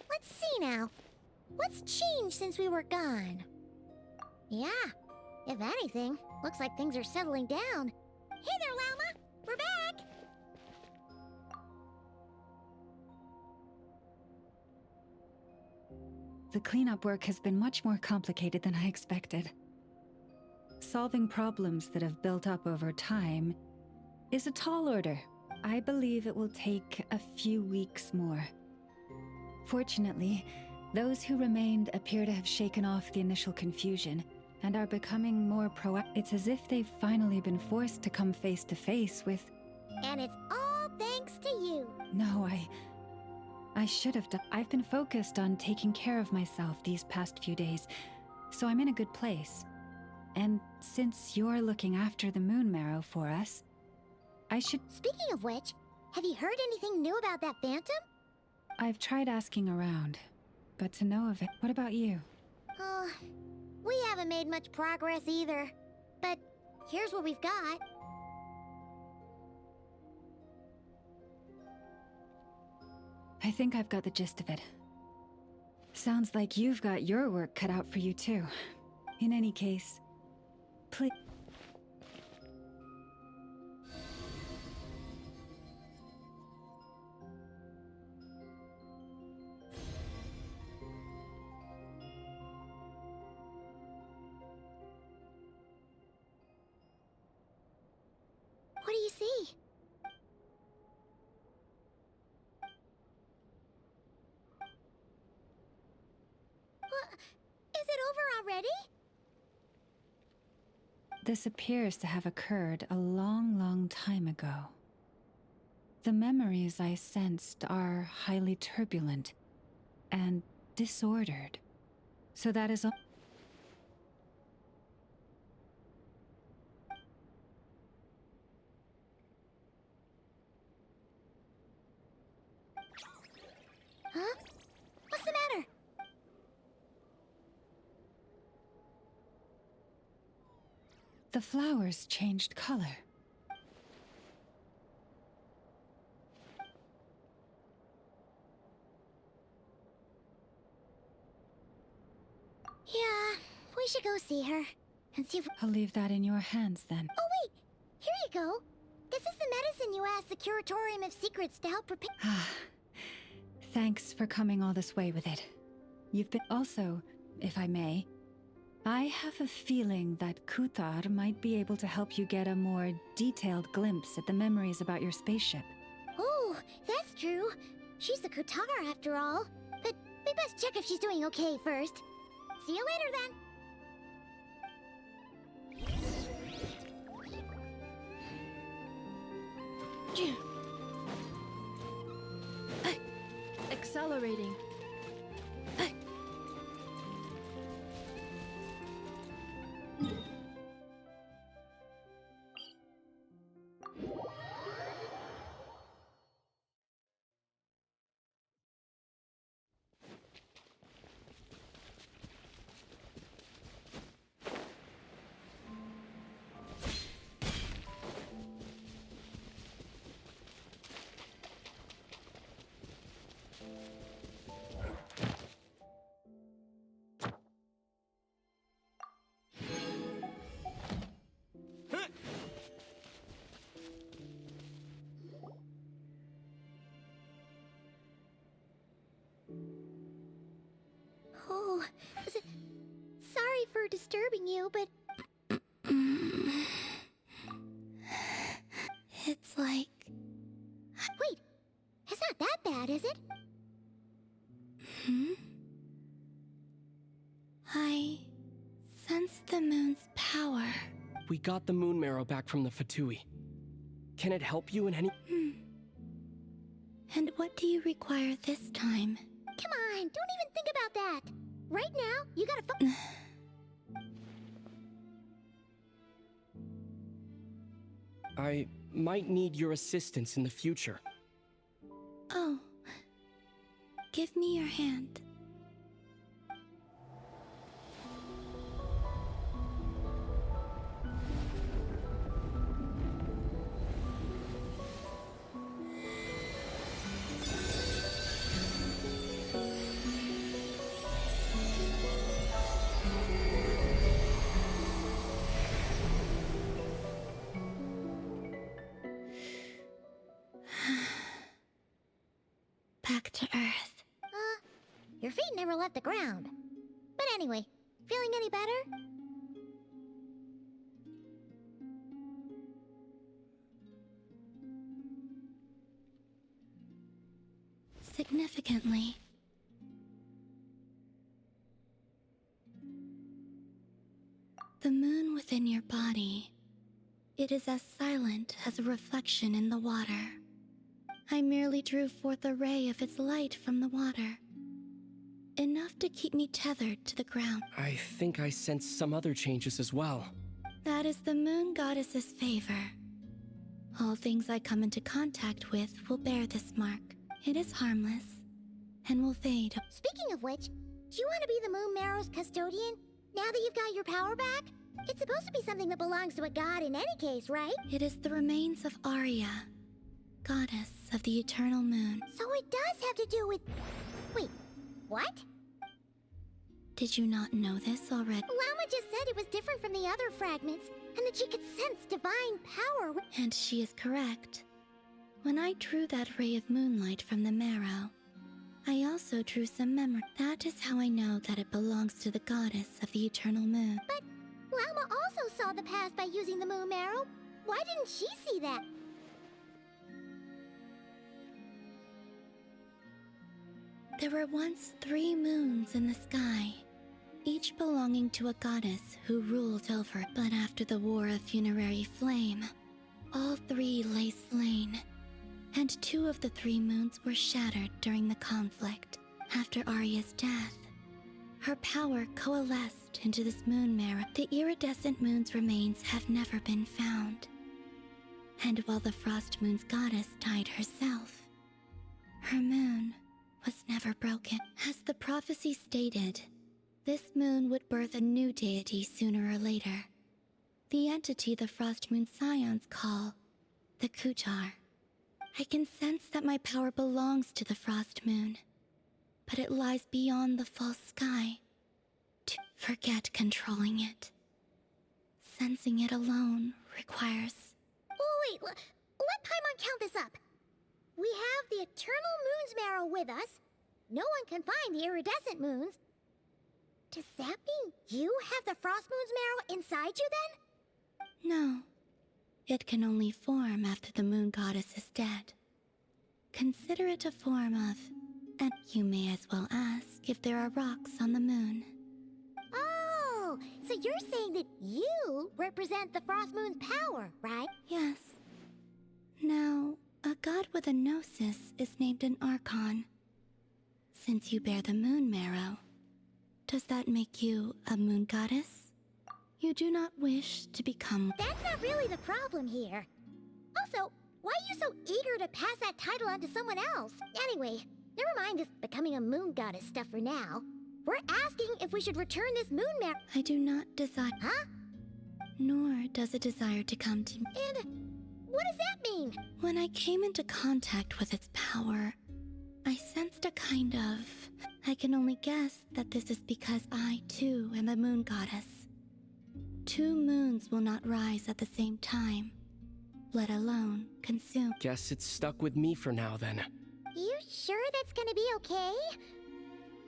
Let's see now. What's changed since we were gone? Yeah, if anything, looks like things are settling down. Hey there, Llama! We're back! The cleanup work has been much more complicated than I expected. Solving problems that have built up over time is a tall order. I believe it will take a few weeks more. Fortunately, those who remained appear to have shaken off the initial confusion and are becoming more proactive. It's as if they've finally been forced to come face to face with... And it's all thanks to you. No, I should have done... I've been focused on taking care of myself these past few days, so I'm in a good place. And since you're looking after the moon marrow for us, I should... Speaking of which, have you heard anything new about that phantom? I've tried asking around, but to know of it... What about you? Oh, we haven't made much progress either. But here's what we've got. I think I've got the gist of it. Sounds like you've got your work cut out for you too. In any case, please... What do you see? What? Is it over already? This appears to have occurred a long, long time ago. The memories I sensed are highly turbulent and disordered. So that is all. Huh? What's the matter? The flowers changed color. Yeah, we should go see her and see if... I'll leave that in your hands then. Oh wait, here you go. This is the medicine you asked the Curatorium of Secrets to help prepare. Thanks for coming all this way with it. You've been... Also, if I may, I have a feeling that Kuthar might be able to help you get a more detailed glimpse at the memories about your spaceship. Oh, that's true. She's the Kutar after all. But we best check if she's doing okay first. See you later then. Accelerating. Oh, sorry for disturbing you, but... It's like... Wait, it's not that bad, is it? I sense the moon's power. We got the moon marrow back from the Fatui. Can it help you in any... And what do you require this time? Come on, don't even think about that. Right now, you gotta I might need your assistance in the future. Oh. Give me your hand. Back to Earth. Your feet never left the ground. But anyway, feeling any better? Significantly. The moon within your body, it is as silent as a reflection in the water. I merely drew forth a ray of its light from the water. enough to keep me tethered to the ground. I think I sense some other changes as well. That is the moon goddess's favor. All things I come into contact with will bear this mark. It is harmless and will fade. Speaking of which, do you want to be the Moon Marrow's custodian now that you've got your power back? It's supposed to be something that belongs to a god in any case, right? It is the remains of Arya, goddess of the eternal moon. So it does have to do with... Wait, what? Did you not know this already? Lama just said it was different from the other fragments, and that she could sense divine power. And she is correct. When I drew that ray of moonlight from the marrow, I also drew some memory. That is how I know that it belongs to the goddess of the eternal moon. But Lama also saw the past by using the moon marrow. Why didn't she see that? There were once 3 moons in the sky, each belonging to a goddess who ruled over. But after the War of Funerary Flame, all 3 lay slain, and 2 of the 3 moons were shattered during the conflict. After Arya's death, her power coalesced into this moon marrow. The iridescent moon's remains have never been found. And while the Frost Moon's goddess died herself, her moon was never broken. As the prophecy stated, this moon would birth a new deity sooner or later. The entity the Frost Moon Scions call the Kutar. I can sense that my power belongs to the Frost Moon, but it lies beyond the false sky. To forget controlling it. Sensing it alone requires... Oh, wait, let Paimon count this up. We have the Eternal Moon's marrow with us. No one can find the iridescent moons. Does that mean you have the Frost Moon's marrow inside you then? No. It can only form after the moon goddess is dead. Consider it a form of... And you may as well ask if there are rocks on the moon. Oh, so you're saying that you represent the Frost Moon's power, right? Yes. Now, a god with a gnosis is named an Archon. Since you bear the moon marrow, does that make you a moon goddess? You do not wish to become... That's not really the problem here. Also, why are you so eager to pass that title on to someone else? Anyway, never mind this becoming a moon goddess stuff for now. We're asking if we should return this moon marrow. I do not desire... Huh? Nor does it desire to come to me. And what does that mean? When I came into contact with its power, I sensed a kind of... I can only guess that this is because I, too, am a moon goddess. 2 moons will not rise at the same time, let alone consume. Guess it's stuck with me for now then. You sure that's gonna be okay?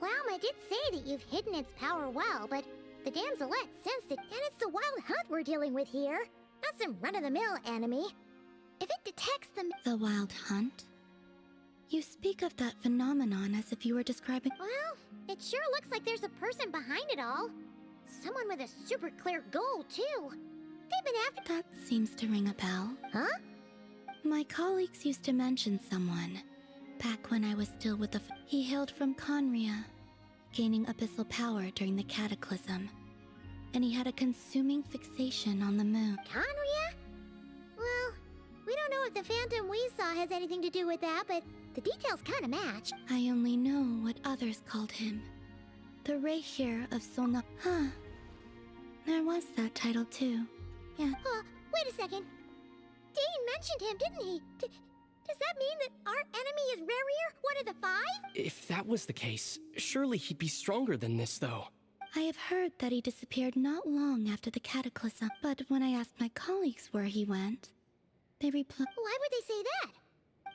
Lama did say that you've hidden its power well, but the damselette sensed it, and it's the wild hunt we're dealing with here, not some run-of-the-mill enemy. If it detects the wild hunt? You speak of that phenomenon as if you were describing... Well, it sure looks like there's a person behind it all. Someone with a super clear goal, too. They've been after... That seems to ring a bell. Huh? My colleagues used to mention someone, back when I was still with the... He hailed from Conria, gaining abyssal power during the Cataclysm. And he had a consuming fixation on the moon. Conria? Well, we don't know if the phantom we saw has anything to do with that, but the details kinda match. I only know what others called him. The Reihir of Solna... Huh. There was that title too. Yeah. Wait a second. Dane mentioned him, didn't he? Does that mean that our enemy is Rerir, one of the 5? If that was the case, surely he'd be stronger than this, though. I have heard that he disappeared not long after the Cataclysm, but when I asked my colleagues where he went, they replied... Why would they say that?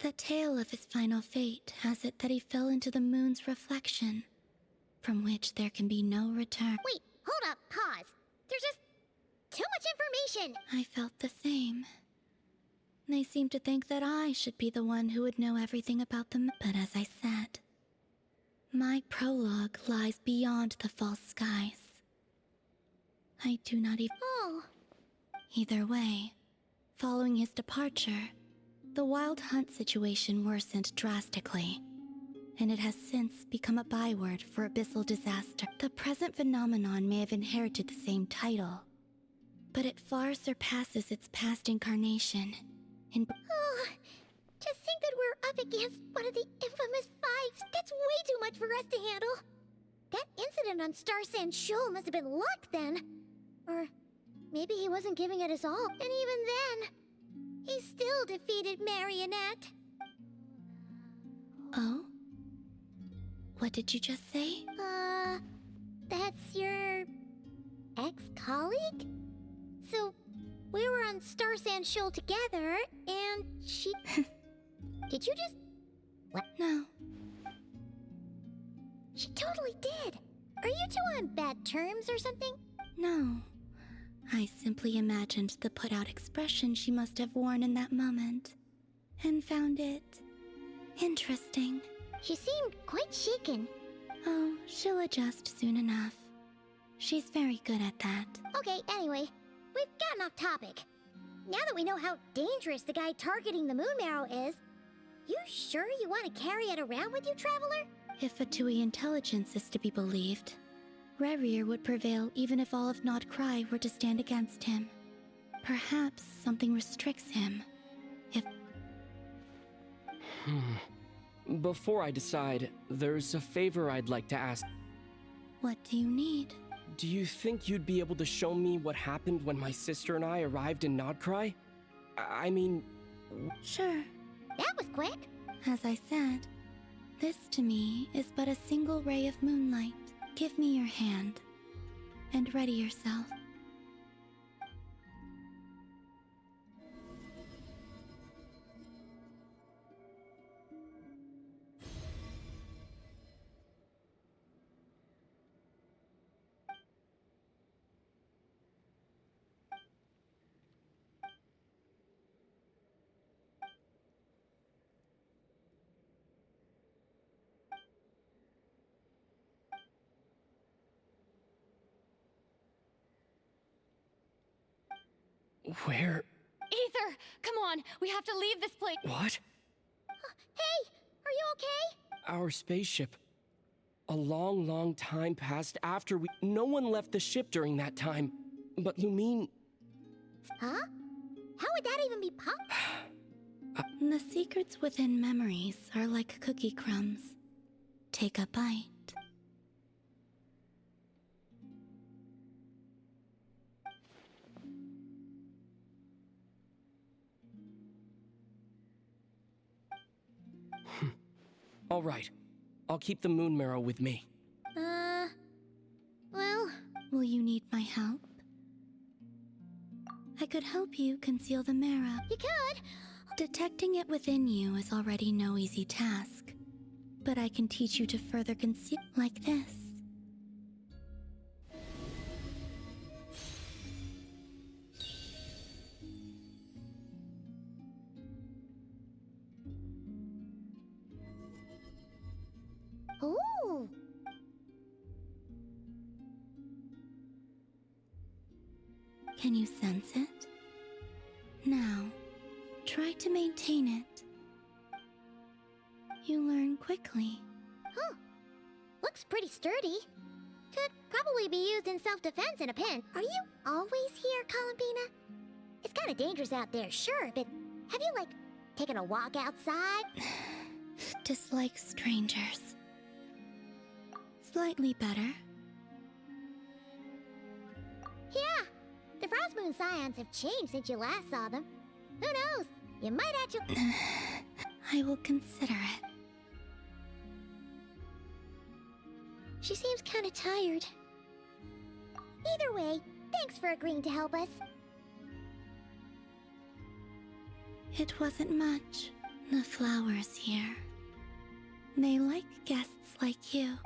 The tale of his final fate has it that he fell into the moon's reflection, from which there can be no return. Wait, hold up, pause. There's just too much information. I felt the same. They seemed to think that I should be the one who would know everything about them. But as I said, my prologue lies beyond the false skies. I do not even... Oh. Either way, following his departure, the wild hunt situation worsened drastically. and it has since become a byword for abyssal disaster. The present phenomenon may have inherited the same title, but it far surpasses its past incarnation. Oh, to think that we're up against one of the infamous fives, that's way too much for us to handle. That incident on Star Sand Shoal must have been luck then. Or maybe he wasn't giving it his all, and even then, he still defeated Marionette. Oh? What did you just say? That's your ex-colleague? So, we were on Star Sand Shoal together, and she... Did you just... What? No. She totally did. Are you two on bad terms or something? No. I simply imagined the put-out expression she must have worn in that moment, and found it interesting. She seemed quite shaken. Oh, she'll adjust soon enough. She's very good at that. Okay, anyway, we've gotten off topic. Now that we know how dangerous the guy targeting the Moon Marrow is, you sure you want to carry it around with you, Traveler? If Fatui intelligence is to be believed, Rerir would prevail even if all of Nod Cry were to stand against him. Perhaps something restricts him. If... Before I decide, there's a favor I'd like to ask. What do you need? Do you think you'd be able to show me what happened when my sister and I arrived in Nodcry? I mean... Sure. That was quick. As I said, this to me is but a single ray of moonlight. Give me your hand, and ready yourself. Where? Ether! Come on! We have to leave this place! What? Hey! Are you okay? Our spaceship. A long, long time passed after we... No one left the ship during that time. But Lumine... Huh? How would that even be possible? The secrets within memories are like cookie crumbs. Take a bite. All right. I'll keep the Moon Marrow with me. Well... Will you need my help? I could help you conceal the marrow. You could! Detecting it within you is already no easy task. But I can teach you to further conceal like this. Ooh! Can you sense it? Now, try to maintain it. You learn quickly. Huh. Looks pretty sturdy. Could probably be used in self-defense in a pinch. Are you always here, Columbina? It's kind of dangerous out there, sure, but have you, like, taken a walk outside? Dislike strangers. Slightly better. Yeah, the Frost Moon Scions have changed since you last saw them. Who knows? You might actually... I will consider it. She seems kind of tired. Either way, thanks for agreeing to help us. It wasn't much. The flowers here. They like guests like you.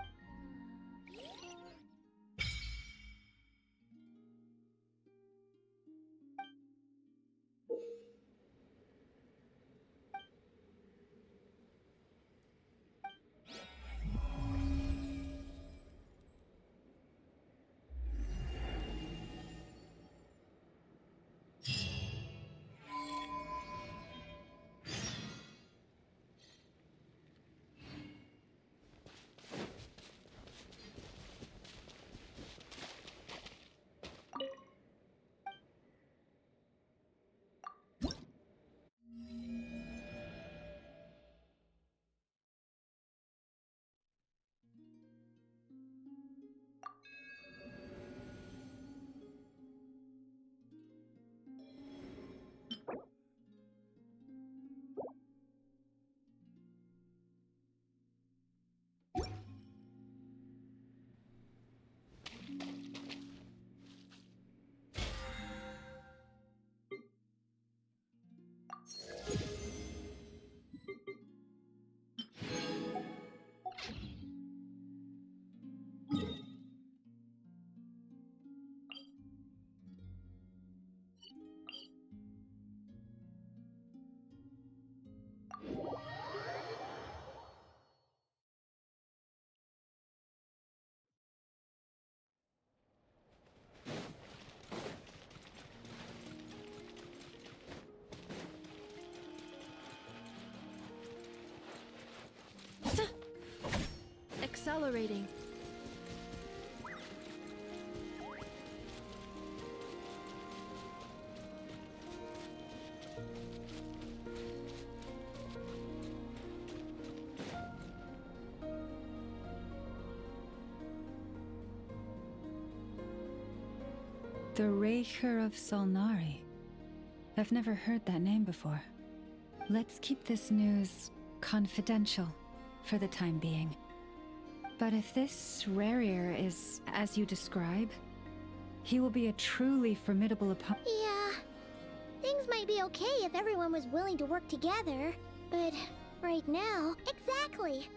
accelerating. The Raker of Solnari. I've never heard that name before. Let's keep this news confidential for the time being. But if this Rarier is as you describe, he will be a truly formidable opponent. Yeah, things might be okay if everyone was willing to work together, but right now, exactly.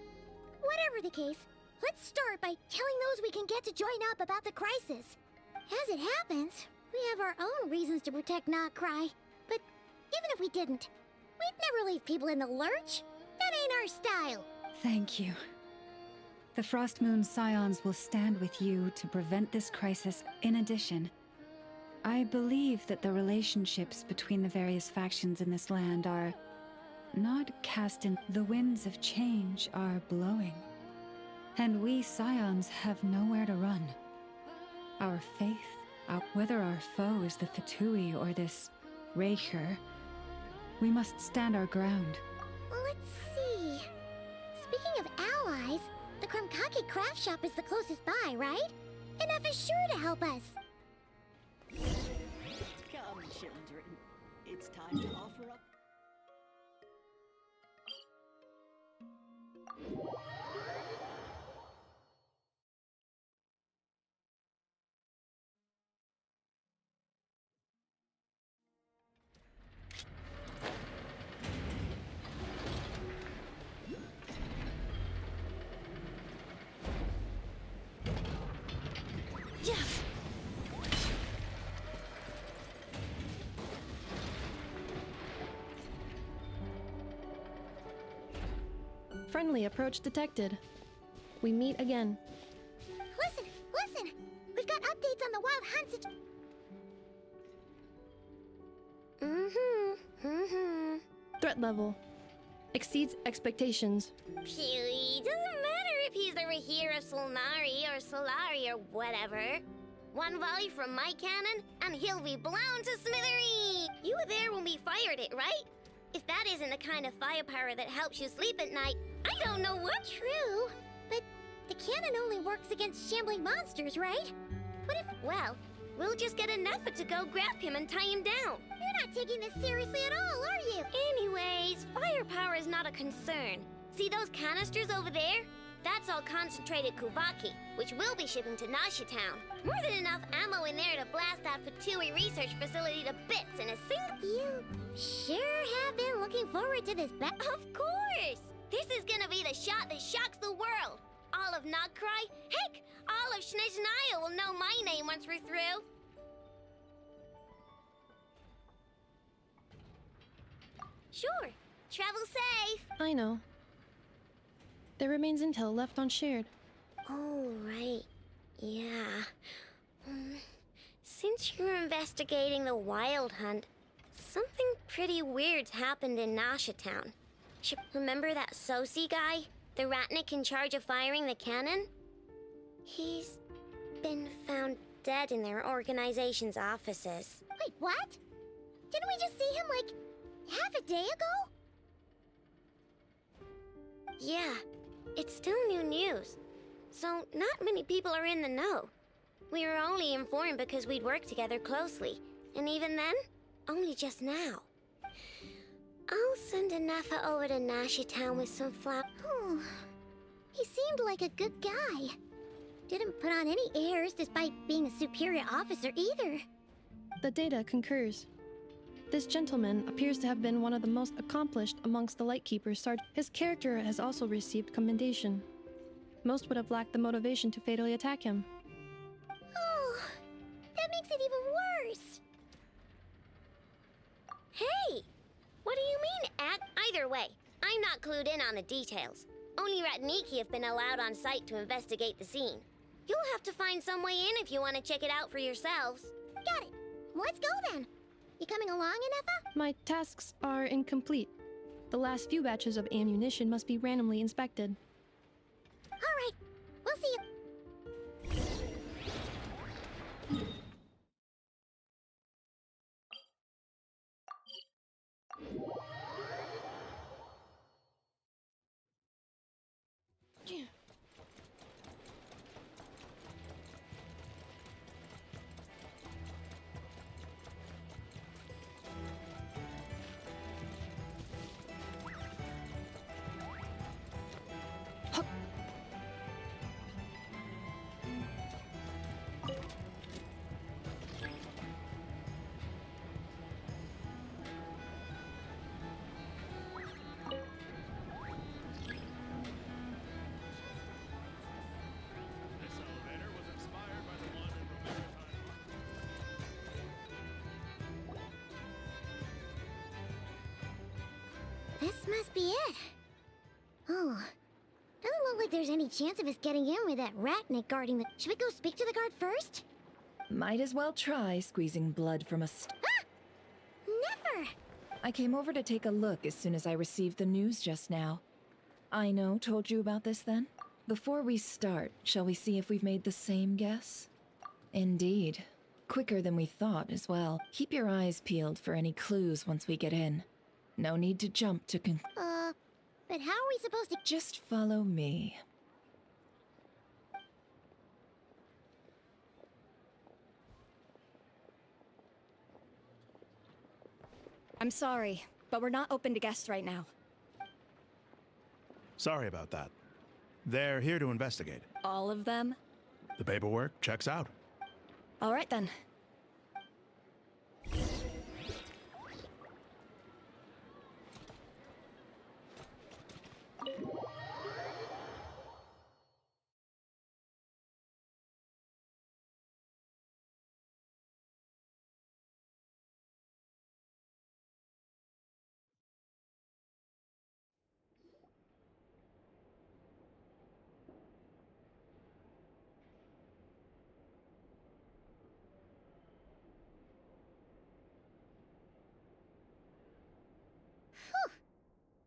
Whatever the case, let's start by telling those we can get to join up about the crisis. As it happens, we have our own reasons to protect Notcry, but even if we didn't, we'd never leave people in the lurch. That ain't our style. Thank you. The Frostmoon Scions will stand with you to prevent this crisis. In addition, I believe that the relationships between the various factions in this land are not cast in. The winds of change are blowing, and we Scions have nowhere to run. Our faith, whether our foe is the Fatui or this Raker, we must stand our ground. Let's see. Speaking of allies, the Krumkake craft shop is the closest by, right? Enough is sure to help us. Come, children. It's time to offer up. Friendly approach detected. We meet again. Listen! We've got updates on the wild hunt Threat level exceeds expectations. Phew, doesn't matter if he's the Rahira Solnari or Solari or whatever. One volley from my cannon, and he'll be blown to smithereens! You were there when we fired it, right? If that isn't the kind of firepower that helps you sleep at night, I don't know what. True, but the cannon only works against shambling monsters, right? What if... Well, we'll just get an effort to go grab him and tie him down. You're not taking this seriously at all, are you? Anyways, firepower is not a concern. See those canisters over there? That's all concentrated Kuvaki, which we'll be shipping to Nasha Town. More than enough ammo in there to blast that Fatui research facility to bits in a single... You sure have been looking forward to this Of course! This is gonna be the shot that shocks the world! All of Notcry, heck, all of Snezhnaya will know my name once we're through. Sure, travel safe! I know. There remains intel left unshared. Oh, right. Yeah. Since you're investigating the Wild Hunt, something pretty weird's happened in Nasha Town. Remember that Sosi guy? The Ratnik in charge of firing the cannon? He's been found dead in their organization's offices. Wait, what? Didn't we just see him, like, half a day ago? Yeah, it's still new news. So not many people are in the know. We were only informed because we'd worked together closely. And even then, only just now. I'll send a Nefa over to Nasha Town with some flowers. Oh, he seemed like a good guy. Didn't put on any airs despite being a superior officer either. The data concurs. This gentleman appears to have been one of the most accomplished amongst the Lightkeepers. His character has also received commendation. Most would have lacked the motivation to fatally attack him. Oh, that makes it even worse. Hey! What do you mean, Either way, I'm not clued in on the details. Only Ratniki have been allowed on site to investigate the scene. You'll have to find some way in if you want to check it out for yourselves. Got it. Let's go then. You coming along, Anefa? My tasks are incomplete. The last few batches of ammunition must be randomly inspected. All right. This must be it. Oh, doesn't look like there's any chance of us getting in with that ratnik guarding the... Should we go speak to the guard first? Might as well try squeezing blood from a Never! I came over to take a look as soon as I received the news just now. Aino told you about this then? Before we start, shall we see if we've made the same guess? Indeed. Quicker than we thought as well. Keep your eyes peeled for any clues once we get in. No need to jump to But how are we supposed to... Just follow me. I'm sorry, but we're not open to guests right now. Sorry about that. They're here to investigate. All of them? The paperwork checks out. All right then.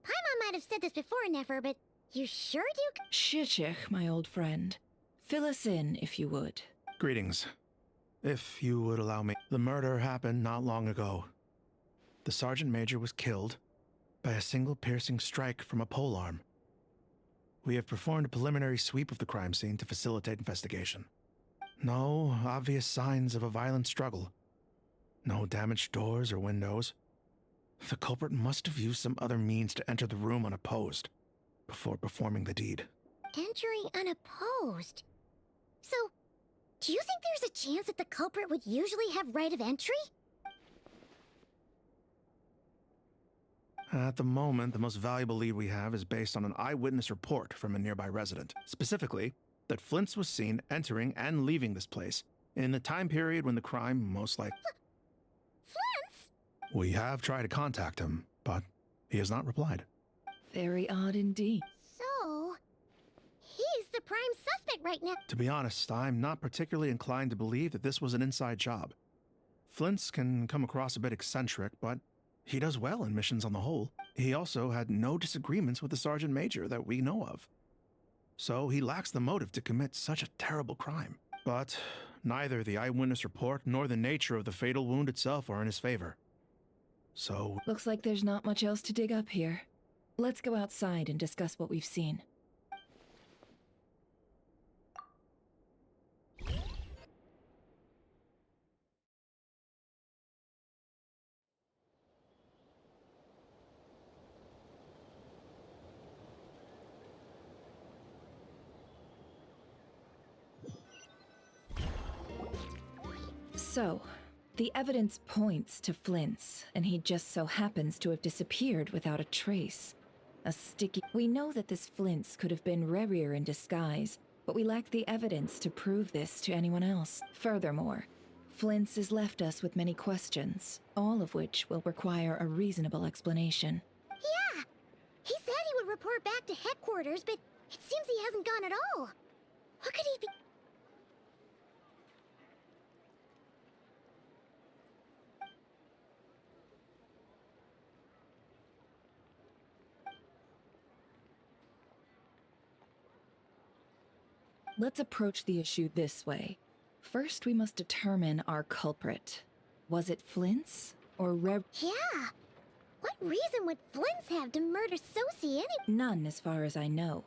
Paimon might have said this before, Nefer, but you sure do... Shishich, my old friend. Fill us in, if you would. Greetings. If you would allow me. The murder happened not long ago. The Sergeant Major was killed by a single piercing strike from a polearm. We have performed a preliminary sweep of the crime scene to facilitate investigation. No obvious signs of a violent struggle. No damaged doors or windows. The culprit must have used some other means to enter the room unopposed before performing the deed. Entering unopposed? So, do you think there's a chance that the culprit would usually have right of entry? At the moment, the most valuable lead we have is based on an eyewitness report from a nearby resident. Specifically, that Flint's was seen entering and leaving this place in the time period when the crime most likely... Flint's? We have tried to contact him, but he has not replied. Very odd indeed. So, he's the prime suspect right now. To be honest, I'm not particularly inclined to believe that this was an inside job. Flint's can come across a bit eccentric, but he does well in missions on the whole. He also had no disagreements with the Sergeant Major that we know of. So he lacks the motive to commit such a terrible crime. But neither the eyewitness report nor the nature of the fatal wound itself are in his favor. So... Looks like there's not much else to dig up here. Let's go outside and discuss what we've seen. So, the evidence points to Flint's, and he just so happens to have disappeared without a trace. A sticky... We know that this Flint's could have been Rerir in disguise, but we lack the evidence to prove this to anyone else. Furthermore, Flint's has left us with many questions, all of which will require a reasonable explanation. Yeah! He said he would report back to headquarters, but it seems he hasn't gone at all. What could he be... Let's approach the issue this way. First, we must determine our culprit. Was it Flint's or Yeah! What reason would Flint's have to murder Sosie None, as far as I know.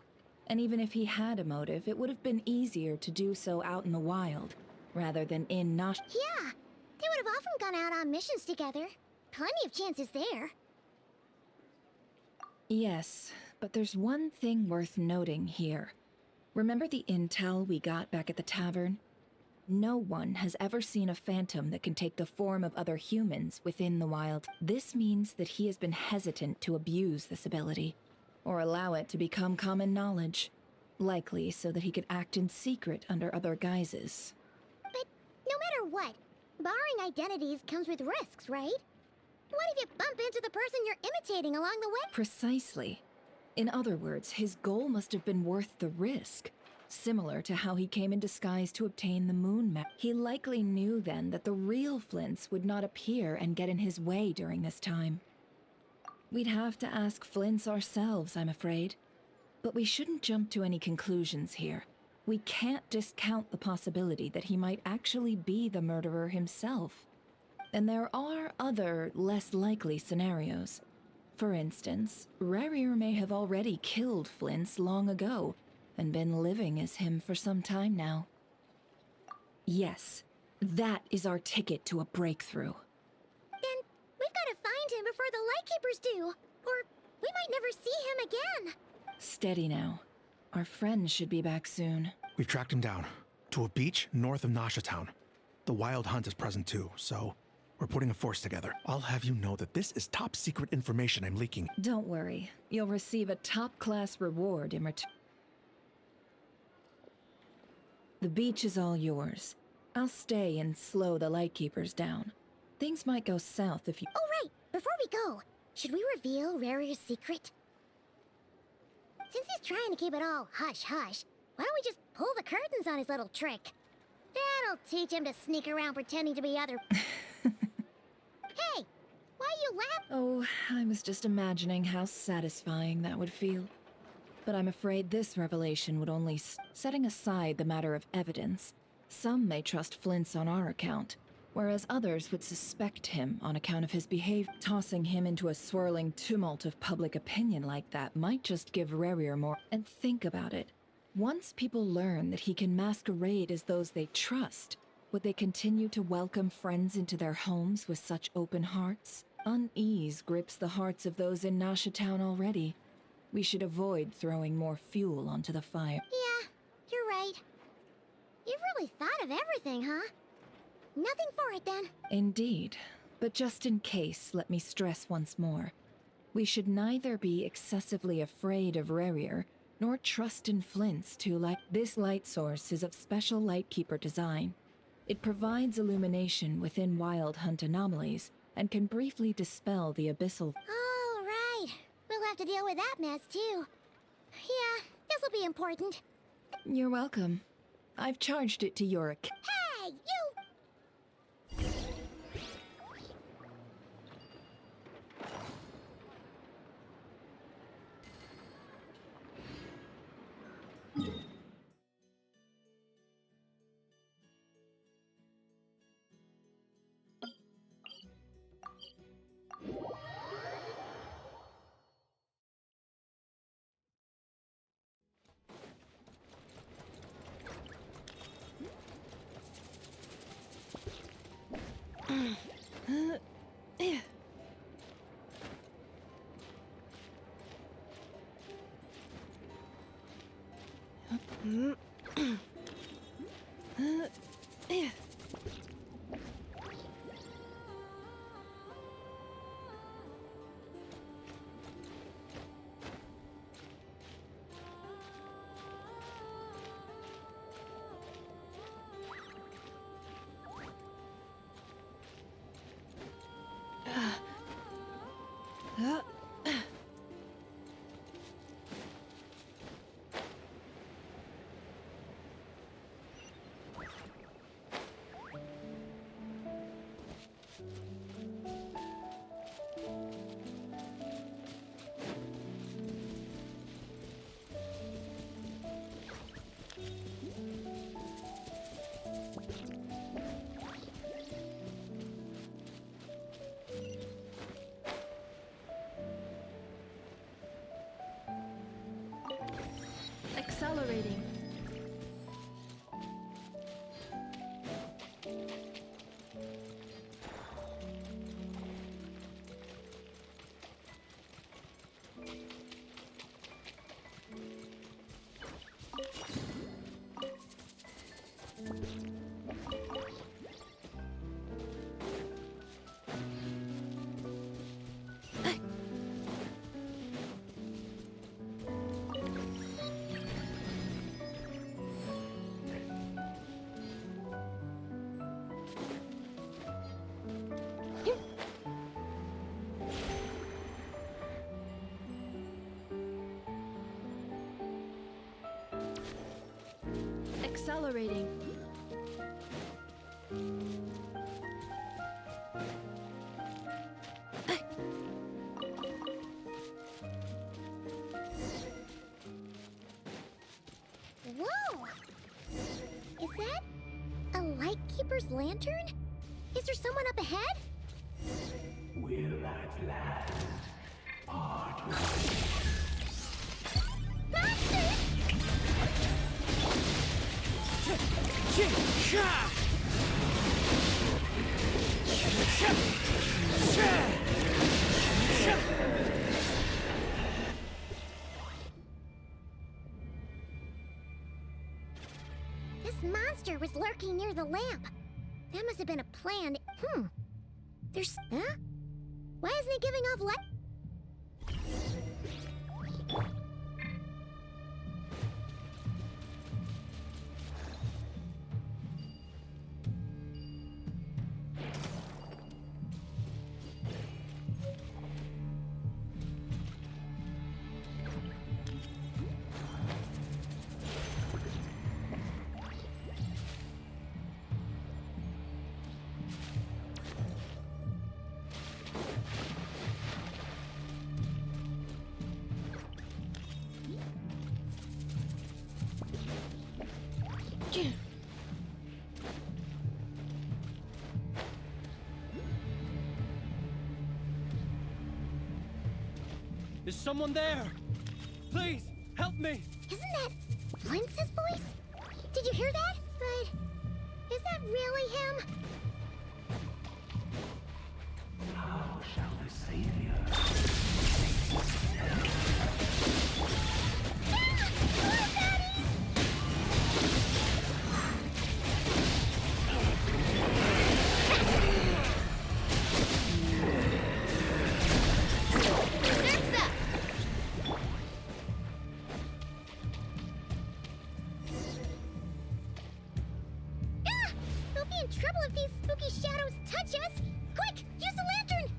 And even if he had a motive, it would have been easier to do so out in the wild, rather than in Nosh. Yeah! They would have often gone out on missions together. Plenty of chances there. Yes, but there's one thing worth noting here. Remember the intel we got back at the tavern? No one has ever seen a phantom that can take the form of other humans within the wild. This means that he has been hesitant to abuse this ability, or allow it to become common knowledge, likely so that he could act in secret under other guises. But no matter what, borrowing identities comes with risks, right? What if you bump into the person you're imitating along the way? Precisely. In other words, his goal must have been worth the risk. Similar to how he came in disguise to obtain the moon map. He likely knew then that the real Flints would not appear and get in his way during this time. We'd have to ask Flints ourselves, I'm afraid. But we shouldn't jump to any conclusions here. We can't discount the possibility that he might actually be the murderer himself. And there are other, less likely scenarios. For instance, Rarier may have already killed Flints long ago, and been living as him for some time now. Yes, that is our ticket to a breakthrough. Then we've got to find him before the Lightkeepers do, or we might never see him again. Steady now. Our friend should be back soon. We've tracked him down to a beach north of Nasha Town. The Wild Hunt is present too, so we're putting a force together. I'll have you know that this is top secret information I'm leaking. Don't worry. You'll receive a top-class reward in return. The beach is all yours. I'll stay and slow the Lightkeepers down. Things might go south if you— Oh, right! Before we go, should we reveal Rarier's secret? Since he's trying to keep it all hush-hush, why don't we just pull the curtains on his little trick? That'll teach him to sneak around pretending to be other— Hey! Why you laugh? Oh, I was just imagining how satisfying that would feel. But I'm afraid this revelation would only setting aside the matter of evidence. Some may trust Flint's on our account, whereas others would suspect him on account of his behavior. Tossing him into a swirling tumult of public opinion like that might just give Rarier more. And think about it. Once people learn that he can masquerade as those they trust, would they continue to welcome friends into their homes with such open hearts? Unease grips the hearts of those in Nasha Town already. We should avoid throwing more fuel onto the fire. Yeah, you're right. You've really thought of everything, huh? Nothing for it, then. Indeed. But just in case, let me stress once more. We should neither be excessively afraid of Rarier, nor trust in Flint's to like— This light source is of special Lightkeeper design. It provides illumination within Wild Hunt anomalies, and can briefly dispel the abyssal— All right. We'll have to deal with that mess, too. Yeah, this'll be important. You're welcome. I've charged it to your account. Hey, you! accelerating. Whoa! Is that a lightkeeper's lantern? Is there someone up ahead? Will at last part with This monster was lurking near the lamp. That must have been a plan. There's... Huh? Why isn't he giving off light? Is someone there? Please, help me! Isn't that Flintz's voice? Did you hear that? But is that really him? how shall the Savior? We'll be in trouble if these spooky shadows touch us! Quick, use the lantern!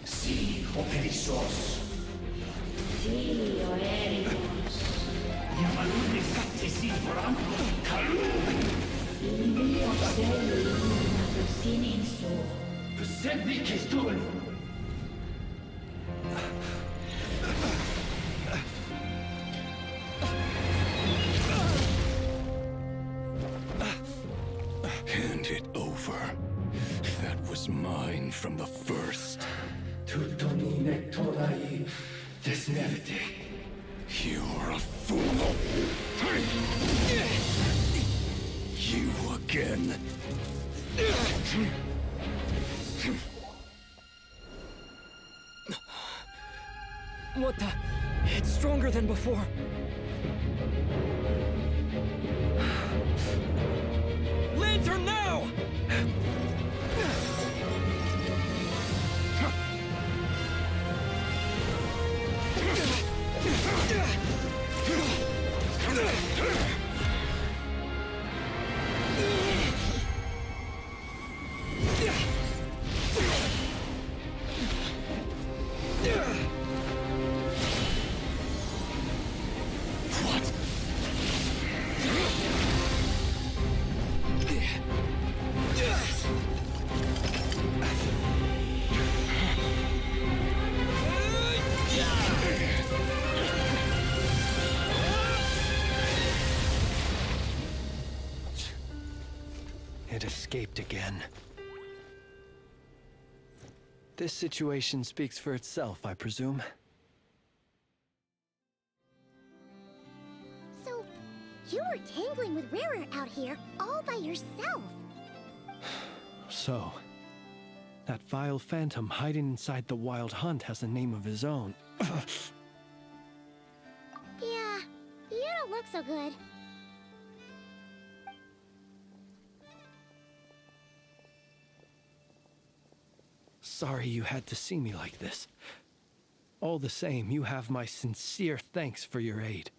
Sí, o perezosos. Sí, o eremos. Yamalune kattesi brambo kalu. İndi okseli sinin so. Besenli kestul. Hand it over. That was mine from the first. Tutto mine todai desnevite. You're a fool. You again. What the? It's stronger than before. Lantern now! It escaped again. This situation speaks for itself, I presume. So, you were tangling with Rarer out here all by yourself. So, that vile phantom hiding inside the Wild Hunt has a name of his own. Yeah, you don't look so good. Sorry you had to see me like this. All the same, you have my sincere thanks for your aid.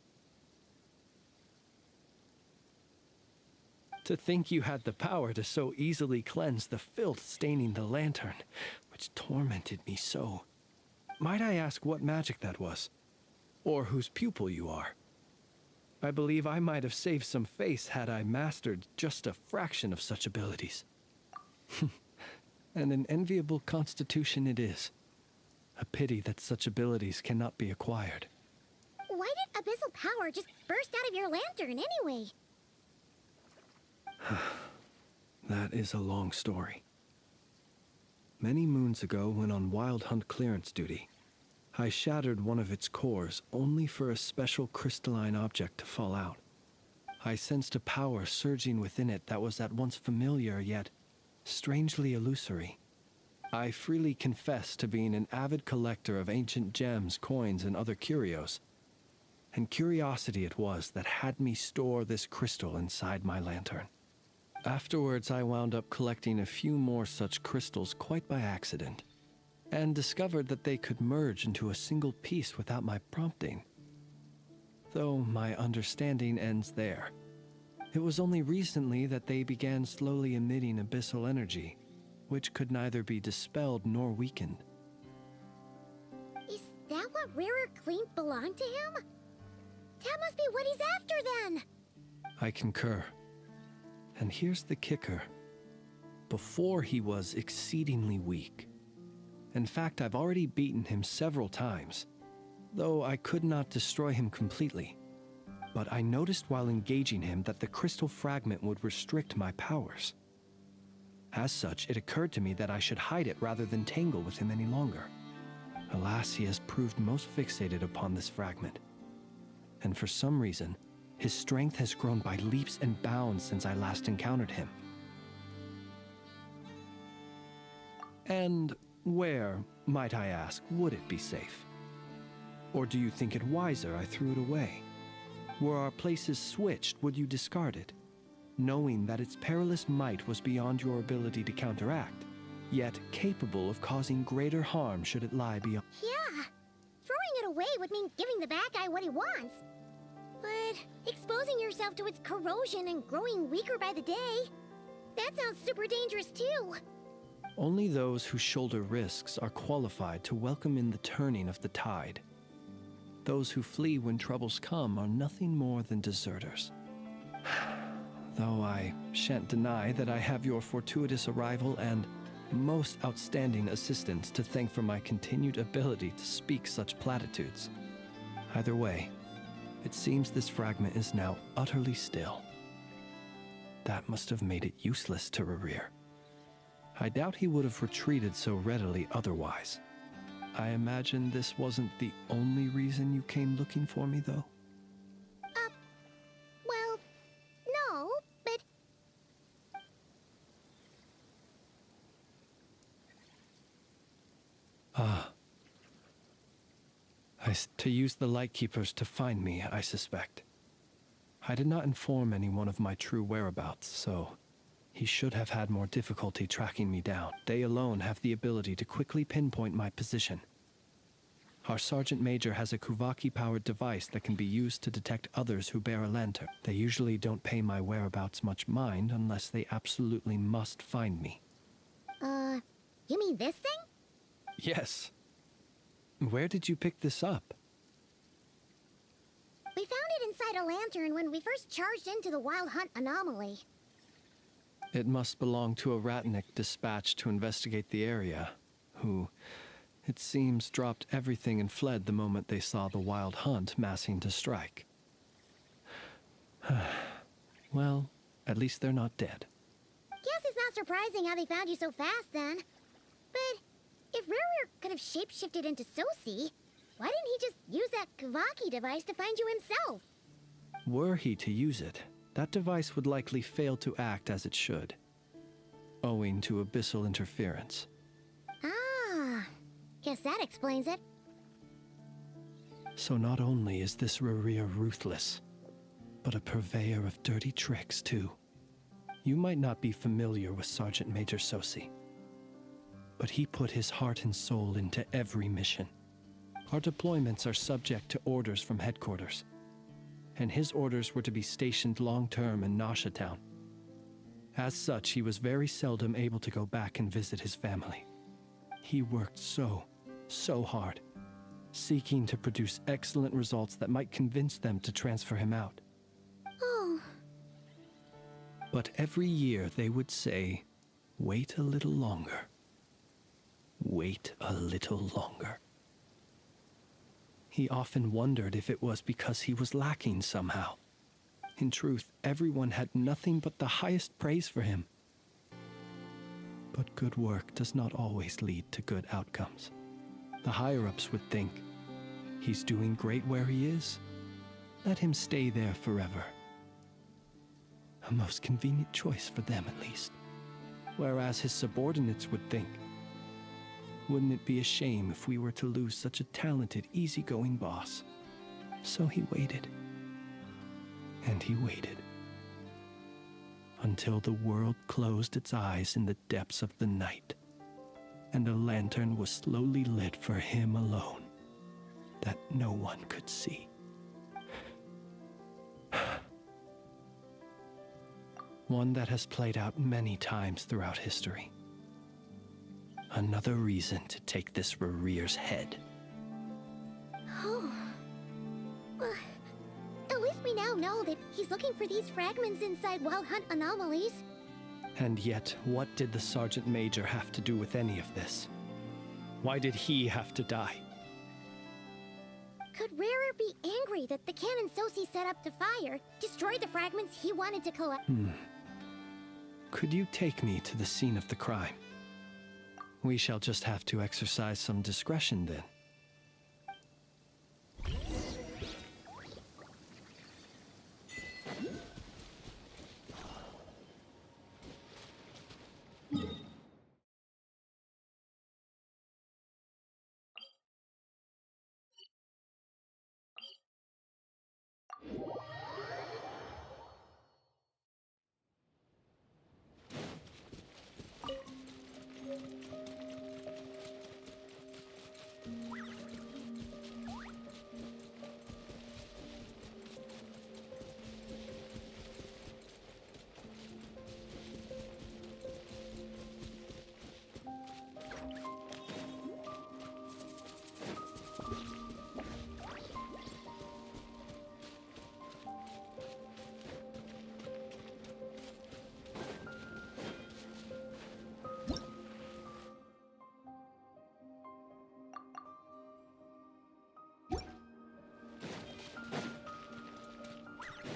To think you had the power to so easily cleanse the filth staining the lantern, which tormented me so. Might I ask what magic that was? Or whose pupil you are? I believe I might have saved some face had I mastered just a fraction of such abilities. And an enviable constitution it is. A pity that such abilities cannot be acquired. Why did abyssal power just burst out of your lantern anyway? That is a long story. Many moons ago, when on Wild Hunt clearance duty, I shattered one of its cores only for a special crystalline object to fall out. I sensed a power surging within it that was at once familiar yet strangely illusory. I freely confess to being an avid collector of ancient gems, coins, and other curios. And curiosity it was that had me store this crystal inside my lantern. Afterwards, I wound up collecting a few more such crystals quite by accident, and discovered that they could merge into a single piece without my prompting. Though my understanding ends there. It was only recently that they began slowly emitting abyssal energy, which could neither be dispelled nor weakened. Is that what Rarer claimed belonged to him? That must be what he's after then! I concur. And here's the kicker. Before he was exceedingly weak. In fact, I've already beaten him several times, though I could not destroy him completely. But I noticed while engaging him that the crystal fragment would restrict my powers. As such, it occurred to me that I should hide it rather than tangle with him any longer. Alas, he has proved most fixated upon this fragment. And for some reason, his strength has grown by leaps and bounds since I last encountered him. And where, might I ask, would it be safe? Or do you think it wiser I threw it away? Were our places switched, would you discard it, knowing that its perilous might was beyond your ability to counteract, yet capable of causing greater harm should it lie beyond? Yeah, throwing it away would mean giving the bad guy what he wants. But exposing yourself to its corrosion and growing weaker by the day, that sounds super dangerous too. Only those who shoulder risks are qualified to welcome in the turning of the tide. Those who flee when troubles come are nothing more than deserters. Though I shan't deny that I have your fortuitous arrival and most outstanding assistance to thank for my continued ability to speak such platitudes. Either way, it seems this fragment is now utterly still. That must have made it useless to Rarir. I doubt he would have retreated so readily otherwise. I imagine this wasn't the only reason you came looking for me, though? Well, no, but... Ah. To use the Lightkeepers to find me, I suspect. I did not inform anyone of my true whereabouts, so he should have had more difficulty tracking me down. They alone have the ability to quickly pinpoint my position. Our Sergeant Major has a Kuvaki-powered device that can be used to detect others who bear a lantern. They usually don't pay my whereabouts much mind unless they absolutely must find me. You mean this thing? Yes. Where did you pick this up? We found it inside a lantern when we first charged into the Wild Hunt anomaly. It must belong to a Ratnik dispatched to investigate the area, who, it seems, dropped everything and fled the moment they saw the Wild Hunt massing to strike. Well, at least they're not dead. Guess it's not surprising how they found you so fast, then. But if Ruru could have shapeshifted into Sosi, why didn't he just use that Kavaki device to find you himself? Were he to use it, that device would likely fail to act as it should, owing to abyssal interference. Ah, guess that explains it. So not only is this Rurir ruthless, but a purveyor of dirty tricks, too. You might not be familiar with Sergeant Major Sosi, but he put his heart and soul into every mission. Our deployments are subject to orders from headquarters, and his orders were to be stationed long-term in Nasha Town. As such, he was very seldom able to go back and visit his family. He worked so hard, seeking to produce excellent results that might convince them to transfer him out. Oh. But every year they would say, "Wait a little longer. Wait a little longer." He often wondered if it was because he was lacking somehow. In truth, everyone had nothing but the highest praise for him. But good work does not always lead to good outcomes. The higher-ups would think, he's doing great where he is. Let him stay there forever. A most convenient choice for them, at least. Whereas his subordinates would think, wouldn't it be a shame if we were to lose such a talented, easygoing boss? So he waited. And he waited. Until the world closed its eyes in the depths of the night, and a lantern was slowly lit for him alone, that no one could see. One that has played out many times throughout history. Another reason to take this Rurir's head. Oh. Well, at least we now know that he's looking for these fragments inside Wild Hunt anomalies. And yet, what did the Sergeant Major have to do with any of this? Why did he have to die? Could Rarer be angry that the cannon Sosi set up to fire destroyed the fragments he wanted to collect? Could you take me to the scene of the crime? We shall just have to exercise some discretion then.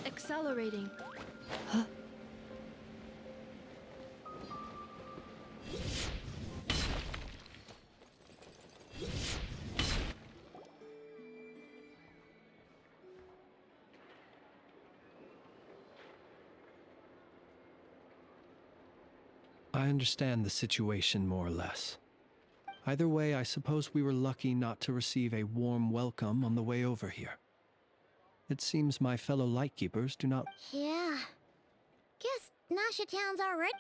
Accelerating. I understand the situation more or less. Either way, I suppose we were lucky not to receive a warm welcome on the way over here. It seems my fellow Lightkeepers do not... Yeah. Guess Nasha Town's alright.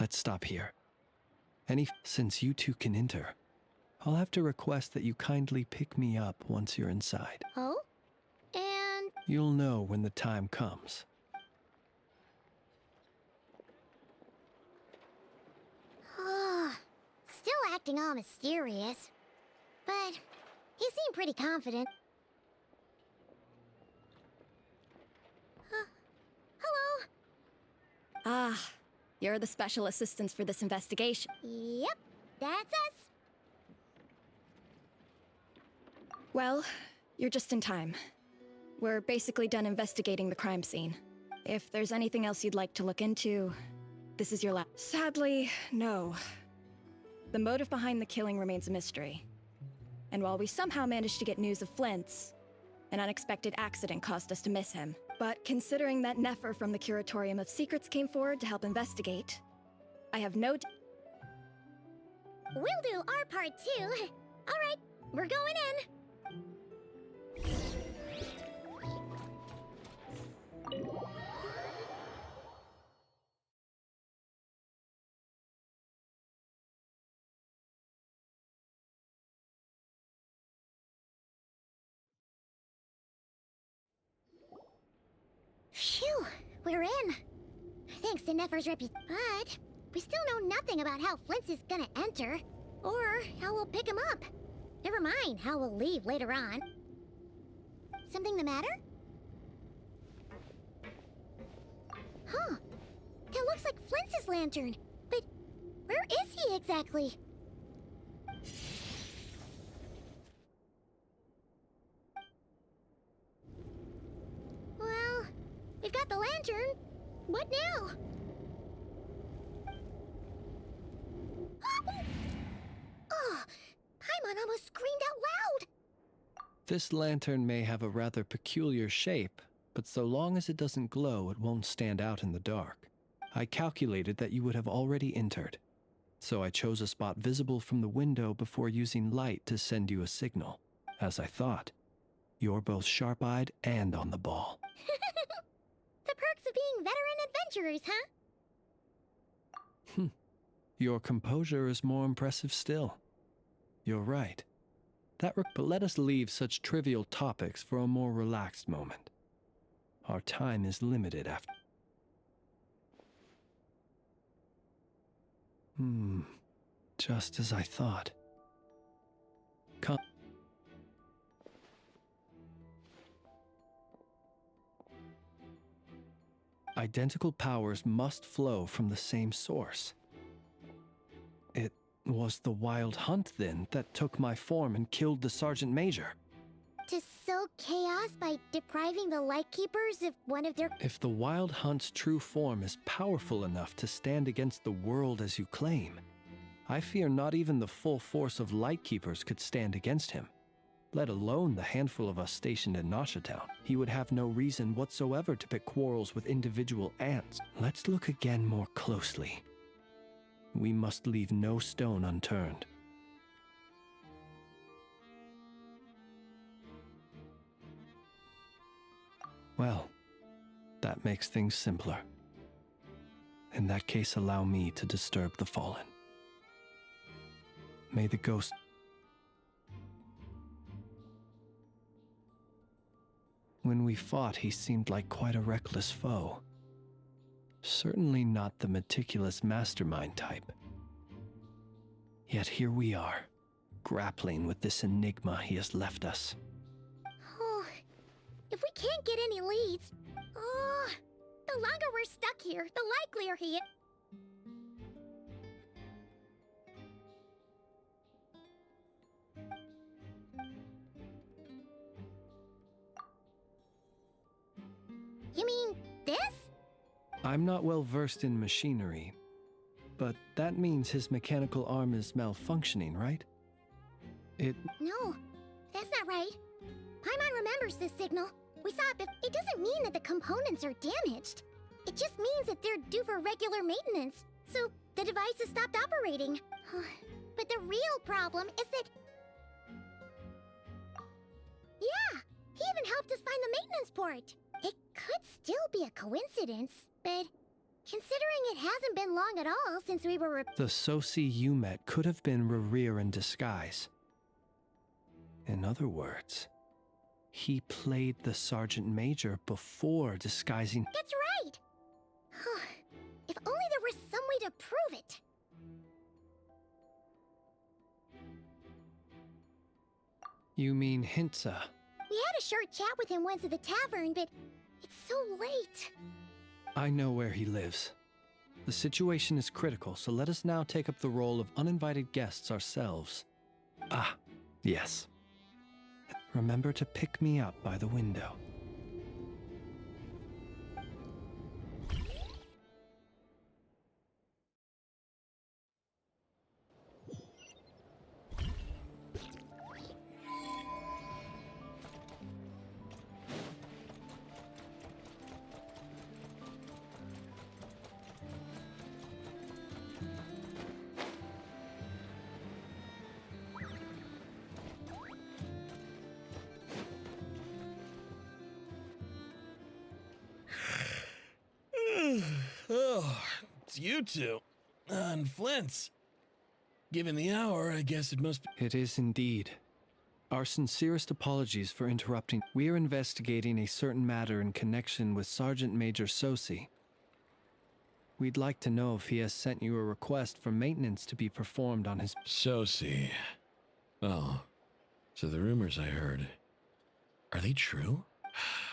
Let's stop here. Since you two can enter, I'll have to request that you kindly pick me up once you're inside. Oh? And... You'll know when the time comes. Still acting all mysterious. But he seemed pretty confident. Hello? Ah, you're the special assistants for this investigation. Yep, that's us. Well, you're just in time. We're basically done investigating the crime scene. If there's anything else you'd like to look into, this is your last. Sadly, no. The motive behind the killing remains a mystery. And while we somehow managed to get news of Flint's, an unexpected accident caused us to miss him. But considering that Nefer from the Curatorium of Secrets came forward to help investigate, I have no... We'll do our part too. Alright, we're going in. Phew, we're in. Thanks to Nefer's reputation. But we still know nothing about how Flint's is gonna enter, or how we'll pick him up. Never mind how we'll leave later on. Something the matter? Huh. That looks like Flint's lantern. But where is he exactly? Well, we've got the lantern. What now? Oh, Paimon almost screamed out loud. This lantern may have a rather peculiar shape, but so long as it doesn't glow, it won't stand out in the dark. I calculated that you would have already entered, so I chose a spot visible from the window before using light to send you a signal. As I thought, you're both sharp-eyed and on the ball. The perks of being veteran adventurers, huh? Your composure is more impressive still. You're right. But let us leave such trivial topics for a more relaxed moment. Our time is limited after... Just as I thought. Come. Identical powers must flow from the same source. It was the Wild Hunt, then, that took my form and killed the Sergeant Major. To sow chaos by depriving the Lightkeepers of one of their... If the Wild Hunt's true form is powerful enough to stand against the world as you claim, I fear not even the full force of Lightkeepers could stand against him, let alone the handful of us stationed in Nasha Town. He would have no reason whatsoever to pick quarrels with individual ants. Let's look again more closely. We must leave no stone unturned. Well, that makes things simpler. In that case, allow me to disturb the fallen. May the ghost... When we fought, he seemed like quite a reckless foe. Certainly not the meticulous mastermind type. Yet here we are, grappling with this enigma he has left us. Oh, if we can't get any leads, the longer we're stuck here, the likelier he is. You mean this? I'm not well versed in machinery, but that means his mechanical arm is malfunctioning, right? No, that's not right. Paimon remembers this signal. We saw it, but it doesn't mean that the components are damaged. It just means that they're due for regular maintenance. So the devices stopped operating. But the real problem is that... Yeah, he even helped us find the maintenance port. It could still be a coincidence, but considering it hasn't been long at all since we were... The Sosi you met could have been Rerir in disguise. In other words, he played the Sergeant Major before disguising... That's right! If only there were some way to prove it. You mean Hintsa? We had a short chat with him once at the tavern, but it's so late. I know where he lives. The situation is critical, so let us now take up the role of uninvited guests ourselves. Ah, yes. Remember to pick me up by the window. Oh, it's you two. And Flint's. Given the hour, I guess it must be... It is indeed. Our sincerest apologies for interrupting. We are investigating a certain matter in connection with Sergeant Major Sosi. We'd like to know if he has sent you a request for maintenance to be performed on his... Sosi. Oh, so the rumors I heard, are they true?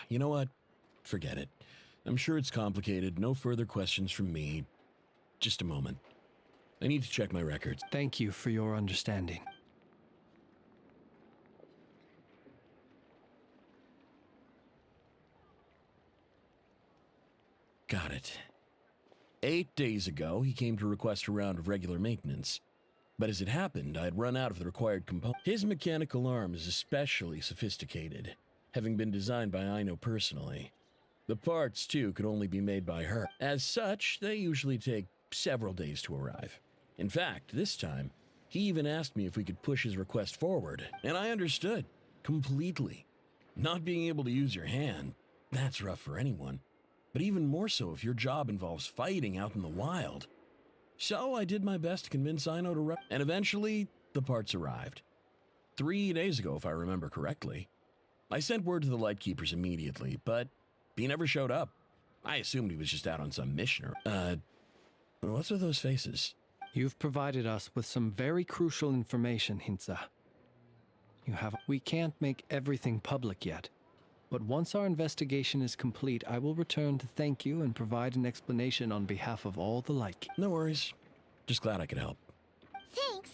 You know what? Forget it. I'm sure it's complicated. No further questions from me. Just a moment. I need to check my records. Thank you for your understanding. Got it. 8 days ago, he came to request a round of regular maintenance. But as it happened, I had run out of the required components. His mechanical arm is especially sophisticated, having been designed by Aino personally. The parts, too, could only be made by her. As such, they usually take several days to arrive. In fact, this time, he even asked me if we could push his request forward, and I understood, completely. Not being able to use your hand, that's rough for anyone, but even more so if your job involves fighting out in the wild. So I did my best to convince Aino to and eventually, the parts arrived. 3 days ago, if I remember correctly. I sent word to the Lightkeepers immediately, but he never showed up. I assumed he was just out on some mission or... what's with those faces? You've provided us with some very crucial information, Hintsa. We can't make everything public yet, but once our investigation is complete, I will return to thank you and provide an explanation on behalf of all the Lightkeepers. No worries. Just glad I could help. Thanks.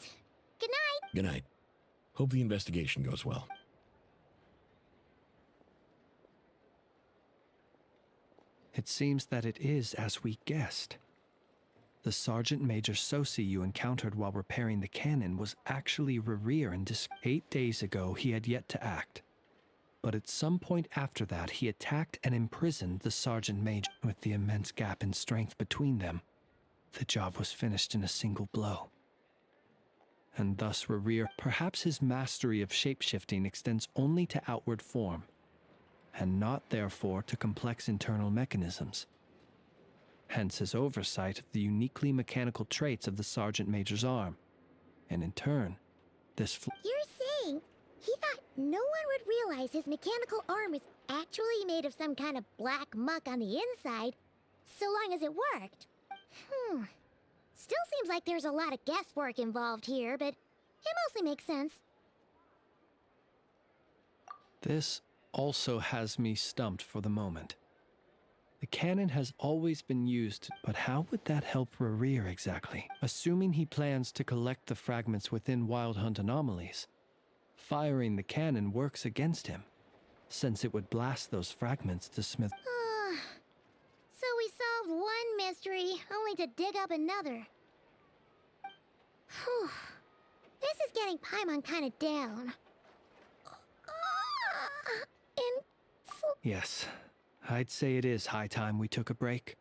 Good night. Good night. Hope the investigation goes well. It seems that it is as we guessed. The Sergeant Major Sosi you encountered while repairing the cannon was actually Rerir in 8 days ago he had yet to act. But at some point after that he attacked and imprisoned the Sergeant Major. With the immense gap in strength between them, the job was finished in a single blow. And thus Rerir, perhaps his mastery of shapeshifting extends only to outward form, and not therefore to complex internal mechanisms. Hence his oversight of the uniquely mechanical traits of the Sergeant Major's arm. And in turn, this... You're saying he thought no one would realize his mechanical arm was actually made of some kind of black muck on the inside, so long as it worked? Still seems like there's a lot of guesswork involved here, but it mostly makes sense. This also has me stumped for the moment. The cannon has always been used, but how would that help Rerir exactly? Assuming he plans to collect the fragments within Wild Hunt anomalies, firing the cannon works against him, since it would blast those fragments to Smith. So we solved one mystery, only to dig up another. Whew. This is getting Paimon kind of down. Yes, I'd say it is high time we took a break.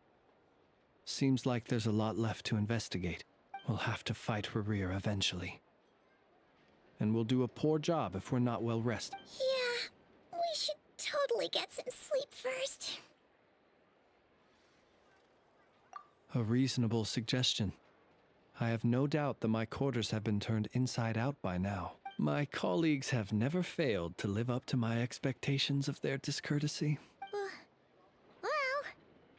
Seems like there's a lot left to investigate. We'll have to fight Rerir eventually. And we'll do a poor job if we're not well rested. Yeah, we should totally get some sleep first. A reasonable suggestion. I have no doubt that my quarters have been turned inside out by now. My colleagues have never failed to live up to my expectations of their discourtesy. Well,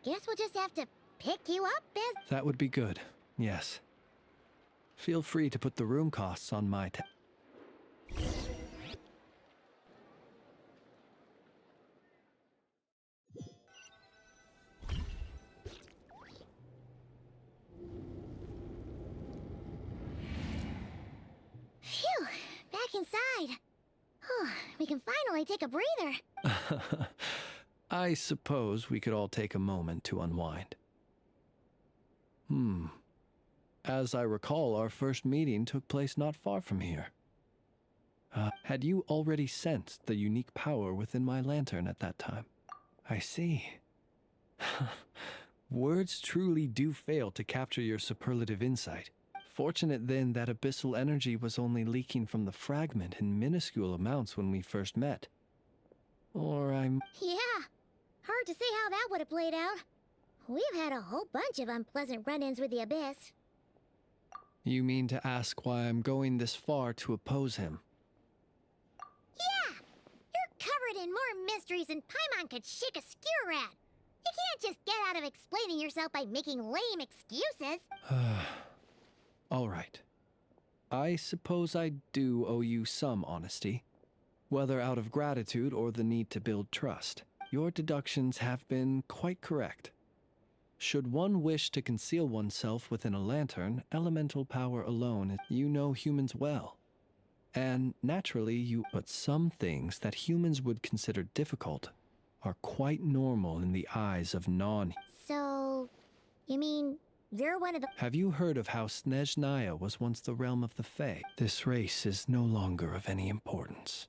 guess we'll just have to pick you up as... That would be good, yes. Feel free to put the room costs on my tab. Phew, back inside. We can finally take a breather. I suppose we could all take a moment to unwind. As I recall, our first meeting took place not far from here. Had you already sensed the unique power within my lantern at that time? I see. Words truly do fail to capture your superlative insight. Fortunate then that abyssal energy was only leaking from the fragment in minuscule amounts when we first met. Or I'm... Yeah, hard to say how that would have played out. We've had a whole bunch of unpleasant run-ins with the Abyss. You mean to ask why I'm going this far to oppose him? Yeah! You're covered in more mysteries than Paimon could shake a skewer at. You can't just get out of explaining yourself by making lame excuses. All right. I suppose I do owe you some honesty. Whether out of gratitude or the need to build trust, your deductions have been quite correct. Should one wish to conceal oneself within a lantern, elemental power alone, you know humans well. And naturally, but some things that humans would consider difficult are quite normal in the eyes of So, you mean you're one of the... Have you heard of how Snezhnaya was once the realm of the Fae? This race is no longer of any importance.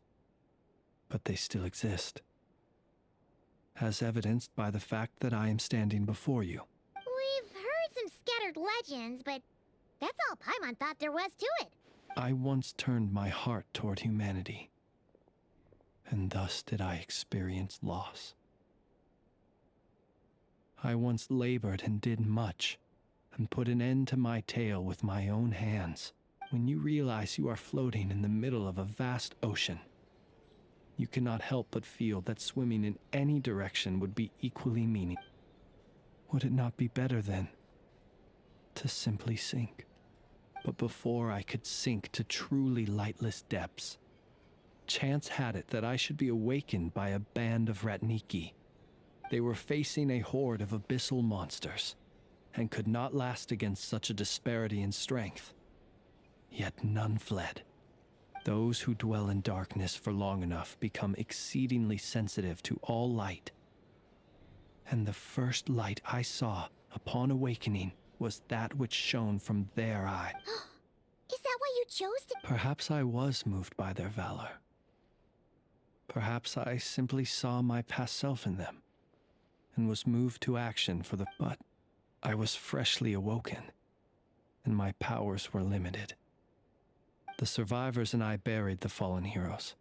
But they still exist. As evidenced by the fact that I am standing before you. We've heard some scattered legends, but that's all Paimon thought there was to it. I once turned my heart toward humanity, and thus did I experience loss. I once labored and did much, and put an end to my tale with my own hands. When you realize you are floating in the middle of a vast ocean, you cannot help but feel that swimming in any direction would be equally meaningless. Would it not be better, then, to simply sink? But before I could sink to truly lightless depths, chance had it that I should be awakened by a band of Ratniki. They were facing a horde of abyssal monsters, and could not last against such a disparity in strength. Yet none fled. Those who dwell in darkness for long enough become exceedingly sensitive to all light. And the first light I saw upon awakening was that which shone from their eye. Is that why you chose to... Perhaps I was moved by their valor. Perhaps I simply saw my past self in them, and was moved to action for the... But I was freshly awoken, and my powers were limited. The survivors and I buried the fallen heroes.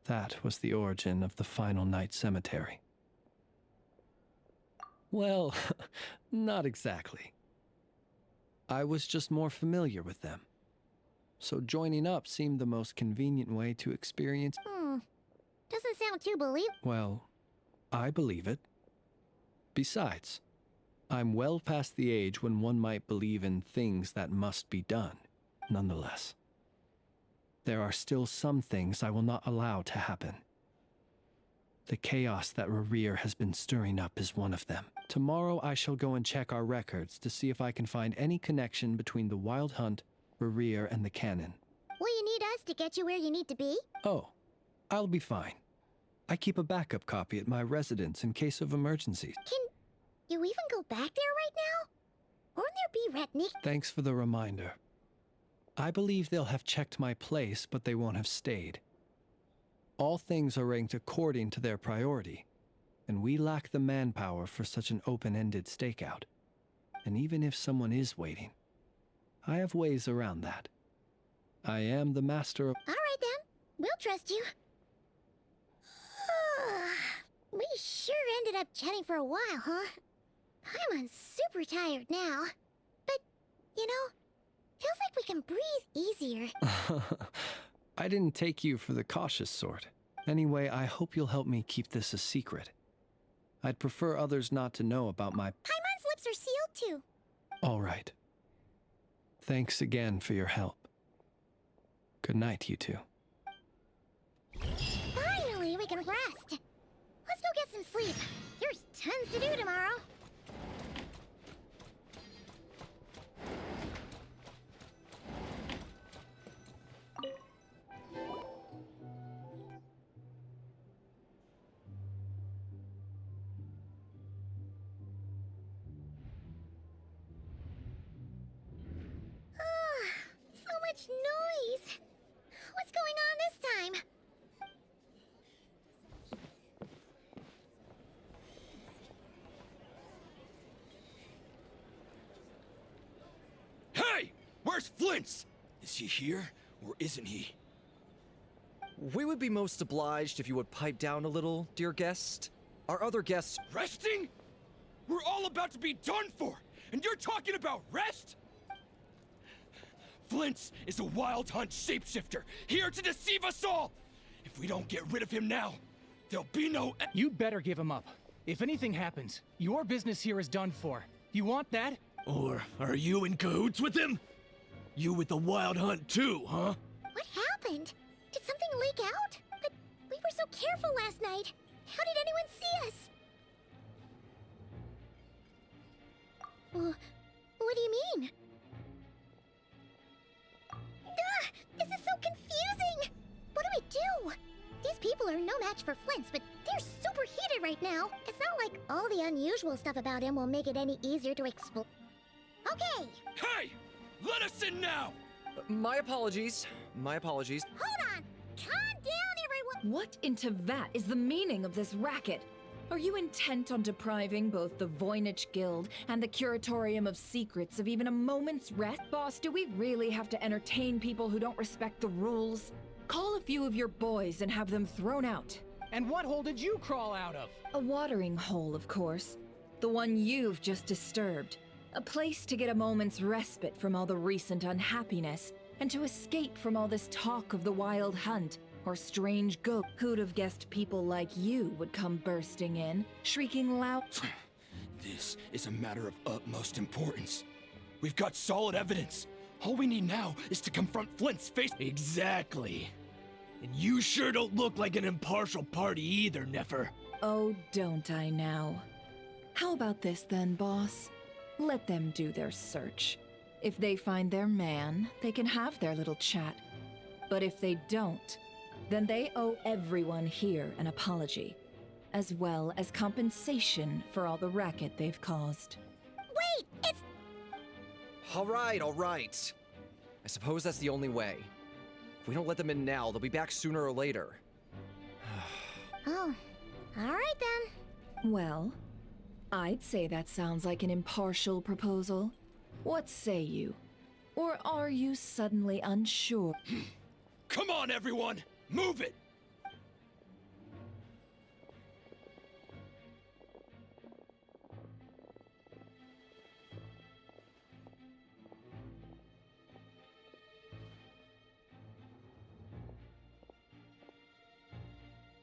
That was the origin of the Final Night Cemetery. Well, not exactly. I was just more familiar with them. So joining up seemed the most convenient way to experience... Doesn't sound too believable. Well, I believe it. Besides, I'm well past the age when one might believe in things that must be done. Nonetheless, there are still some things I will not allow to happen. The chaos that Rerir has been stirring up is one of them. Tomorrow I shall go and check our records to see if I can find any connection between the Wild Hunt, Rerir, and the Canon. Will you need us to get you where you need to be? Oh, I'll be fine. I keep a backup copy at my residence in case of emergencies. Can you even go back there right now? Won't there be Ratnik? Thanks for the reminder. I believe they'll have checked my place, but they won't have stayed. All things are ranked according to their priority, and we lack the manpower for such an open-ended stakeout. And even if someone is waiting, I have ways around that. I am the master of— All right then, we'll trust you. We sure ended up chatting for a while, huh? I'm super tired now. But, you know, feels like we can breathe easier. I didn't take you for the cautious sort. Anyway, I hope you'll help me keep this a secret. I'd prefer others not to know about my— Paimon's lips are sealed too. All right. Thanks again for your help. Good night, you two. Finally, we can rest. Let's go get some sleep. There's tons to do tomorrow. So much noise. What's going on this time? Hey! Where's Flint's? Is he here, or isn't he? We would be most obliged if you would pipe down a little, dear guest. Our other guests— Resting? We're all about to be done for, and you're talking about rest? Flint's is a wild hunt shapeshifter, here to deceive us all! If we don't get rid of him now, there'll be no— You'd better give him up. If anything happens, your business here is done for. You want that? Or are you in cahoots with him? You with the wild hunt too, huh? What happened? Did something leak out? But we were so careful last night. How did anyone see us? What do you mean? This is so confusing! What do we do? These people are no match for Flint's, but they're super heated right now. It's not like all the unusual stuff about him will make it any easier to explain. Okay! Hey! Let us in now! My apologies. My apologies. Hold on! Calm down, everyone! What in Tevat is the meaning of this racket? Are you intent on depriving both the Voynich Guild and the Curatorium of Secrets of even a moment's rest? Boss, do we really have to entertain people who don't respect the rules? Call a few of your boys and have them thrown out. And what hole did you crawl out of? A watering hole, of course. The one you've just disturbed. A place to get a moment's respite from all the recent unhappiness, and to escape from all this talk of the wild hunt or strange ghost. Who'd have guessed people like you would come bursting in, shrieking loud? This is a matter of utmost importance. We've got solid evidence. All we need now is to confront Flint's face. Exactly. And you sure don't look like an impartial party either, Nefer. Oh, don't I now? How about this then, boss? Let them do their search. If they find their man, they can have their little chat. But if they don't, then they owe everyone here an apology, as well as compensation for all the racket they've caused. Wait! It's— All right. I suppose that's the only way. If we don't let them in now, they'll be back sooner or later. Oh, all right then. Well, I'd say that sounds like an impartial proposal. What say you? Or are you suddenly unsure? Come on, everyone! Move it!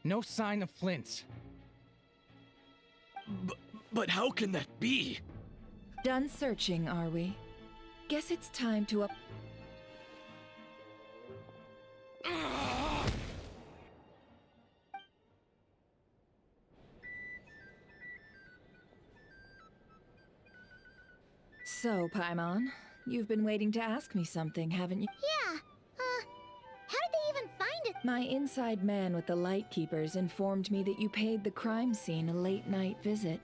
No sign of Flint's. But how can that be? Done searching, are we? Guess it's time to up. So, Paimon, you've been waiting to ask me something, haven't you? Yeah, how did they even find it? My inside man with the Lightkeepers informed me that you paid the crime scene a late-night visit.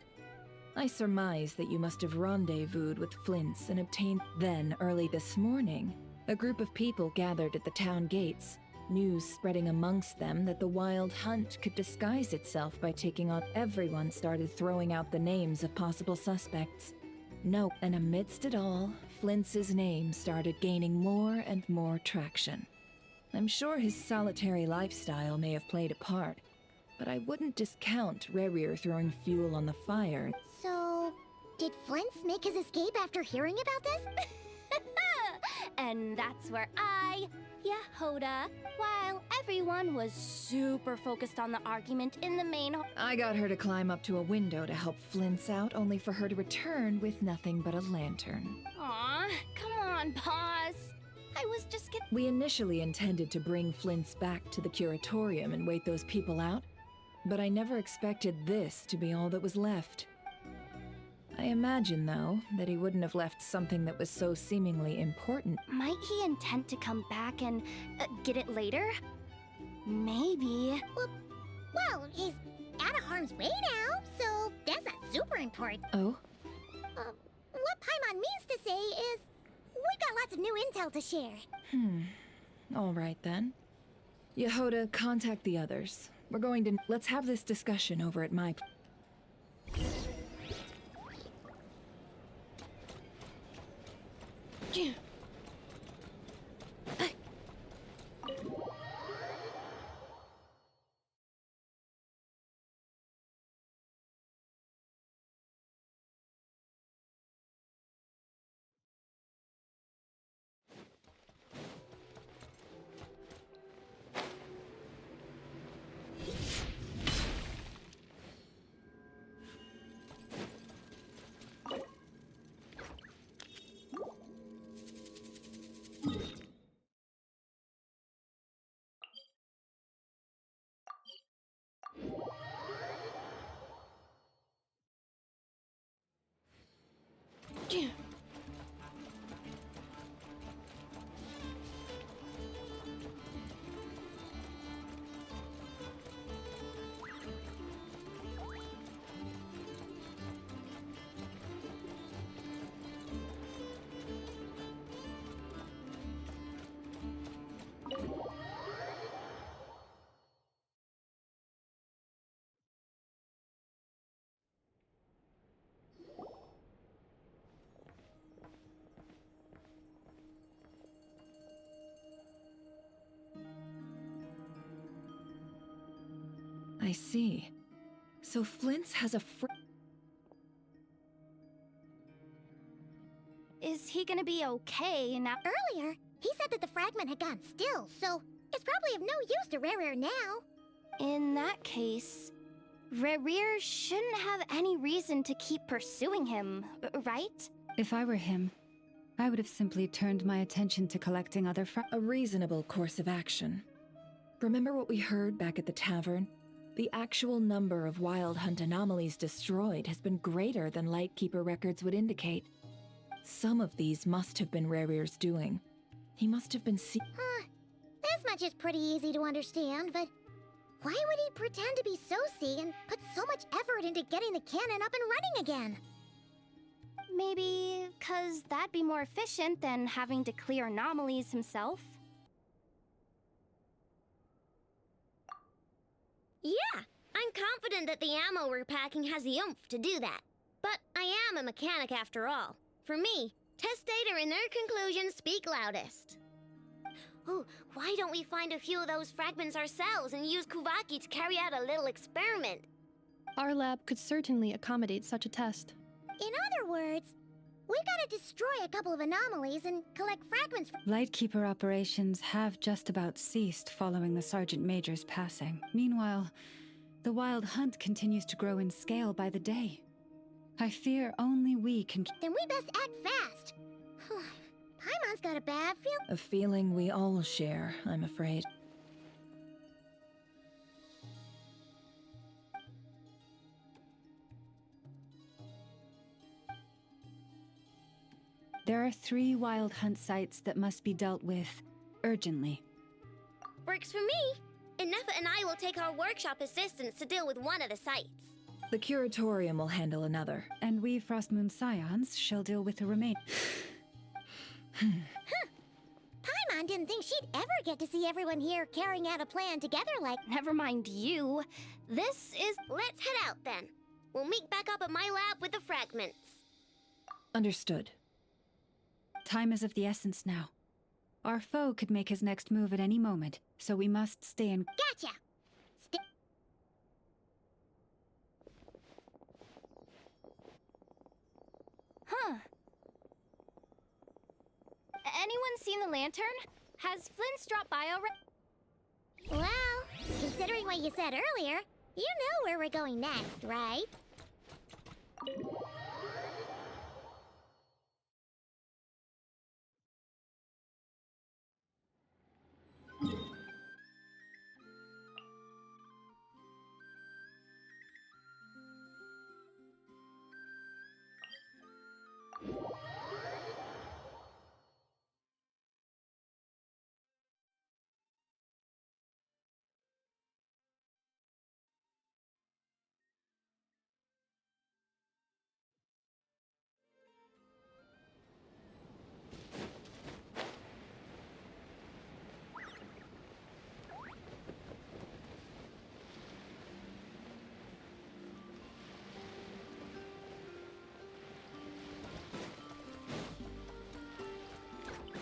I surmise that you must have rendezvoused with Flint's and obtained. Then, early this morning, a group of people gathered at the town gates, News spreading amongst them that the Wild Hunt could disguise itself by taking on. Everyone started throwing out the names of possible suspects. No, and amidst it all, Flintz's name started gaining more and more traction. I'm sure his solitary lifestyle may have played a part, but I wouldn't discount Rerir throwing fuel on the fire. So, did Flintz make his escape after hearing about this? And that's where Yehoda, while everyone was super focused on the argument in the main I got her to climb up to a window to help Flintz out, only for her to return with nothing but a lantern. Aw, come on, pause. I was just getting. We initially intended to bring Flintz back to the curatorium and wait those people out, but I never expected this to be all that was left. I imagine, though, that he wouldn't have left something that was so seemingly important. Might he intend to come back and get it later? Maybe. Well, he's out of harm's way now, so that's not super important. Oh? What Paimon means to say is, we've got lots of new intel to share. All right, then. Yehoda, contact the others. We're going to... Let's have this discussion over at my... I see. So Flintz has a Is he gonna be okay now? Earlier, he said that the fragment had gone still, so it's probably of no use to Rerir now. In that case, Rerir shouldn't have any reason to keep pursuing him, right? If I were him, I would have simply turned my attention to collecting other A reasonable course of action. Remember what we heard back at the tavern? The actual number of Wild Hunt anomalies destroyed has been greater than Lightkeeper records would indicate. Some of these must have been Rerir's doing. He must have been This much is pretty easy to understand, but why would he pretend to be Sosi and put so much effort into getting the cannon up and running again? Maybe 'cause that'd be more efficient than having to clear anomalies himself. Yeah, I'm confident that the ammo we're packing has the oomph to do that. But I am a mechanic after all. For me, test data and their conclusions speak loudest. Ooh, why don't we find a few of those fragments ourselves and use Kuvaki to carry out a little experiment? Our lab could certainly accommodate such a test. In other words, we gotta destroy a couple of anomalies and collect fragments from... Lightkeeper operations have just about ceased following the Sergeant Major's passing. Meanwhile, the Wild Hunt continues to grow in scale by the day. I fear only we can... Then we best act fast. Paimon's got a bad feel... a feeling we all share, I'm afraid. There are 3 Wild Hunt sites that must be dealt with urgently. Works for me. And Nefa and I will take our workshop assistants to deal with one of the sites. The Curatorium will handle another. And we Frostmoon Scions shall deal with the remainder. Paimon Paimon didn't think she'd ever get to see everyone here carrying out a plan together like— Never mind you. This is. Let's head out then. We'll meet back up at my lab with the fragments. Understood. Time is of the essence now. Our foe could make his next move at any moment, so we must stay in— Gotcha! Huh. Anyone seen the lantern? Has Flynn's dropped by already? Well, considering what you said earlier, you know where we're going next, right?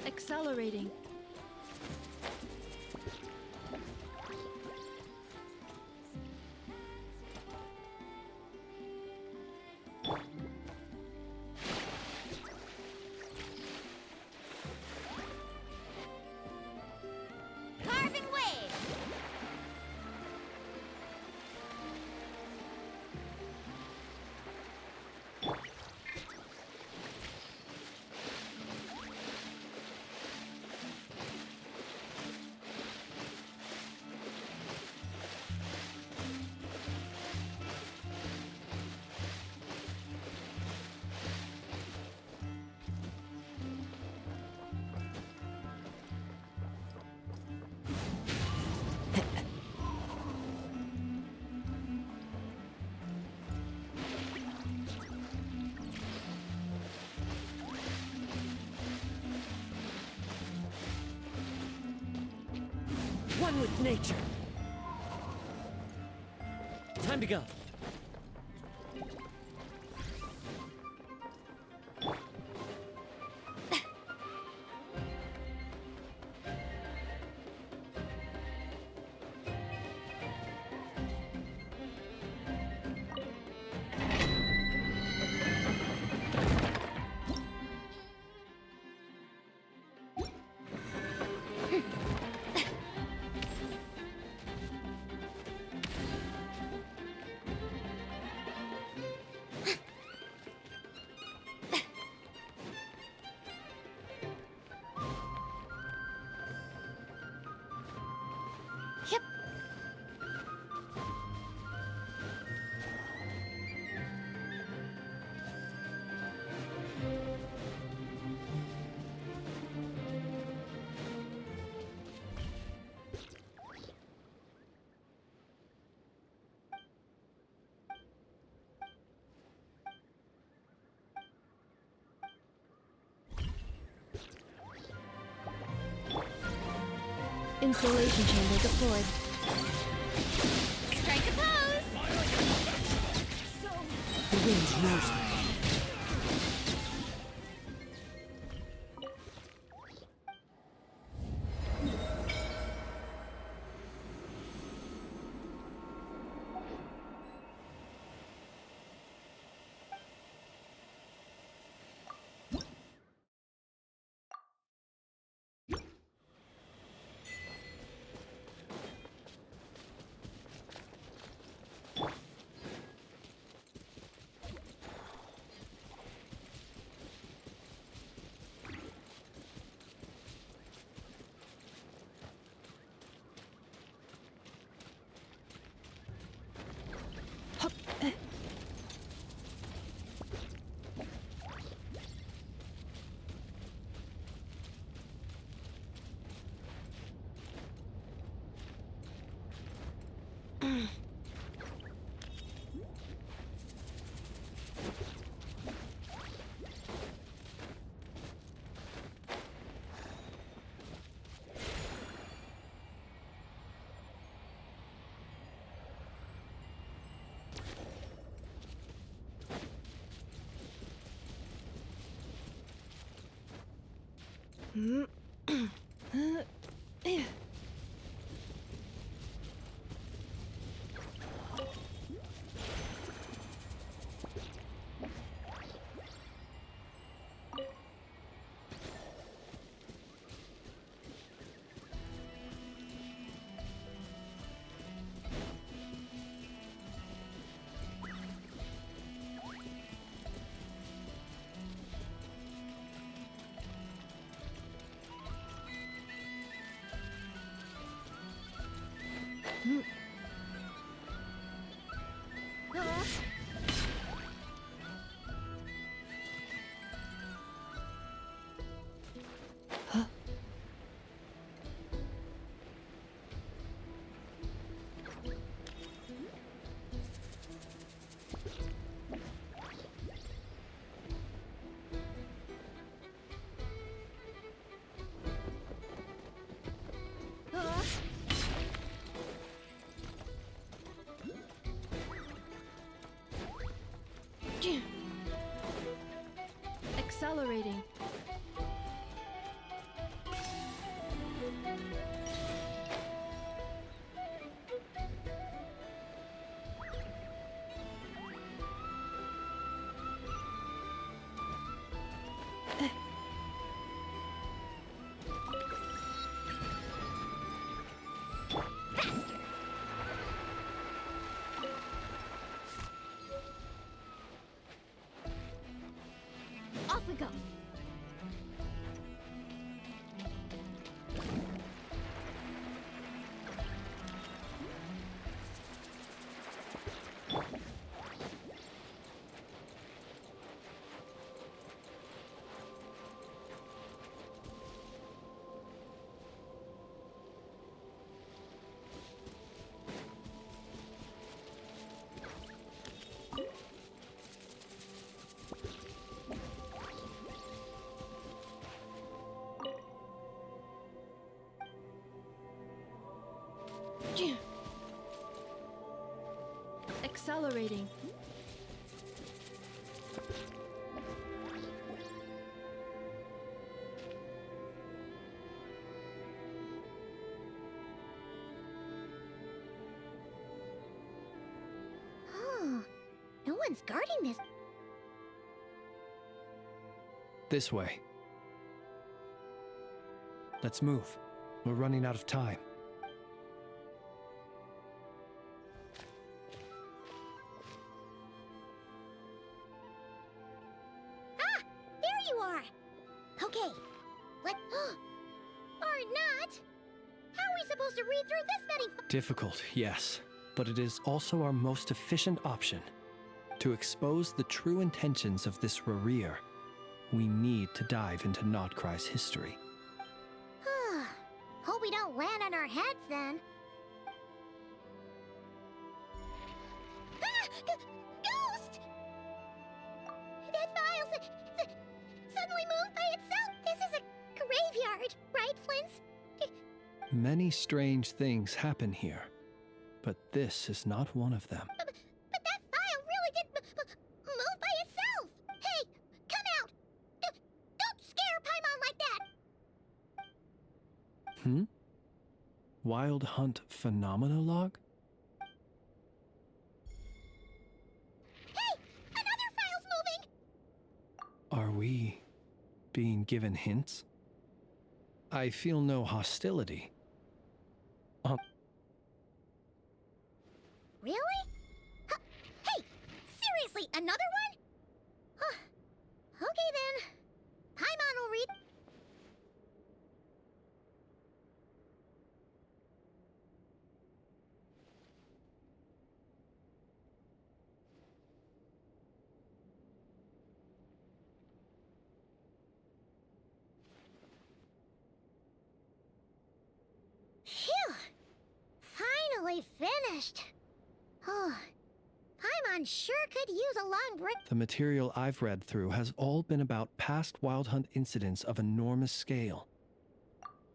Accelerating. Carving waves! One with nature. Time to go. Installation chamber deployed. Strike a pose! The wind knows me. Accelerating. Off we go. Accelerating. Oh, no one's guarding this. This way. Let's move. We're running out of time. Ah! There you are! Okay, let... or not! How are we supposed to read through this many... Difficult, yes, but it is also our most efficient option. To expose the true intentions of this Rarir, we need to dive into Nodcry's history. Hope we don't land on our heads then. Ah! Ghost! That file suddenly moved by itself. This is a graveyard, right, Flint's? Many strange things happen here, but this is not one of them. But that file really did move by itself. Hey, come out! Don't scare Paimon like that. Wild Hunt Phenomenologue? Hey, another file's moving. Are we being given hints? I feel no hostility. Really? Huh. Hey, seriously, another one? Huh. Okay then. Paimon will read. Phew! Finally finished. Oh, Paimon sure could use a long break. The material I've read through has all been about past Wild Hunt incidents of enormous scale.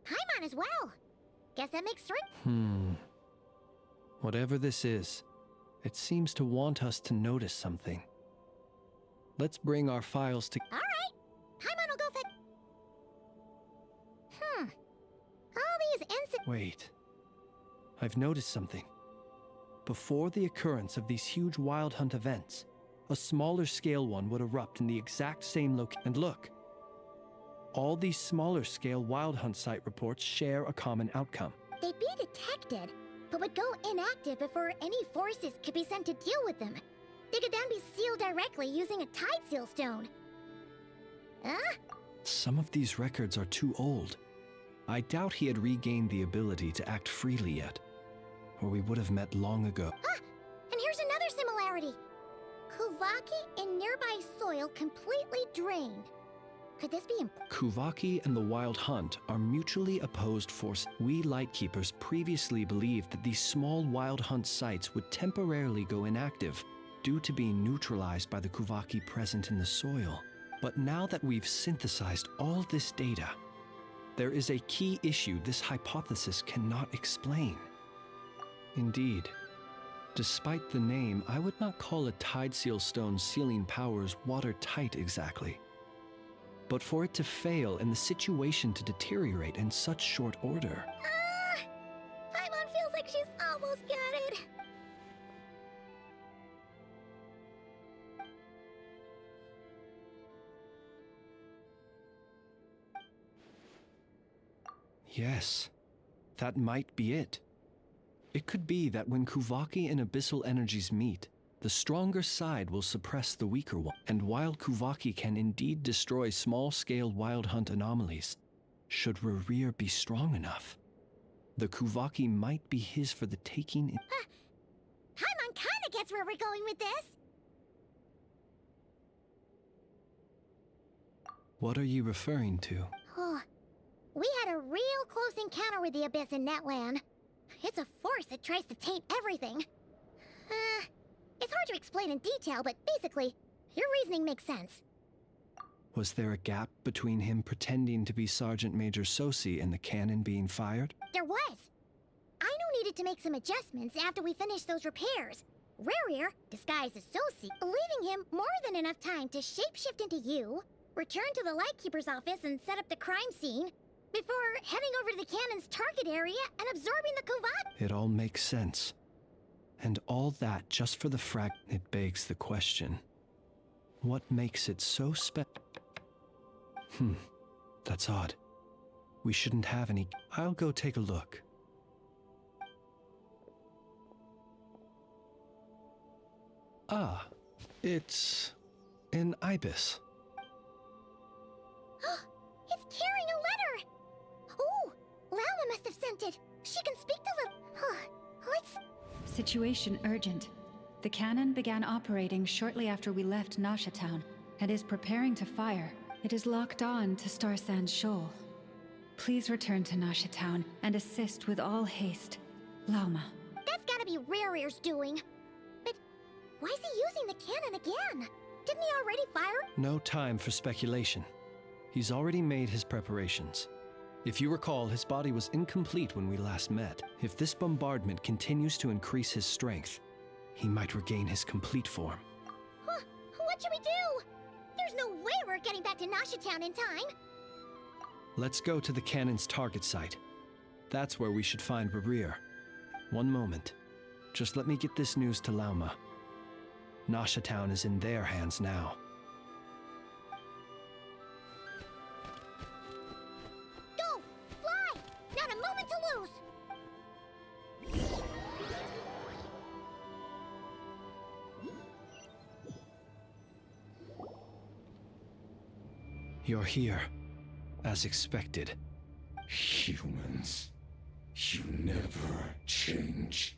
Paimon as well. Guess that makes three. Whatever this is, it seems to want us to notice something. Let's bring our files to... All right. Paimon will go fix. Wait. I've noticed something. Before the occurrence of these huge Wild Hunt events, a smaller scale one would erupt in the exact same location. And look, all these smaller scale Wild Hunt site reports share a common outcome. They'd be detected, but would go inactive before any forces could be sent to deal with them. They could then be sealed directly using a tide seal stone. Huh? Some of these records are too old. I doubt he had regained the ability to act freely yet, or we would have met long ago. Ah! And here's another similarity. Kuvaki and nearby soil completely drained. Could this be Kuvaki and the Wild Hunt are mutually opposed forces. We Lightkeepers previously believed that these small Wild Hunt sites would temporarily go inactive due to being neutralized by the Kuvaki present in the soil. But now that we've synthesized all this data, there is a key issue this hypothesis cannot explain. Indeed, despite the name, I would not call a tide seal stone's sealing powers watertight exactly. But for it to fail and the situation to deteriorate in such short order. Paimon feels like she's almost got it. Yes, that might be it. It could be that when Kuvaki and Abyssal energies meet, the stronger side will suppress the weaker one. And while Kuvaki can indeed destroy small-scale Wild Hunt anomalies, should Rerir be strong enough, the Kuvaki might be his for the taking. Paimon kinda gets where we're going with this. What are you referring to? Oh, we had a real close encounter with the Abyss in Netland. It's a force that tries to taint everything. It's hard to explain in detail, but basically, your reasoning makes sense. Was there a gap between him pretending to be Sergeant Major Sosi and the cannon being fired? There was. Aino needed to make some adjustments after we finished those repairs. Rerir, disguised as Sosi, leaving him more than enough time to shapeshift into you, return to the Lightkeeper's office and set up the crime scene, before heading over to the cannon's target area and absorbing the Kuvaki. It all makes sense. And all that just for the frag. It begs the question. What makes it so that's odd. We shouldn't have any. I'll go take a look. Ah, it's an ibis. It's carrying a letter! Oh, Lauma must have sent it. She can speak to the... Let's... Situation urgent. The cannon began operating shortly after we left Nasha Town and is preparing to fire. It is locked on to Star Sand Shoal. Please return to Nasha Town and assist with all haste. Lauma. That's gotta be Rerir's doing. But why is he using the cannon again? Didn't he already fire? No time for speculation. He's already made his preparations. If you recall, his body was incomplete when we last met. If this bombardment continues to increase his strength, he might regain his complete form. What should we do? There's no way we're getting back to Nasha Town in time. Let's go to the cannon's target site. That's where we should find Rerir. One moment. Just let me get this news to Lauma. Nasha Town is in their hands now. Go! Fly! Not a moment to lose! You're here, as expected. Humans, you never change.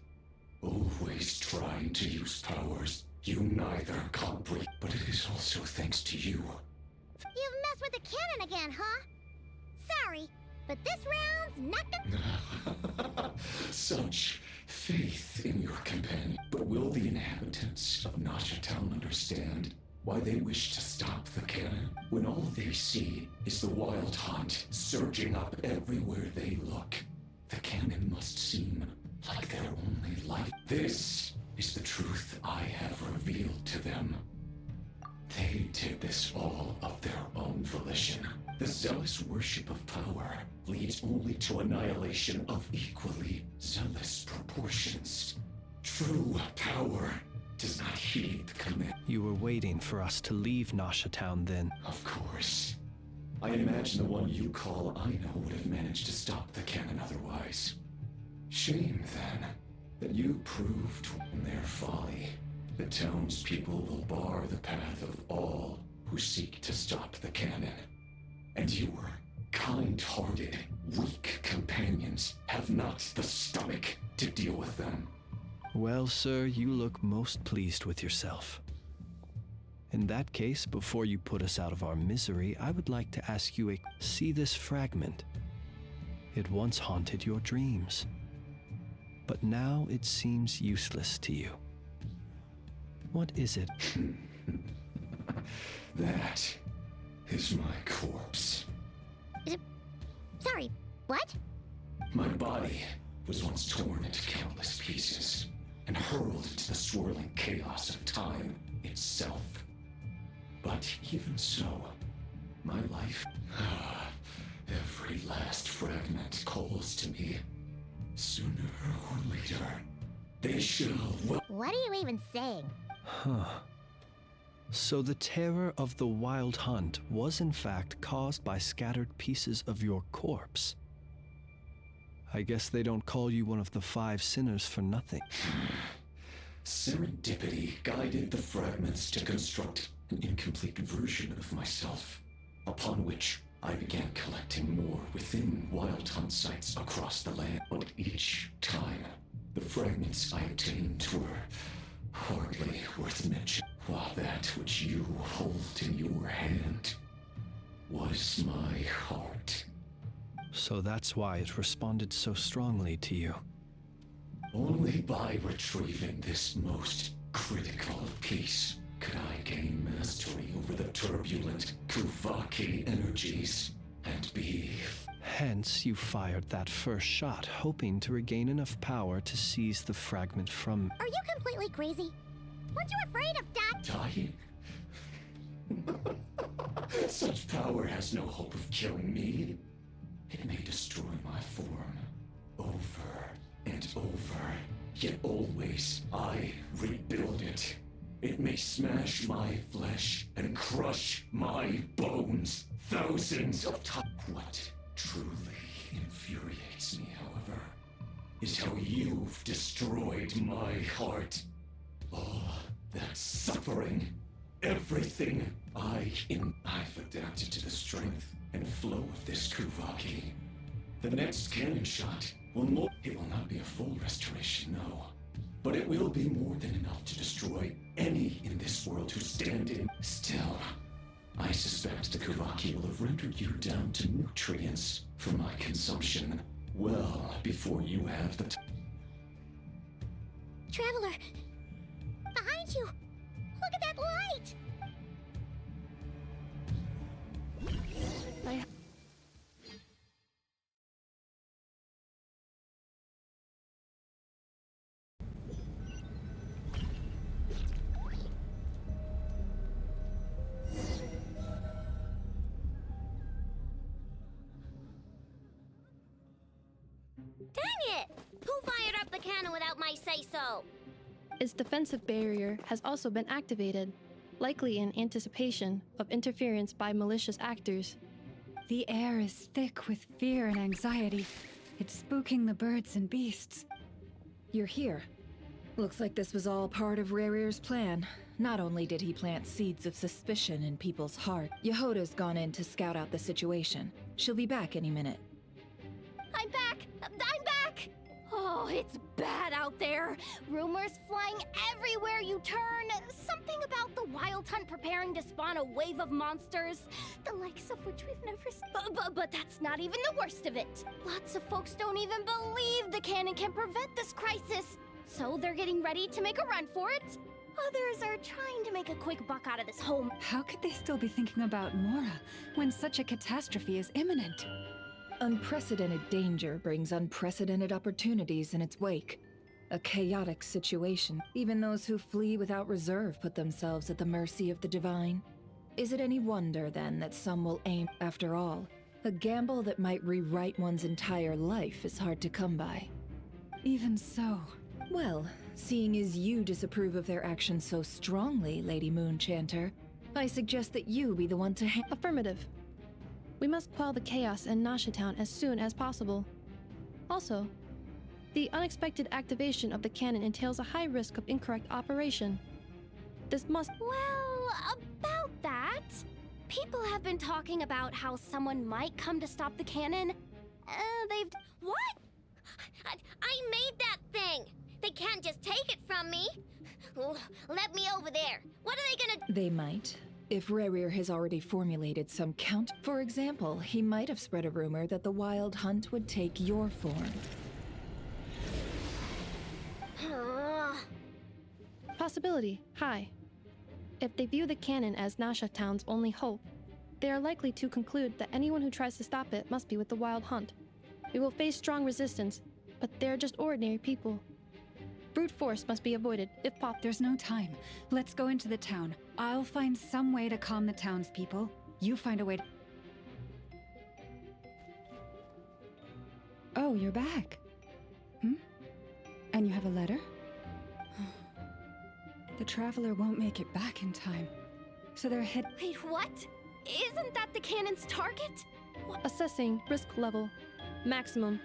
Always trying to use powers you neither comprehend. But it is also thanks to you. You've messed with the cannon again, huh? Sorry, but this round's not gonna... Such faith in your companion. But will the inhabitants of Nasha Town understand why they wish to stop the cannon when all they see is the Wild Hunt surging up everywhere they look? The cannon must seem like their only life. This is the truth I have revealed to them. They did this all of their own volition. The zealous worship of power leads only to annihilation of equally zealous proportions. True power does not heed the command. You were waiting for us to leave Nasha Town then. Of course. I imagine the one you call Aino would have managed to stop the cannon otherwise. Shame, then, that you proved in their folly. The townspeople will bar the path of all who seek to stop the cannon. And your kind-hearted, weak companions have not the stomach to deal with them. Well, sir, you look most pleased with yourself. In that case, before you put us out of our misery, I would like to ask you see this fragment. It once haunted your dreams, but now it seems useless to you. What is it? That is my corpse. Sorry, what? My body was once torn into countless pieces and hurled into the swirling chaos of time itself. But even so, my life, every last fragment calls to me. Sooner or later, they shall. What are you even saying? Huh. So the terror of the Wild Hunt was in fact caused by scattered pieces of your corpse. I guess they don't call you one of the 5 sinners for nothing. Serendipity guided the fragments to construct an incomplete version of myself, upon which I began collecting more within Wild Hunt sites across the land. But each time, the fragments I obtained were hardly worth mention, while that which you hold in your hand was my heart. So that's why it responded so strongly to you. Only by retrieving this most critical piece could I gain mastery over the turbulent Kuvaki energies and be... Hence, you fired that first shot, hoping to regain enough power to seize the fragment from... Are you completely crazy? Weren't you afraid of that? Dying? Such power has no hope of killing me. It may destroy my form over and over, yet always I rebuild it. It may smash my flesh and crush my bones thousands of times. What truly infuriates me, however, is how you've destroyed my heart. All that suffering, everything I've adapted to the strength and flow of this Kuvaki. The next cannon shot will more. It will not be a full restoration, no. But it will be more than enough to destroy any in this world who stand in. Still, I suspect the Kuvaki will have rendered you down to nutrients for my consumption well before you have the Traveler! Behind you! Look at that light! Dang it! Who fired up the cannon without my say-so? Its defensive barrier has also been activated, likely in anticipation of interference by malicious actors. The air is thick with fear and anxiety. It's spooking the birds and beasts. You're here. Looks like this was all part of Rerir's plan. Not only did he plant seeds of suspicion in people's heart, Yehoda's gone in to scout out the situation. She'll be back any minute. I'm back! I'm back! Oh, it's bad out there. Rumors flying everywhere you turn. Something about the Wild Hunt preparing to spawn a wave of monsters, the likes of which we've never seen. But that's not even the worst of it. Lots of folks don't even believe the cannon can prevent this crisis. So they're getting ready to make a run for it. Others are trying to make a quick buck out of this home. How could they still be thinking about Mora when such a catastrophe is imminent? Unprecedented danger brings unprecedented opportunities in its wake. A chaotic situation. Even those who flee without reserve put themselves at the mercy of the divine. Is it any wonder, then, that some will aim? After all, a gamble that might rewrite one's entire life is hard to come by. Even so. Well, seeing as you disapprove of their actions so strongly, Lady Moonchanter, I suggest that you be the one to Affirmative. We must quell the chaos in Nasha Town as soon as possible. Also, the unexpected activation of the cannon entails a high risk of incorrect operation. This must— Well, about that, people have been talking about how someone might come to stop the cannon. What? I made that thing! They can't just take it from me! Let me over there. What are they gonna— They might. If Rerir has already formulated some count— For example, he might have spread a rumor that the Wild Hunt would take your form. Possibility high. If they view the cannon as Nasha Town's only hope, they are likely to conclude that anyone who tries to stop it must be with the Wild Hunt. We will face strong resistance, but they're just ordinary people. Brute force must be avoided, if possible. There's no time. Let's go into the town. I'll find some way to calm the townspeople. You find a way to— Oh, you're back. And you have a letter? The traveler won't make it back in time. So they're head— Wait, what? Isn't that the cannon's target? Assessing risk level. Maximum.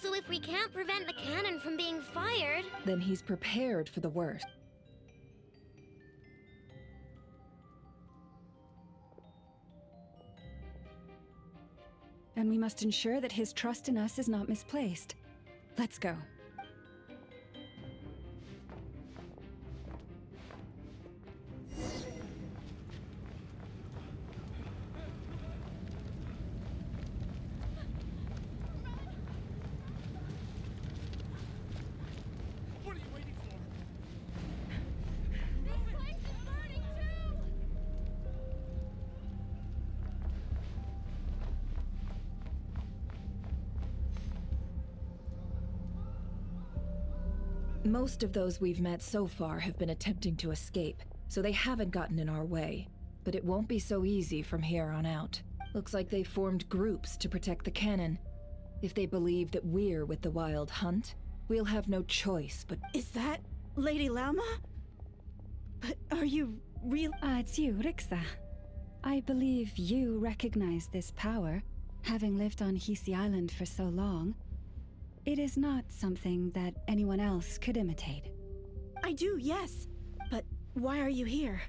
So if we can't prevent the cannon from being fired— Then he's prepared for the worst. And we must ensure that his trust in us is not misplaced. Let's go. Most of those we've met so far have been attempting to escape, so they haven't gotten in our way. But it won't be so easy from here on out. Looks like they formed groups to protect the cannon. If they believe that we're with the Wild Hunt, we'll have no choice but— Is that Lady Lauma? But are you real? It's you, Rixa. I believe you recognize this power, having lived on Hisi Island for so long. It is not something that anyone else could imitate. I do, yes. But why are you here?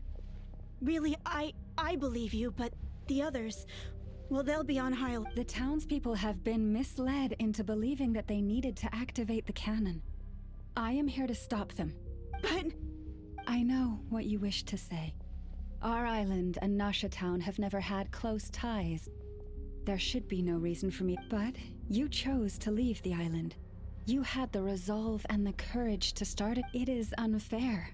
Really, I believe you, but the others, well, they'll be on high. The townspeople have been misled into believing that they needed to activate the cannon. I am here to stop them. But I know what you wish to say. Our island and Nasha Town have never had close ties. There should be no reason for me, but you chose to leave the island. You had the resolve and the courage to start it. It is unfair,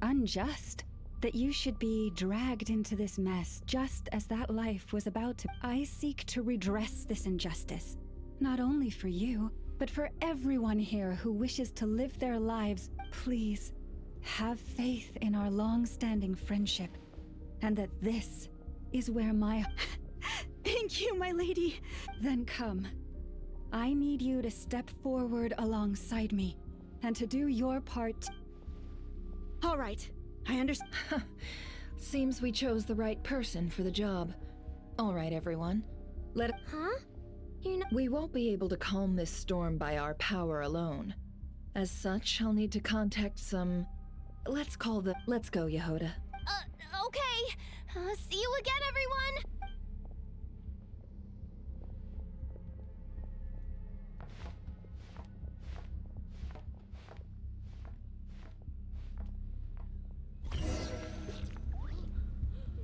unjust, that you should be dragged into this mess just as that life was about to. I seek to redress this injustice, not only for you, but for everyone here who wishes to live their lives. Please, have faith in our long-standing friendship, and that this is where my— Thank you, my lady. Then come. I need you to step forward alongside me, and to do your part. All right, I understand. Seems we chose the right person for the job. All right, everyone. Huh? We won't be able to calm this storm by our power alone. As such, I'll need to contact some— Let's go, Yehoda. Okay. See you again, everyone!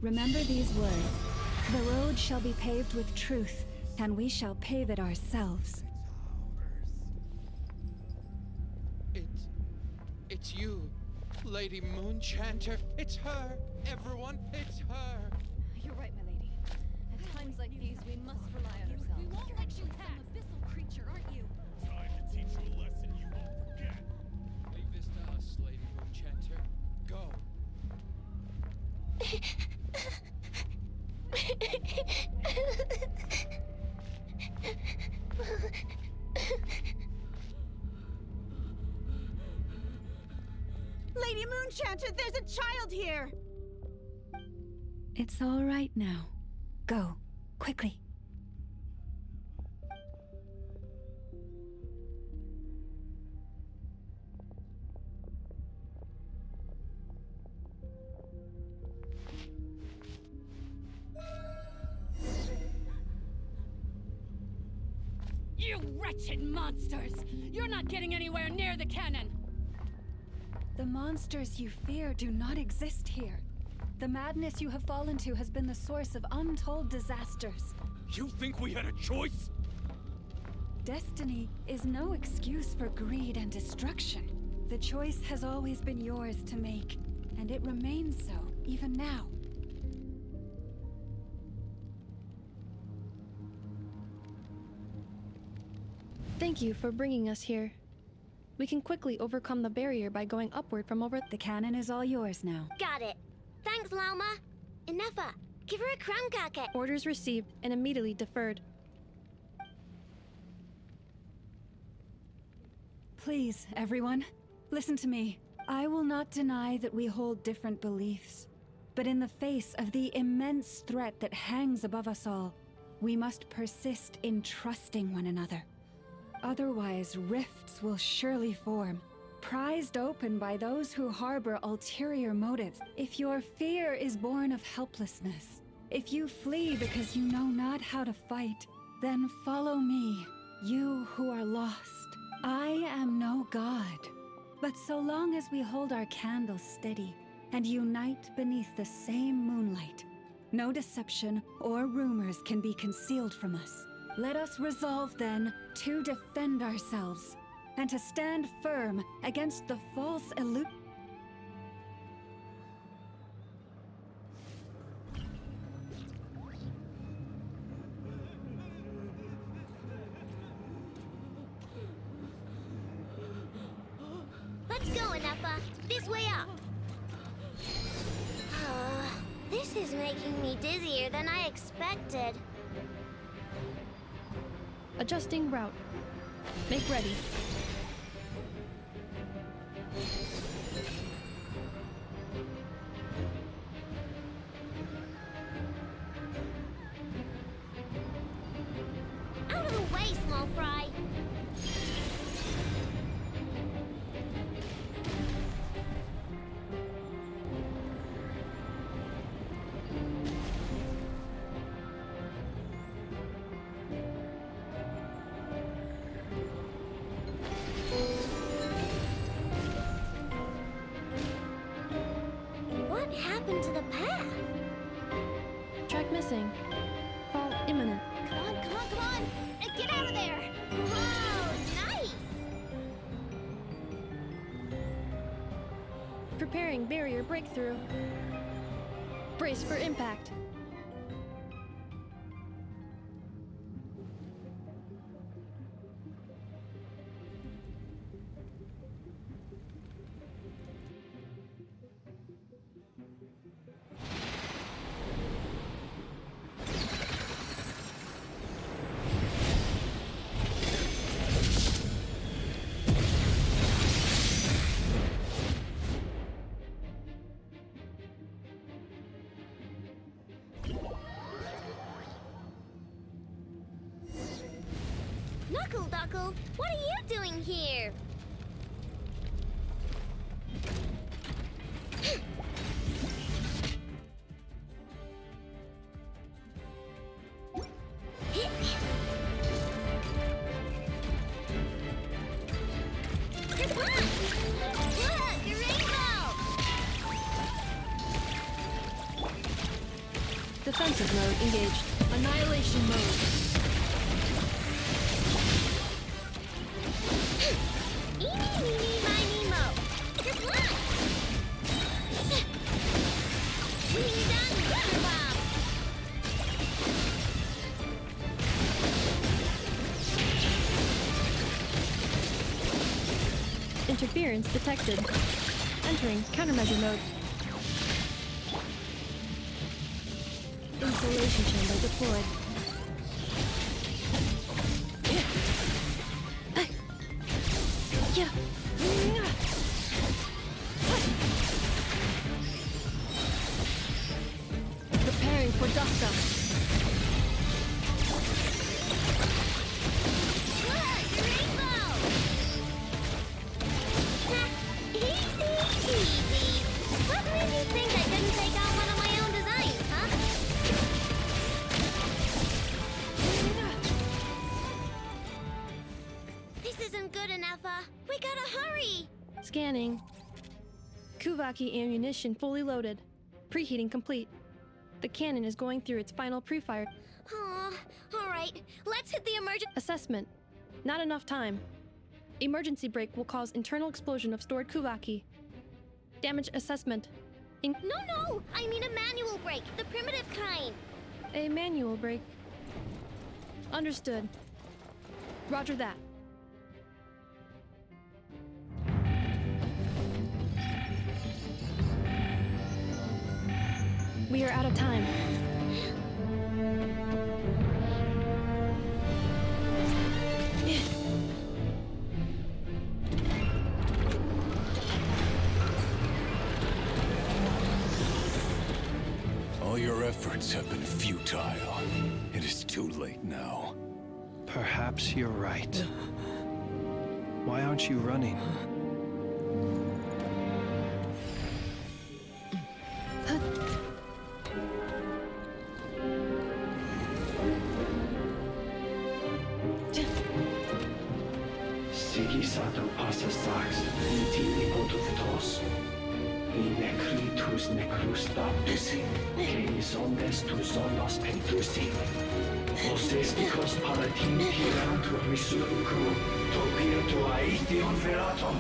Remember these words. The road shall be paved with truth, and we shall pave it ourselves. It's you, Lady Moonchanter. It's her, everyone. It's her. You're right, my lady. At times like these, we must rely on ourselves. We won't let you have some abyssal creature, aren't you? Time to teach you a lesson you won't forget. Leave this to us, Lady Moonchanter. Go. Lady Moonchanter, there's a child here! It's all right now. Go, quickly. You wretched monsters! You're not getting anywhere near the cannon! The monsters you fear do not exist here. The madness you have fallen to has been the source of untold disasters. You think we had a choice? Destiny is no excuse for greed and destruction. The choice has always been yours to make, and it remains so, even now. Thank you for bringing us here. We can quickly overcome the barrier by going upward from over. The cannon is all yours now. Got it. Thanks, Lauma. Inefa, give her a crown kake. Orders received and immediately deferred. Please, everyone, listen to me. I will not deny that we hold different beliefs. But in the face of the immense threat that hangs above us all, we must persist in trusting one another. Otherwise, rifts will surely form, prized open by those who harbor ulterior motives. If your fear is born of helplessness, if you flee because you know not how to fight, then follow me, you who are lost. I am no god, but so long as we hold our candles steady and unite beneath the same moonlight, no deception or rumors can be concealed from us. Let us resolve, then, to defend ourselves, and to stand firm against the false illusion. Let's go, Inefa. This way up. This is making me dizzier than I expected. Adjusting route. Make ready. Out of the way, small fry. What happened to the path? Track missing. Fall imminent. Come on, come on, come on! Get out of there! Wow, nice! Preparing barrier breakthrough. Brace for impact. Knuckle Duckle, what are you doing here? Look, a rainbow! Defensive mode engaged. Annihilation mode. Eeny, meeny, miny, mo. Good luck! Ding dong, rubber bomb! Interference detected. Entering countermeasure mode. Is isolation chamber deployed. Preparing for dust up. Easy. What made you think I couldn't take out one of my own designs, huh? This isn't good enough, we gotta hurry. Scanning. Kuvaki ammunition fully loaded. Preheating complete. The cannon is going through its final pre-fire. All right. Let's hit the emergency Assessment. Not enough time. Emergency brake will cause internal explosion of stored Kuvaki. Damage assessment. No! I mean a manual brake, the primitive kind. A manual brake. Understood. Roger that. We are out of time. All your efforts have been futile. It is too late now. Perhaps you're right. Why aren't you running? Sigisato passa sax, intili potutos. In necritus necrus baptisi, que omnes tu zonos pentusi. Osesticos palatin pirantur resurcu, topirtu aethion veratum.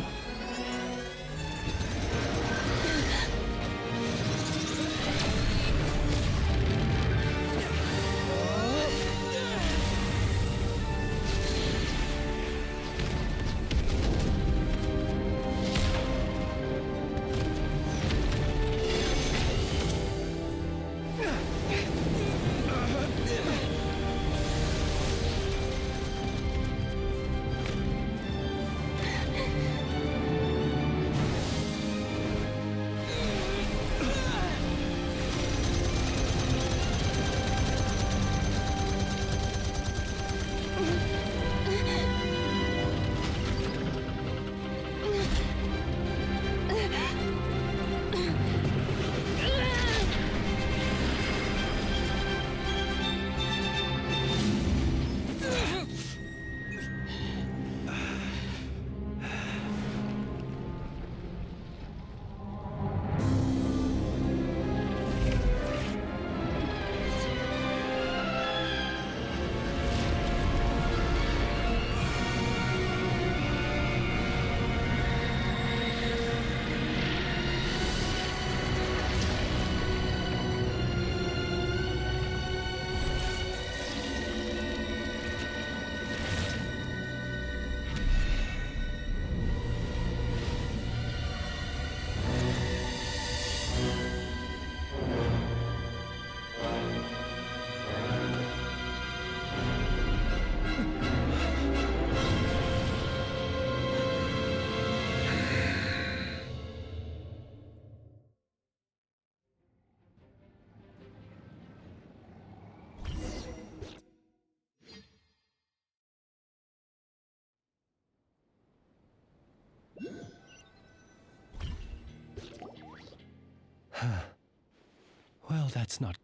Well, that's not...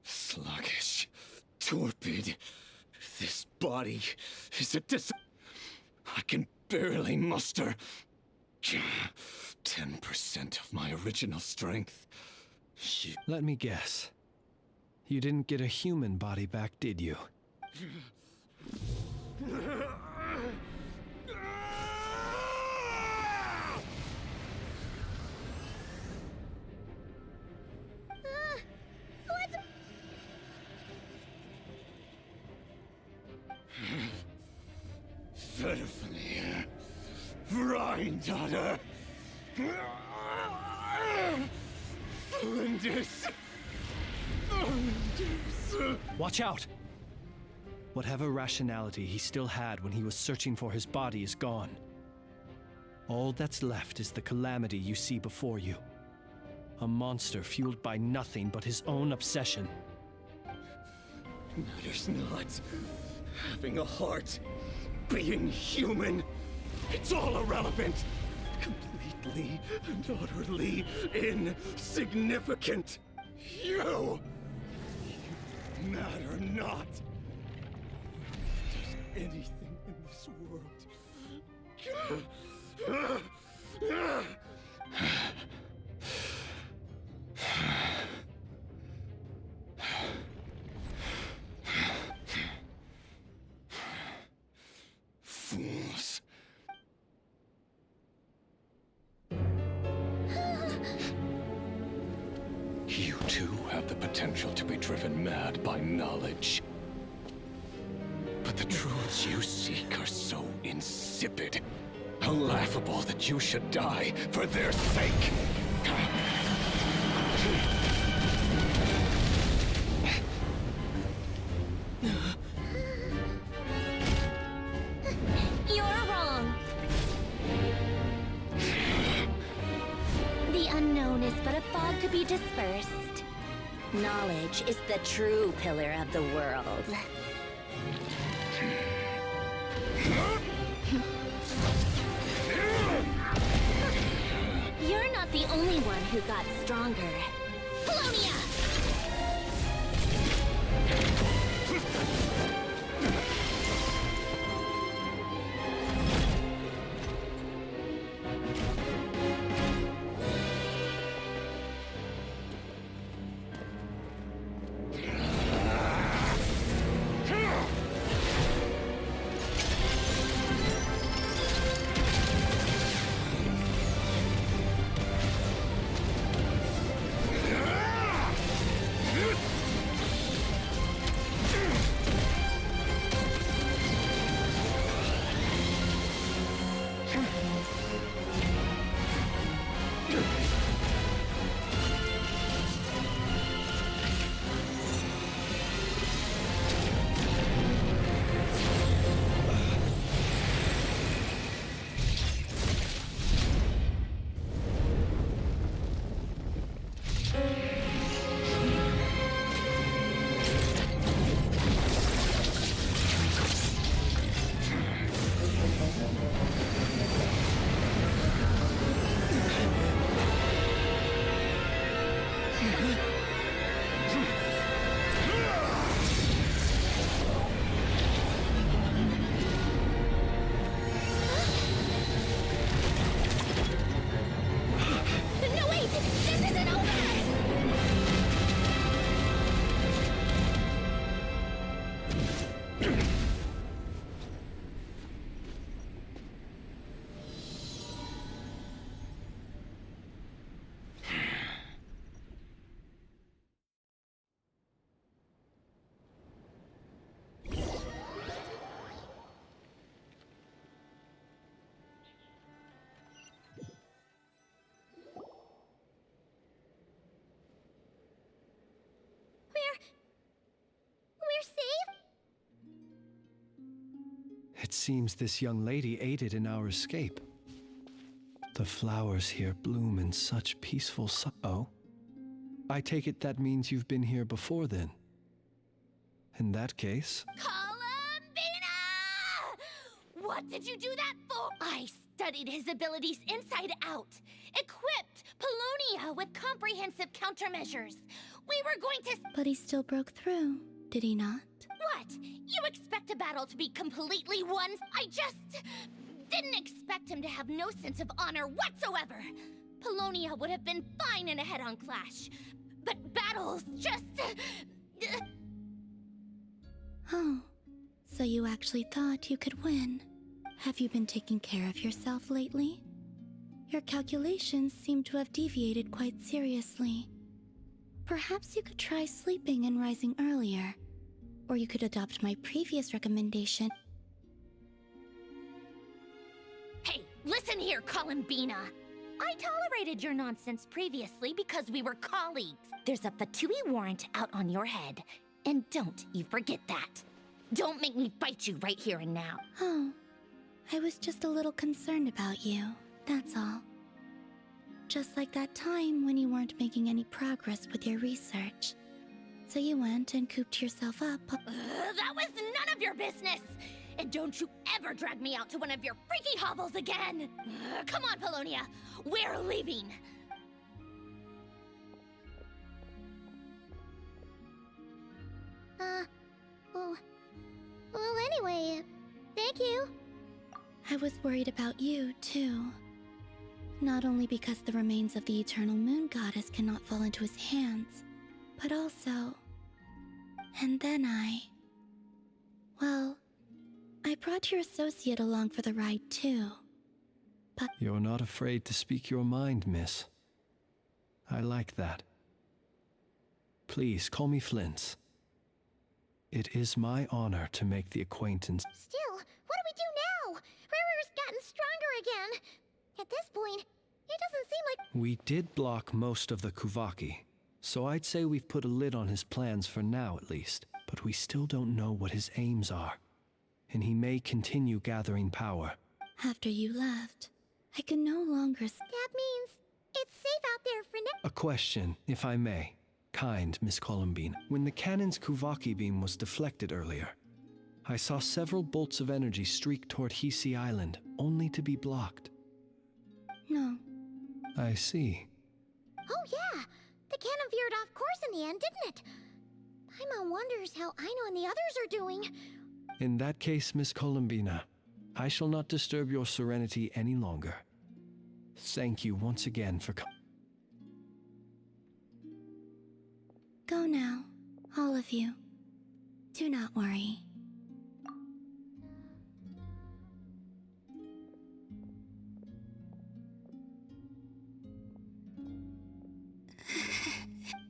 Sluggish. Torpid. This body is a I can barely muster 10% of my original strength. Let me guess. You didn't get a human body back, did you? Verfnir. Rhine-daughter. Flinders. Watch out! Whatever rationality he still had when he was searching for his body is gone. All that's left is the calamity you see before you. A monster fueled by nothing but his own obsession. Matters not. Having a heart, being human, it's all irrelevant. Completely and utterly insignificant. You matter not. If there's anything in this world. Fools. You too have the potential to be driven mad by knowledge. But the truths you seek are so insipid, laughable that you should die for their sake. You're wrong. The unknown is but a fog to be dispersed. Knowledge is the true pillar of the world. You're not the only one who got stronger. Polonia! No, wait! This isn't over! We're safe? It seems this young lady aided in our escape. The flowers here bloom in such peaceful Oh? I take it that means you've been here before then. In that case... Columbina! What did you do that for? I studied his abilities inside out. Equipped Polonia with comprehensive countermeasures. We were going to... But he still broke through, did he not? What? You expect a battle to be completely won? I just... didn't expect him to have no sense of honor whatsoever. Polonia would have been fine in a head-on clash. But battles just... Oh, so you actually thought you could win. Have you been taking care of yourself lately? Your calculations seem to have deviated quite seriously. Perhaps you could try sleeping and rising earlier. Or you could adopt my previous recommendation. Hey, listen here, Columbina. I tolerated your nonsense previously because we were colleagues. There's a Fatui warrant out on your head. And don't you forget that. Don't make me fight you right here and now. Oh, I was just a little concerned about you, that's all. Just like that time when you weren't making any progress with your research. So you went and cooped yourself up. That was none of your business! And don't you ever drag me out to one of your freaky hovels again! Come on, Polonia! We're leaving! Well, anyway, thank you. I was worried about you, too. Not only because the remains of the Eternal Moon Goddess cannot fall into his hands, but also... And then Well, I brought your associate along for the ride, too. But... You're not afraid to speak your mind, miss. I like that. Please, call me Flint. It is my honor to make the acquaintance. Still, what do we do now? Riri's gotten stronger again. At this point, it doesn't seem like... We did block most of the Kuvaki, so I'd say we've put a lid on his plans for now at least. But we still don't know what his aims are, and he may continue gathering power. After you left, I can no longer... That means it's safe out there for now. A question, if I may. Kind Miss Columbine. When the cannon's Kuvaki beam was deflected earlier, I saw several bolts of energy streak toward Hisi Island, only to be blocked. No. I see. Oh yeah, the cannon veered off course in the end, didn't it? Paimon wonders how Aino and the others are doing. In that case, Miss Columbina, I shall not disturb your serenity any longer. Thank you once again for coming. Go now, all of you. Do not worry.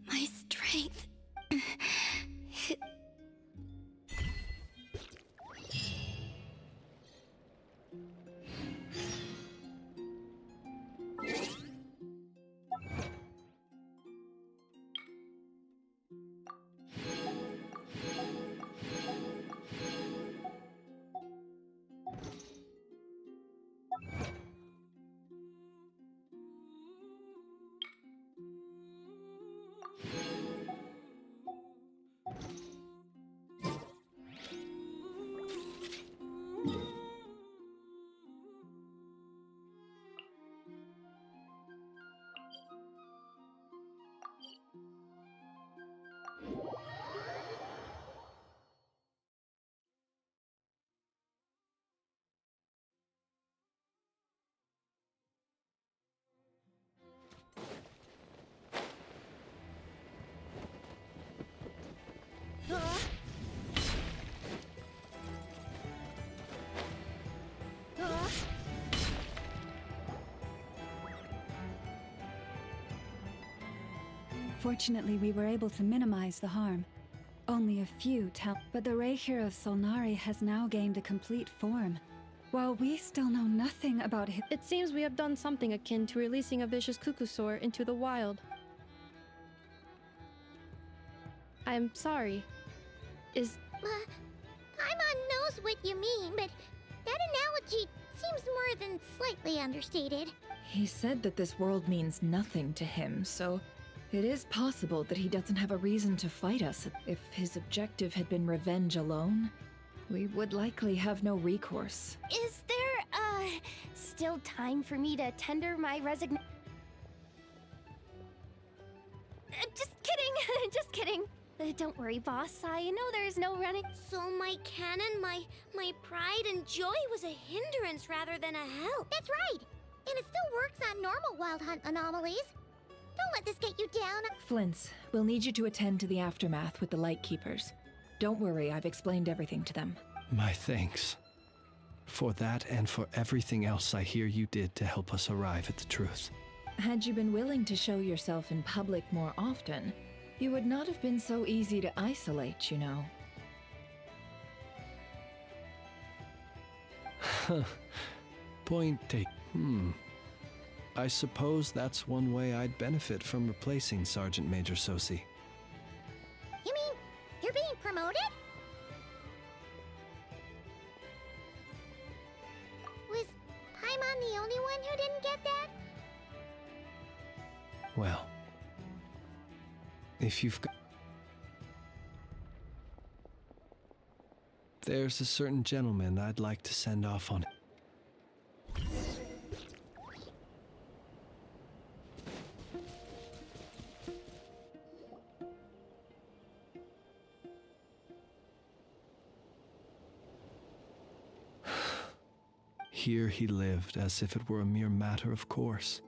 My strength. Fortunately, we were able to minimize the harm. Only a few but the Reikir of Solnari has now gained a complete form. While we still know nothing about him... It seems we have done something akin to releasing a vicious Kukusaur into the wild. I'm sorry. Paimon knows what you mean, but that analogy seems more than slightly understated. He said that this world means nothing to him, so it is possible that he doesn't have a reason to fight us. If his objective had been revenge alone, we would likely have no recourse. Is there, still time for me to tender my resignation? Just kidding, just kidding. Don't worry, boss. I know there's no running. So my cannon, my pride and joy was a hindrance rather than a help. That's right. And it still works on normal wild hunt anomalies. Don't let this get you down. Flint's, we'll need you to attend to the aftermath with the Lightkeepers. Don't worry, I've explained everything to them. My thanks. For that and for everything else I hear you did to help us arrive at the truth. Had you been willing to show yourself in public more often, you would not have been so easy to isolate, you know. Point taken. I suppose that's one way I'd benefit from replacing Sergeant Major Sosi. You mean you're being promoted? Was Paimon the only one who didn't get that? Well, if you've got... There's a certain gentleman I'd like to send off on... Here he lived as if it were a mere matter of course,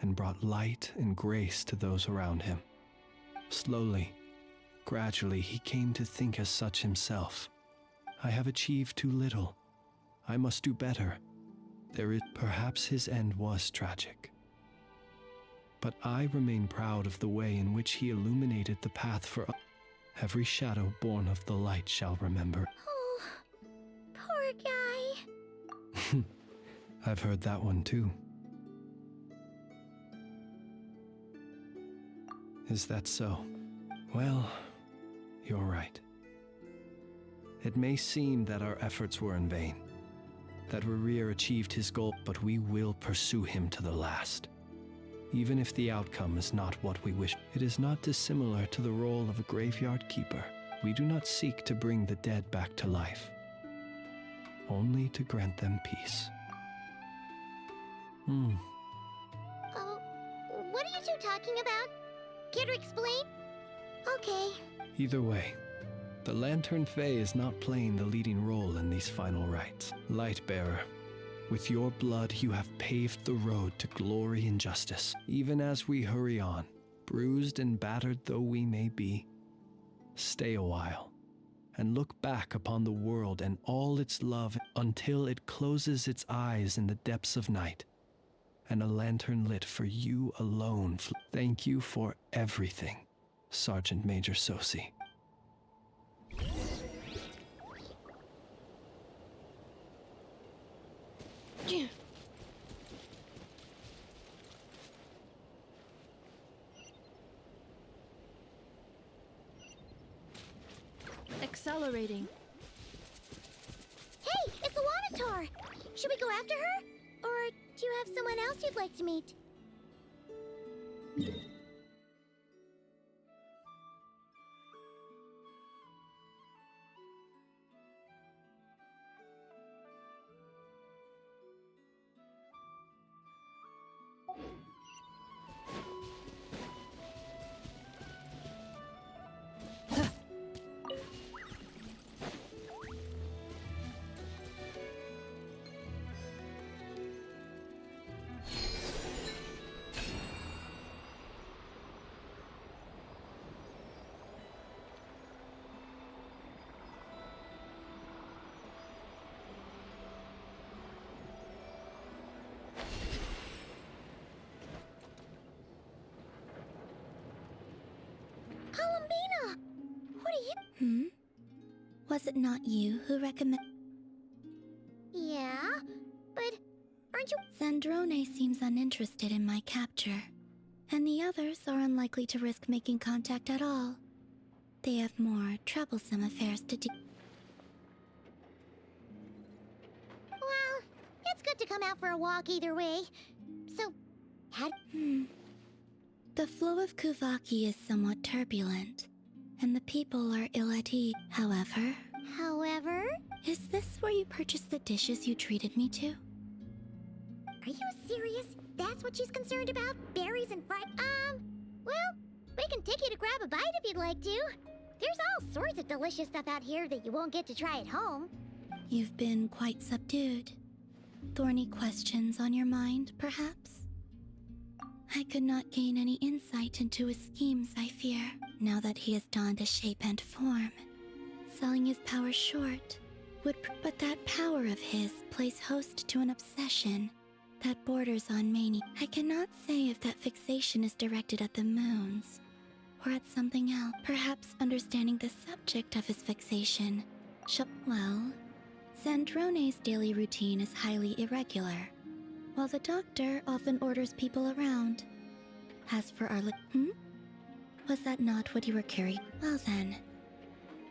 and brought light and grace to those around him. Slowly, gradually, he came to think as such himself. I have achieved too little. I must do better. Perhaps his end was tragic. But I remain proud of the way in which he illuminated the path for every shadow born of the light shall remember. Oh, poor guy. I've heard that one too. Is that so? Well, you're right. It may seem that our efforts were in vain, that Rerir achieved his goal, but we will pursue him to the last. Even if the outcome is not what we wish, it is not dissimilar to the role of a graveyard keeper. We do not seek to bring the dead back to life, only to grant them peace. What are you two talking about? Care to explain? Okay. Either way, the Lantern Fae is not playing the leading role in these final rites. Lightbearer, with your blood you have paved the road to glory and justice. Even as we hurry on, bruised and battered though we may be, stay a while and look back upon the world and all its love until it closes its eyes in the depths of night, and a lantern lit for you alone. Thank you for everything, Sergeant Major Sosi. Accelerating. Hey, it's the Wanatar! Should we go after her? Or do you have someone else you'd like to meet? Columbina! What are you... Was it not you who recommended... Yeah, but aren't you... Zandrone seems uninterested in my capture, and the others are unlikely to risk making contact at all. They have more troublesome affairs to do. Well, it's good to come out for a walk either way. So, how... The flow of Kuvaki is somewhat turbulent, and the people are ill at ease. However... Is this where you purchased the dishes you treated me to? Are you serious? That's what she's concerned about? Berries and fried... Well, we can take you to grab a bite if you'd like to. There's all sorts of delicious stuff out here that you won't get to try at home. You've been quite subdued. Thorny questions on your mind, perhaps? I could not gain any insight into his schemes, I fear, now that he has donned a shape and form. Selling his power short would... But that power of his plays host to an obsession that borders on mania. I cannot say if that fixation is directed at the moons, or at something else. Perhaps understanding the subject of his fixation shall... Well, Zandrone's daily routine is highly irregular. while the doctor often orders people around. As for our Was that not what you were carrying? Well then,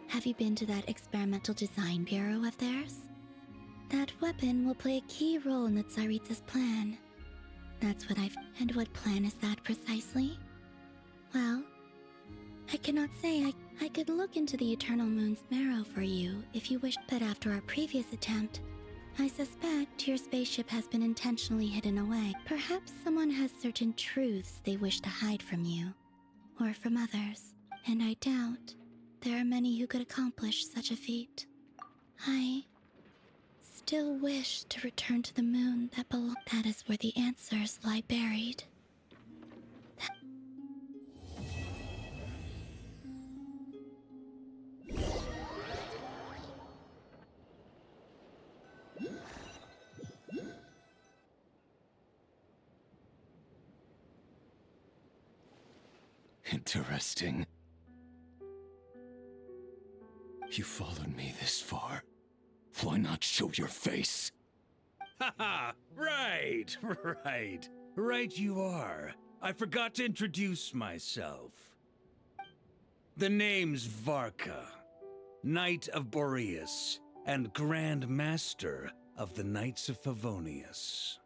have you been to that experimental design bureau of theirs? That weapon will play a key role in the Tsaritsa's plan. That's what I've... And what plan is that precisely? Well, I cannot say. I could look into the Eternal Moon's marrow for you if you wish, but after our previous attempt, I suspect your spaceship has been intentionally hidden away. Perhaps someone has certain truths they wish to hide from you, or from others, and I doubt there are many who could accomplish such a feat. I still wish to return to the moon that is where the answers lie buried. Interesting. You followed me this far. Why not show your face? Haha! Right, right. Right you are. I forgot to introduce myself. The name's Varka, Knight of Boreas, and Grand Master of the Knights of Favonius.